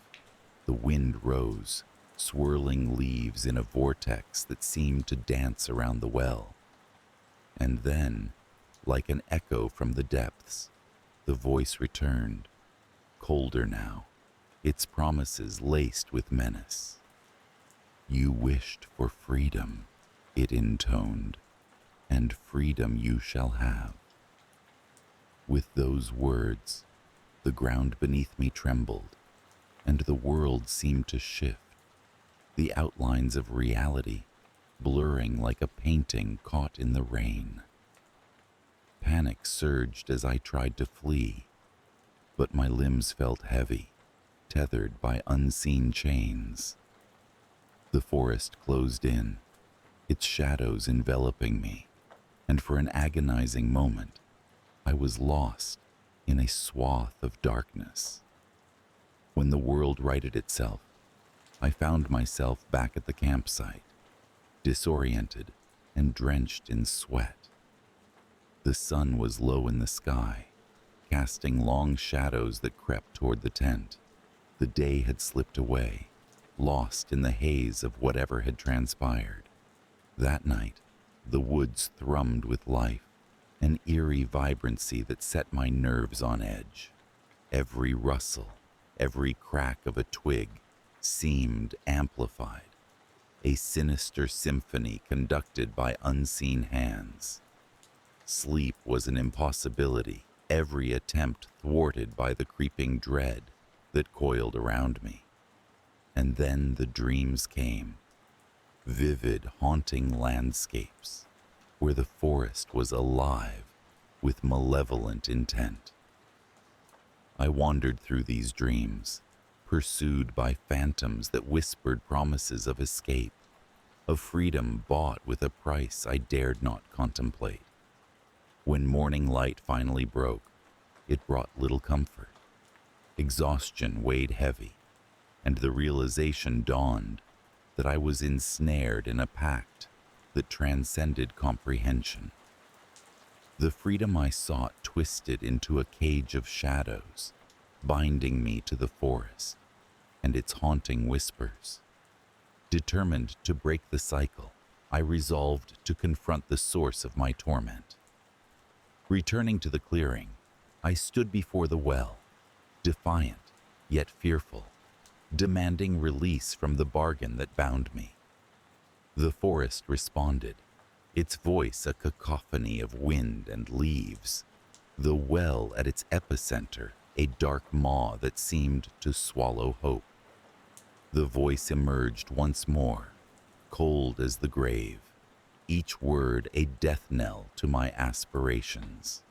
S1: the wind rose, swirling leaves in a vortex that seemed to dance around the well. And then, like an echo from the depths, the voice returned, colder now, its promises laced with menace. "You wished for freedom," it intoned, "and freedom you shall have." With those words, the ground beneath me trembled, and the world seemed to shift, the outlines of reality blurring like a painting caught in the rain. Panic surged as I tried to flee, but my limbs felt heavy, tethered by unseen chains. The forest closed in, its shadows enveloping me, and for an agonizing moment, I was lost in a swath of darkness. When the world righted itself, I found myself back at the campsite, disoriented and drenched in sweat. The sun was low in the sky, casting long shadows that crept toward the tent. The day had slipped away, lost in the haze of whatever had transpired. That night, the woods thrummed with life, an eerie vibrancy that set my nerves on edge. Every rustle, every crack of a twig seemed amplified, a sinister symphony conducted by unseen hands. Sleep was an impossibility, every attempt thwarted by the creeping dread that coiled around me. And then the dreams came, vivid, haunting landscapes, where the forest was alive with malevolent intent. I wandered through these dreams, pursued by phantoms that whispered promises of escape, of freedom bought with a price I dared not contemplate. When morning light finally broke, it brought little comfort. Exhaustion weighed heavy, and the realization dawned that I was ensnared in a pact that transcended comprehension. The freedom I sought twisted into a cage of shadows, binding me to the forest and its haunting whispers. Determined to break the cycle, I resolved to confront the source of my torment. Returning to the clearing, I stood before the well, defiant yet fearful, demanding release from the bargain that bound me. The forest responded, its voice a cacophony of wind and leaves, the well at its epicenter a dark maw that seemed to swallow hope. The voice emerged once more, cold as the grave, each word a death knell to my aspirations.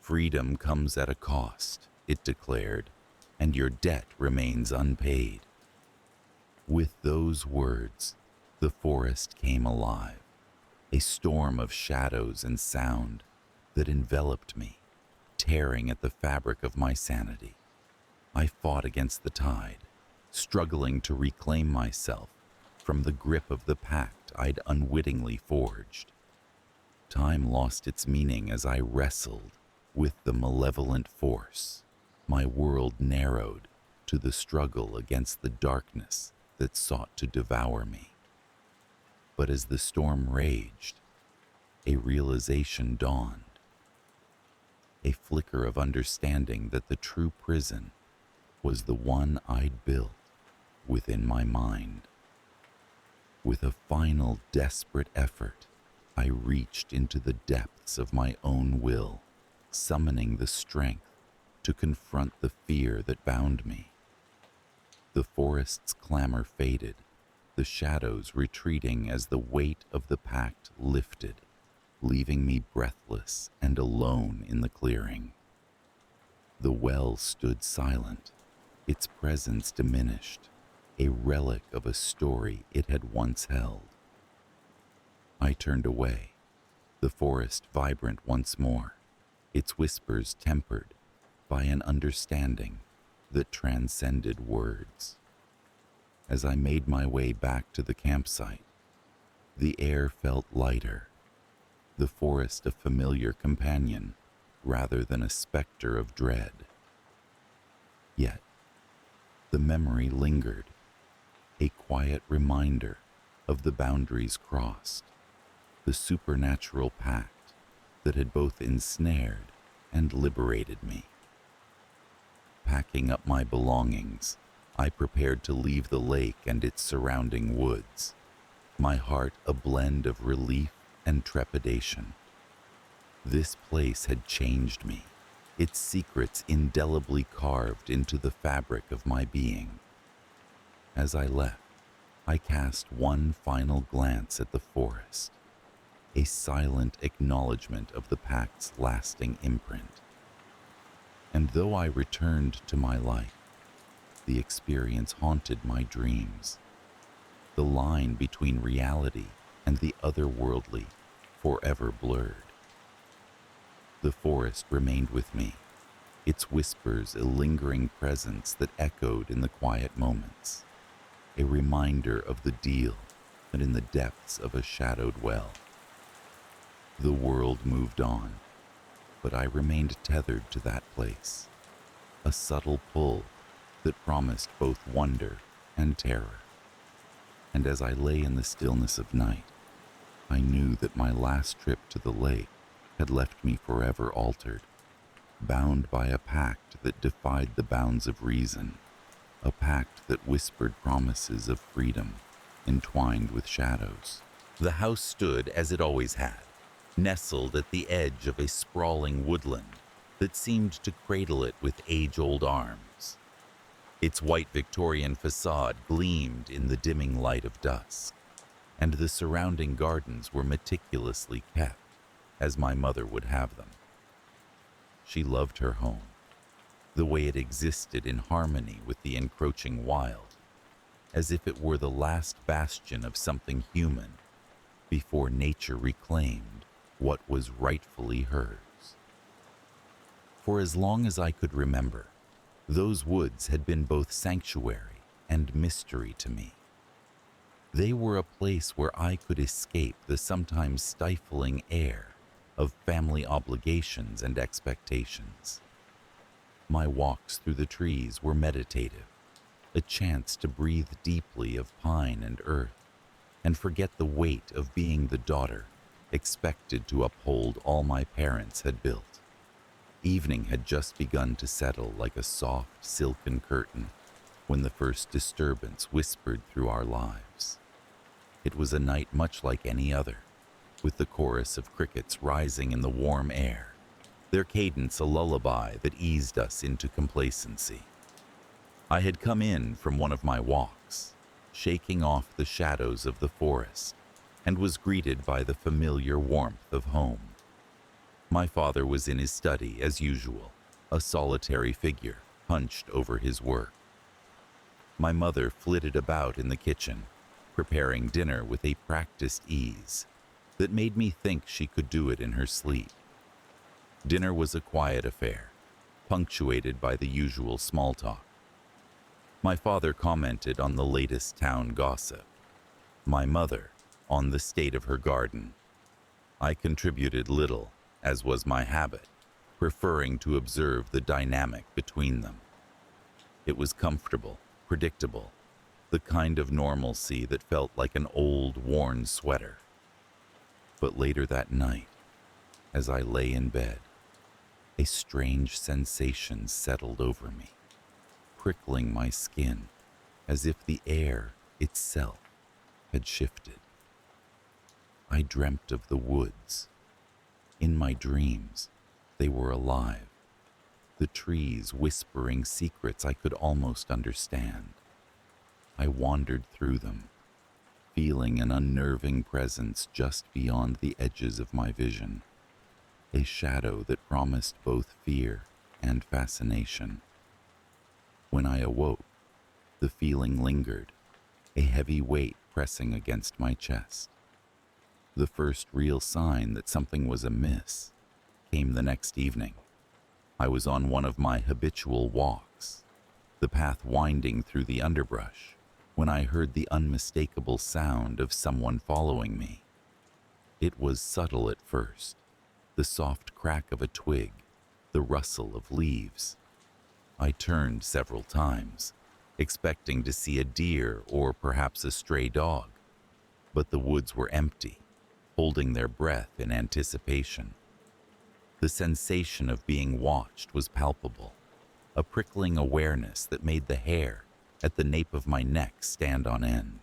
S1: "Freedom comes at a cost," it declared, "and your debt remains unpaid." With those words, the forest came alive, a storm of shadows and sound that enveloped me, tearing at the fabric of my sanity. I fought against the tide, struggling to reclaim myself from the grip of the pact I'd unwittingly forged. Time lost its meaning as I wrestled with the malevolent force. My world narrowed to the struggle against the darkness that sought to devour me. But as the storm raged, a realization dawned, a flicker of understanding that the true prison was the one I'd built within my mind. With a final desperate effort, I reached into the depths of my own will, summoning the strength to confront the fear that bound me. The forest's clamor faded, the shadows retreating as the weight of the pact lifted, leaving me breathless and alone in the clearing. The well stood silent, its presence diminished, a relic of a story it had once held. I turned away, the forest vibrant once more, its whispers tempered by an understanding that transcended words. As I made my way back to the campsite, the air felt lighter, the forest a familiar companion rather than a specter of dread. Yet, the memory lingered, a quiet reminder of the boundaries crossed, the supernatural pact that had both ensnared and liberated me. Packing up my belongings, I prepared to leave the lake and its surrounding woods, my heart a blend of relief and trepidation. This place had changed me, its secrets indelibly carved into the fabric of my being. As I left, I cast one final glance at the forest, a silent acknowledgement of the pact's lasting imprint. And though I returned to my life, the experience haunted my dreams. The line between reality and the otherworldly forever blurred. The forest remained with me, its whispers a lingering presence that echoed in the quiet moments, a reminder of the deal that in the depths of a shadowed well. The world moved on, but I remained tethered to that place, a subtle pull that promised both wonder and terror. And as I lay in the stillness of night, I knew that my last trip to the lake had left me forever altered, bound by a pact that defied the bounds of reason, a pact that whispered promises of freedom entwined with shadows. The house stood as it always had, nestled at the edge of a sprawling woodland that seemed to cradle it with age-old arms. Its white Victorian facade gleamed in the dimming light of dusk, and the surrounding gardens were meticulously kept, as my mother would have them. She loved her home, the way it existed in harmony with the encroaching wild, as if it were the last bastion of something human before nature reclaimed what was rightfully hers. For as long as I could remember, those woods had been both sanctuary and mystery to me. They were a place where I could escape the sometimes stifling air of family obligations and expectations. My walks through the trees were meditative, a chance to breathe deeply of pine and earth and forget the weight of being the daughter expected to uphold all my parents had built. Evening had just begun to settle like a soft, silken curtain when the first disturbance whispered through our lives. It was a night much like any other, with the chorus of crickets rising in the warm air, their cadence a lullaby that eased us into complacency. I had come in from one of my walks, shaking off the shadows of the forest, and was greeted by the familiar warmth of home. My father was in his study as usual, a solitary figure hunched over his work. My mother flitted about in the kitchen, preparing dinner with a practiced ease that made me think she could do it in her sleep. Dinner was a quiet affair, punctuated by the usual small talk. My father commented on the latest town gossip. My mother on the state of her garden. I contributed little, as was my habit, preferring to observe the dynamic between them. It was comfortable, predictable, the kind of normalcy that felt like an old, worn sweater. But later that night, as I lay in bed, a strange sensation settled over me, prickling my skin as if the air itself had shifted. I dreamt of the woods. In my dreams, they were alive, the trees whispering secrets I could almost understand. I wandered through them, feeling an unnerving presence just beyond the edges of my vision, a shadow that promised both fear and fascination. When I awoke, the feeling lingered, a heavy weight pressing against my chest. The first real sign that something was amiss came the next evening. I was on one of my habitual walks, the path winding through the underbrush, when I heard the unmistakable sound of someone following me. It was subtle at first, the soft crack of a twig, the rustle of leaves. I turned several times, expecting to see a deer or perhaps a stray dog, but the woods were empty, holding their breath in anticipation. The sensation of being watched was palpable, a prickling awareness that made the hair at the nape of my neck stand on end.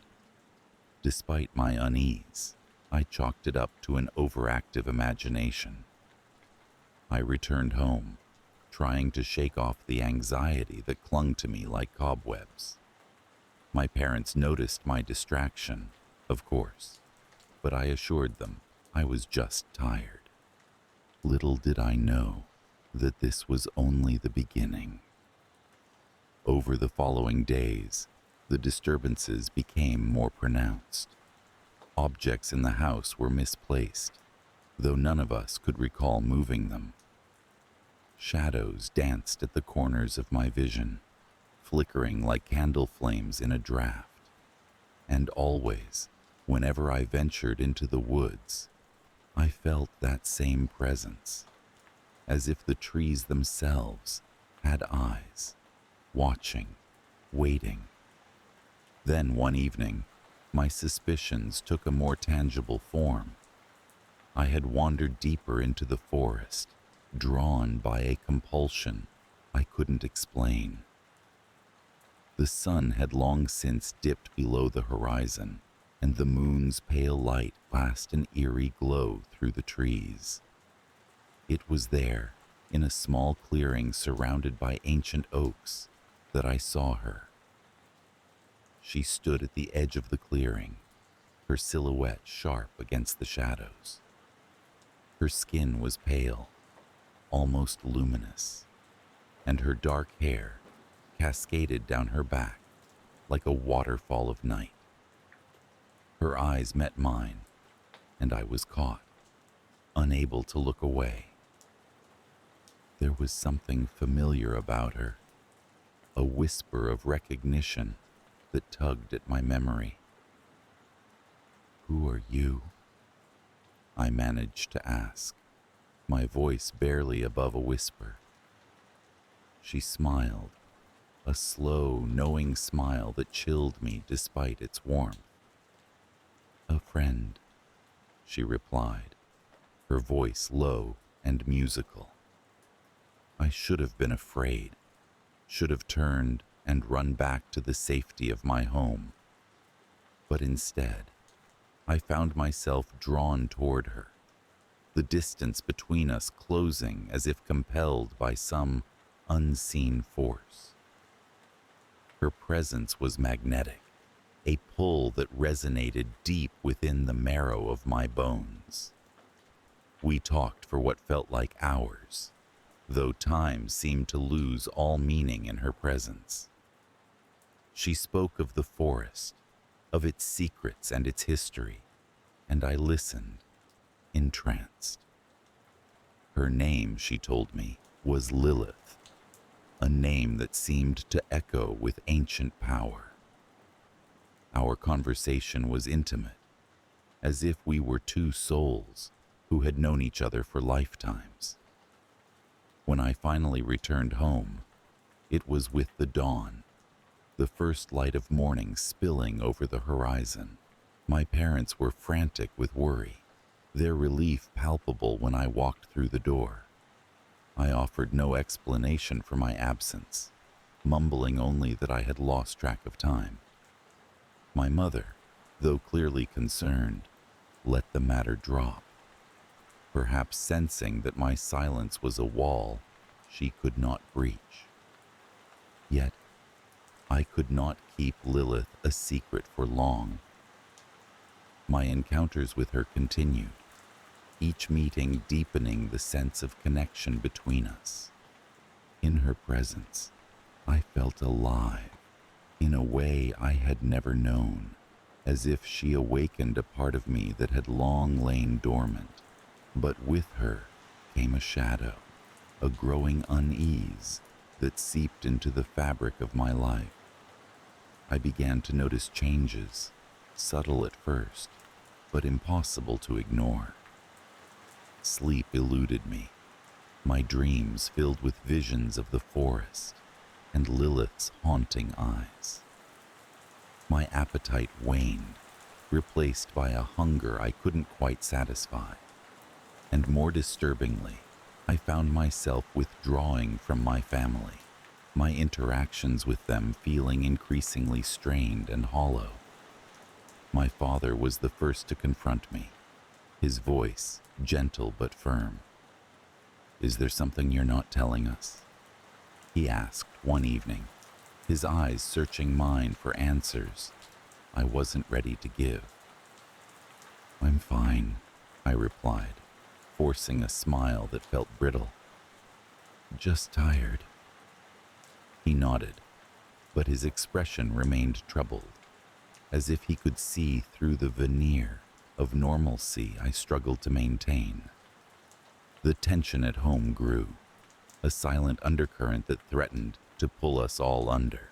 S1: Despite my unease, I chalked it up to an overactive imagination. I returned home, trying to shake off the anxiety that clung to me like cobwebs. My parents noticed my distraction, of course, but I assured them I was just tired. Little did I know that this was only the beginning. Over the following days, the disturbances became more pronounced. Objects in the house were misplaced, though none of us could recall moving them. Shadows danced at the corners of my vision, flickering like candle flames in a draft. And always, whenever I ventured into the woods, I felt that same presence, as if the trees themselves had eyes, watching, waiting. Then one evening, my suspicions took a more tangible form. I had wandered deeper into the forest, drawn by a compulsion I couldn't explain. The sun had long since dipped below the horizon, and the moon's pale light cast an eerie glow through the trees. It was there, in a small clearing surrounded by ancient oaks, that I saw her. She stood at the edge of the clearing, her silhouette sharp against the shadows. Her skin was pale, almost luminous, and her dark hair cascaded down her back like a waterfall of night. Her eyes met mine, and I was caught, unable to look away. There was something familiar about her, a whisper of recognition that tugged at my memory. "Who are you?" I managed to ask, my voice barely above a whisper. She smiled, a slow, knowing smile that chilled me despite its warmth. "A friend," she replied, her voice low and musical. I should have been afraid, should have turned and run back to the safety of my home. But instead, I found myself drawn toward her, the distance between us closing as if compelled by some unseen force. Her presence was magnetic, a pull that resonated deep within the marrow of my bones. We talked for what felt like hours, though time seemed to lose all meaning in her presence. She spoke of the forest, of its secrets and its history, and I listened, entranced. Her name, she told me, was Lilith, a name that seemed to echo with ancient power. Our conversation was intimate, as if we were two souls who had known each other for lifetimes. When I finally returned home, it was with the dawn, the first light of morning spilling over the horizon. My parents were frantic with worry, their relief palpable when I walked through the door. I offered no explanation for my absence, mumbling only that I had lost track of time. My mother, though clearly concerned, let the matter drop, perhaps sensing that my silence was a wall she could not breach. Yet, I could not keep Lilith a secret for long. My encounters with her continued, each meeting deepening the sense of connection between us. In her presence, I felt alive, in a way I had never known, as if she awakened a part of me that had long lain dormant. But with her came a shadow, a growing unease that seeped into the fabric of my life. I began to notice changes, subtle at first, but impossible to ignore. Sleep eluded me, my dreams filled with visions of the forest and Lilith's haunting eyes. My appetite waned, replaced by a hunger I couldn't quite satisfy. And more disturbingly, I found myself withdrawing from my family, my interactions with them feeling increasingly strained and hollow. My father was the first to confront me, his voice gentle but firm. "Is there something you're not telling us?" he asked one evening, his eyes searching mine for answers I wasn't ready to give. "I'm fine," I replied, forcing a smile that felt brittle. "Just tired." He nodded, but his expression remained troubled, as if he could see through the veneer of normalcy I struggled to maintain. The tension at home grew, a silent undercurrent that threatened to pull us all under.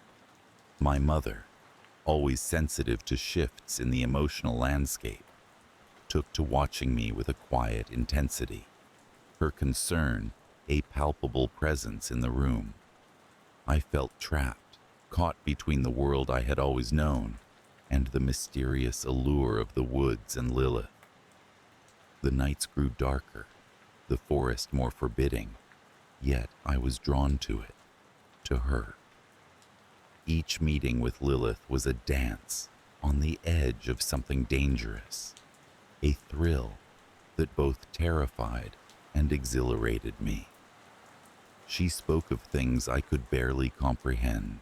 S1: My mother, always sensitive to shifts in the emotional landscape, took to watching me with a quiet intensity, her concern a palpable presence in the room. I felt trapped, caught between the world I had always known and the mysterious allure of the woods and Lilith. The nights grew darker, the forest more forbidding, yet I was drawn to it, to her. Each meeting with Lilith was a dance on the edge of something dangerous, a thrill that both terrified and exhilarated me. She spoke of things I could barely comprehend,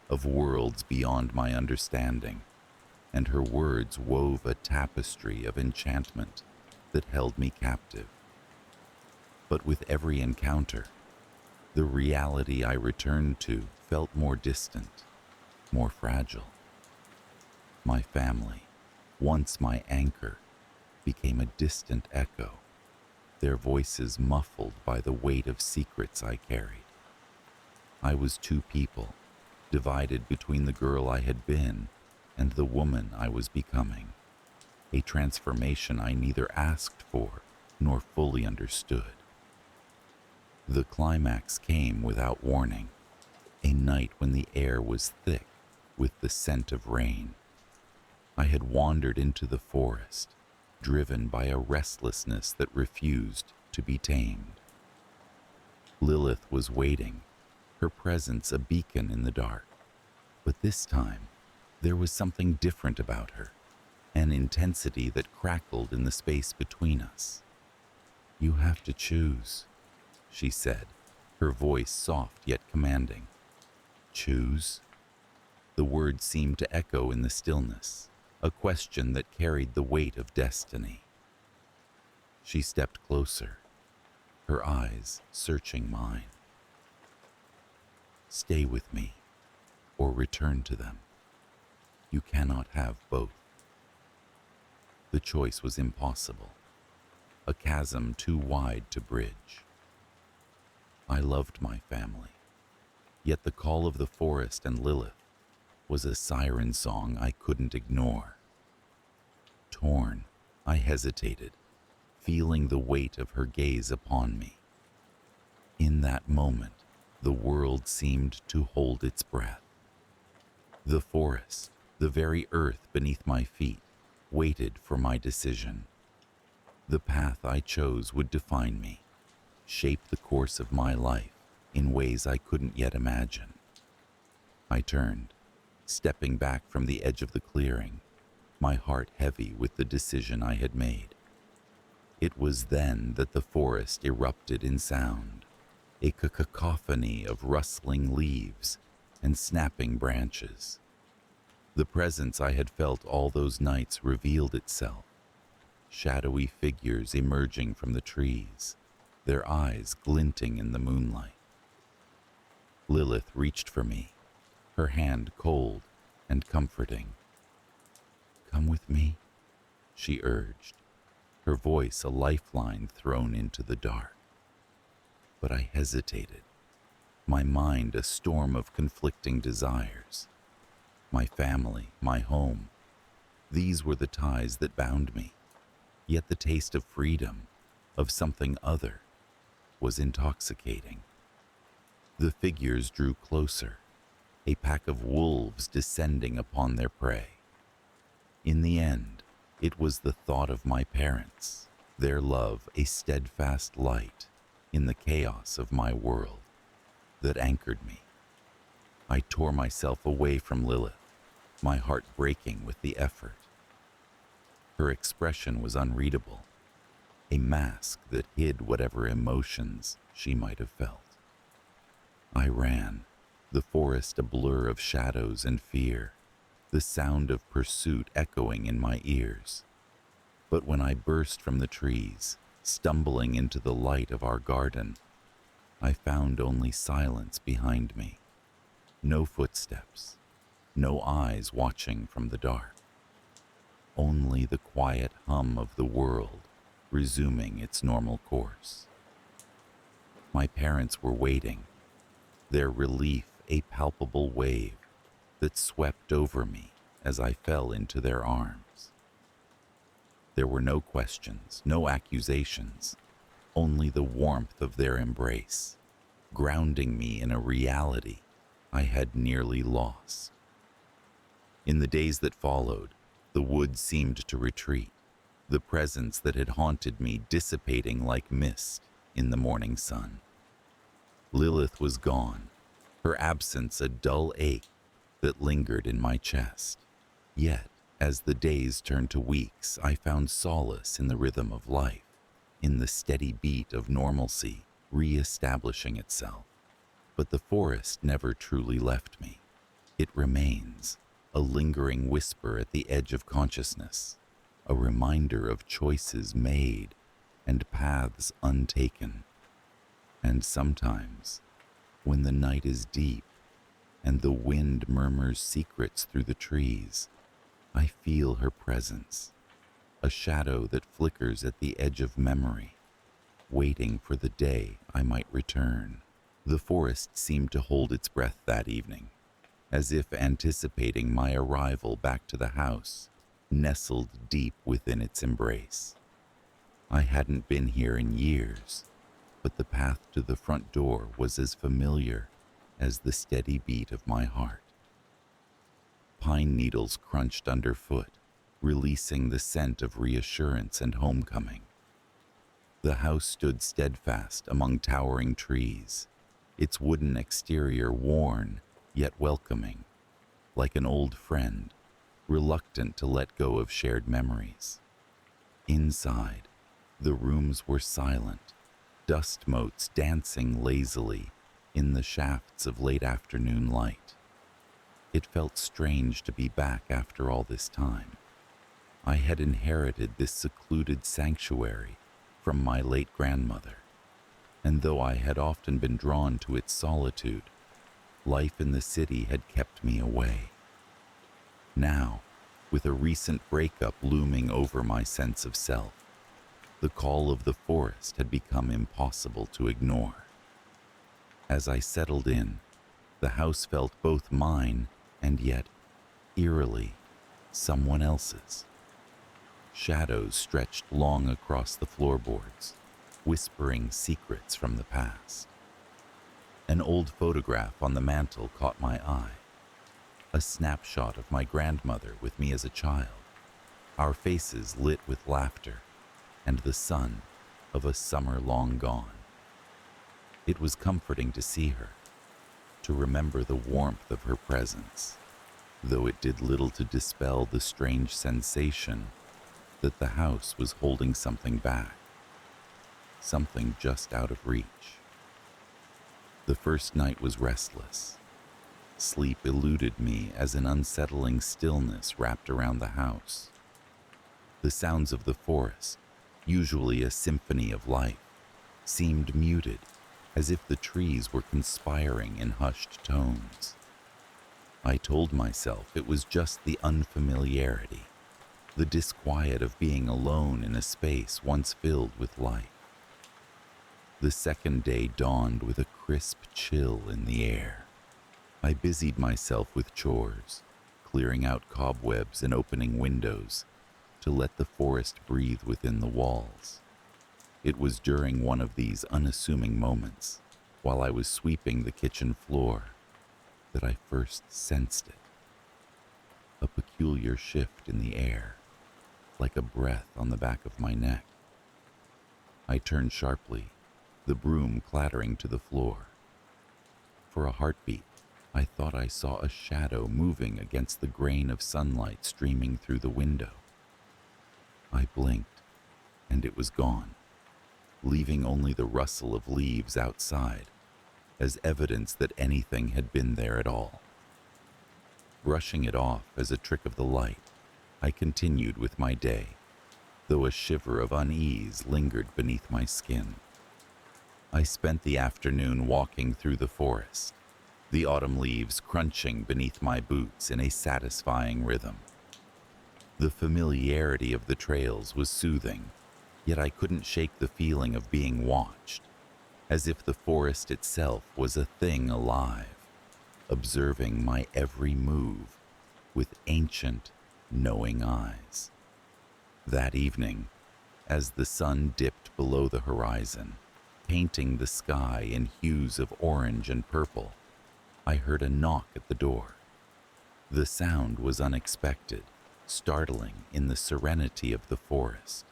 S1: of worlds beyond my understanding, and her words wove a tapestry of enchantment that held me captive. But with every encounter, the reality I returned to felt more distant, more fragile. My family, once my anchor, became a distant echo, their voices muffled by the weight of secrets I carried. I was two people, divided between the girl I had been and the woman I was becoming, a transformation I neither asked for nor fully understood. The climax came without warning, a night when the air was thick with the scent of rain. I had wandered into the forest, driven by a restlessness that refused to be tamed. Lilith was waiting, her presence a beacon in the dark. But this time, there was something different about her, an intensity that crackled in the space between us. "You have to choose," she said, her voice soft yet commanding. "Choose?" The words seemed to echo in the stillness, a question that carried the weight of destiny. She stepped closer, her eyes searching mine. "Stay with me, or return to them. You cannot have both." The choice was impossible, a chasm too wide to bridge. I loved my family, yet the call of the forest and Lilith was a siren song I couldn't ignore. Torn, I hesitated, feeling the weight of her gaze upon me. In that moment, the world seemed to hold its breath. The forest, the very earth beneath my feet, waited for my decision. The path I chose would define me, shape the course of my life in ways I couldn't yet imagine. I turned, stepping back from the edge of the clearing, my heart heavy with the decision I had made. It was then that the forest erupted in sound, a cacophony of rustling leaves and snapping branches. The presence I had felt all those nights revealed itself, shadowy figures emerging from the trees, their eyes glinting in the moonlight. Lilith reached for me, her hand cold and comforting. "Come with me," she urged, her voice a lifeline thrown into the dark. But I hesitated, my mind a storm of conflicting desires. my family, my home. These were the ties that bound me. Yet the taste of freedom, of something other, was intoxicating. The figures drew closer, a pack of wolves descending upon their prey. In the end, it was the thought of my parents, their love a steadfast light in the chaos of my world, that anchored me. I tore myself away from Lilith, my heart breaking with the effort. Her expression was unreadable, a mask that hid whatever emotions she might have felt. I ran, the forest a blur of shadows and fear, the sound of pursuit echoing in my ears. But when I burst from the trees, stumbling into the light of our garden, I found only silence behind me. No footsteps, no eyes watching from the dark. Only the quiet hum of the world resuming its normal course. My parents were waiting, their relief a palpable wave that swept over me as I fell into their arms. There were no questions, no accusations, only the warmth of their embrace, grounding me in a reality I had nearly lost. In the days that followed, the woods seemed to retreat, the presence that had haunted me dissipating like mist in the morning sun. Lilith was gone, her absence a dull ache that lingered in my chest. Yet, as the days turned to weeks, I found solace in the rhythm of life, in the steady beat of normalcy re-establishing itself. But the forest never truly left me. It remains, a lingering whisper at the edge of consciousness, a reminder of choices made and paths untaken. And sometimes, when the night is deep and the wind murmurs secrets through the trees, I feel her presence, a shadow that flickers at the edge of memory, waiting for the day I might return. The forest seemed to hold its breath that evening, as if anticipating my arrival back to the house, nestled deep within its embrace. I hadn't been here in years, but the path to the front door was as familiar as the steady beat of my heart. Pine needles crunched underfoot, releasing the scent of reassurance and homecoming. The house stood steadfast among towering trees, its wooden exterior worn yet welcoming, like an old friend, reluctant to let go of shared memories. Inside, the rooms were silent, dust motes dancing lazily in the shafts of late afternoon light. It felt strange to be back after all this time. I had inherited this secluded sanctuary from my late grandmother, and though I had often been drawn to its solitude, life in the city had kept me away. Now, with a recent breakup looming over my sense of self, the call of the forest had become impossible to ignore. As I settled in, the house felt both mine and yet, eerily, someone else's. Shadows stretched long across the floorboards, whispering secrets from the past. An old photograph on the mantel caught my eye, a snapshot of my grandmother with me as a child, our faces lit with laughter and the sun of a summer long gone. It was comforting to see her, to remember the warmth of her presence, though it did little to dispel the strange sensation that the house was holding something back, something just out of reach. The first night was restless. Sleep eluded me as an unsettling stillness wrapped around the house. The sounds of the forest, usually a symphony of life, seemed muted, as if the trees were conspiring in hushed tones. I told myself it was just the unfamiliarity, the disquiet of being alone in a space once filled with life. The second day dawned with a crisp chill in the air. I busied myself with chores, clearing out cobwebs and opening windows to let the forest breathe within the walls. It was during one of these unassuming moments, while I was sweeping the kitchen floor, that I first sensed it. A peculiar shift in the air, like a breath on the back of my neck. I turned sharply, the broom clattering to the floor. For a heartbeat, I thought I saw a shadow moving against the grain of sunlight streaming through the window. I blinked, and it was gone, leaving only the rustle of leaves outside as evidence that anything had been there at all. Brushing it off as a trick of the light, I continued with my day, though a shiver of unease lingered beneath my skin. I spent the afternoon walking through the forest, the autumn leaves crunching beneath my boots in a satisfying rhythm. The familiarity of the trails was soothing, yet I couldn't shake the feeling of being watched, as if the forest itself was a thing alive, observing my every move with ancient, knowing eyes. That evening, as the sun dipped below the horizon, painting the sky in hues of orange and purple, I heard a knock at the door. The sound was unexpected, startling in the serenity of the forest.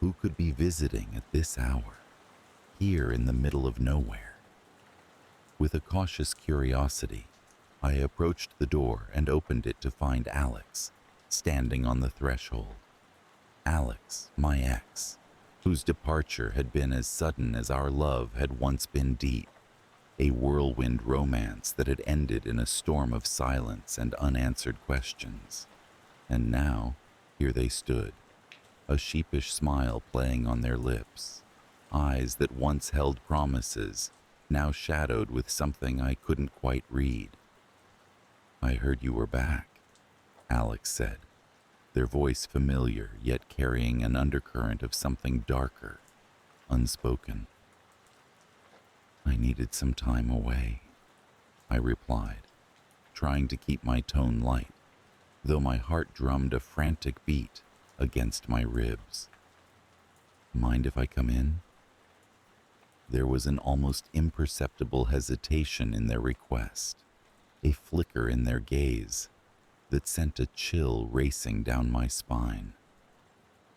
S1: Who could be visiting at this hour, here in the middle of nowhere? With a cautious curiosity, I approached the door and opened it to find Alex, standing on the threshold. Alex, my ex, whose departure had been as sudden as our love had once been deep, a whirlwind romance that had ended in a storm of silence and unanswered questions. And now, here they stood, a sheepish smile playing on their lips, eyes that once held promises, now shadowed with something I couldn't quite read. "I heard you were back," Alex said, their voice familiar yet carrying an undercurrent of something darker, unspoken. "I needed some time away," I replied, trying to keep my tone light, though my heart drummed a frantic beat against my ribs. "Mind if I come in?" There was an almost imperceptible hesitation in their request, a flicker in their gaze that sent a chill racing down my spine.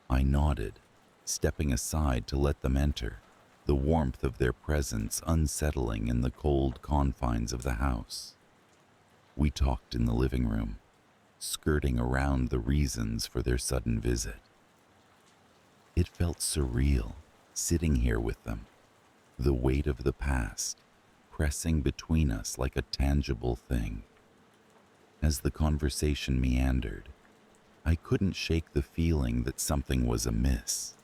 S1: I nodded, stepping aside to let them enter, the warmth of their presence unsettling in the cold confines of the house. We talked in the living room, skirting around the reasons for their sudden visit. It felt surreal, sitting here with them, the weight of the past pressing between us like a tangible thing. As the conversation meandered, I couldn't shake the feeling that something was amiss,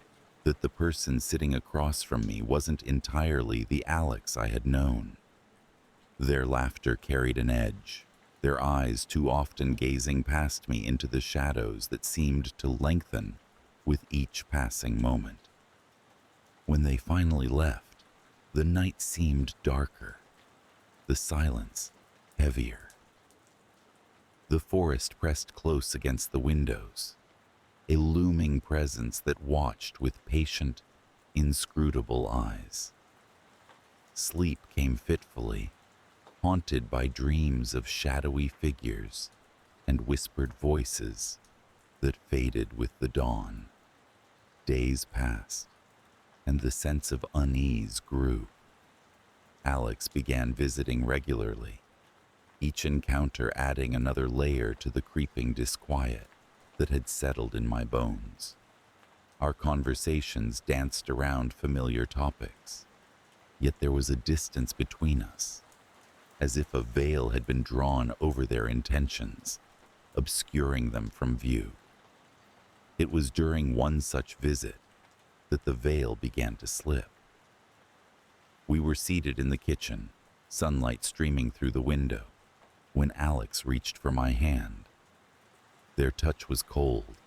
S1: that the person sitting across from me wasn't entirely the Alex I had known. Their laughter carried an edge, their eyes too often gazing past me into the shadows that seemed to lengthen with each passing moment. When they finally left, the night seemed darker, the silence heavier. The forest pressed close against the windows, a looming presence that watched with patient, inscrutable eyes. Sleep came fitfully, haunted by dreams of shadowy figures and whispered voices that faded with the dawn. Days passed, and the sense of unease grew. Alex began visiting regularly, each encounter adding another layer to the creeping disquiet that had settled in my bones. Our conversations danced around familiar topics, yet there was a distance between us, as if a veil had been drawn over their intentions, obscuring them from view. It was during one such visit that the veil began to slip. We were seated in the kitchen, sunlight streaming through the window, when Alex reached for my hand. Their touch was cold,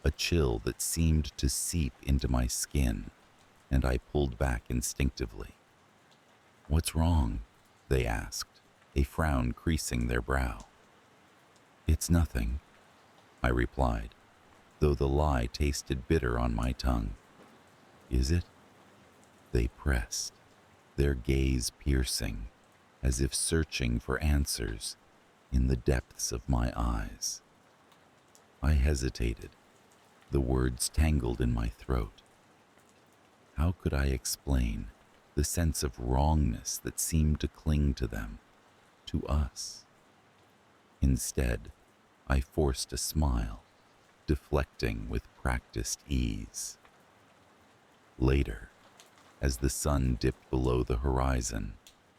S1: a chill that seemed to seep into my skin, and I pulled back instinctively. "What's wrong?" they asked, a frown creasing their brow. It's nothing, I replied, though the lie tasted bitter on my tongue. Is it? They pressed, their gaze piercing, as if searching for answers in the depths of my eyes. I hesitated, the words tangled in my throat. How could I explain the sense of wrongness that seemed to cling to them, to us? Instead, I forced a smile, deflecting with practiced ease. Later, as the sun dipped below the horizon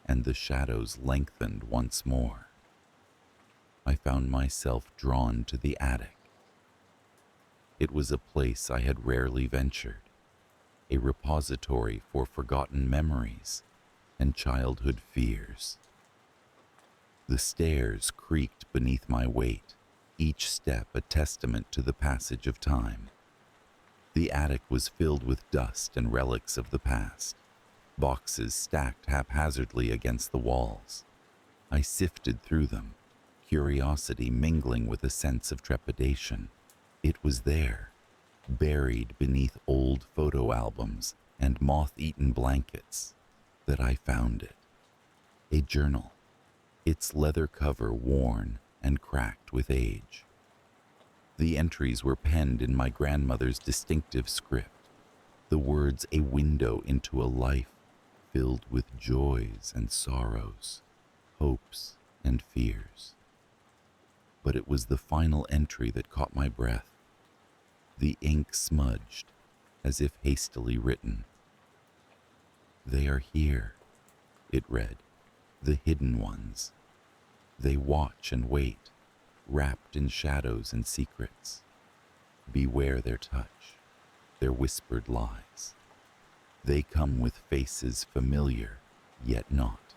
S1: and the shadows lengthened once more, I found myself drawn to the attic. It was a place I had rarely ventured, a repository for forgotten memories and childhood fears. The stairs creaked beneath my weight, each step a testament to the passage of time. The attic was filled with dust and relics of the past, boxes stacked haphazardly against the walls. I sifted through them, curiosity mingling with a sense of trepidation. It was there, buried beneath old photo albums and moth-eaten blankets, that I found it. A journal, its leather cover worn and cracked with age. The entries were penned in my grandmother's distinctive script, the words a window into a life filled with joys and sorrows, hopes and fears. But it was the final entry that caught my breath. The ink smudged, as if hastily written. They are here, it read, the hidden ones. They watch and wait, wrapped in shadows and secrets. Beware their touch, their whispered lies. They come with faces familiar, yet not,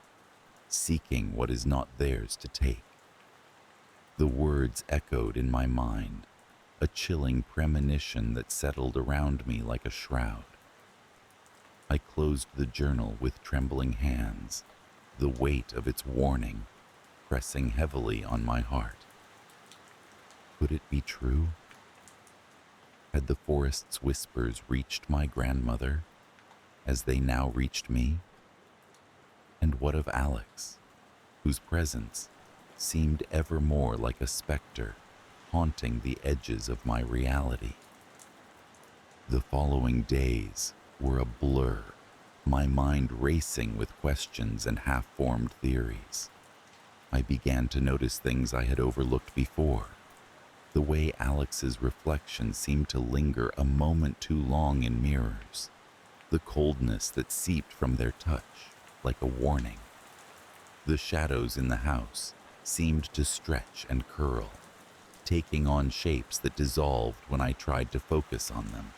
S1: seeking what is not theirs to take. The words echoed in my mind, a chilling premonition that settled around me like a shroud. I closed the journal with trembling hands, the weight of its warning pressing heavily on my heart. Could it be true? Had the forest's whispers reached my grandmother, as they now reached me? And what of Alex, whose presence seemed ever more like a specter haunting the edges of my reality? The following days were a blur, my mind racing with questions and half-formed theories. I began to notice things I had overlooked before. The way Alex's reflection seemed to linger a moment too long in mirrors. The coldness that seeped from their touch, like a warning. The shadows in the house seemed to stretch and curl, taking on shapes that dissolved when I tried to focus on them.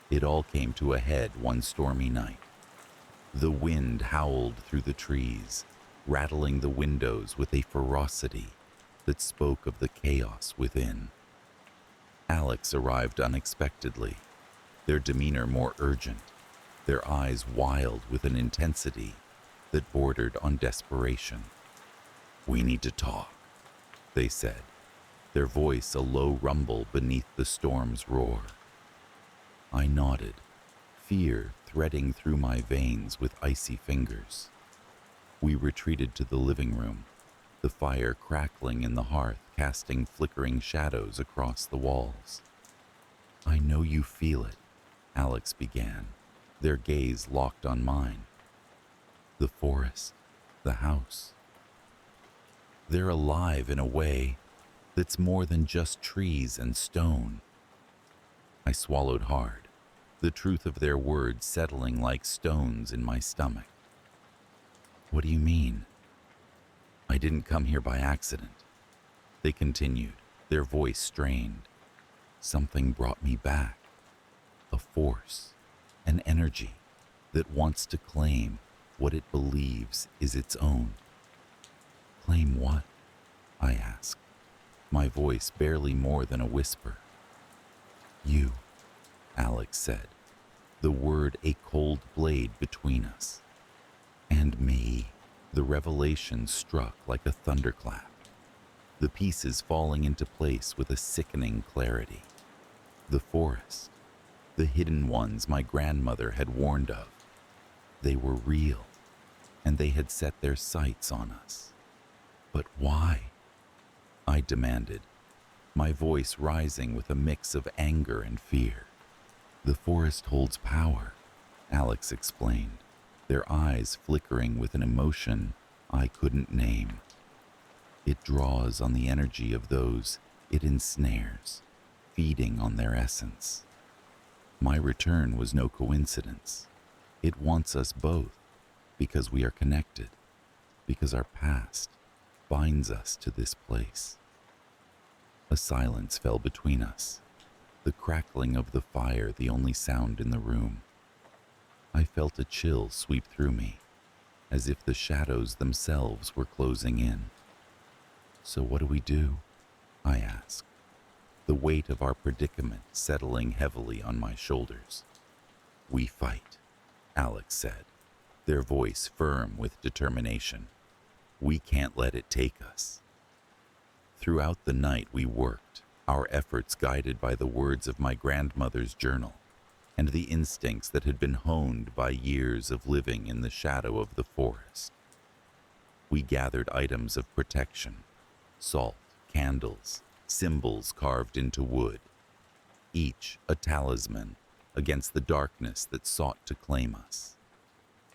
S1: It all came to a head one stormy night. The wind howled through the trees, rattling the windows with a ferocity that spoke of the chaos within. Alex arrived unexpectedly, their demeanor more urgent, their eyes wild with an intensity that bordered on desperation. "We need to talk," they said, their voice a low rumble beneath the storm's roar. I nodded, fear threading through my veins with icy fingers. We retreated to the living room, the fire crackling in the hearth, casting flickering shadows across the walls. "I know you feel it," Alex began, their gaze locked on mine. "The forest, the house. They're alive in a way that's more than just trees and stone." I swallowed hard, the truth of their words settling like stones in my stomach. "What do you mean?" "I didn't come here by accident," they continued, their voice strained. "Something brought me back. A force, an energy that wants to claim what it believes is its own." "Claim what?" I asked, my voice barely more than a whisper. "You," Alex said, the word a cold blade between us. "And me," the revelation struck like a thunderclap. the pieces falling into place with a sickening clarity. The forest, the hidden ones my grandmother had warned of, they were real, and they had set their sights on us. But why? I demanded, my voice rising with a mix of anger and fear. The forest holds power, Alex explained, their eyes flickering with an emotion I couldn't name. It draws on the energy of those it ensnares, feeding on their essence. My return was no coincidence. It wants us both, because we are connected, because our past binds us to this place. A silence fell between us, the crackling of the fire the only sound in the room. I felt a chill sweep through me, as if the shadows themselves were closing in. So what do? I asked, the weight of our predicament settling heavily on my shoulders. We fight, Alex said, their voice firm with determination. We can't let it take us. Throughout the night we worked, our efforts guided by the words of my grandmother's journal and the instincts that had been honed by years of living in the shadow of the forest. We gathered items of protection, salt, candles, symbols carved into wood, each a talisman against the darkness that sought to claim us.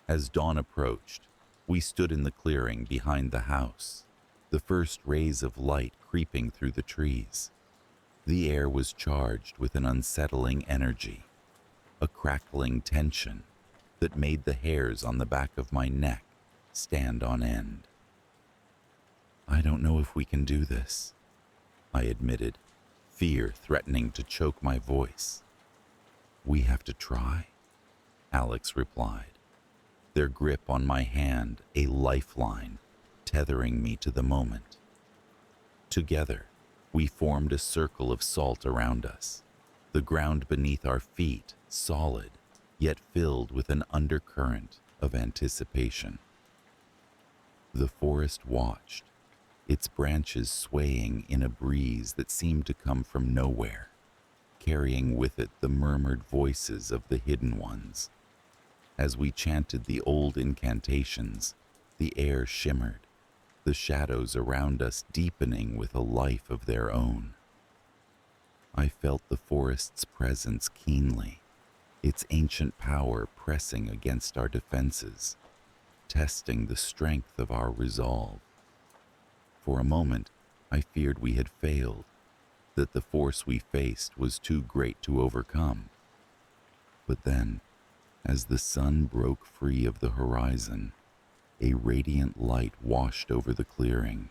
S1: As dawn approached, we stood in the clearing behind the house, the first rays of light creeping through the trees. The air was charged with an unsettling energy, a crackling tension that made the hairs on the back of my neck stand on end. I don't know if we can do this, I admitted, fear threatening to choke my voice. We have to try, Alex replied, their grip on my hand a lifeline tethering me to the moment. Together, we formed a circle of salt around us, the ground beneath our feet solid, yet filled with an undercurrent of anticipation. The forest watched, its branches swaying in a breeze that seemed to come from nowhere, carrying with it the murmured voices of the hidden ones. As we chanted the old incantations, the air shimmered, the shadows around us deepening with a life of their own. I felt the forest's presence keenly, its ancient power pressing against our defenses, testing the strength of our resolve. For a moment, I feared we had failed, that the force we faced was too great to overcome. But then, as the sun broke free of the horizon, a radiant light washed over the clearing,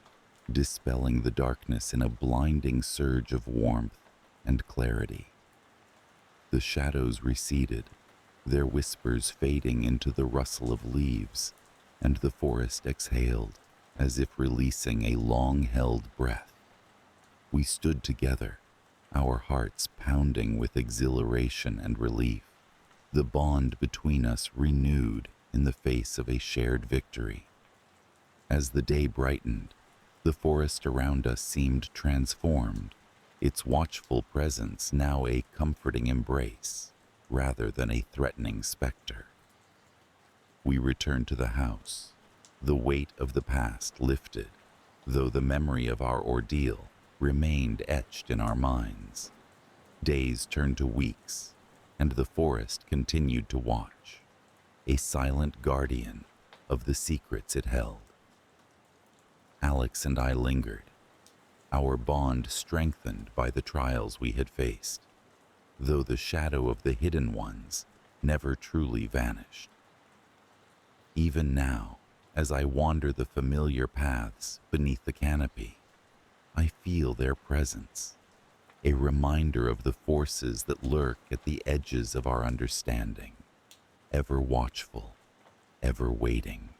S1: dispelling the darkness in a blinding surge of warmth and clarity. The shadows receded, their whispers fading into the rustle of leaves, and the forest exhaled, as if releasing a long-held breath. We stood together, our hearts pounding with exhilaration and relief, the bond between us renewed in the face of a shared victory. As the day brightened, the forest around us seemed transformed, its watchful presence now a comforting embrace rather than a threatening specter. We returned to the house, the weight of the past lifted, though the memory of our ordeal remained etched in our minds. Days turned to weeks, and the forest continued to watch, a silent guardian of the secrets it held. Alex and I lingered, our bond strengthened by the trials we had faced, though the shadow of the hidden ones never truly vanished. Even now, as I wander the familiar paths beneath the canopy, I feel their presence, a reminder of the forces that lurk at the edges of our understanding, ever watchful, ever waiting.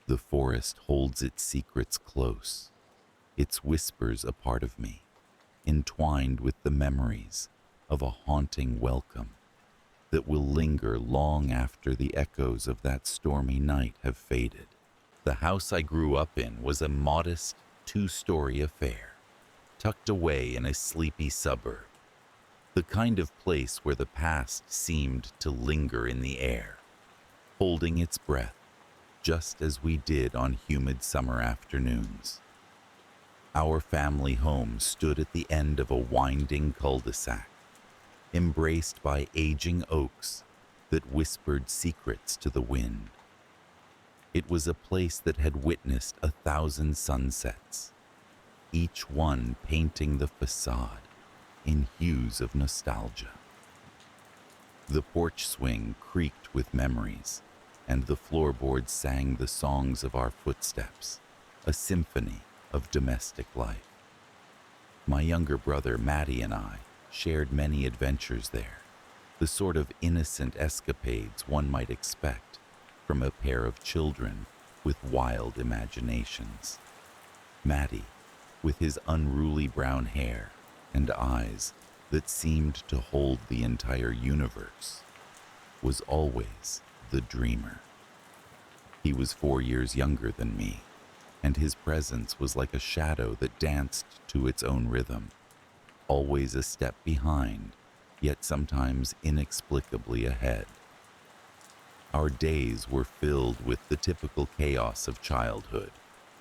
S1: The forest holds its secrets close, its whispers a part of me, entwined with the memories of a haunting welcome that will linger long after the echoes of that stormy night have faded. The house I grew up in was a modest two-story affair, tucked away in a sleepy suburb, the kind of place where the past seemed to linger in the air, holding its breath, just as we did on humid summer afternoons. Our family home stood at the end of a winding cul-de-sac, embraced by aging oaks that whispered secrets to the wind. It was a place that had witnessed 1,000 sunsets, each one painting the facade in hues of nostalgia. The porch swing creaked with memories, and the floorboards sang the songs of our footsteps, a symphony of domestic life. My younger brother Matty and I shared many adventures there, the sort of innocent escapades one might expect from a pair of children with wild imaginations. Matty, with his unruly brown hair and eyes that seemed to hold the entire universe, was always the dreamer. He was 4 years younger than me, and his presence was like a shadow that danced to its own rhythm, always a step behind, yet sometimes inexplicably ahead. Our days were filled with the typical chaos of childhood: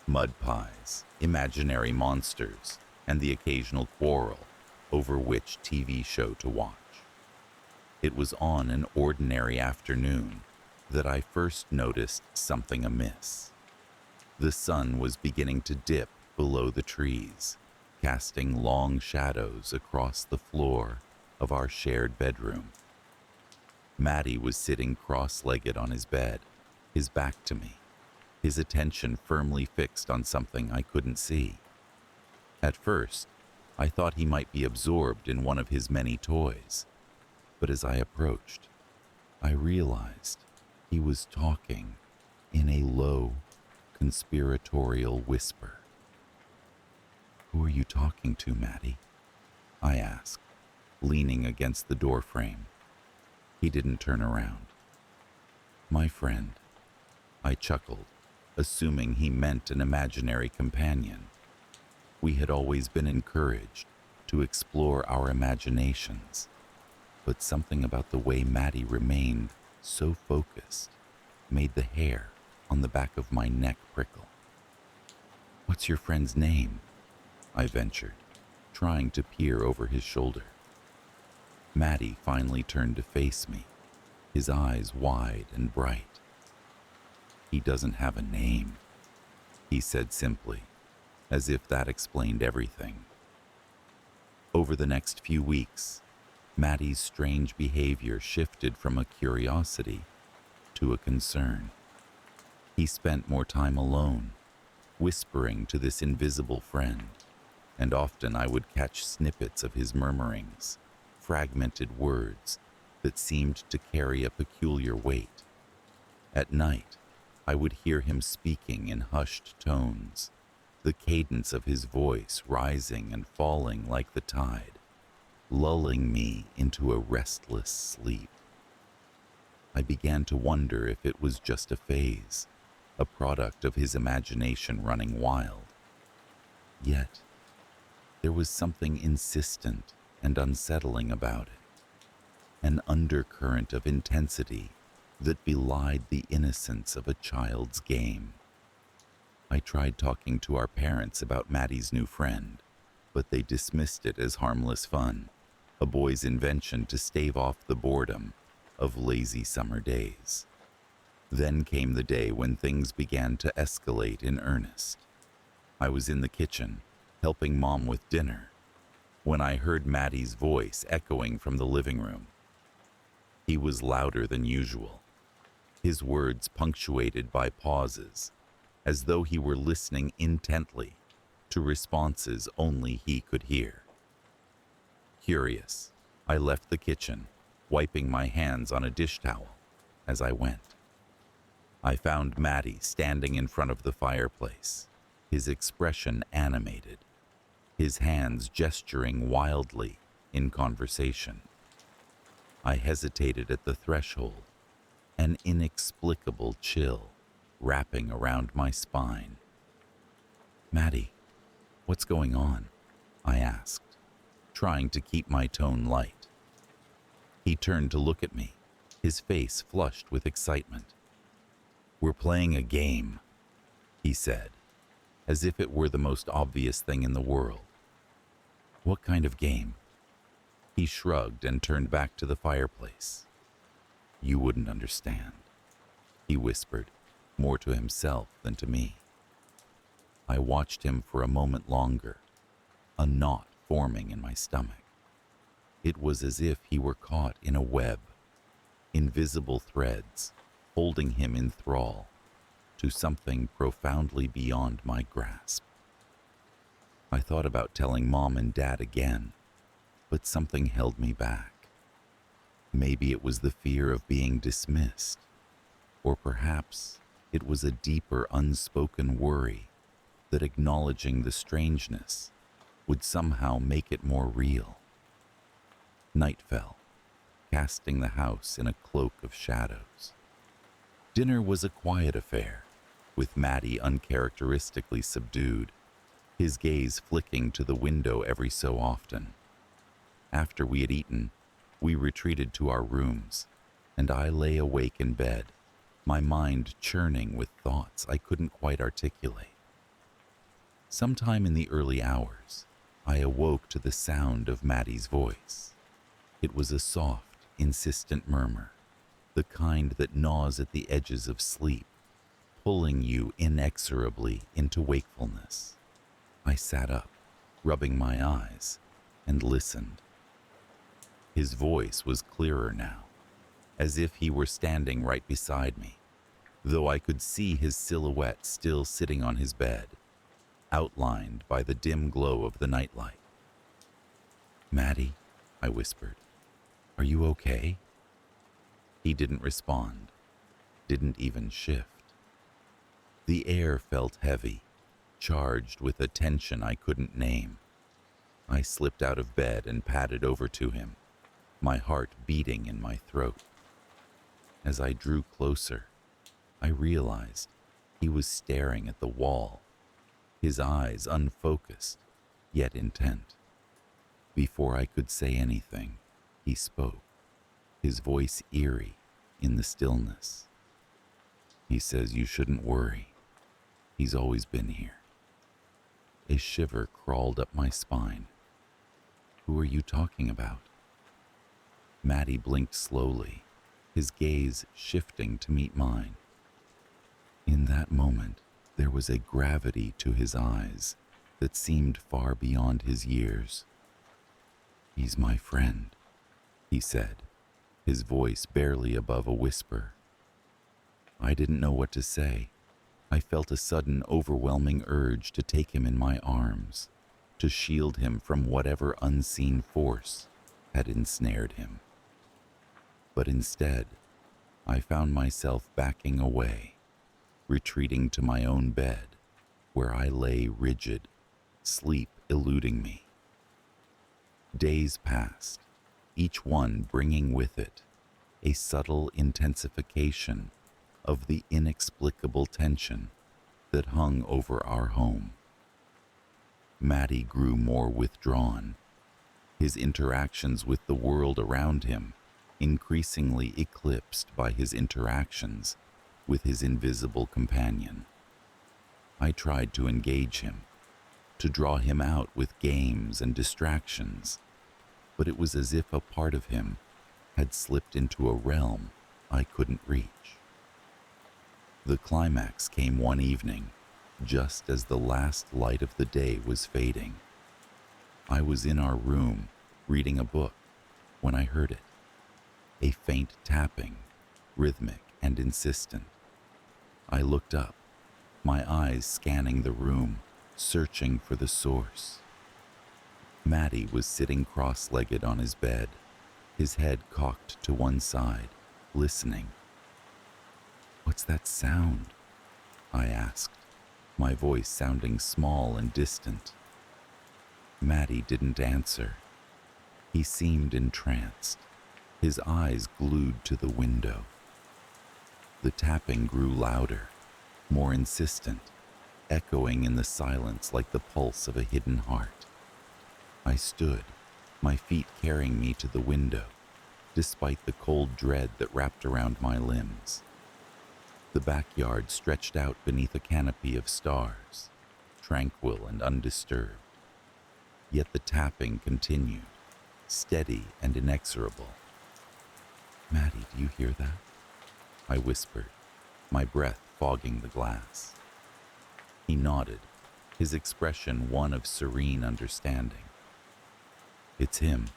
S1: mud pies, imaginary monsters, and the occasional quarrel over which TV show to watch. It was on an ordinary afternoon that I first noticed something amiss. The sun was beginning to dip below the trees, casting long shadows across the floor of our shared bedroom. Matty was sitting cross-legged on his bed, his back to me, his attention firmly fixed on something I couldn't see. At first, I thought he might be absorbed in one of his many toys, but as I approached, I realized he was talking in a low, conspiratorial whisper. "Who are you talking to, Matty?" I asked, leaning against the doorframe. He didn't turn around. "My friend," I chuckled, assuming he meant an imaginary companion. We had always been encouraged to explore our imaginations, but something about the way Matty remained so focused made the hair on the back of my neck prickle. "What's your friend's name?" I ventured, trying to peer over his shoulder. Matty finally turned to face me, his eyes wide and bright. "He doesn't have a name," he said simply, as if that explained everything. Over the next few weeks, Matty's strange behavior shifted from a curiosity to a concern. He spent more time alone, whispering to this invisible friend, and often I would catch snippets of his murmurings, fragmented words that seemed to carry a peculiar weight. At night, I would hear him speaking in hushed tones, the cadence of his voice rising and falling like the tide, lulling me into a restless sleep. I began to wonder if it was just a phase, a product of his imagination running wild. Yet, there was something insistent and unsettling about it, an undercurrent of intensity that belied the innocence of a child's game. I tried talking to our parents about Matty's new friend, but they dismissed it as harmless fun, a boy's invention to stave off the boredom of lazy summer days. Then came the day when things began to escalate in earnest. I was in the kitchen, helping Mom with dinner, when I heard Matty's voice echoing from the living room. He was louder than usual, his words punctuated by pauses, as though he were listening intently to responses only he could hear. Curious, I left the kitchen, wiping my hands on a dish towel as I went. I found Matty standing in front of the fireplace, his expression animated, his hands gesturing wildly in conversation. I hesitated at the threshold, an inexplicable chill wrapping around my spine. "Matty, "What's going on?" I asked, trying to keep my tone light. He turned to look at me, his face flushed with excitement. "We're playing a game," he said, as if it were the most obvious thing in the world. "What kind of game?" He shrugged and turned back to the fireplace. "You wouldn't understand," he whispered, more to himself than to me. I watched him for a moment longer, a knot forming in my stomach. It was as if he were caught in a web, invisible threads holding him in thrall to something profoundly beyond my grasp. I thought about telling Mom and Dad again, but something held me back. Maybe it was the fear of being dismissed, or perhaps it was a deeper unspoken worry that acknowledging the strangeness would somehow make it more real. Night fell, casting the house in a cloak of shadows. Dinner was a quiet affair, with Matty uncharacteristically subdued, his gaze flicking to the window every so often. After we had eaten, we retreated to our rooms, and I lay awake in bed, my mind churning with thoughts I couldn't quite articulate. Sometime in the early hours, I awoke to the sound of Matty's voice. It was a soft, insistent murmur, the kind that gnaws at the edges of sleep, pulling you inexorably into wakefulness. I sat up, rubbing my eyes, and listened. His voice was clearer now, as if he were standing right beside me, though I could see his silhouette still sitting on his bed, outlined by the dim glow of the nightlight. "Matty," I whispered, "are you okay?" He didn't respond, didn't even shift. The air felt heavy, charged with a tension I couldn't name. I slipped out of bed and padded over to him, my heart beating in my throat. As I drew closer, I realized he was staring at the wall, his eyes unfocused, yet intent. Before I could say anything, he spoke, his voice eerie in the stillness. He says you shouldn't worry. He's always been here. A shiver crawled up my spine. Who are you talking about? Matty blinked slowly, his gaze shifting to meet mine. In that moment, there was a gravity to his eyes that seemed far beyond his years. "He's my friend," he said, his voice barely above a whisper. I didn't know what to say. I felt a sudden, overwhelming urge to take him in my arms, to shield him from whatever unseen force had ensnared him. But instead, I found myself backing away, retreating to my own bed, where I lay rigid, sleep eluding me. Days passed, each one bringing with it a subtle intensification of the inexplicable tension that hung over our home. Matty grew more withdrawn, his interactions with the world around him increasingly eclipsed by his interactions with his invisible companion. I tried to engage him, to draw him out with games and distractions, but it was as if a part of him had slipped into a realm I couldn't reach. The climax came one evening, just as the last light of the day was fading. I was in our room, reading a book, when I heard it. A faint tapping, rhythmic and insistent. I looked up, my eyes scanning the room, searching for the source. Matty was sitting cross-legged on his bed, his head cocked to one side, listening. "What's that sound?" I asked, my voice sounding small and distant. Matty didn't answer. He seemed entranced, his eyes glued to the window. The tapping grew louder, more insistent, echoing in the silence like the pulse of a hidden heart. I stood, my feet carrying me to the window, despite the cold dread that wrapped around my limbs. The backyard stretched out beneath a canopy of stars, tranquil and undisturbed. Yet the tapping continued, steady and inexorable. "Maddie, do you hear that?" I whispered, my breath fogging the glass. He nodded, his expression one of serene understanding. "It's him,"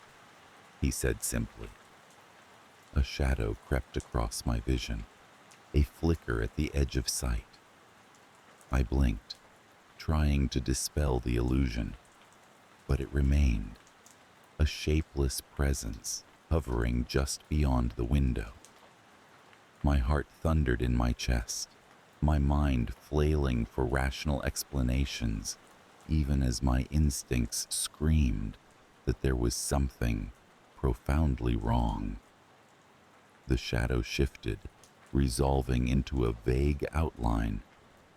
S1: he said simply. A shadow crept across my vision, a flicker at the edge of sight. I blinked, trying to dispel the illusion, but it remained, a shapeless presence hovering just beyond the window. My heart thundered in my chest, my mind flailing for rational explanations, even as my instincts screamed that there was something profoundly wrong. The shadow shifted, resolving into a vague outline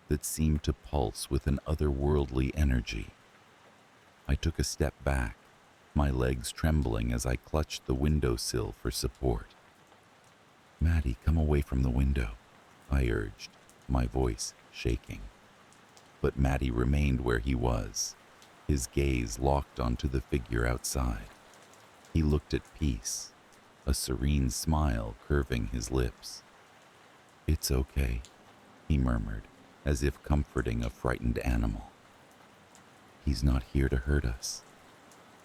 S1: that seemed to pulse with an otherworldly energy. I took a step back, my legs trembling as I clutched the windowsill for support. "Maddie, come away from the window," I urged, my voice shaking. But Maddie remained where he was, his gaze locked onto the figure outside. He looked at peace, a serene smile curving his lips. "It's okay," he murmured, as if comforting a frightened animal. "He's not here to hurt us."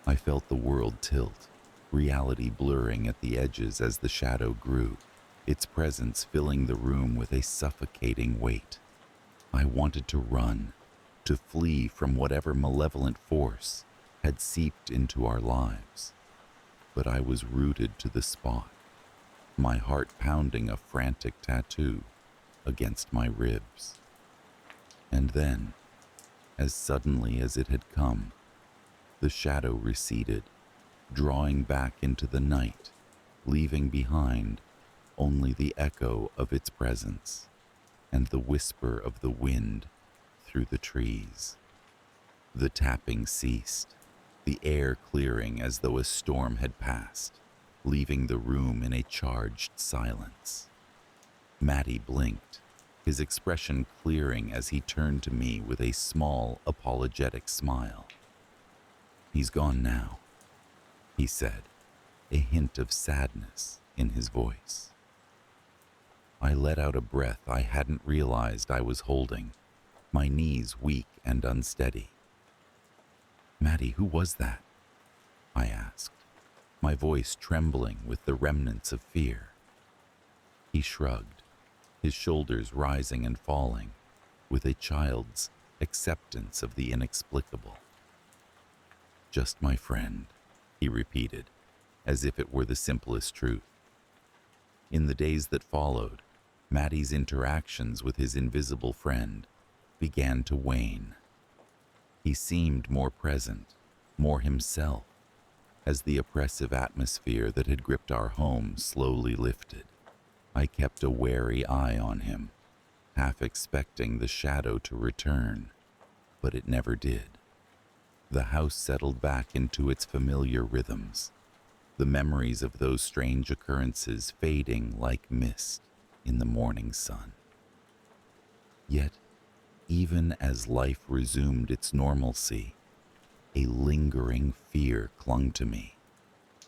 S1: I felt the world tilt, reality blurring at the edges as the shadow grew, its presence filling the room with a suffocating weight. I wanted to run, to flee from whatever malevolent force had seeped into our lives. But I was rooted to the spot, my heart pounding a frantic tattoo against my ribs. And then, as suddenly as it had come, the shadow receded, drawing back into the night, leaving behind only the echo of its presence and the whisper of the wind through the trees. The tapping ceased, the air clearing as though a storm had passed, leaving the room in a charged silence. Maddie blinked, his expression clearing as he turned to me with a small, apologetic smile. "He's gone now," he said, a hint of sadness in his voice. I let out a breath I hadn't realized I was holding, my knees weak and unsteady. "Maddie, who was that?" I asked, my voice trembling with the remnants of fear. He shrugged, his shoulders rising and falling, with a child's acceptance of the inexplicable. "Just my friend," he repeated, as if it were the simplest truth. In the days that followed, Maddie's interactions with his invisible friend began to wane. He seemed more present, more himself, as the oppressive atmosphere that had gripped our home slowly lifted. I kept a wary eye on him, half expecting the shadow to return, but it never did. The house settled back into its familiar rhythms, the memories of those strange occurrences fading like mist in the morning sun. Yet, even as life resumed its normalcy, a lingering fear clung to me,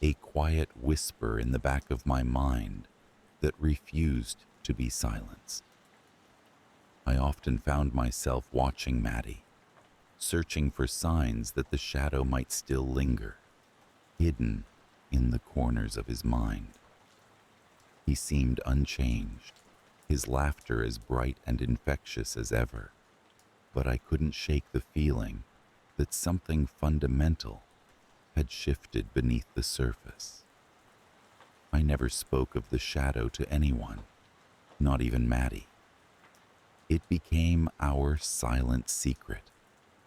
S1: a quiet whisper in the back of my mind that refused to be silenced. I often found myself watching Maddie, searching for signs that the shadow might still linger, hidden in the corners of his mind. He seemed unchanged, his laughter as bright and infectious as ever, but I couldn't shake the feeling that something fundamental had shifted beneath the surface. I never spoke of the shadow to anyone, not even Maddie. It became our silent secret,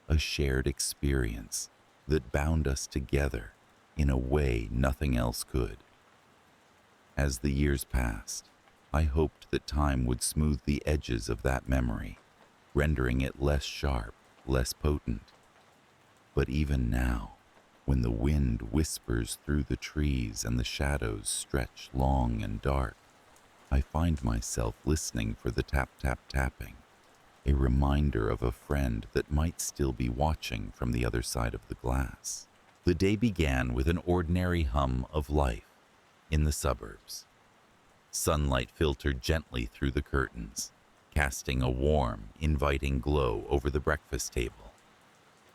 S1: a shared experience that bound us together in a way nothing else could. As the years passed, I hoped that time would smooth the edges of that memory, rendering it less sharp, less potent. But even now, when the wind whispers through the trees and the shadows stretch long and dark, I find myself listening for the tap-tap-tapping, a reminder of a friend that might still be watching from the other side of the glass. The day began with an ordinary hum of life in the suburbs. Sunlight filtered gently through the curtains, casting a warm, inviting glow over the breakfast table.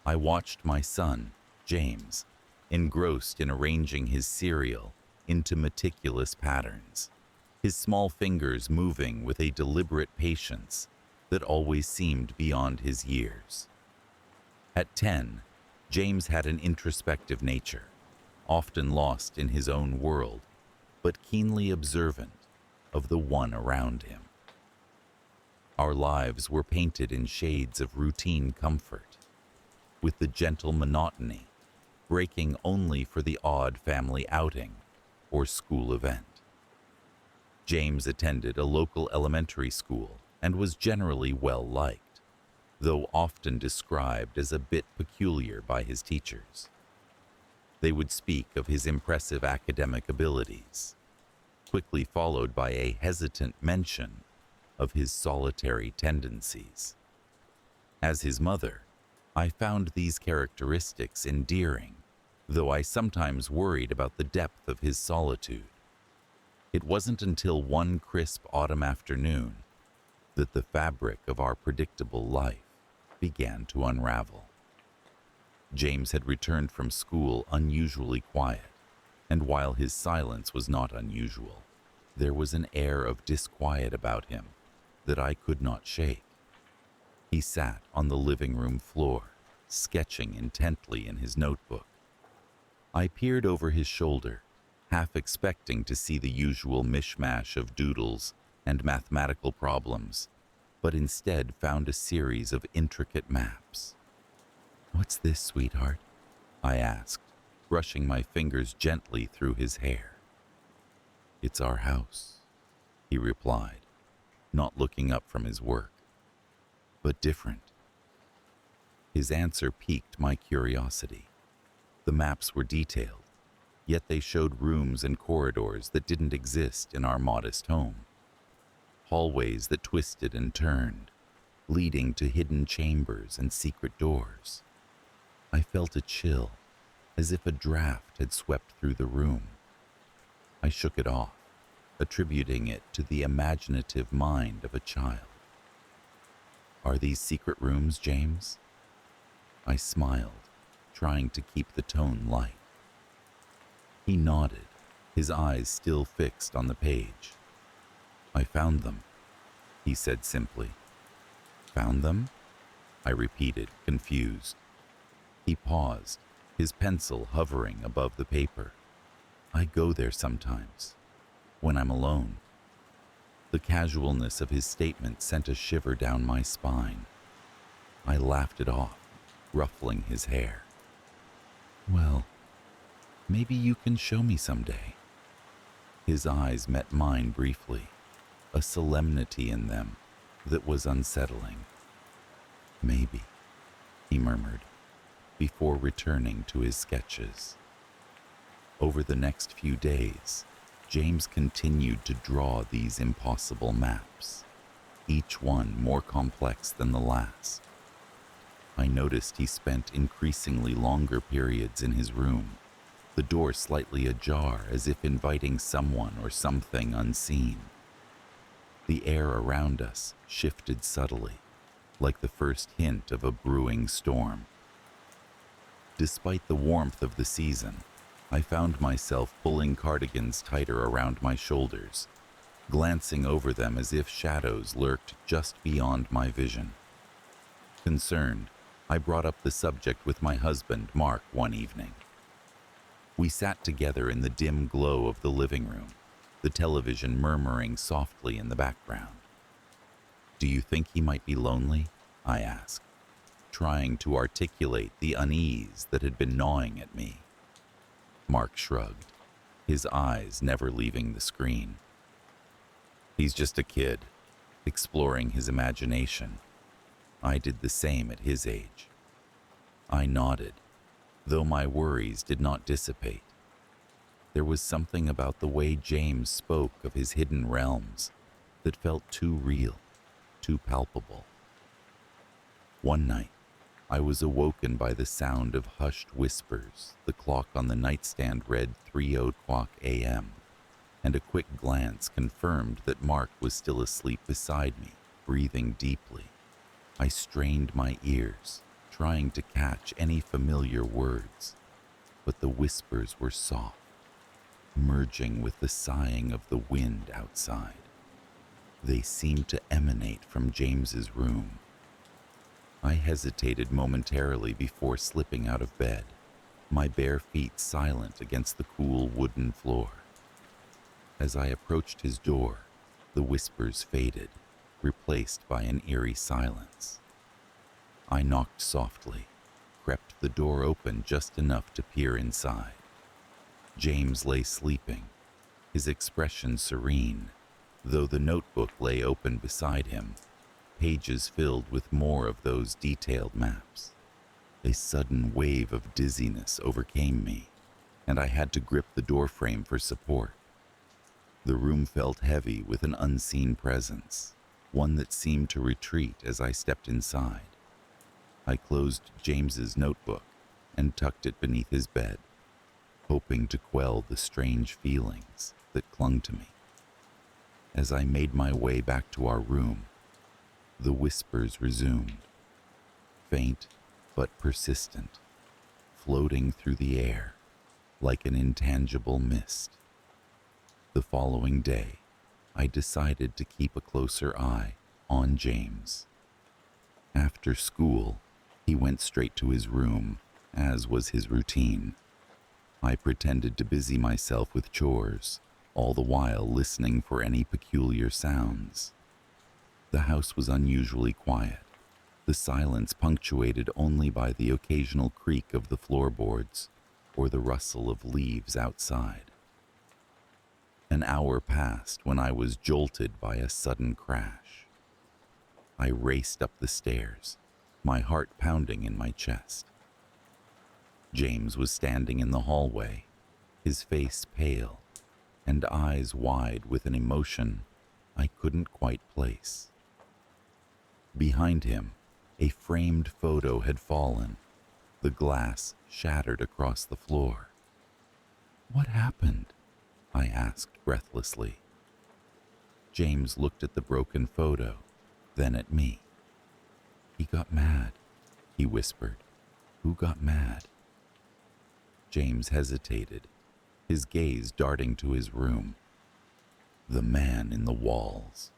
S1: I watched my son, James, engrossed in arranging his cereal into meticulous patterns, his small fingers moving with a deliberate patience that always seemed beyond his years. At 10, James had an introspective nature, often lost in his own world, but keenly observant of the one around him. Our lives were painted in shades of routine comfort, with the gentle monotony breaking only for the odd family outing or school event. James attended a local elementary school and was generally well-liked, though often described as a bit peculiar by his teachers. They would speak of his impressive academic abilities, quickly followed by a hesitant mention of his solitary tendencies. As his mother, I found these characteristics endearing, though I sometimes worried about the depth of his solitude. It wasn't until one crisp autumn afternoon that the fabric of our predictable life began to unravel. James had returned from school unusually quiet, and while his silence was not unusual, there was an air of disquiet about him that I could not shake. He sat on the living room floor, sketching intently in his notebook. I peered over his shoulder, half expecting to see the usual mishmash of doodles and mathematical problems, but instead found a series of intricate maps. "What's this, sweetheart?" I asked, brushing my fingers gently through his hair. "It's our house," he replied, not looking up from his work. "But different." His answer piqued my curiosity. The maps were detailed, yet they showed rooms and corridors that didn't exist in our modest home. Hallways that twisted and turned, leading to hidden chambers and secret doors. I felt a chill, as if a draft had swept through the room. I shook it off, attributing it to the imaginative mind of a child. "Are these secret rooms, James?" I smiled, trying to keep the tone light. He nodded, his eyes still fixed on the page. "I found them," he said simply. "Found them?" I repeated, confused. He paused, his pencil hovering above the paper. "I go there sometimes, when I'm alone." The casualness of his statement sent a shiver down my spine. I laughed it off, ruffling his hair. "Well, maybe you can show me someday." His eyes met mine briefly, a solemnity in them that was unsettling. "Maybe," he murmured, before returning to his sketches. Over the next few days, James continued to draw these impossible maps, each one more complex than the last. I noticed he spent increasingly longer periods in his room, the door slightly ajar as if inviting someone or something unseen. The air around us shifted subtly, like the first hint of a brewing storm. Despite the warmth of the season, I found myself pulling cardigans tighter around my shoulders, glancing over them as if shadows lurked just beyond my vision. Concerned, I brought up the subject with my husband, Mark, one evening. We sat together in the dim glow of the living room, the television murmuring softly in the background. "Do you think he might be lonely?" I asked, trying to articulate the unease that had been gnawing at me. Mark shrugged, his eyes never leaving the screen. "He's just a kid, exploring his imagination. I did the same at his age. I nodded, though my worries did not dissipate. There was something about the way James spoke of his hidden realms that felt too real, too palpable. One night, I was awoken by the sound of hushed whispers. The clock on the nightstand read 3:00 a.m., and a quick glance confirmed that Mark was still asleep beside me, breathing deeply. I strained my ears, trying to catch any familiar words, but the whispers were soft, merging with the sighing of the wind outside. They seemed to emanate from James's room. I hesitated momentarily before slipping out of bed, my bare feet silent against the cool wooden floor. As I approached his door, the whispers faded, replaced by an eerie silence. I knocked softly, crept the door open just enough to peer inside. James lay sleeping, his expression serene, though the notebook lay open beside him, pages filled with more of those detailed maps. A sudden wave of dizziness overcame me, and I had to grip the doorframe for support. The room felt heavy with an unseen presence, one that seemed to retreat as I stepped inside. I closed James's notebook and tucked it beneath his bed, hoping to quell the strange feelings that clung to me. As I made my way back to our room, the whispers resumed, faint but persistent, floating through the air like an intangible mist. The following day, I decided to keep a closer eye on James. After school, he went straight to his room, as was his routine. I pretended to busy myself with chores, all the while listening for any peculiar sounds. The house was unusually quiet, the silence punctuated only by the occasional creak of the floorboards or the rustle of leaves outside. An hour passed when I was jolted by a sudden crash. I raced up the stairs, my heart pounding in my chest. James was standing in the hallway, his face pale and eyes wide with an emotion I couldn't quite place. Behind him, a framed photo had fallen, the glass shattered across the floor. "What happened?" I asked breathlessly. James looked at the broken photo, then at me. "He got mad," he whispered. "Who got mad?" James hesitated, his gaze darting to his room. "The man in the walls."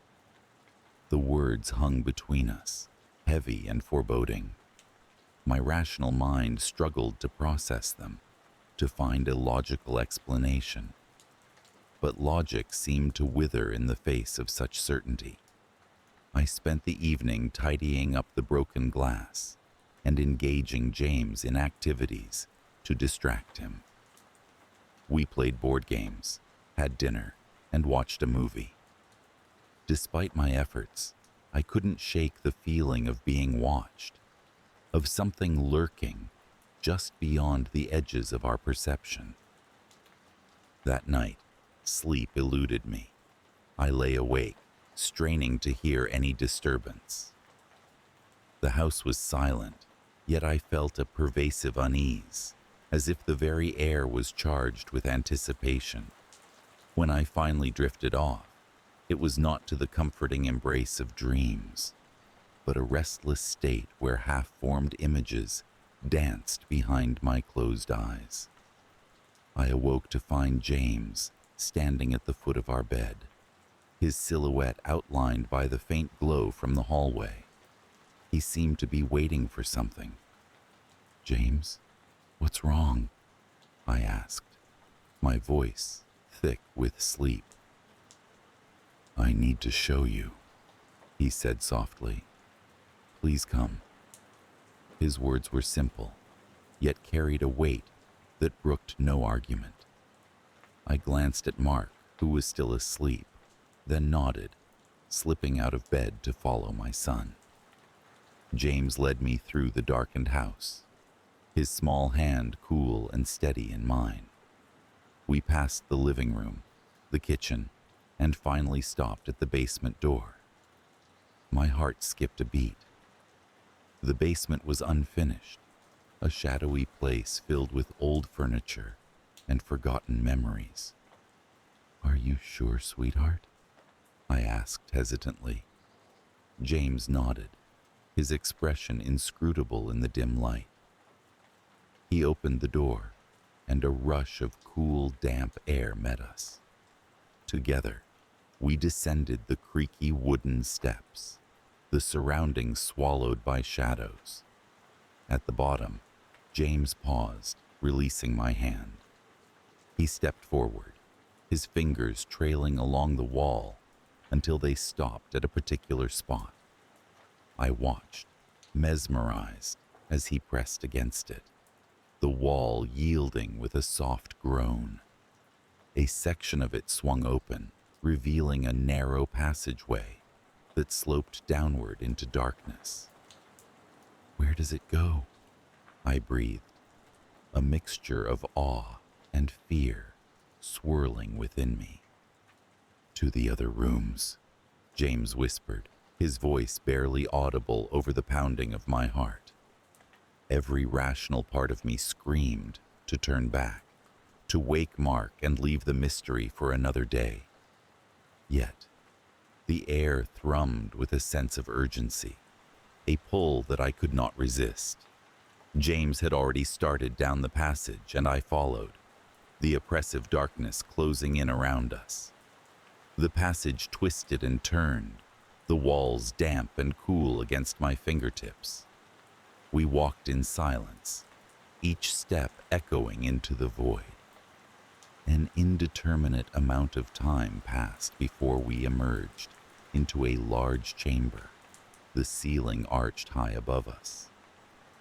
S1: The words hung between us, heavy and foreboding. My rational mind struggled to process them, to find a logical explanation. But logic seemed to wither in the face of such certainty. I spent the evening tidying up the broken glass and engaging James in activities to distract him. We played board games, had dinner, and watched a movie. Despite my efforts, I couldn't shake the feeling of being watched, of something lurking just beyond the edges of our perception. That night, sleep eluded me. I lay awake, straining to hear any disturbance. The house was silent, yet I felt a pervasive unease, as if the very air was charged with anticipation. When I finally drifted off, it was not to the comforting embrace of dreams, but a restless state where half-formed images danced behind my closed eyes. I awoke to find James standing at the foot of our bed, his silhouette outlined by the faint glow from the hallway. He seemed to be waiting for something. "James, what's wrong?" I asked, my voice thick with sleep. "I need to show you," he said softly. "Please come." His words were simple, yet carried a weight that brooked no argument. I glanced at Mark, who was still asleep, then nodded, slipping out of bed to follow my son. James led me through the darkened house, his small hand cool and steady in mine. We passed the living room, the kitchen, and finally stopped at the basement door. My heart skipped a beat. The basement was unfinished, a shadowy place filled with old furniture and forgotten memories. "Are you sure, sweetheart?" I asked hesitantly. James nodded, his expression inscrutable in the dim light. He opened the door, and a rush of cool, damp air met us. Together, we descended the creaky wooden steps, the surroundings swallowed by shadows. At the bottom, James paused, releasing my hand. He stepped forward, his fingers trailing along the wall until they stopped at a particular spot. I watched, mesmerized, as he pressed against it, the wall yielding with a soft groan. A section of it swung open, revealing a narrow passageway that sloped downward into darkness. "Where does it go?" I breathed, a mixture of awe and fear swirling within me. "To the other rooms," James whispered, his voice barely audible over the pounding of my heart. Every rational part of me screamed to turn back, to wake Mark and leave the mystery for another day. Yet, the air thrummed with a sense of urgency, a pull that I could not resist. James had already started down the passage, and I followed, the oppressive darkness closing in around us. The passage twisted and turned, the walls damp and cool against my fingertips. We walked in silence, each step echoing into the void. An indeterminate amount of time passed before we emerged into a large chamber, the ceiling arched high above us.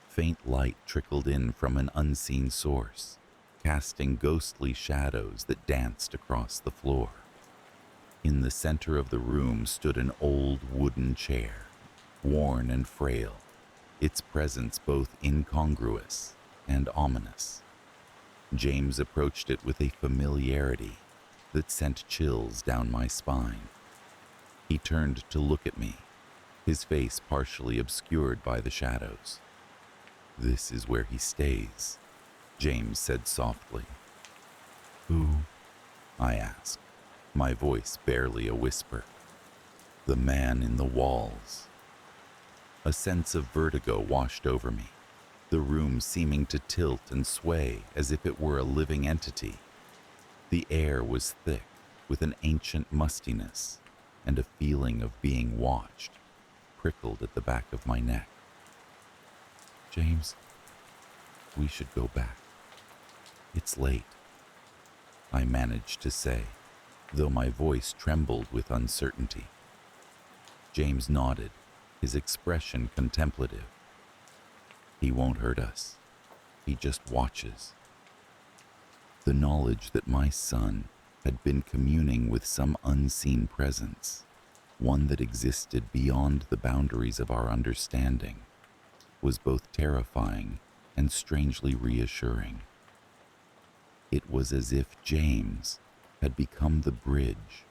S1: Faint light trickled in from an unseen source, casting ghostly shadows that danced across the floor. In the center of the room stood an old wooden chair, worn and frail, its presence both incongruous and ominous. James approached it with a familiarity that sent chills down my spine. He turned to look at me, his face partially obscured by the shadows. "This is where he stays," James said softly. "Who?" I asked, my voice barely a whisper. "The man in the walls." A sense of vertigo washed over me, the room seeming to tilt and sway as if it were a living entity. The air was thick with an ancient mustiness, and a feeling of being watched prickled at the back of my neck. "James, we should go back. It's late," I managed to say, though my voice trembled with uncertainty. James nodded, his expression contemplative. "He won't hurt us. He just watches." The knowledge that my son had been communing with some unseen presence, one that existed beyond the boundaries of our understanding, was both terrifying and strangely reassuring. It was as if James had become the bridge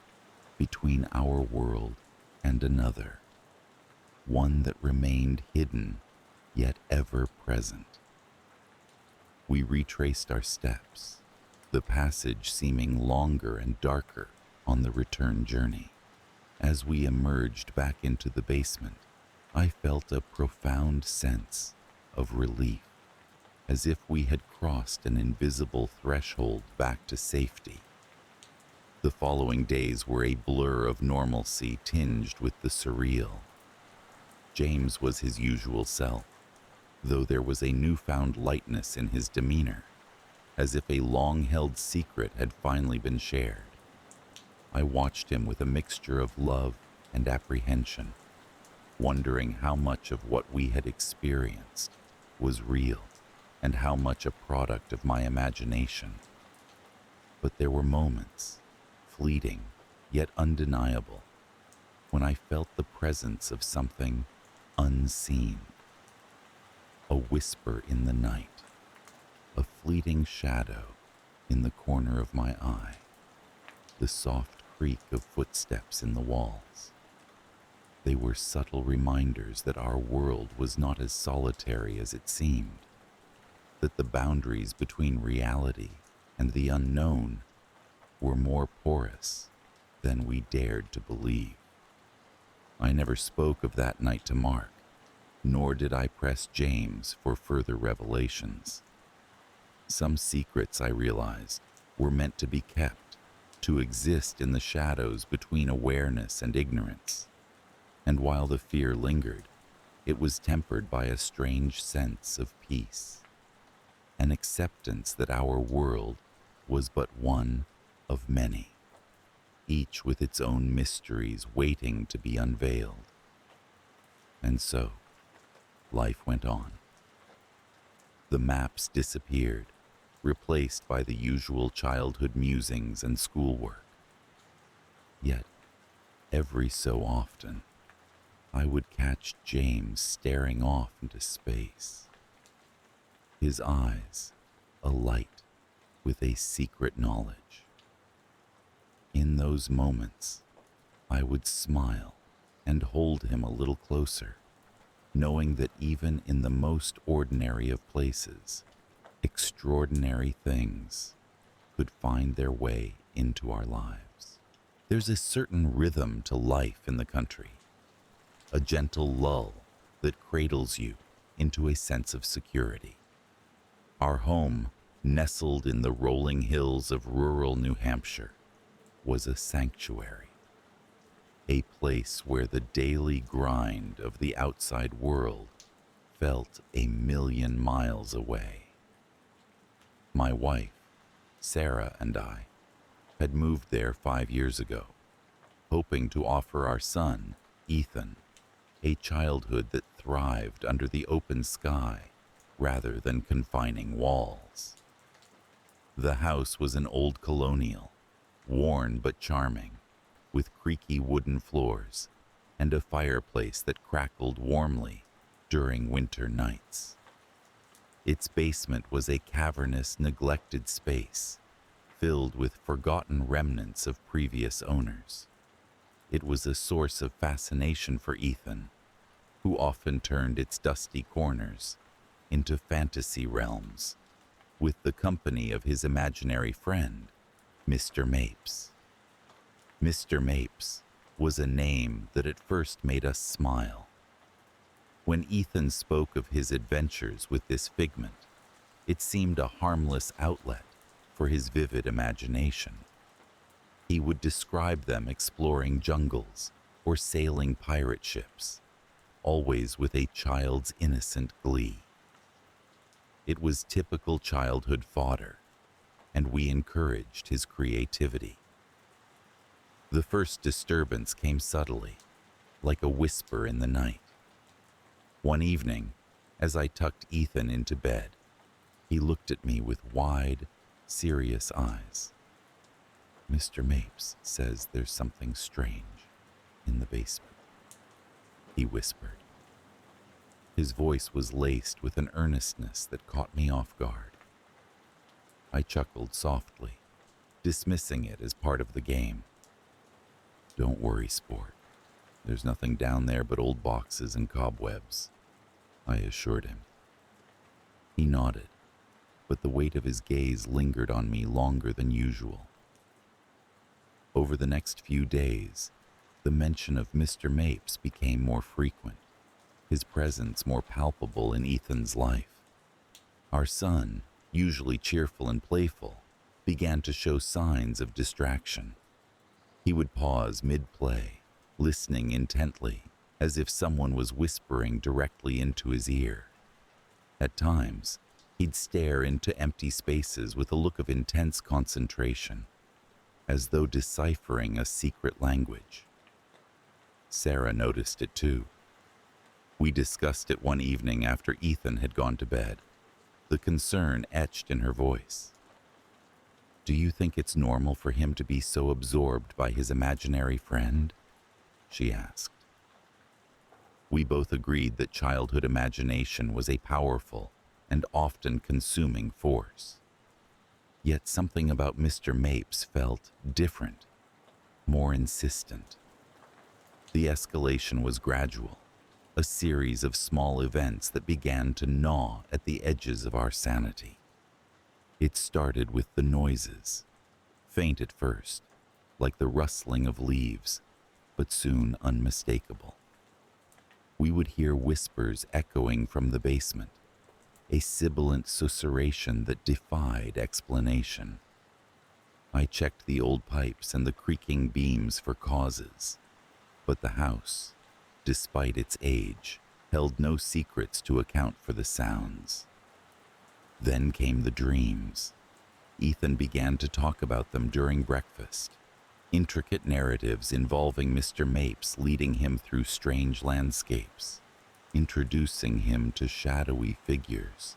S1: between our world and another, one that remained hidden yet ever present. We retraced our steps, the passage seeming longer and darker on the return journey. As we emerged back into the basement, I felt a profound sense of relief, as if we had crossed an invisible threshold back to safety. The following days were a blur of normalcy tinged with the surreal. James was his usual self, though there was a newfound lightness in his demeanor, as if a long-held secret had finally been shared. I watched him with a mixture of love and apprehension, wondering how much of what we had experienced was real and how much a product of my imagination. But there were moments, fleeting yet undeniable, when I felt the presence of something unseen, A whisper in the night, a fleeting shadow in the corner of my eye, the soft creak of footsteps in the walls. They were subtle reminders that our world was not as solitary as it seemed, that the boundaries between reality and the unknown were more porous than we dared to believe. I never spoke of that night to Mark, nor did I press James for further revelations. Some secrets, I realized, were meant to be kept, to exist in the shadows between awareness and ignorance. And while the fear lingered, it was tempered by a strange sense of peace, an acceptance that our world was but one of many, each with its own mysteries waiting to be unveiled. And so, life went on. The maps disappeared, replaced by the usual childhood musings and schoolwork. Yet, every so often, I would catch James staring off into space, his eyes alight with a secret knowledge. In those moments, I would smile and hold him a little closer, knowing that even in the most ordinary of places, extraordinary things could find their way into our lives. There's a certain rhythm to life in the country, a gentle lull that cradles you into a sense of security. Our home, nestled in the rolling hills of rural New Hampshire, was a sanctuary, a place where the daily grind of the outside world felt a million miles away. My wife, Sarah, and I had moved there 5 years ago, hoping to offer our son, Ethan, a childhood that thrived under the open sky rather than confining walls. The house was an old colonial, worn but charming, with creaky wooden floors and a fireplace that crackled warmly during winter nights. Its basement was a cavernous, neglected space filled with forgotten remnants of previous owners. It was a source of fascination for Ethan, who often turned its dusty corners into fantasy realms with the company of his imaginary friend, Mr. Mapes. Mr. Mapes was a name that at first made us smile. When Ethan spoke of his adventures with this figment, it seemed a harmless outlet for his vivid imagination. He would describe them exploring jungles or sailing pirate ships, always with a child's innocent glee. It was typical childhood fodder, and we encouraged his creativity. The first disturbance came subtly, like a whisper in the night. One evening, as I tucked Ethan into bed, he looked at me with wide, serious eyes. "Mr. Mapes says there's something strange in the basement," he whispered. His voice was laced with an earnestness that caught me off guard. I chuckled softly, dismissing it as part of the game. "Don't worry, sport. There's nothing down there but old boxes and cobwebs," I assured him. He nodded, but the weight of his gaze lingered on me longer than usual. Over the next few days, the mention of Mr. Mapes became more frequent, his presence more palpable in Ethan's life. Our son, usually cheerful and playful, began to show signs of distraction. He would pause mid-play, listening intently, as if someone was whispering directly into his ear. At times, he'd stare into empty spaces with a look of intense concentration, as though deciphering a secret language. Sarah noticed it too. We discussed it one evening after Ethan had gone to bed, the concern etched in her voice. "Do you think it's normal for him to be so absorbed by his imaginary friend?" she asked. We both agreed that childhood imagination was a powerful and often consuming force. Yet something about Mr. Mapes felt different, more insistent. The escalation was gradual, a series of small events that began to gnaw at the edges of our sanity. It started with the noises, faint at first, like the rustling of leaves, but soon unmistakable. We would hear whispers echoing from the basement, a sibilant susurration that defied explanation. I checked the old pipes and the creaking beams for causes, but the house, despite its age, held no secrets to account for the sounds. Then came the dreams. Ethan began to talk about them during breakfast, intricate narratives involving Mr. Mapes leading him through strange landscapes, introducing him to shadowy figures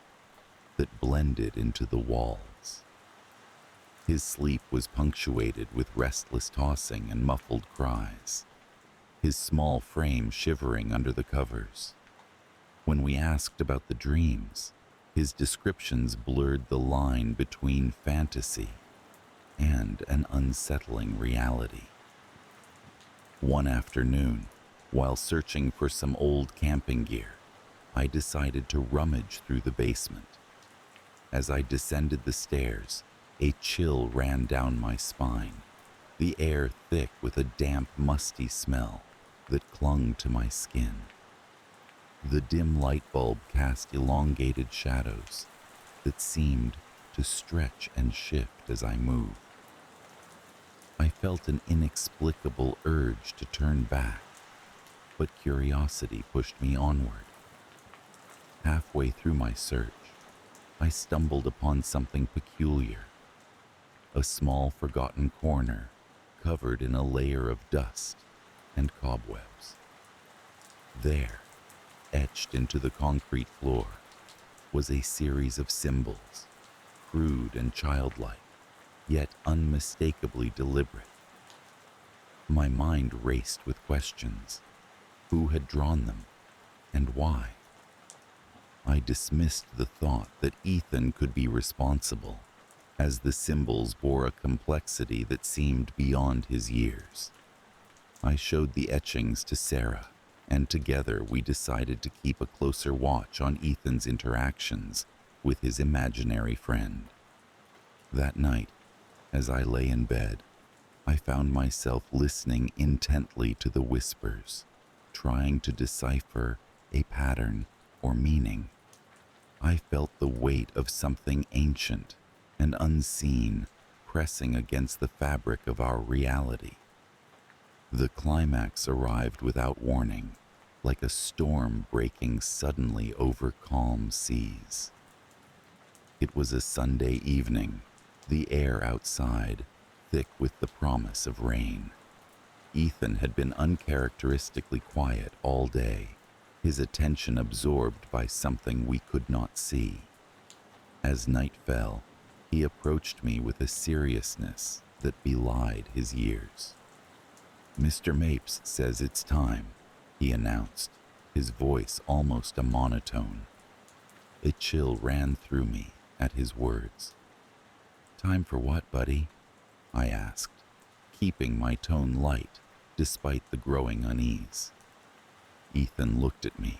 S1: that blended into the walls. His sleep was punctuated with restless tossing and muffled cries, his small frame shivering under the covers. When we asked about the dreams, his descriptions blurred the line between fantasy and an unsettling reality. One afternoon, while searching for some old camping gear, I decided to rummage through the basement. As I descended the stairs, a chill ran down my spine, the air thick with a damp, musty smell that clung to my skin. The dim light bulb cast elongated shadows that seemed to stretch and shift as I moved. I felt an inexplicable urge to turn back, but curiosity pushed me onward. Halfway through my search, I stumbled upon something peculiar, a small forgotten corner covered in a layer of dust and cobwebs. There, etched into the concrete floor, was a series of symbols, crude and childlike, yet unmistakably deliberate. My mind raced with questions. Who had drawn them, and why? I dismissed the thought that Ethan could be responsible, as the symbols bore a complexity that seemed beyond his years. I showed the etchings to Sarah, and together we decided to keep a closer watch on Ethan's interactions with his imaginary friend. That night, as I lay in bed, I found myself listening intently to the whispers, trying to decipher a pattern or meaning. I felt the weight of something ancient and unseen pressing against the fabric of our reality. The climax arrived without warning, like a storm breaking suddenly over calm seas. It was a Sunday evening, the air outside thick with the promise of rain. Ethan had been uncharacteristically quiet all day, his attention absorbed by something we could not see. As night fell, he approached me with a seriousness that belied his years. "Mr. Mapes says it's time," he announced, his voice almost a monotone. A chill ran through me at his words. "Time for what, buddy?" I asked, keeping my tone light despite the growing unease. Ethan looked at me,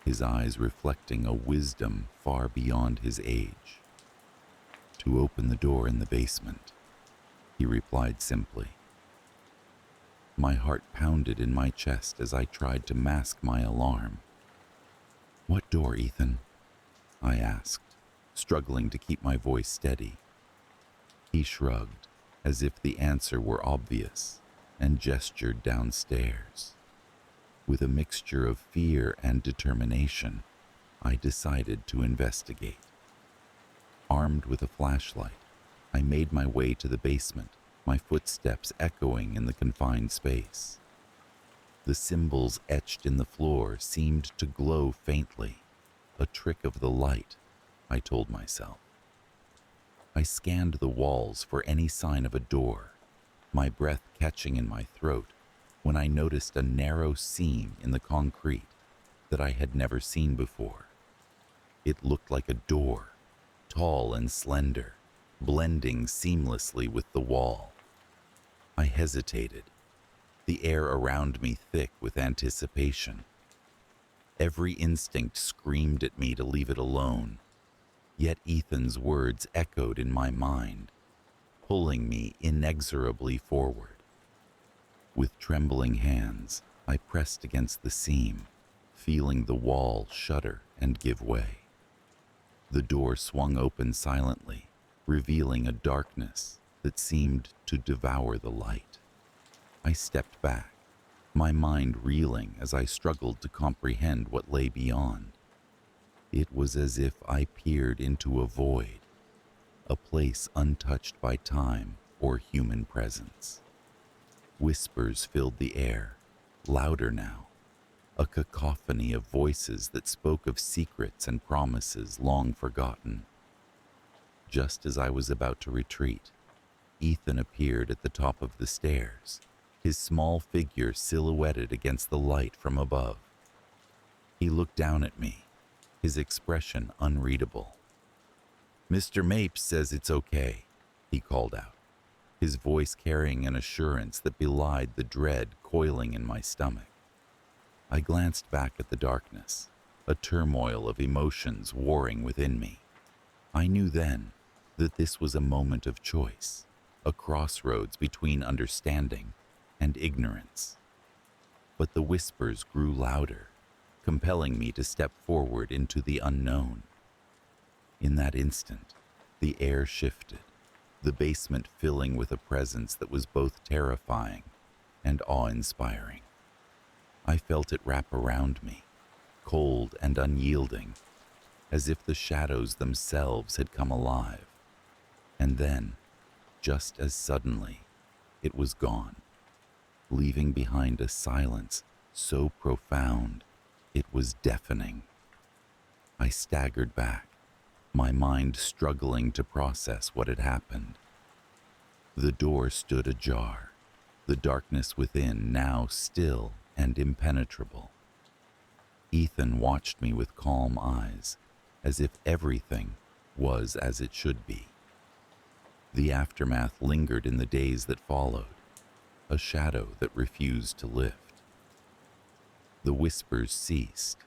S1: his eyes reflecting a wisdom far beyond his age. "To open the door in the basement," he replied simply. My heart pounded in my chest as I tried to mask my alarm. "What door, Ethan?" I asked, struggling to keep my voice steady. He shrugged, as if the answer were obvious, and gestured downstairs. With a mixture of fear and determination, I decided to investigate. Armed with a flashlight, I made my way to the basement, my footsteps echoing in the confined space. The symbols etched in the floor seemed to glow faintly, a trick of the light, I told myself. I scanned the walls for any sign of a door, my breath catching in my throat when I noticed a narrow seam in the concrete that I had never seen before. It looked like a door, tall and slender, blending seamlessly with the wall. I hesitated, the air around me thick with anticipation. Every instinct screamed at me to leave it alone, yet Ethan's words echoed in my mind, pulling me inexorably forward. With trembling hands, I pressed against the seam, feeling the wall shudder and give way. The door swung open silently, revealing a darkness that seemed to devour the light. I stepped back, my mind reeling as I struggled to comprehend what lay beyond. It was as if I peered into a void, a place untouched by time or human presence. Whispers filled the air, louder now, a cacophony of voices that spoke of secrets and promises long forgotten. Just as I was about to retreat, Ethan appeared at the top of the stairs, his small figure silhouetted against the light from above. He looked down at me, his expression unreadable. "Mr. Mapes says it's okay," he called out, his voice carrying an assurance that belied the dread coiling in my stomach. I glanced back at the darkness, a turmoil of emotions warring within me. I knew then that this was a moment of choice, a crossroads between understanding and ignorance. But the whispers grew louder, compelling me to step forward into the unknown. In that instant, the air shifted, the basement filling with a presence that was both terrifying and awe-inspiring. I felt it wrap around me, cold and unyielding, as if the shadows themselves had come alive. And then, just as suddenly, it was gone, leaving behind a silence so profound it was deafening. I staggered back, my mind struggling to process what had happened. The door stood ajar, the darkness within now still and impenetrable. Ethan watched me with calm eyes, as if everything was as it should be. The aftermath lingered in the days that followed, a shadow that refused to lift. The whispers ceased,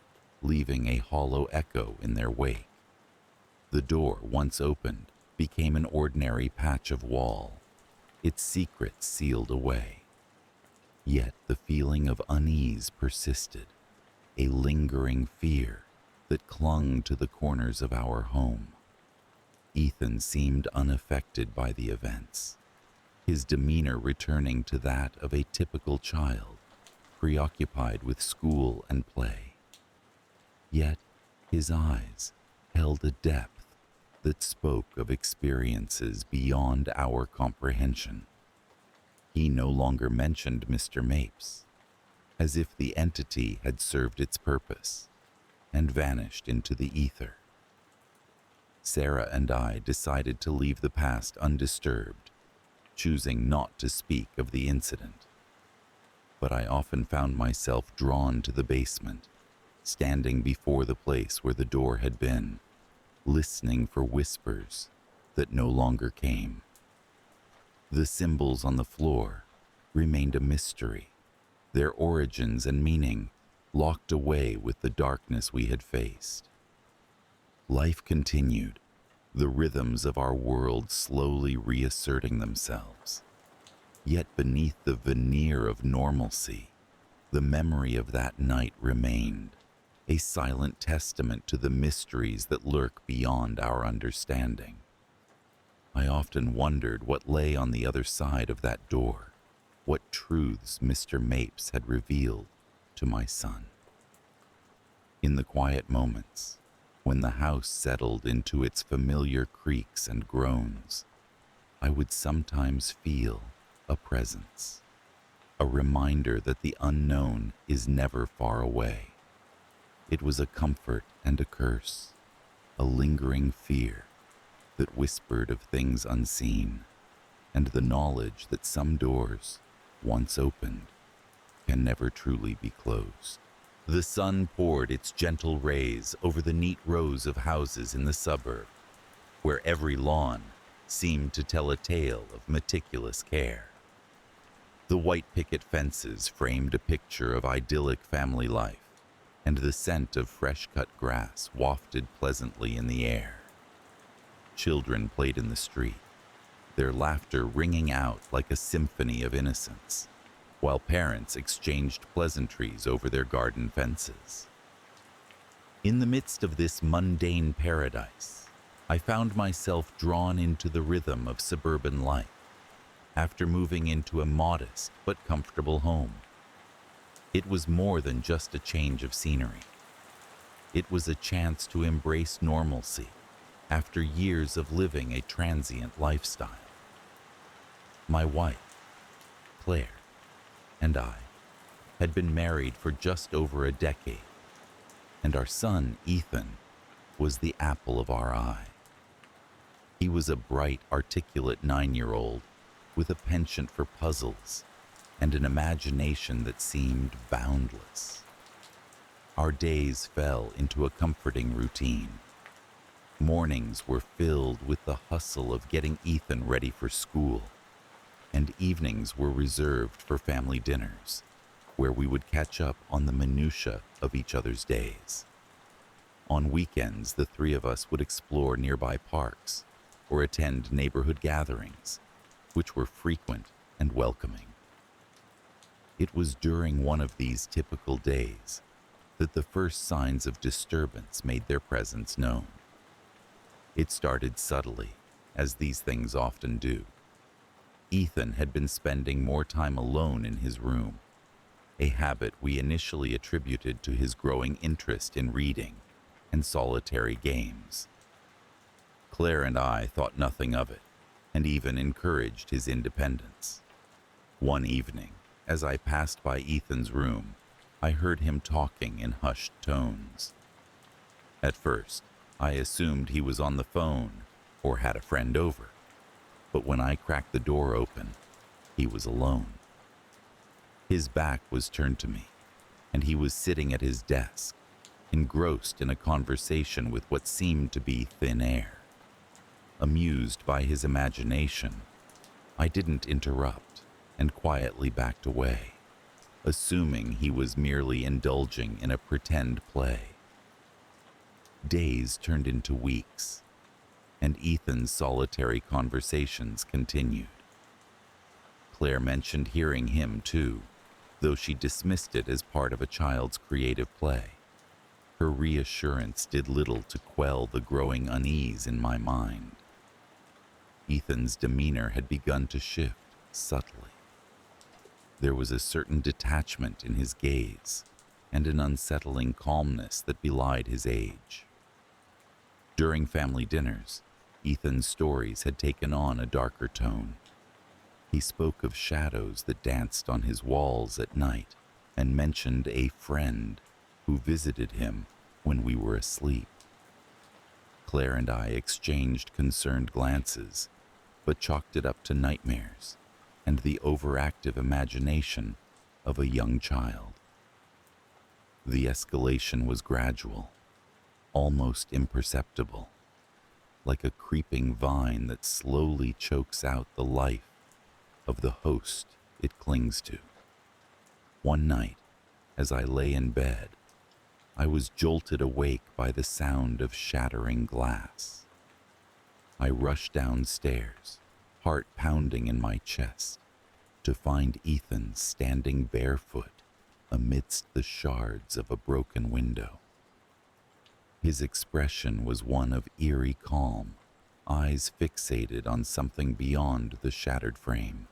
S1: leaving a hollow echo in their wake. The door, once opened, became an ordinary patch of wall, its secrets sealed away. Yet the feeling of unease persisted, a lingering fear that clung to the corners of our home. Ethan seemed unaffected by the events, his demeanor returning to that of a typical child, preoccupied with school and play. Yet his eyes held a depth that spoke of experiences beyond our comprehension. He no longer mentioned Mr. Mapes, as if the entity had served its purpose and vanished into the ether. Sarah and I decided to leave the past undisturbed, choosing not to speak of the incident. But I often found myself drawn to the basement, standing before the place where the door had been, listening for whispers that no longer came. The symbols on the floor remained a mystery, their origins and meaning locked away with the darkness we had faced. Life continued, the rhythms of our world slowly reasserting themselves. Yet beneath the veneer of normalcy, the memory of that night remained, a silent testament to the mysteries that lurk beyond our understanding. I often wondered what lay on the other side of that door, what truths Mr. Mapes had revealed to my son. In the quiet moments, when the house settled into its familiar creaks and groans, I would sometimes feel a presence, a reminder that the unknown is never far away. It was a comfort and a curse, a lingering fear that whispered of things unseen, and the knowledge that some doors, once opened, can never truly be closed. The sun poured its gentle rays over the neat rows of houses in the suburb, where every lawn seemed to tell a tale of meticulous care. The white picket fences framed a picture of idyllic family life, and the scent of fresh-cut grass wafted pleasantly in the air. Children played in the street, their laughter ringing out like a symphony of innocence, while parents exchanged pleasantries over their garden fences. In the midst of this mundane paradise, I found myself drawn into the rhythm of suburban life after moving into a modest but comfortable home. It was more than just a change of scenery. It was a chance to embrace normalcy after years of living a transient lifestyle. My wife, Claire, and I had been married for just over a decade, and our son, Ethan, was the apple of our eye. He was a bright, articulate 9-year-old with a penchant for puzzles and an imagination that seemed boundless. Our days fell into a comforting routine. Mornings were filled with the hustle of getting Ethan ready for school, and evenings were reserved for family dinners, where we would catch up on the minutiae of each other's days. On weekends, the three of us would explore nearby parks or attend neighborhood gatherings, which were frequent and welcoming. It was during one of these typical days that the first signs of disturbance made their presence known. It started subtly, as these things often do. Ethan had been spending more time alone in his room, a habit we initially attributed to his growing interest in reading and solitary games. Claire and I thought nothing of it, and even encouraged his independence. One evening, as I passed by Ethan's room, I heard him talking in hushed tones. At first, I assumed he was on the phone or had a friend over, but when I cracked the door open, he was alone. His back was turned to me, and he was sitting at his desk, engrossed in a conversation with what seemed to be thin air. Amused by his imagination, I didn't interrupt and quietly backed away, assuming he was merely indulging in a pretend play. Days turned into weeks, and Ethan's solitary conversations continued. Claire mentioned hearing him too, though she dismissed it as part of a child's creative play. Her reassurance did little to quell the growing unease in my mind. Ethan's demeanor had begun to shift subtly. There was a certain detachment in his gaze and an unsettling calmness that belied his age. During family dinners, Ethan's stories had taken on a darker tone. He spoke of shadows that danced on his walls at night and mentioned a friend who visited him when we were asleep. Claire and I exchanged concerned glances, but chalked it up to nightmares and the overactive imagination of a young child. The escalation was gradual, almost imperceptible, like a creeping vine that slowly chokes out the life of the host it clings to. One night, as I lay in bed, I was jolted awake by the sound of shattering glass. I rushed downstairs, heart pounding in my chest, to find Ethan standing barefoot amidst the shards of a broken window. His expression was one of eerie calm, eyes fixated on something beyond the shattered frame.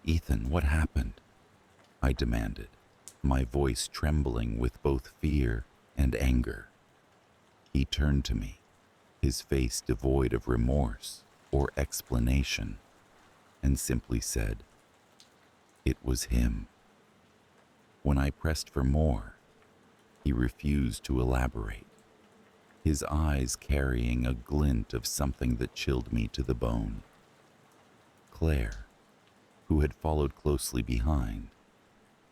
S1: "Ethan, what happened?" I demanded, my voice trembling with both fear and anger. He turned to me, his face devoid of remorse or explanation, and simply said, "It was him." When I pressed for more, he refused to elaborate, his eyes carrying a glint of something that chilled me to the bone. Claire, who had followed closely behind,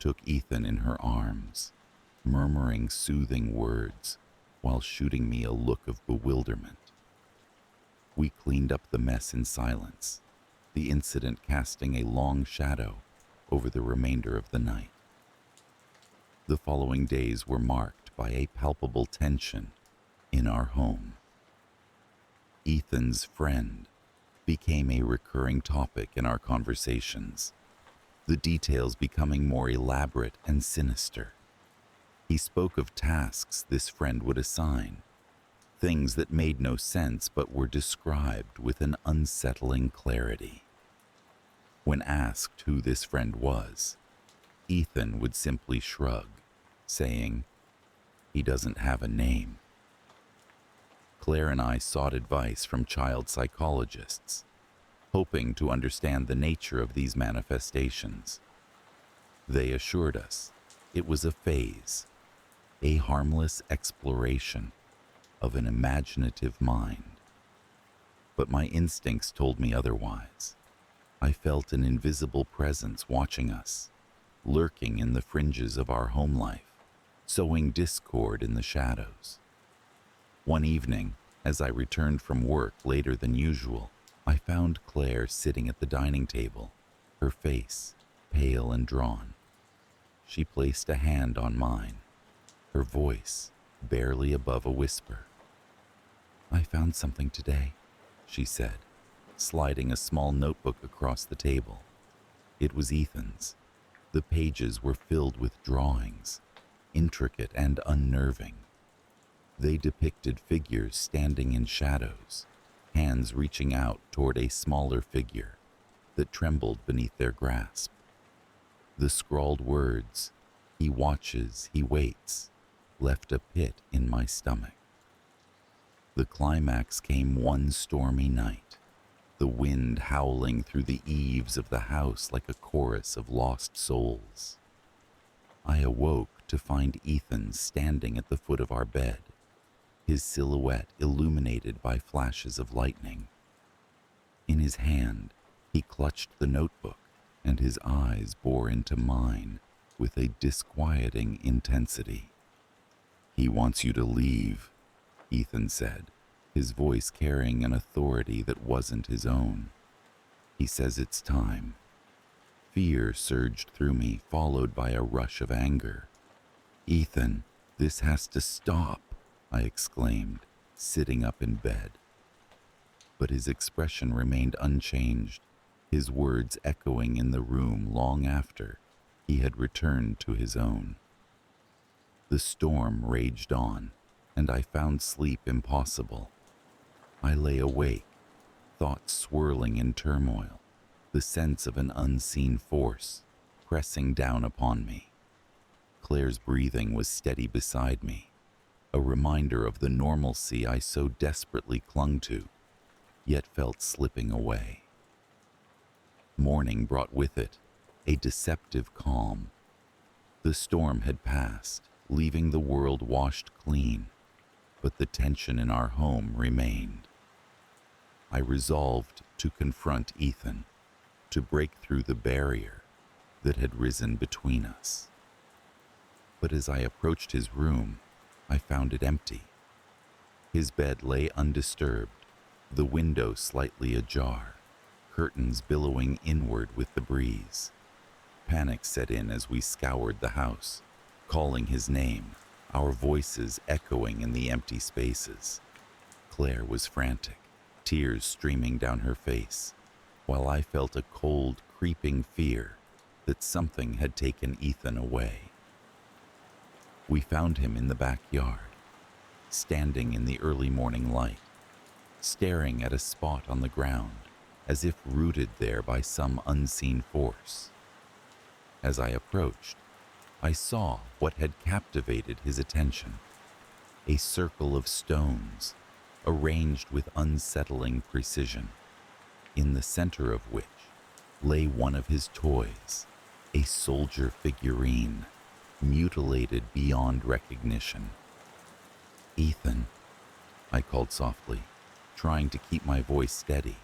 S1: took Ethan in her arms, murmuring soothing words while shooting me a look of bewilderment. We cleaned up the mess in silence, the incident casting a long shadow over the remainder of the night. The following days were marked by a palpable tension in our home. Ethan's friend became a recurring topic in our conversations, the details becoming more elaborate and sinister. He spoke of tasks this friend would assign, things that made no sense but were described with an unsettling clarity. When asked who this friend was, Ethan would simply shrug, saying, "He doesn't have a name." Claire and I sought advice from child psychologists, hoping to understand the nature of these manifestations. They assured us it was a phase, a harmless exploration of an imaginative mind. But my instincts told me otherwise. I felt an invisible presence watching us, lurking in the fringes of our home life, sowing discord in the shadows. One evening, as I returned from work later than usual, I found Claire sitting at the dining table, her face pale and drawn. She placed a hand on mine, her voice barely above a whisper. "I found something today," she said, sliding a small notebook across the table. It was Ethan's. The pages were filled with drawings, intricate and unnerving. They depicted figures standing in shadows, hands reaching out toward a smaller figure that trembled beneath their grasp. The scrawled words, "He watches, he waits," left a pit in my stomach. The climax came one stormy night, the wind howling through the eaves of the house like a chorus of lost souls. I awoke to find Ethan standing at the foot of our bed, his silhouette illuminated by flashes of lightning. In his hand, he clutched the notebook, and his eyes bore into mine with a disquieting intensity. "He wants you to leave," Ethan said, his voice carrying an authority that wasn't his own. "He says it's time." Fear surged through me, followed by a rush of anger. "Ethan, this has to stop," I exclaimed, sitting up in bed. But his expression remained unchanged, his words echoing in the room long after he had returned to his own. The storm raged on, and I found sleep impossible. I lay awake, thoughts swirling in turmoil, the sense of an unseen force pressing down upon me. Claire's breathing was steady beside me, a reminder of the normalcy I so desperately clung to, yet felt slipping away. Morning brought with it a deceptive calm. The storm had passed, leaving the world washed clean, but the tension in our home remained. I resolved to confront Ethan, to break through the barrier that had risen between us. But as I approached his room, I found it empty. His bed lay undisturbed, the window slightly ajar, curtains billowing inward with the breeze. Panic set in as we scoured the house, calling his name, our voices echoing in the empty spaces. Claire was frantic, tears streaming down her face, while I felt a cold, creeping fear that something had taken Ethan away. We found him in the backyard, standing in the early morning light, staring at a spot on the ground as if rooted there by some unseen force. As I approached, I saw what had captivated his attention, a circle of stones arranged with unsettling precision, in the center of which lay one of his toys, a soldier figurine, mutilated beyond recognition. "Ethan," I called softly, trying to keep my voice steady.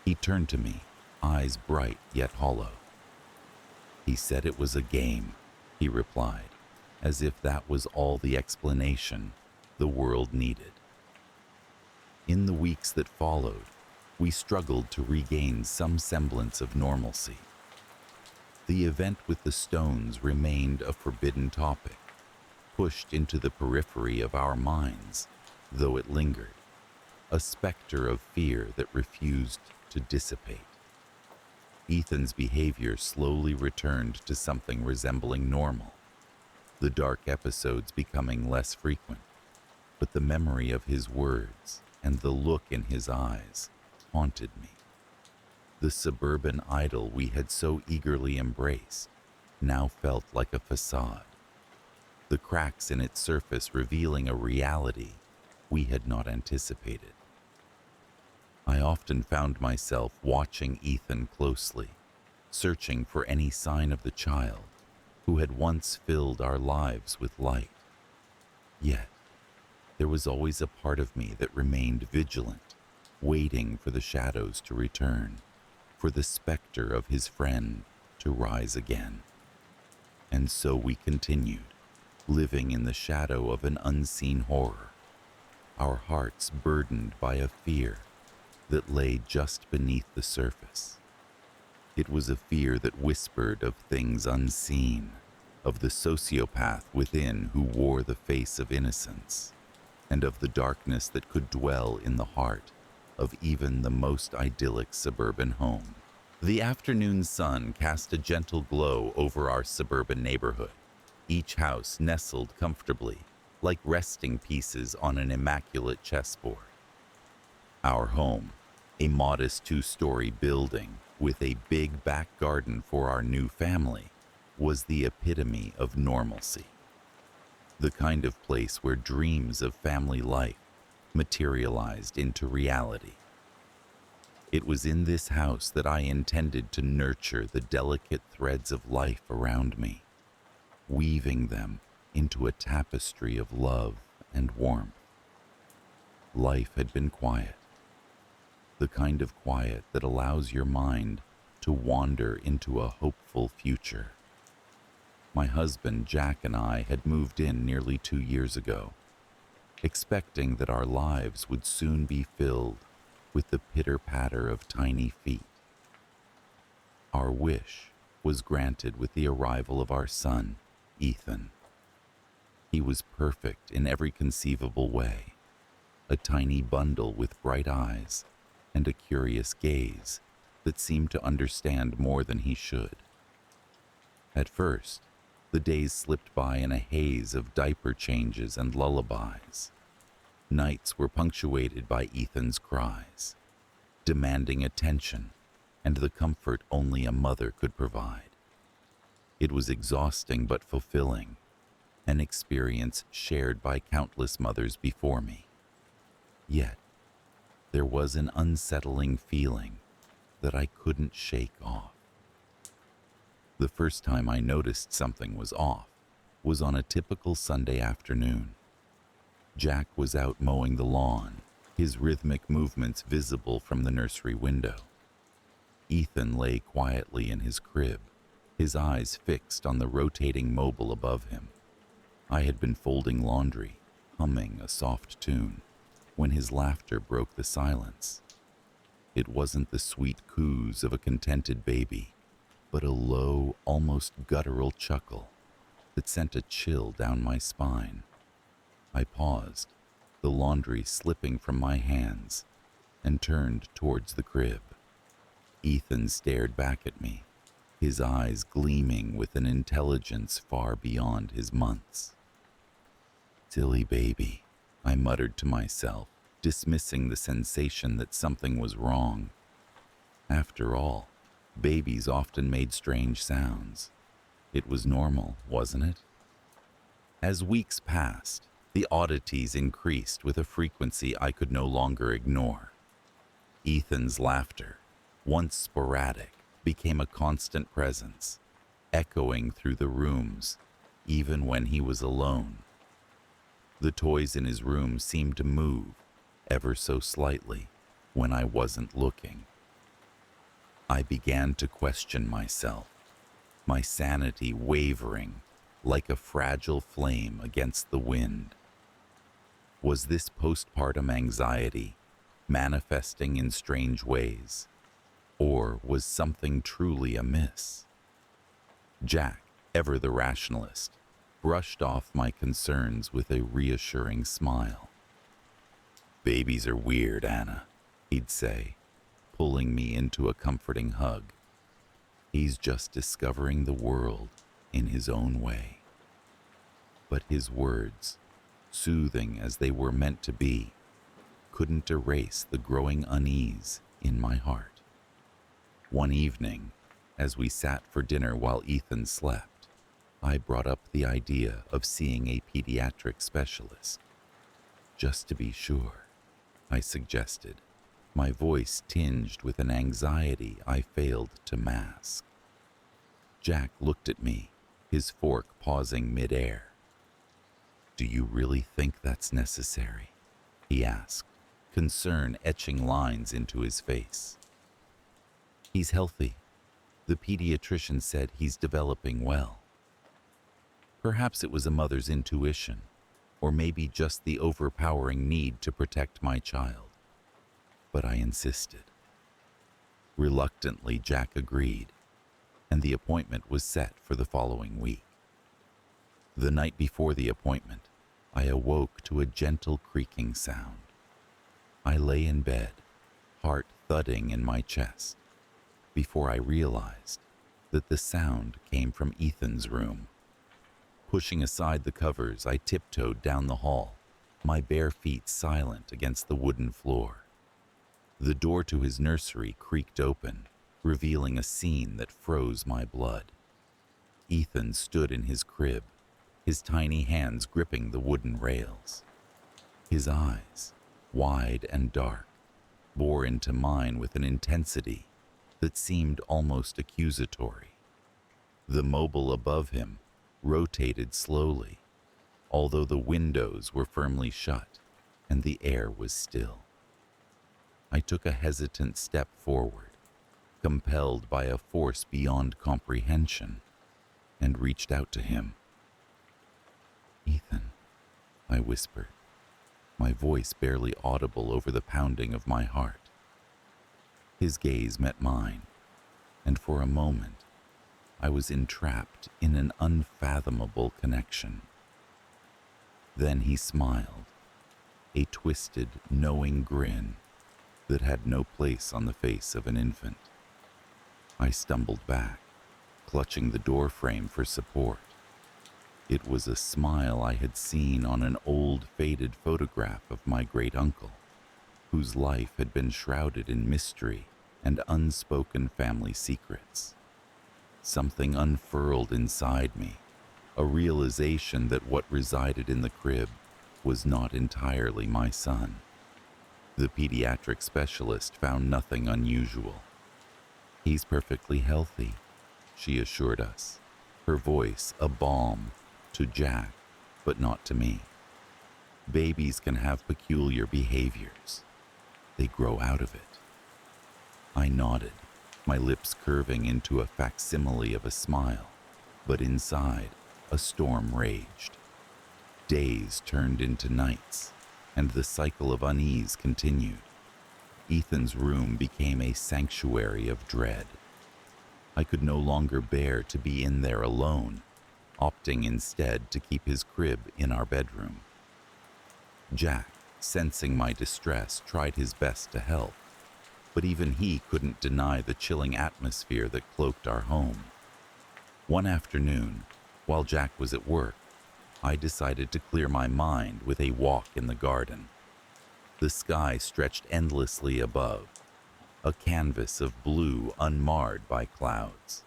S1: He turned to me, eyes bright yet hollow. "He said it was a game," he replied, as if that was all the explanation the world needed. In the weeks that followed, we struggled to regain some semblance of normalcy. The event with the stones remained a forbidden topic, pushed into the periphery of our minds, though it lingered, a specter of fear that refused to dissipate. Ethan's behavior slowly returned to something resembling normal, the dark episodes becoming less frequent, but the memory of his words and the look in his eyes haunted me. The suburban idyll we had so eagerly embraced now felt like a facade, the cracks in its surface revealing a reality we had not anticipated. I often found myself watching Ethan closely, searching for any sign of the child who had once filled our lives with light. Yet, there was always a part of me that remained vigilant, waiting for the shadows to return, for the specter of his friend to rise again. And so we continued, living in the shadow of an unseen horror, our hearts burdened by a fear that lay just beneath the surface. It was a fear that whispered of things unseen, of the sociopath within who wore the face of innocence, and of the darkness that could dwell in the heart of even the most idyllic suburban home. The afternoon sun cast a gentle glow over our suburban neighborhood, each house nestled comfortably, like resting pieces on an immaculate chessboard. Our home, a modest two-story building with a big back garden for our new family, was the epitome of normalcy. The kind of place where dreams of family life materialized into reality. It was in this house that I intended to nurture the delicate threads of life around me, weaving them into a tapestry of love and warmth. Life had been quiet, the kind of quiet that allows your mind to wander into a hopeful future. My husband, Jack, and I had moved in nearly 2 years ago, expecting that our lives would soon be filled with the pitter-patter of tiny feet. Our wish was granted with the arrival of our son, Ethan. He was perfect in every conceivable way, a tiny bundle with bright eyes and a curious gaze that seemed to understand more than he should. At first, the days slipped by in a haze of diaper changes and lullabies. Nights were punctuated by Ethan's cries, demanding attention and the comfort only a mother could provide. It was exhausting but fulfilling, an experience shared by countless mothers before me. Yet, there was an unsettling feeling that I couldn't shake off. The first time I noticed something was off was on a typical Sunday afternoon. Jack was out mowing the lawn, his rhythmic movements visible from the nursery window. Ethan lay quietly in his crib, his eyes fixed on the rotating mobile above him. I had been folding laundry, humming a soft tune, when his laughter broke the silence. It wasn't the sweet coos of a contented baby, but a low, almost guttural chuckle that sent a chill down my spine. I paused, the laundry slipping from my hands, and turned towards the crib. Ethan stared back at me, his eyes gleaming with an intelligence far beyond his months. "Silly baby," I muttered to myself, dismissing the sensation that something was wrong. After all, babies often made strange sounds. It was normal, wasn't it? As weeks passed, the oddities increased with a frequency I could no longer ignore. Ethan's laughter, once sporadic, became a constant presence, echoing through the rooms, even when he was alone. The toys in his room seemed to move, ever so slightly, when I wasn't looking. I began to question myself, my sanity wavering like a fragile flame against the wind. Was this postpartum anxiety manifesting in strange ways, or was something truly amiss? Jack, ever the rationalist, brushed off my concerns with a reassuring smile. "Babies are weird, Anna," he'd say, pulling me into a comforting hug. "He's just discovering the world in his own way." But his words, soothing as they were meant to be, couldn't erase the growing unease in my heart. One evening, as we sat for dinner while Ethan slept, I brought up the idea of seeing a pediatric specialist. "Just to be sure," I suggested, my voice tinged with an anxiety I failed to mask. Jack looked at me, his fork pausing midair. "Do you really think that's necessary?" he asked, concern etching lines into his face. "He's healthy. The pediatrician said he's developing well." Perhaps it was a mother's intuition, or maybe just the overpowering need to protect my child. But I insisted. Reluctantly, Jack agreed, and the appointment was set for the following week. The night before the appointment, I awoke to a gentle creaking sound. I lay in bed, heart thudding in my chest, before I realized that the sound came from Ethan's room. Pushing aside the covers, I tiptoed down the hall, my bare feet silent against the wooden floor. The door to his nursery creaked open, revealing a scene that froze my blood. Ethan stood in his crib, his tiny hands gripping the wooden rails. His eyes, wide and dark, bore into mine with an intensity that seemed almost accusatory. The mobile above him rotated slowly, although the windows were firmly shut and the air was still. I took a hesitant step forward, compelled by a force beyond comprehension, and reached out to him. "Ethan," I whispered, my voice barely audible over the pounding of my heart. His gaze met mine, and for a moment, I was entrapped in an unfathomable connection. Then he smiled, a twisted, knowing grin that had no place on the face of an infant. I stumbled back, clutching the door frame for support. It was a smile I had seen on an old, faded photograph of my great-uncle, whose life had been shrouded in mystery and unspoken family secrets. Something unfurled inside me, a realization that what resided in the crib was not entirely my son. The pediatric specialist found nothing unusual. "He's perfectly healthy," she assured us, her voice a balm to Jack, but not to me. "Babies can have peculiar behaviors. They grow out of it." I nodded, my lips curving into a facsimile of a smile, but inside, a storm raged. Days turned into nights, and the cycle of unease continued. Ethan's room became a sanctuary of dread. I could no longer bear to be in there alone, opting instead to keep his crib in our bedroom. Jack, sensing my distress, tried his best to help, but even he couldn't deny the chilling atmosphere that cloaked our home. One afternoon, while Jack was at work, I decided to clear my mind with a walk in the garden. The sky stretched endlessly above, a canvas of blue unmarred by clouds.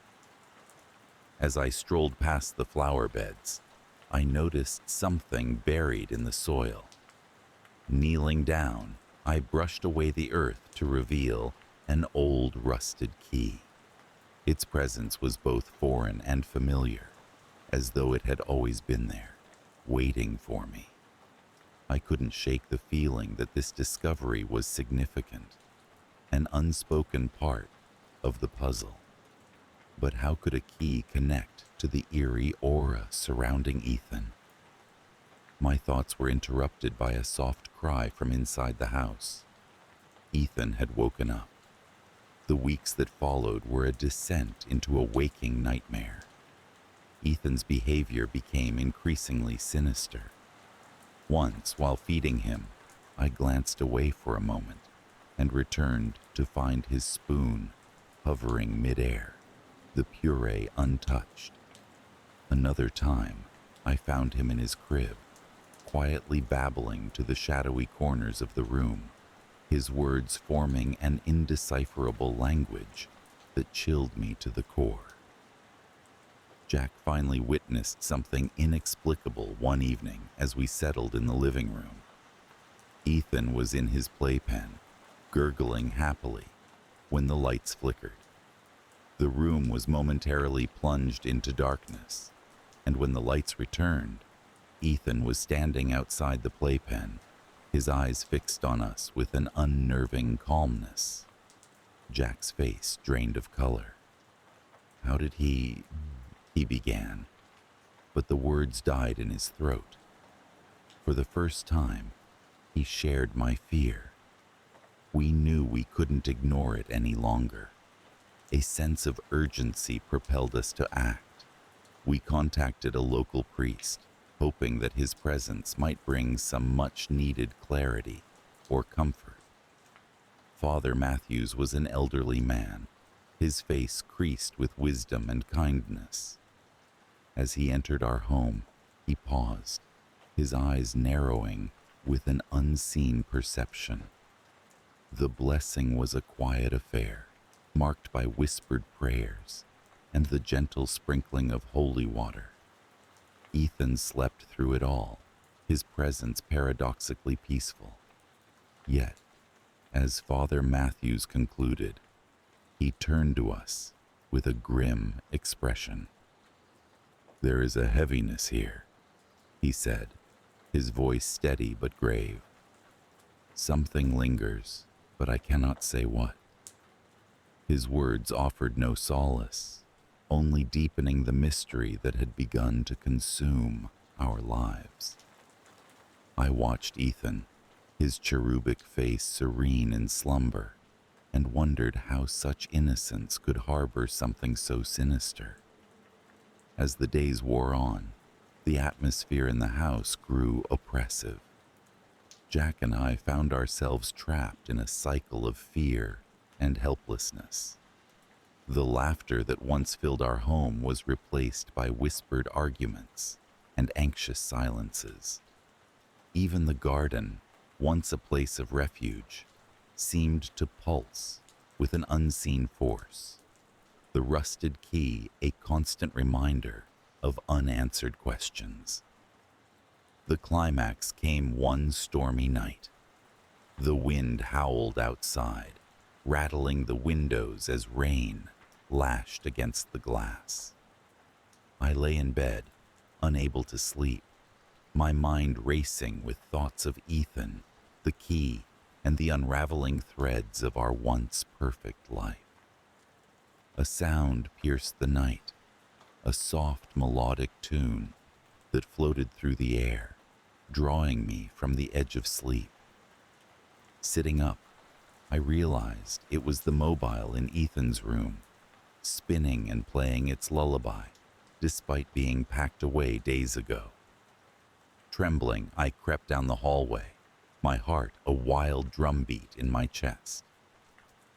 S1: As I strolled past the flower beds, I noticed something buried in the soil. Kneeling down, I brushed away the earth to reveal an old rusted key. Its presence was both foreign and familiar, as though it had always been there, waiting for me. I couldn't shake the feeling that this discovery was significant, an unspoken part of the puzzle. But how could a key connect to the eerie aura surrounding Ethan. My thoughts were interrupted by a soft cry from inside the house. Ethan had woken up. The weeks that followed were a descent into a waking nightmare. Ethan's behavior became increasingly sinister. Once, while feeding him, I glanced away for a moment and returned to find his spoon hovering midair, the puree untouched. Another time, I found him in his crib, quietly babbling to the shadowy corners of the room, his words forming an indecipherable language that chilled me to the core. Jack finally witnessed something inexplicable one evening as we settled in the living room. Ethan was in his playpen, gurgling happily, when the lights flickered. The room was momentarily plunged into darkness, and when the lights returned, Ethan was standing outside the playpen, his eyes fixed on us with an unnerving calmness. Jack's face drained of color. "How did he began, but the words died in his throat. For the first time, he shared my fear. We knew we couldn't ignore it any longer. A sense of urgency propelled us to act. We contacted a local priest, hoping that his presence might bring some much-needed clarity or comfort. Father Matthews was an elderly man, his face creased with wisdom and kindness. As he entered our home, he paused, his eyes narrowing with an unseen perception. The blessing was a quiet affair, marked by whispered prayers and the gentle sprinkling of holy water. Ethan slept through it all, his presence paradoxically peaceful. Yet, as Father Matthews concluded, he turned to us with a grim expression. "There is a heaviness here," he said, his voice steady but grave. "Something lingers, but I cannot say what." His words offered no solace, only deepening the mystery that had begun to consume our lives. I watched Ethan, his cherubic face serene in slumber, and wondered how such innocence could harbor something so sinister. As the days wore on, the atmosphere in the house grew oppressive. Jack and I found ourselves trapped in a cycle of fear and helplessness. The laughter that once filled our home was replaced by whispered arguments and anxious silences. Even the garden, once a place of refuge, seemed to pulse with an unseen force. The rusted key a constant reminder of unanswered questions. The climax came one stormy night. The wind howled outside, rattling the windows as rain lashed against the glass. I lay in bed, unable to sleep, my mind racing with thoughts of Ethan, the key, and the unraveling threads of our once perfect life. A sound pierced the night, a soft melodic tune that floated through the air, drawing me from the edge of sleep. Sitting up, I realized it was the mobile in Ethan's room, spinning and playing its lullaby, despite being packed away days ago. Trembling, I crept down the hallway, my heart a wild drumbeat in my chest.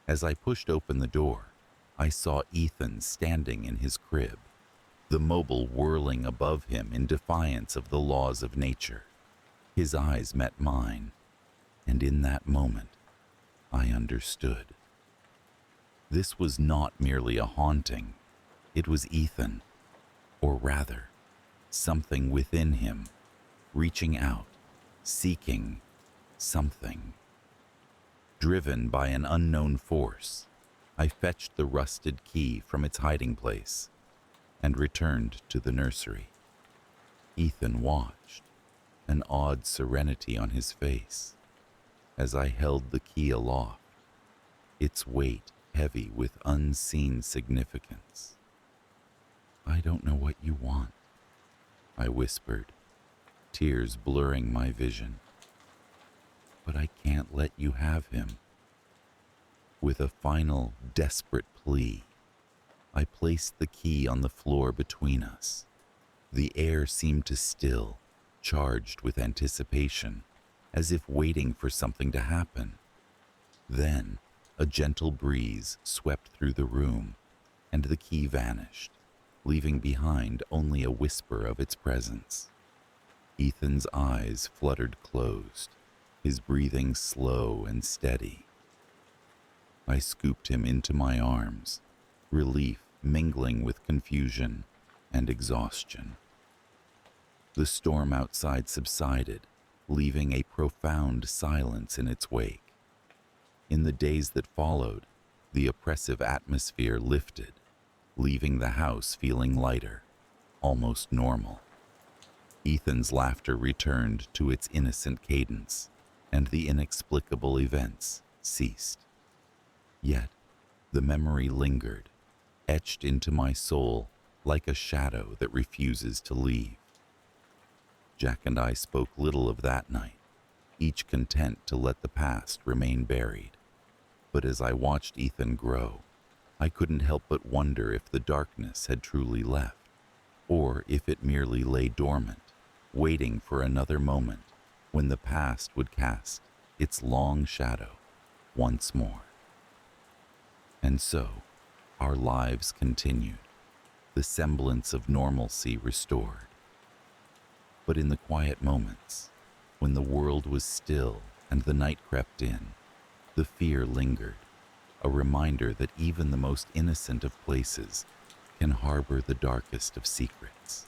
S1: As I pushed open the door, I saw Ethan standing in his crib, the mobile whirling above him in defiance of the laws of nature. His eyes met mine, and in that moment, I understood. This was not merely a haunting, it was Ethan, or rather, something within him, reaching out, seeking something. Driven by an unknown force, I fetched the rusted key from its hiding place and returned to the nursery. Ethan watched, an odd serenity on his face, as I held the key aloft, its weight heavy with unseen significance. I don't know what you want, I whispered, tears blurring my vision. But I can't let you have him. With a final, desperate plea, I placed the key on the floor between us. The air seemed to still, charged with anticipation, as if waiting for something to happen. Then, a gentle breeze swept through the room, and the key vanished, leaving behind only a whisper of its presence. Ethan's eyes fluttered closed, his breathing slow and steady. I scooped him into my arms, relief mingling with confusion and exhaustion. The storm outside subsided, leaving a profound silence in its wake. In the days that followed, the oppressive atmosphere lifted, leaving the house feeling lighter, almost normal. Ethan's laughter returned to its innocent cadence, and the inexplicable events ceased. Yet, the memory lingered, etched into my soul like a shadow that refuses to leave. Jack and I spoke little of that night, each content to let the past remain buried. But as I watched Ethan grow, I couldn't help but wonder if the darkness had truly left, or if it merely lay dormant, waiting for another moment when the past would cast its long shadow once more. And so, our lives continued, the semblance of normalcy restored. But in the quiet moments, when the world was still and the night crept in, the fear lingered, a reminder that even the most innocent of places can harbor the darkest of secrets.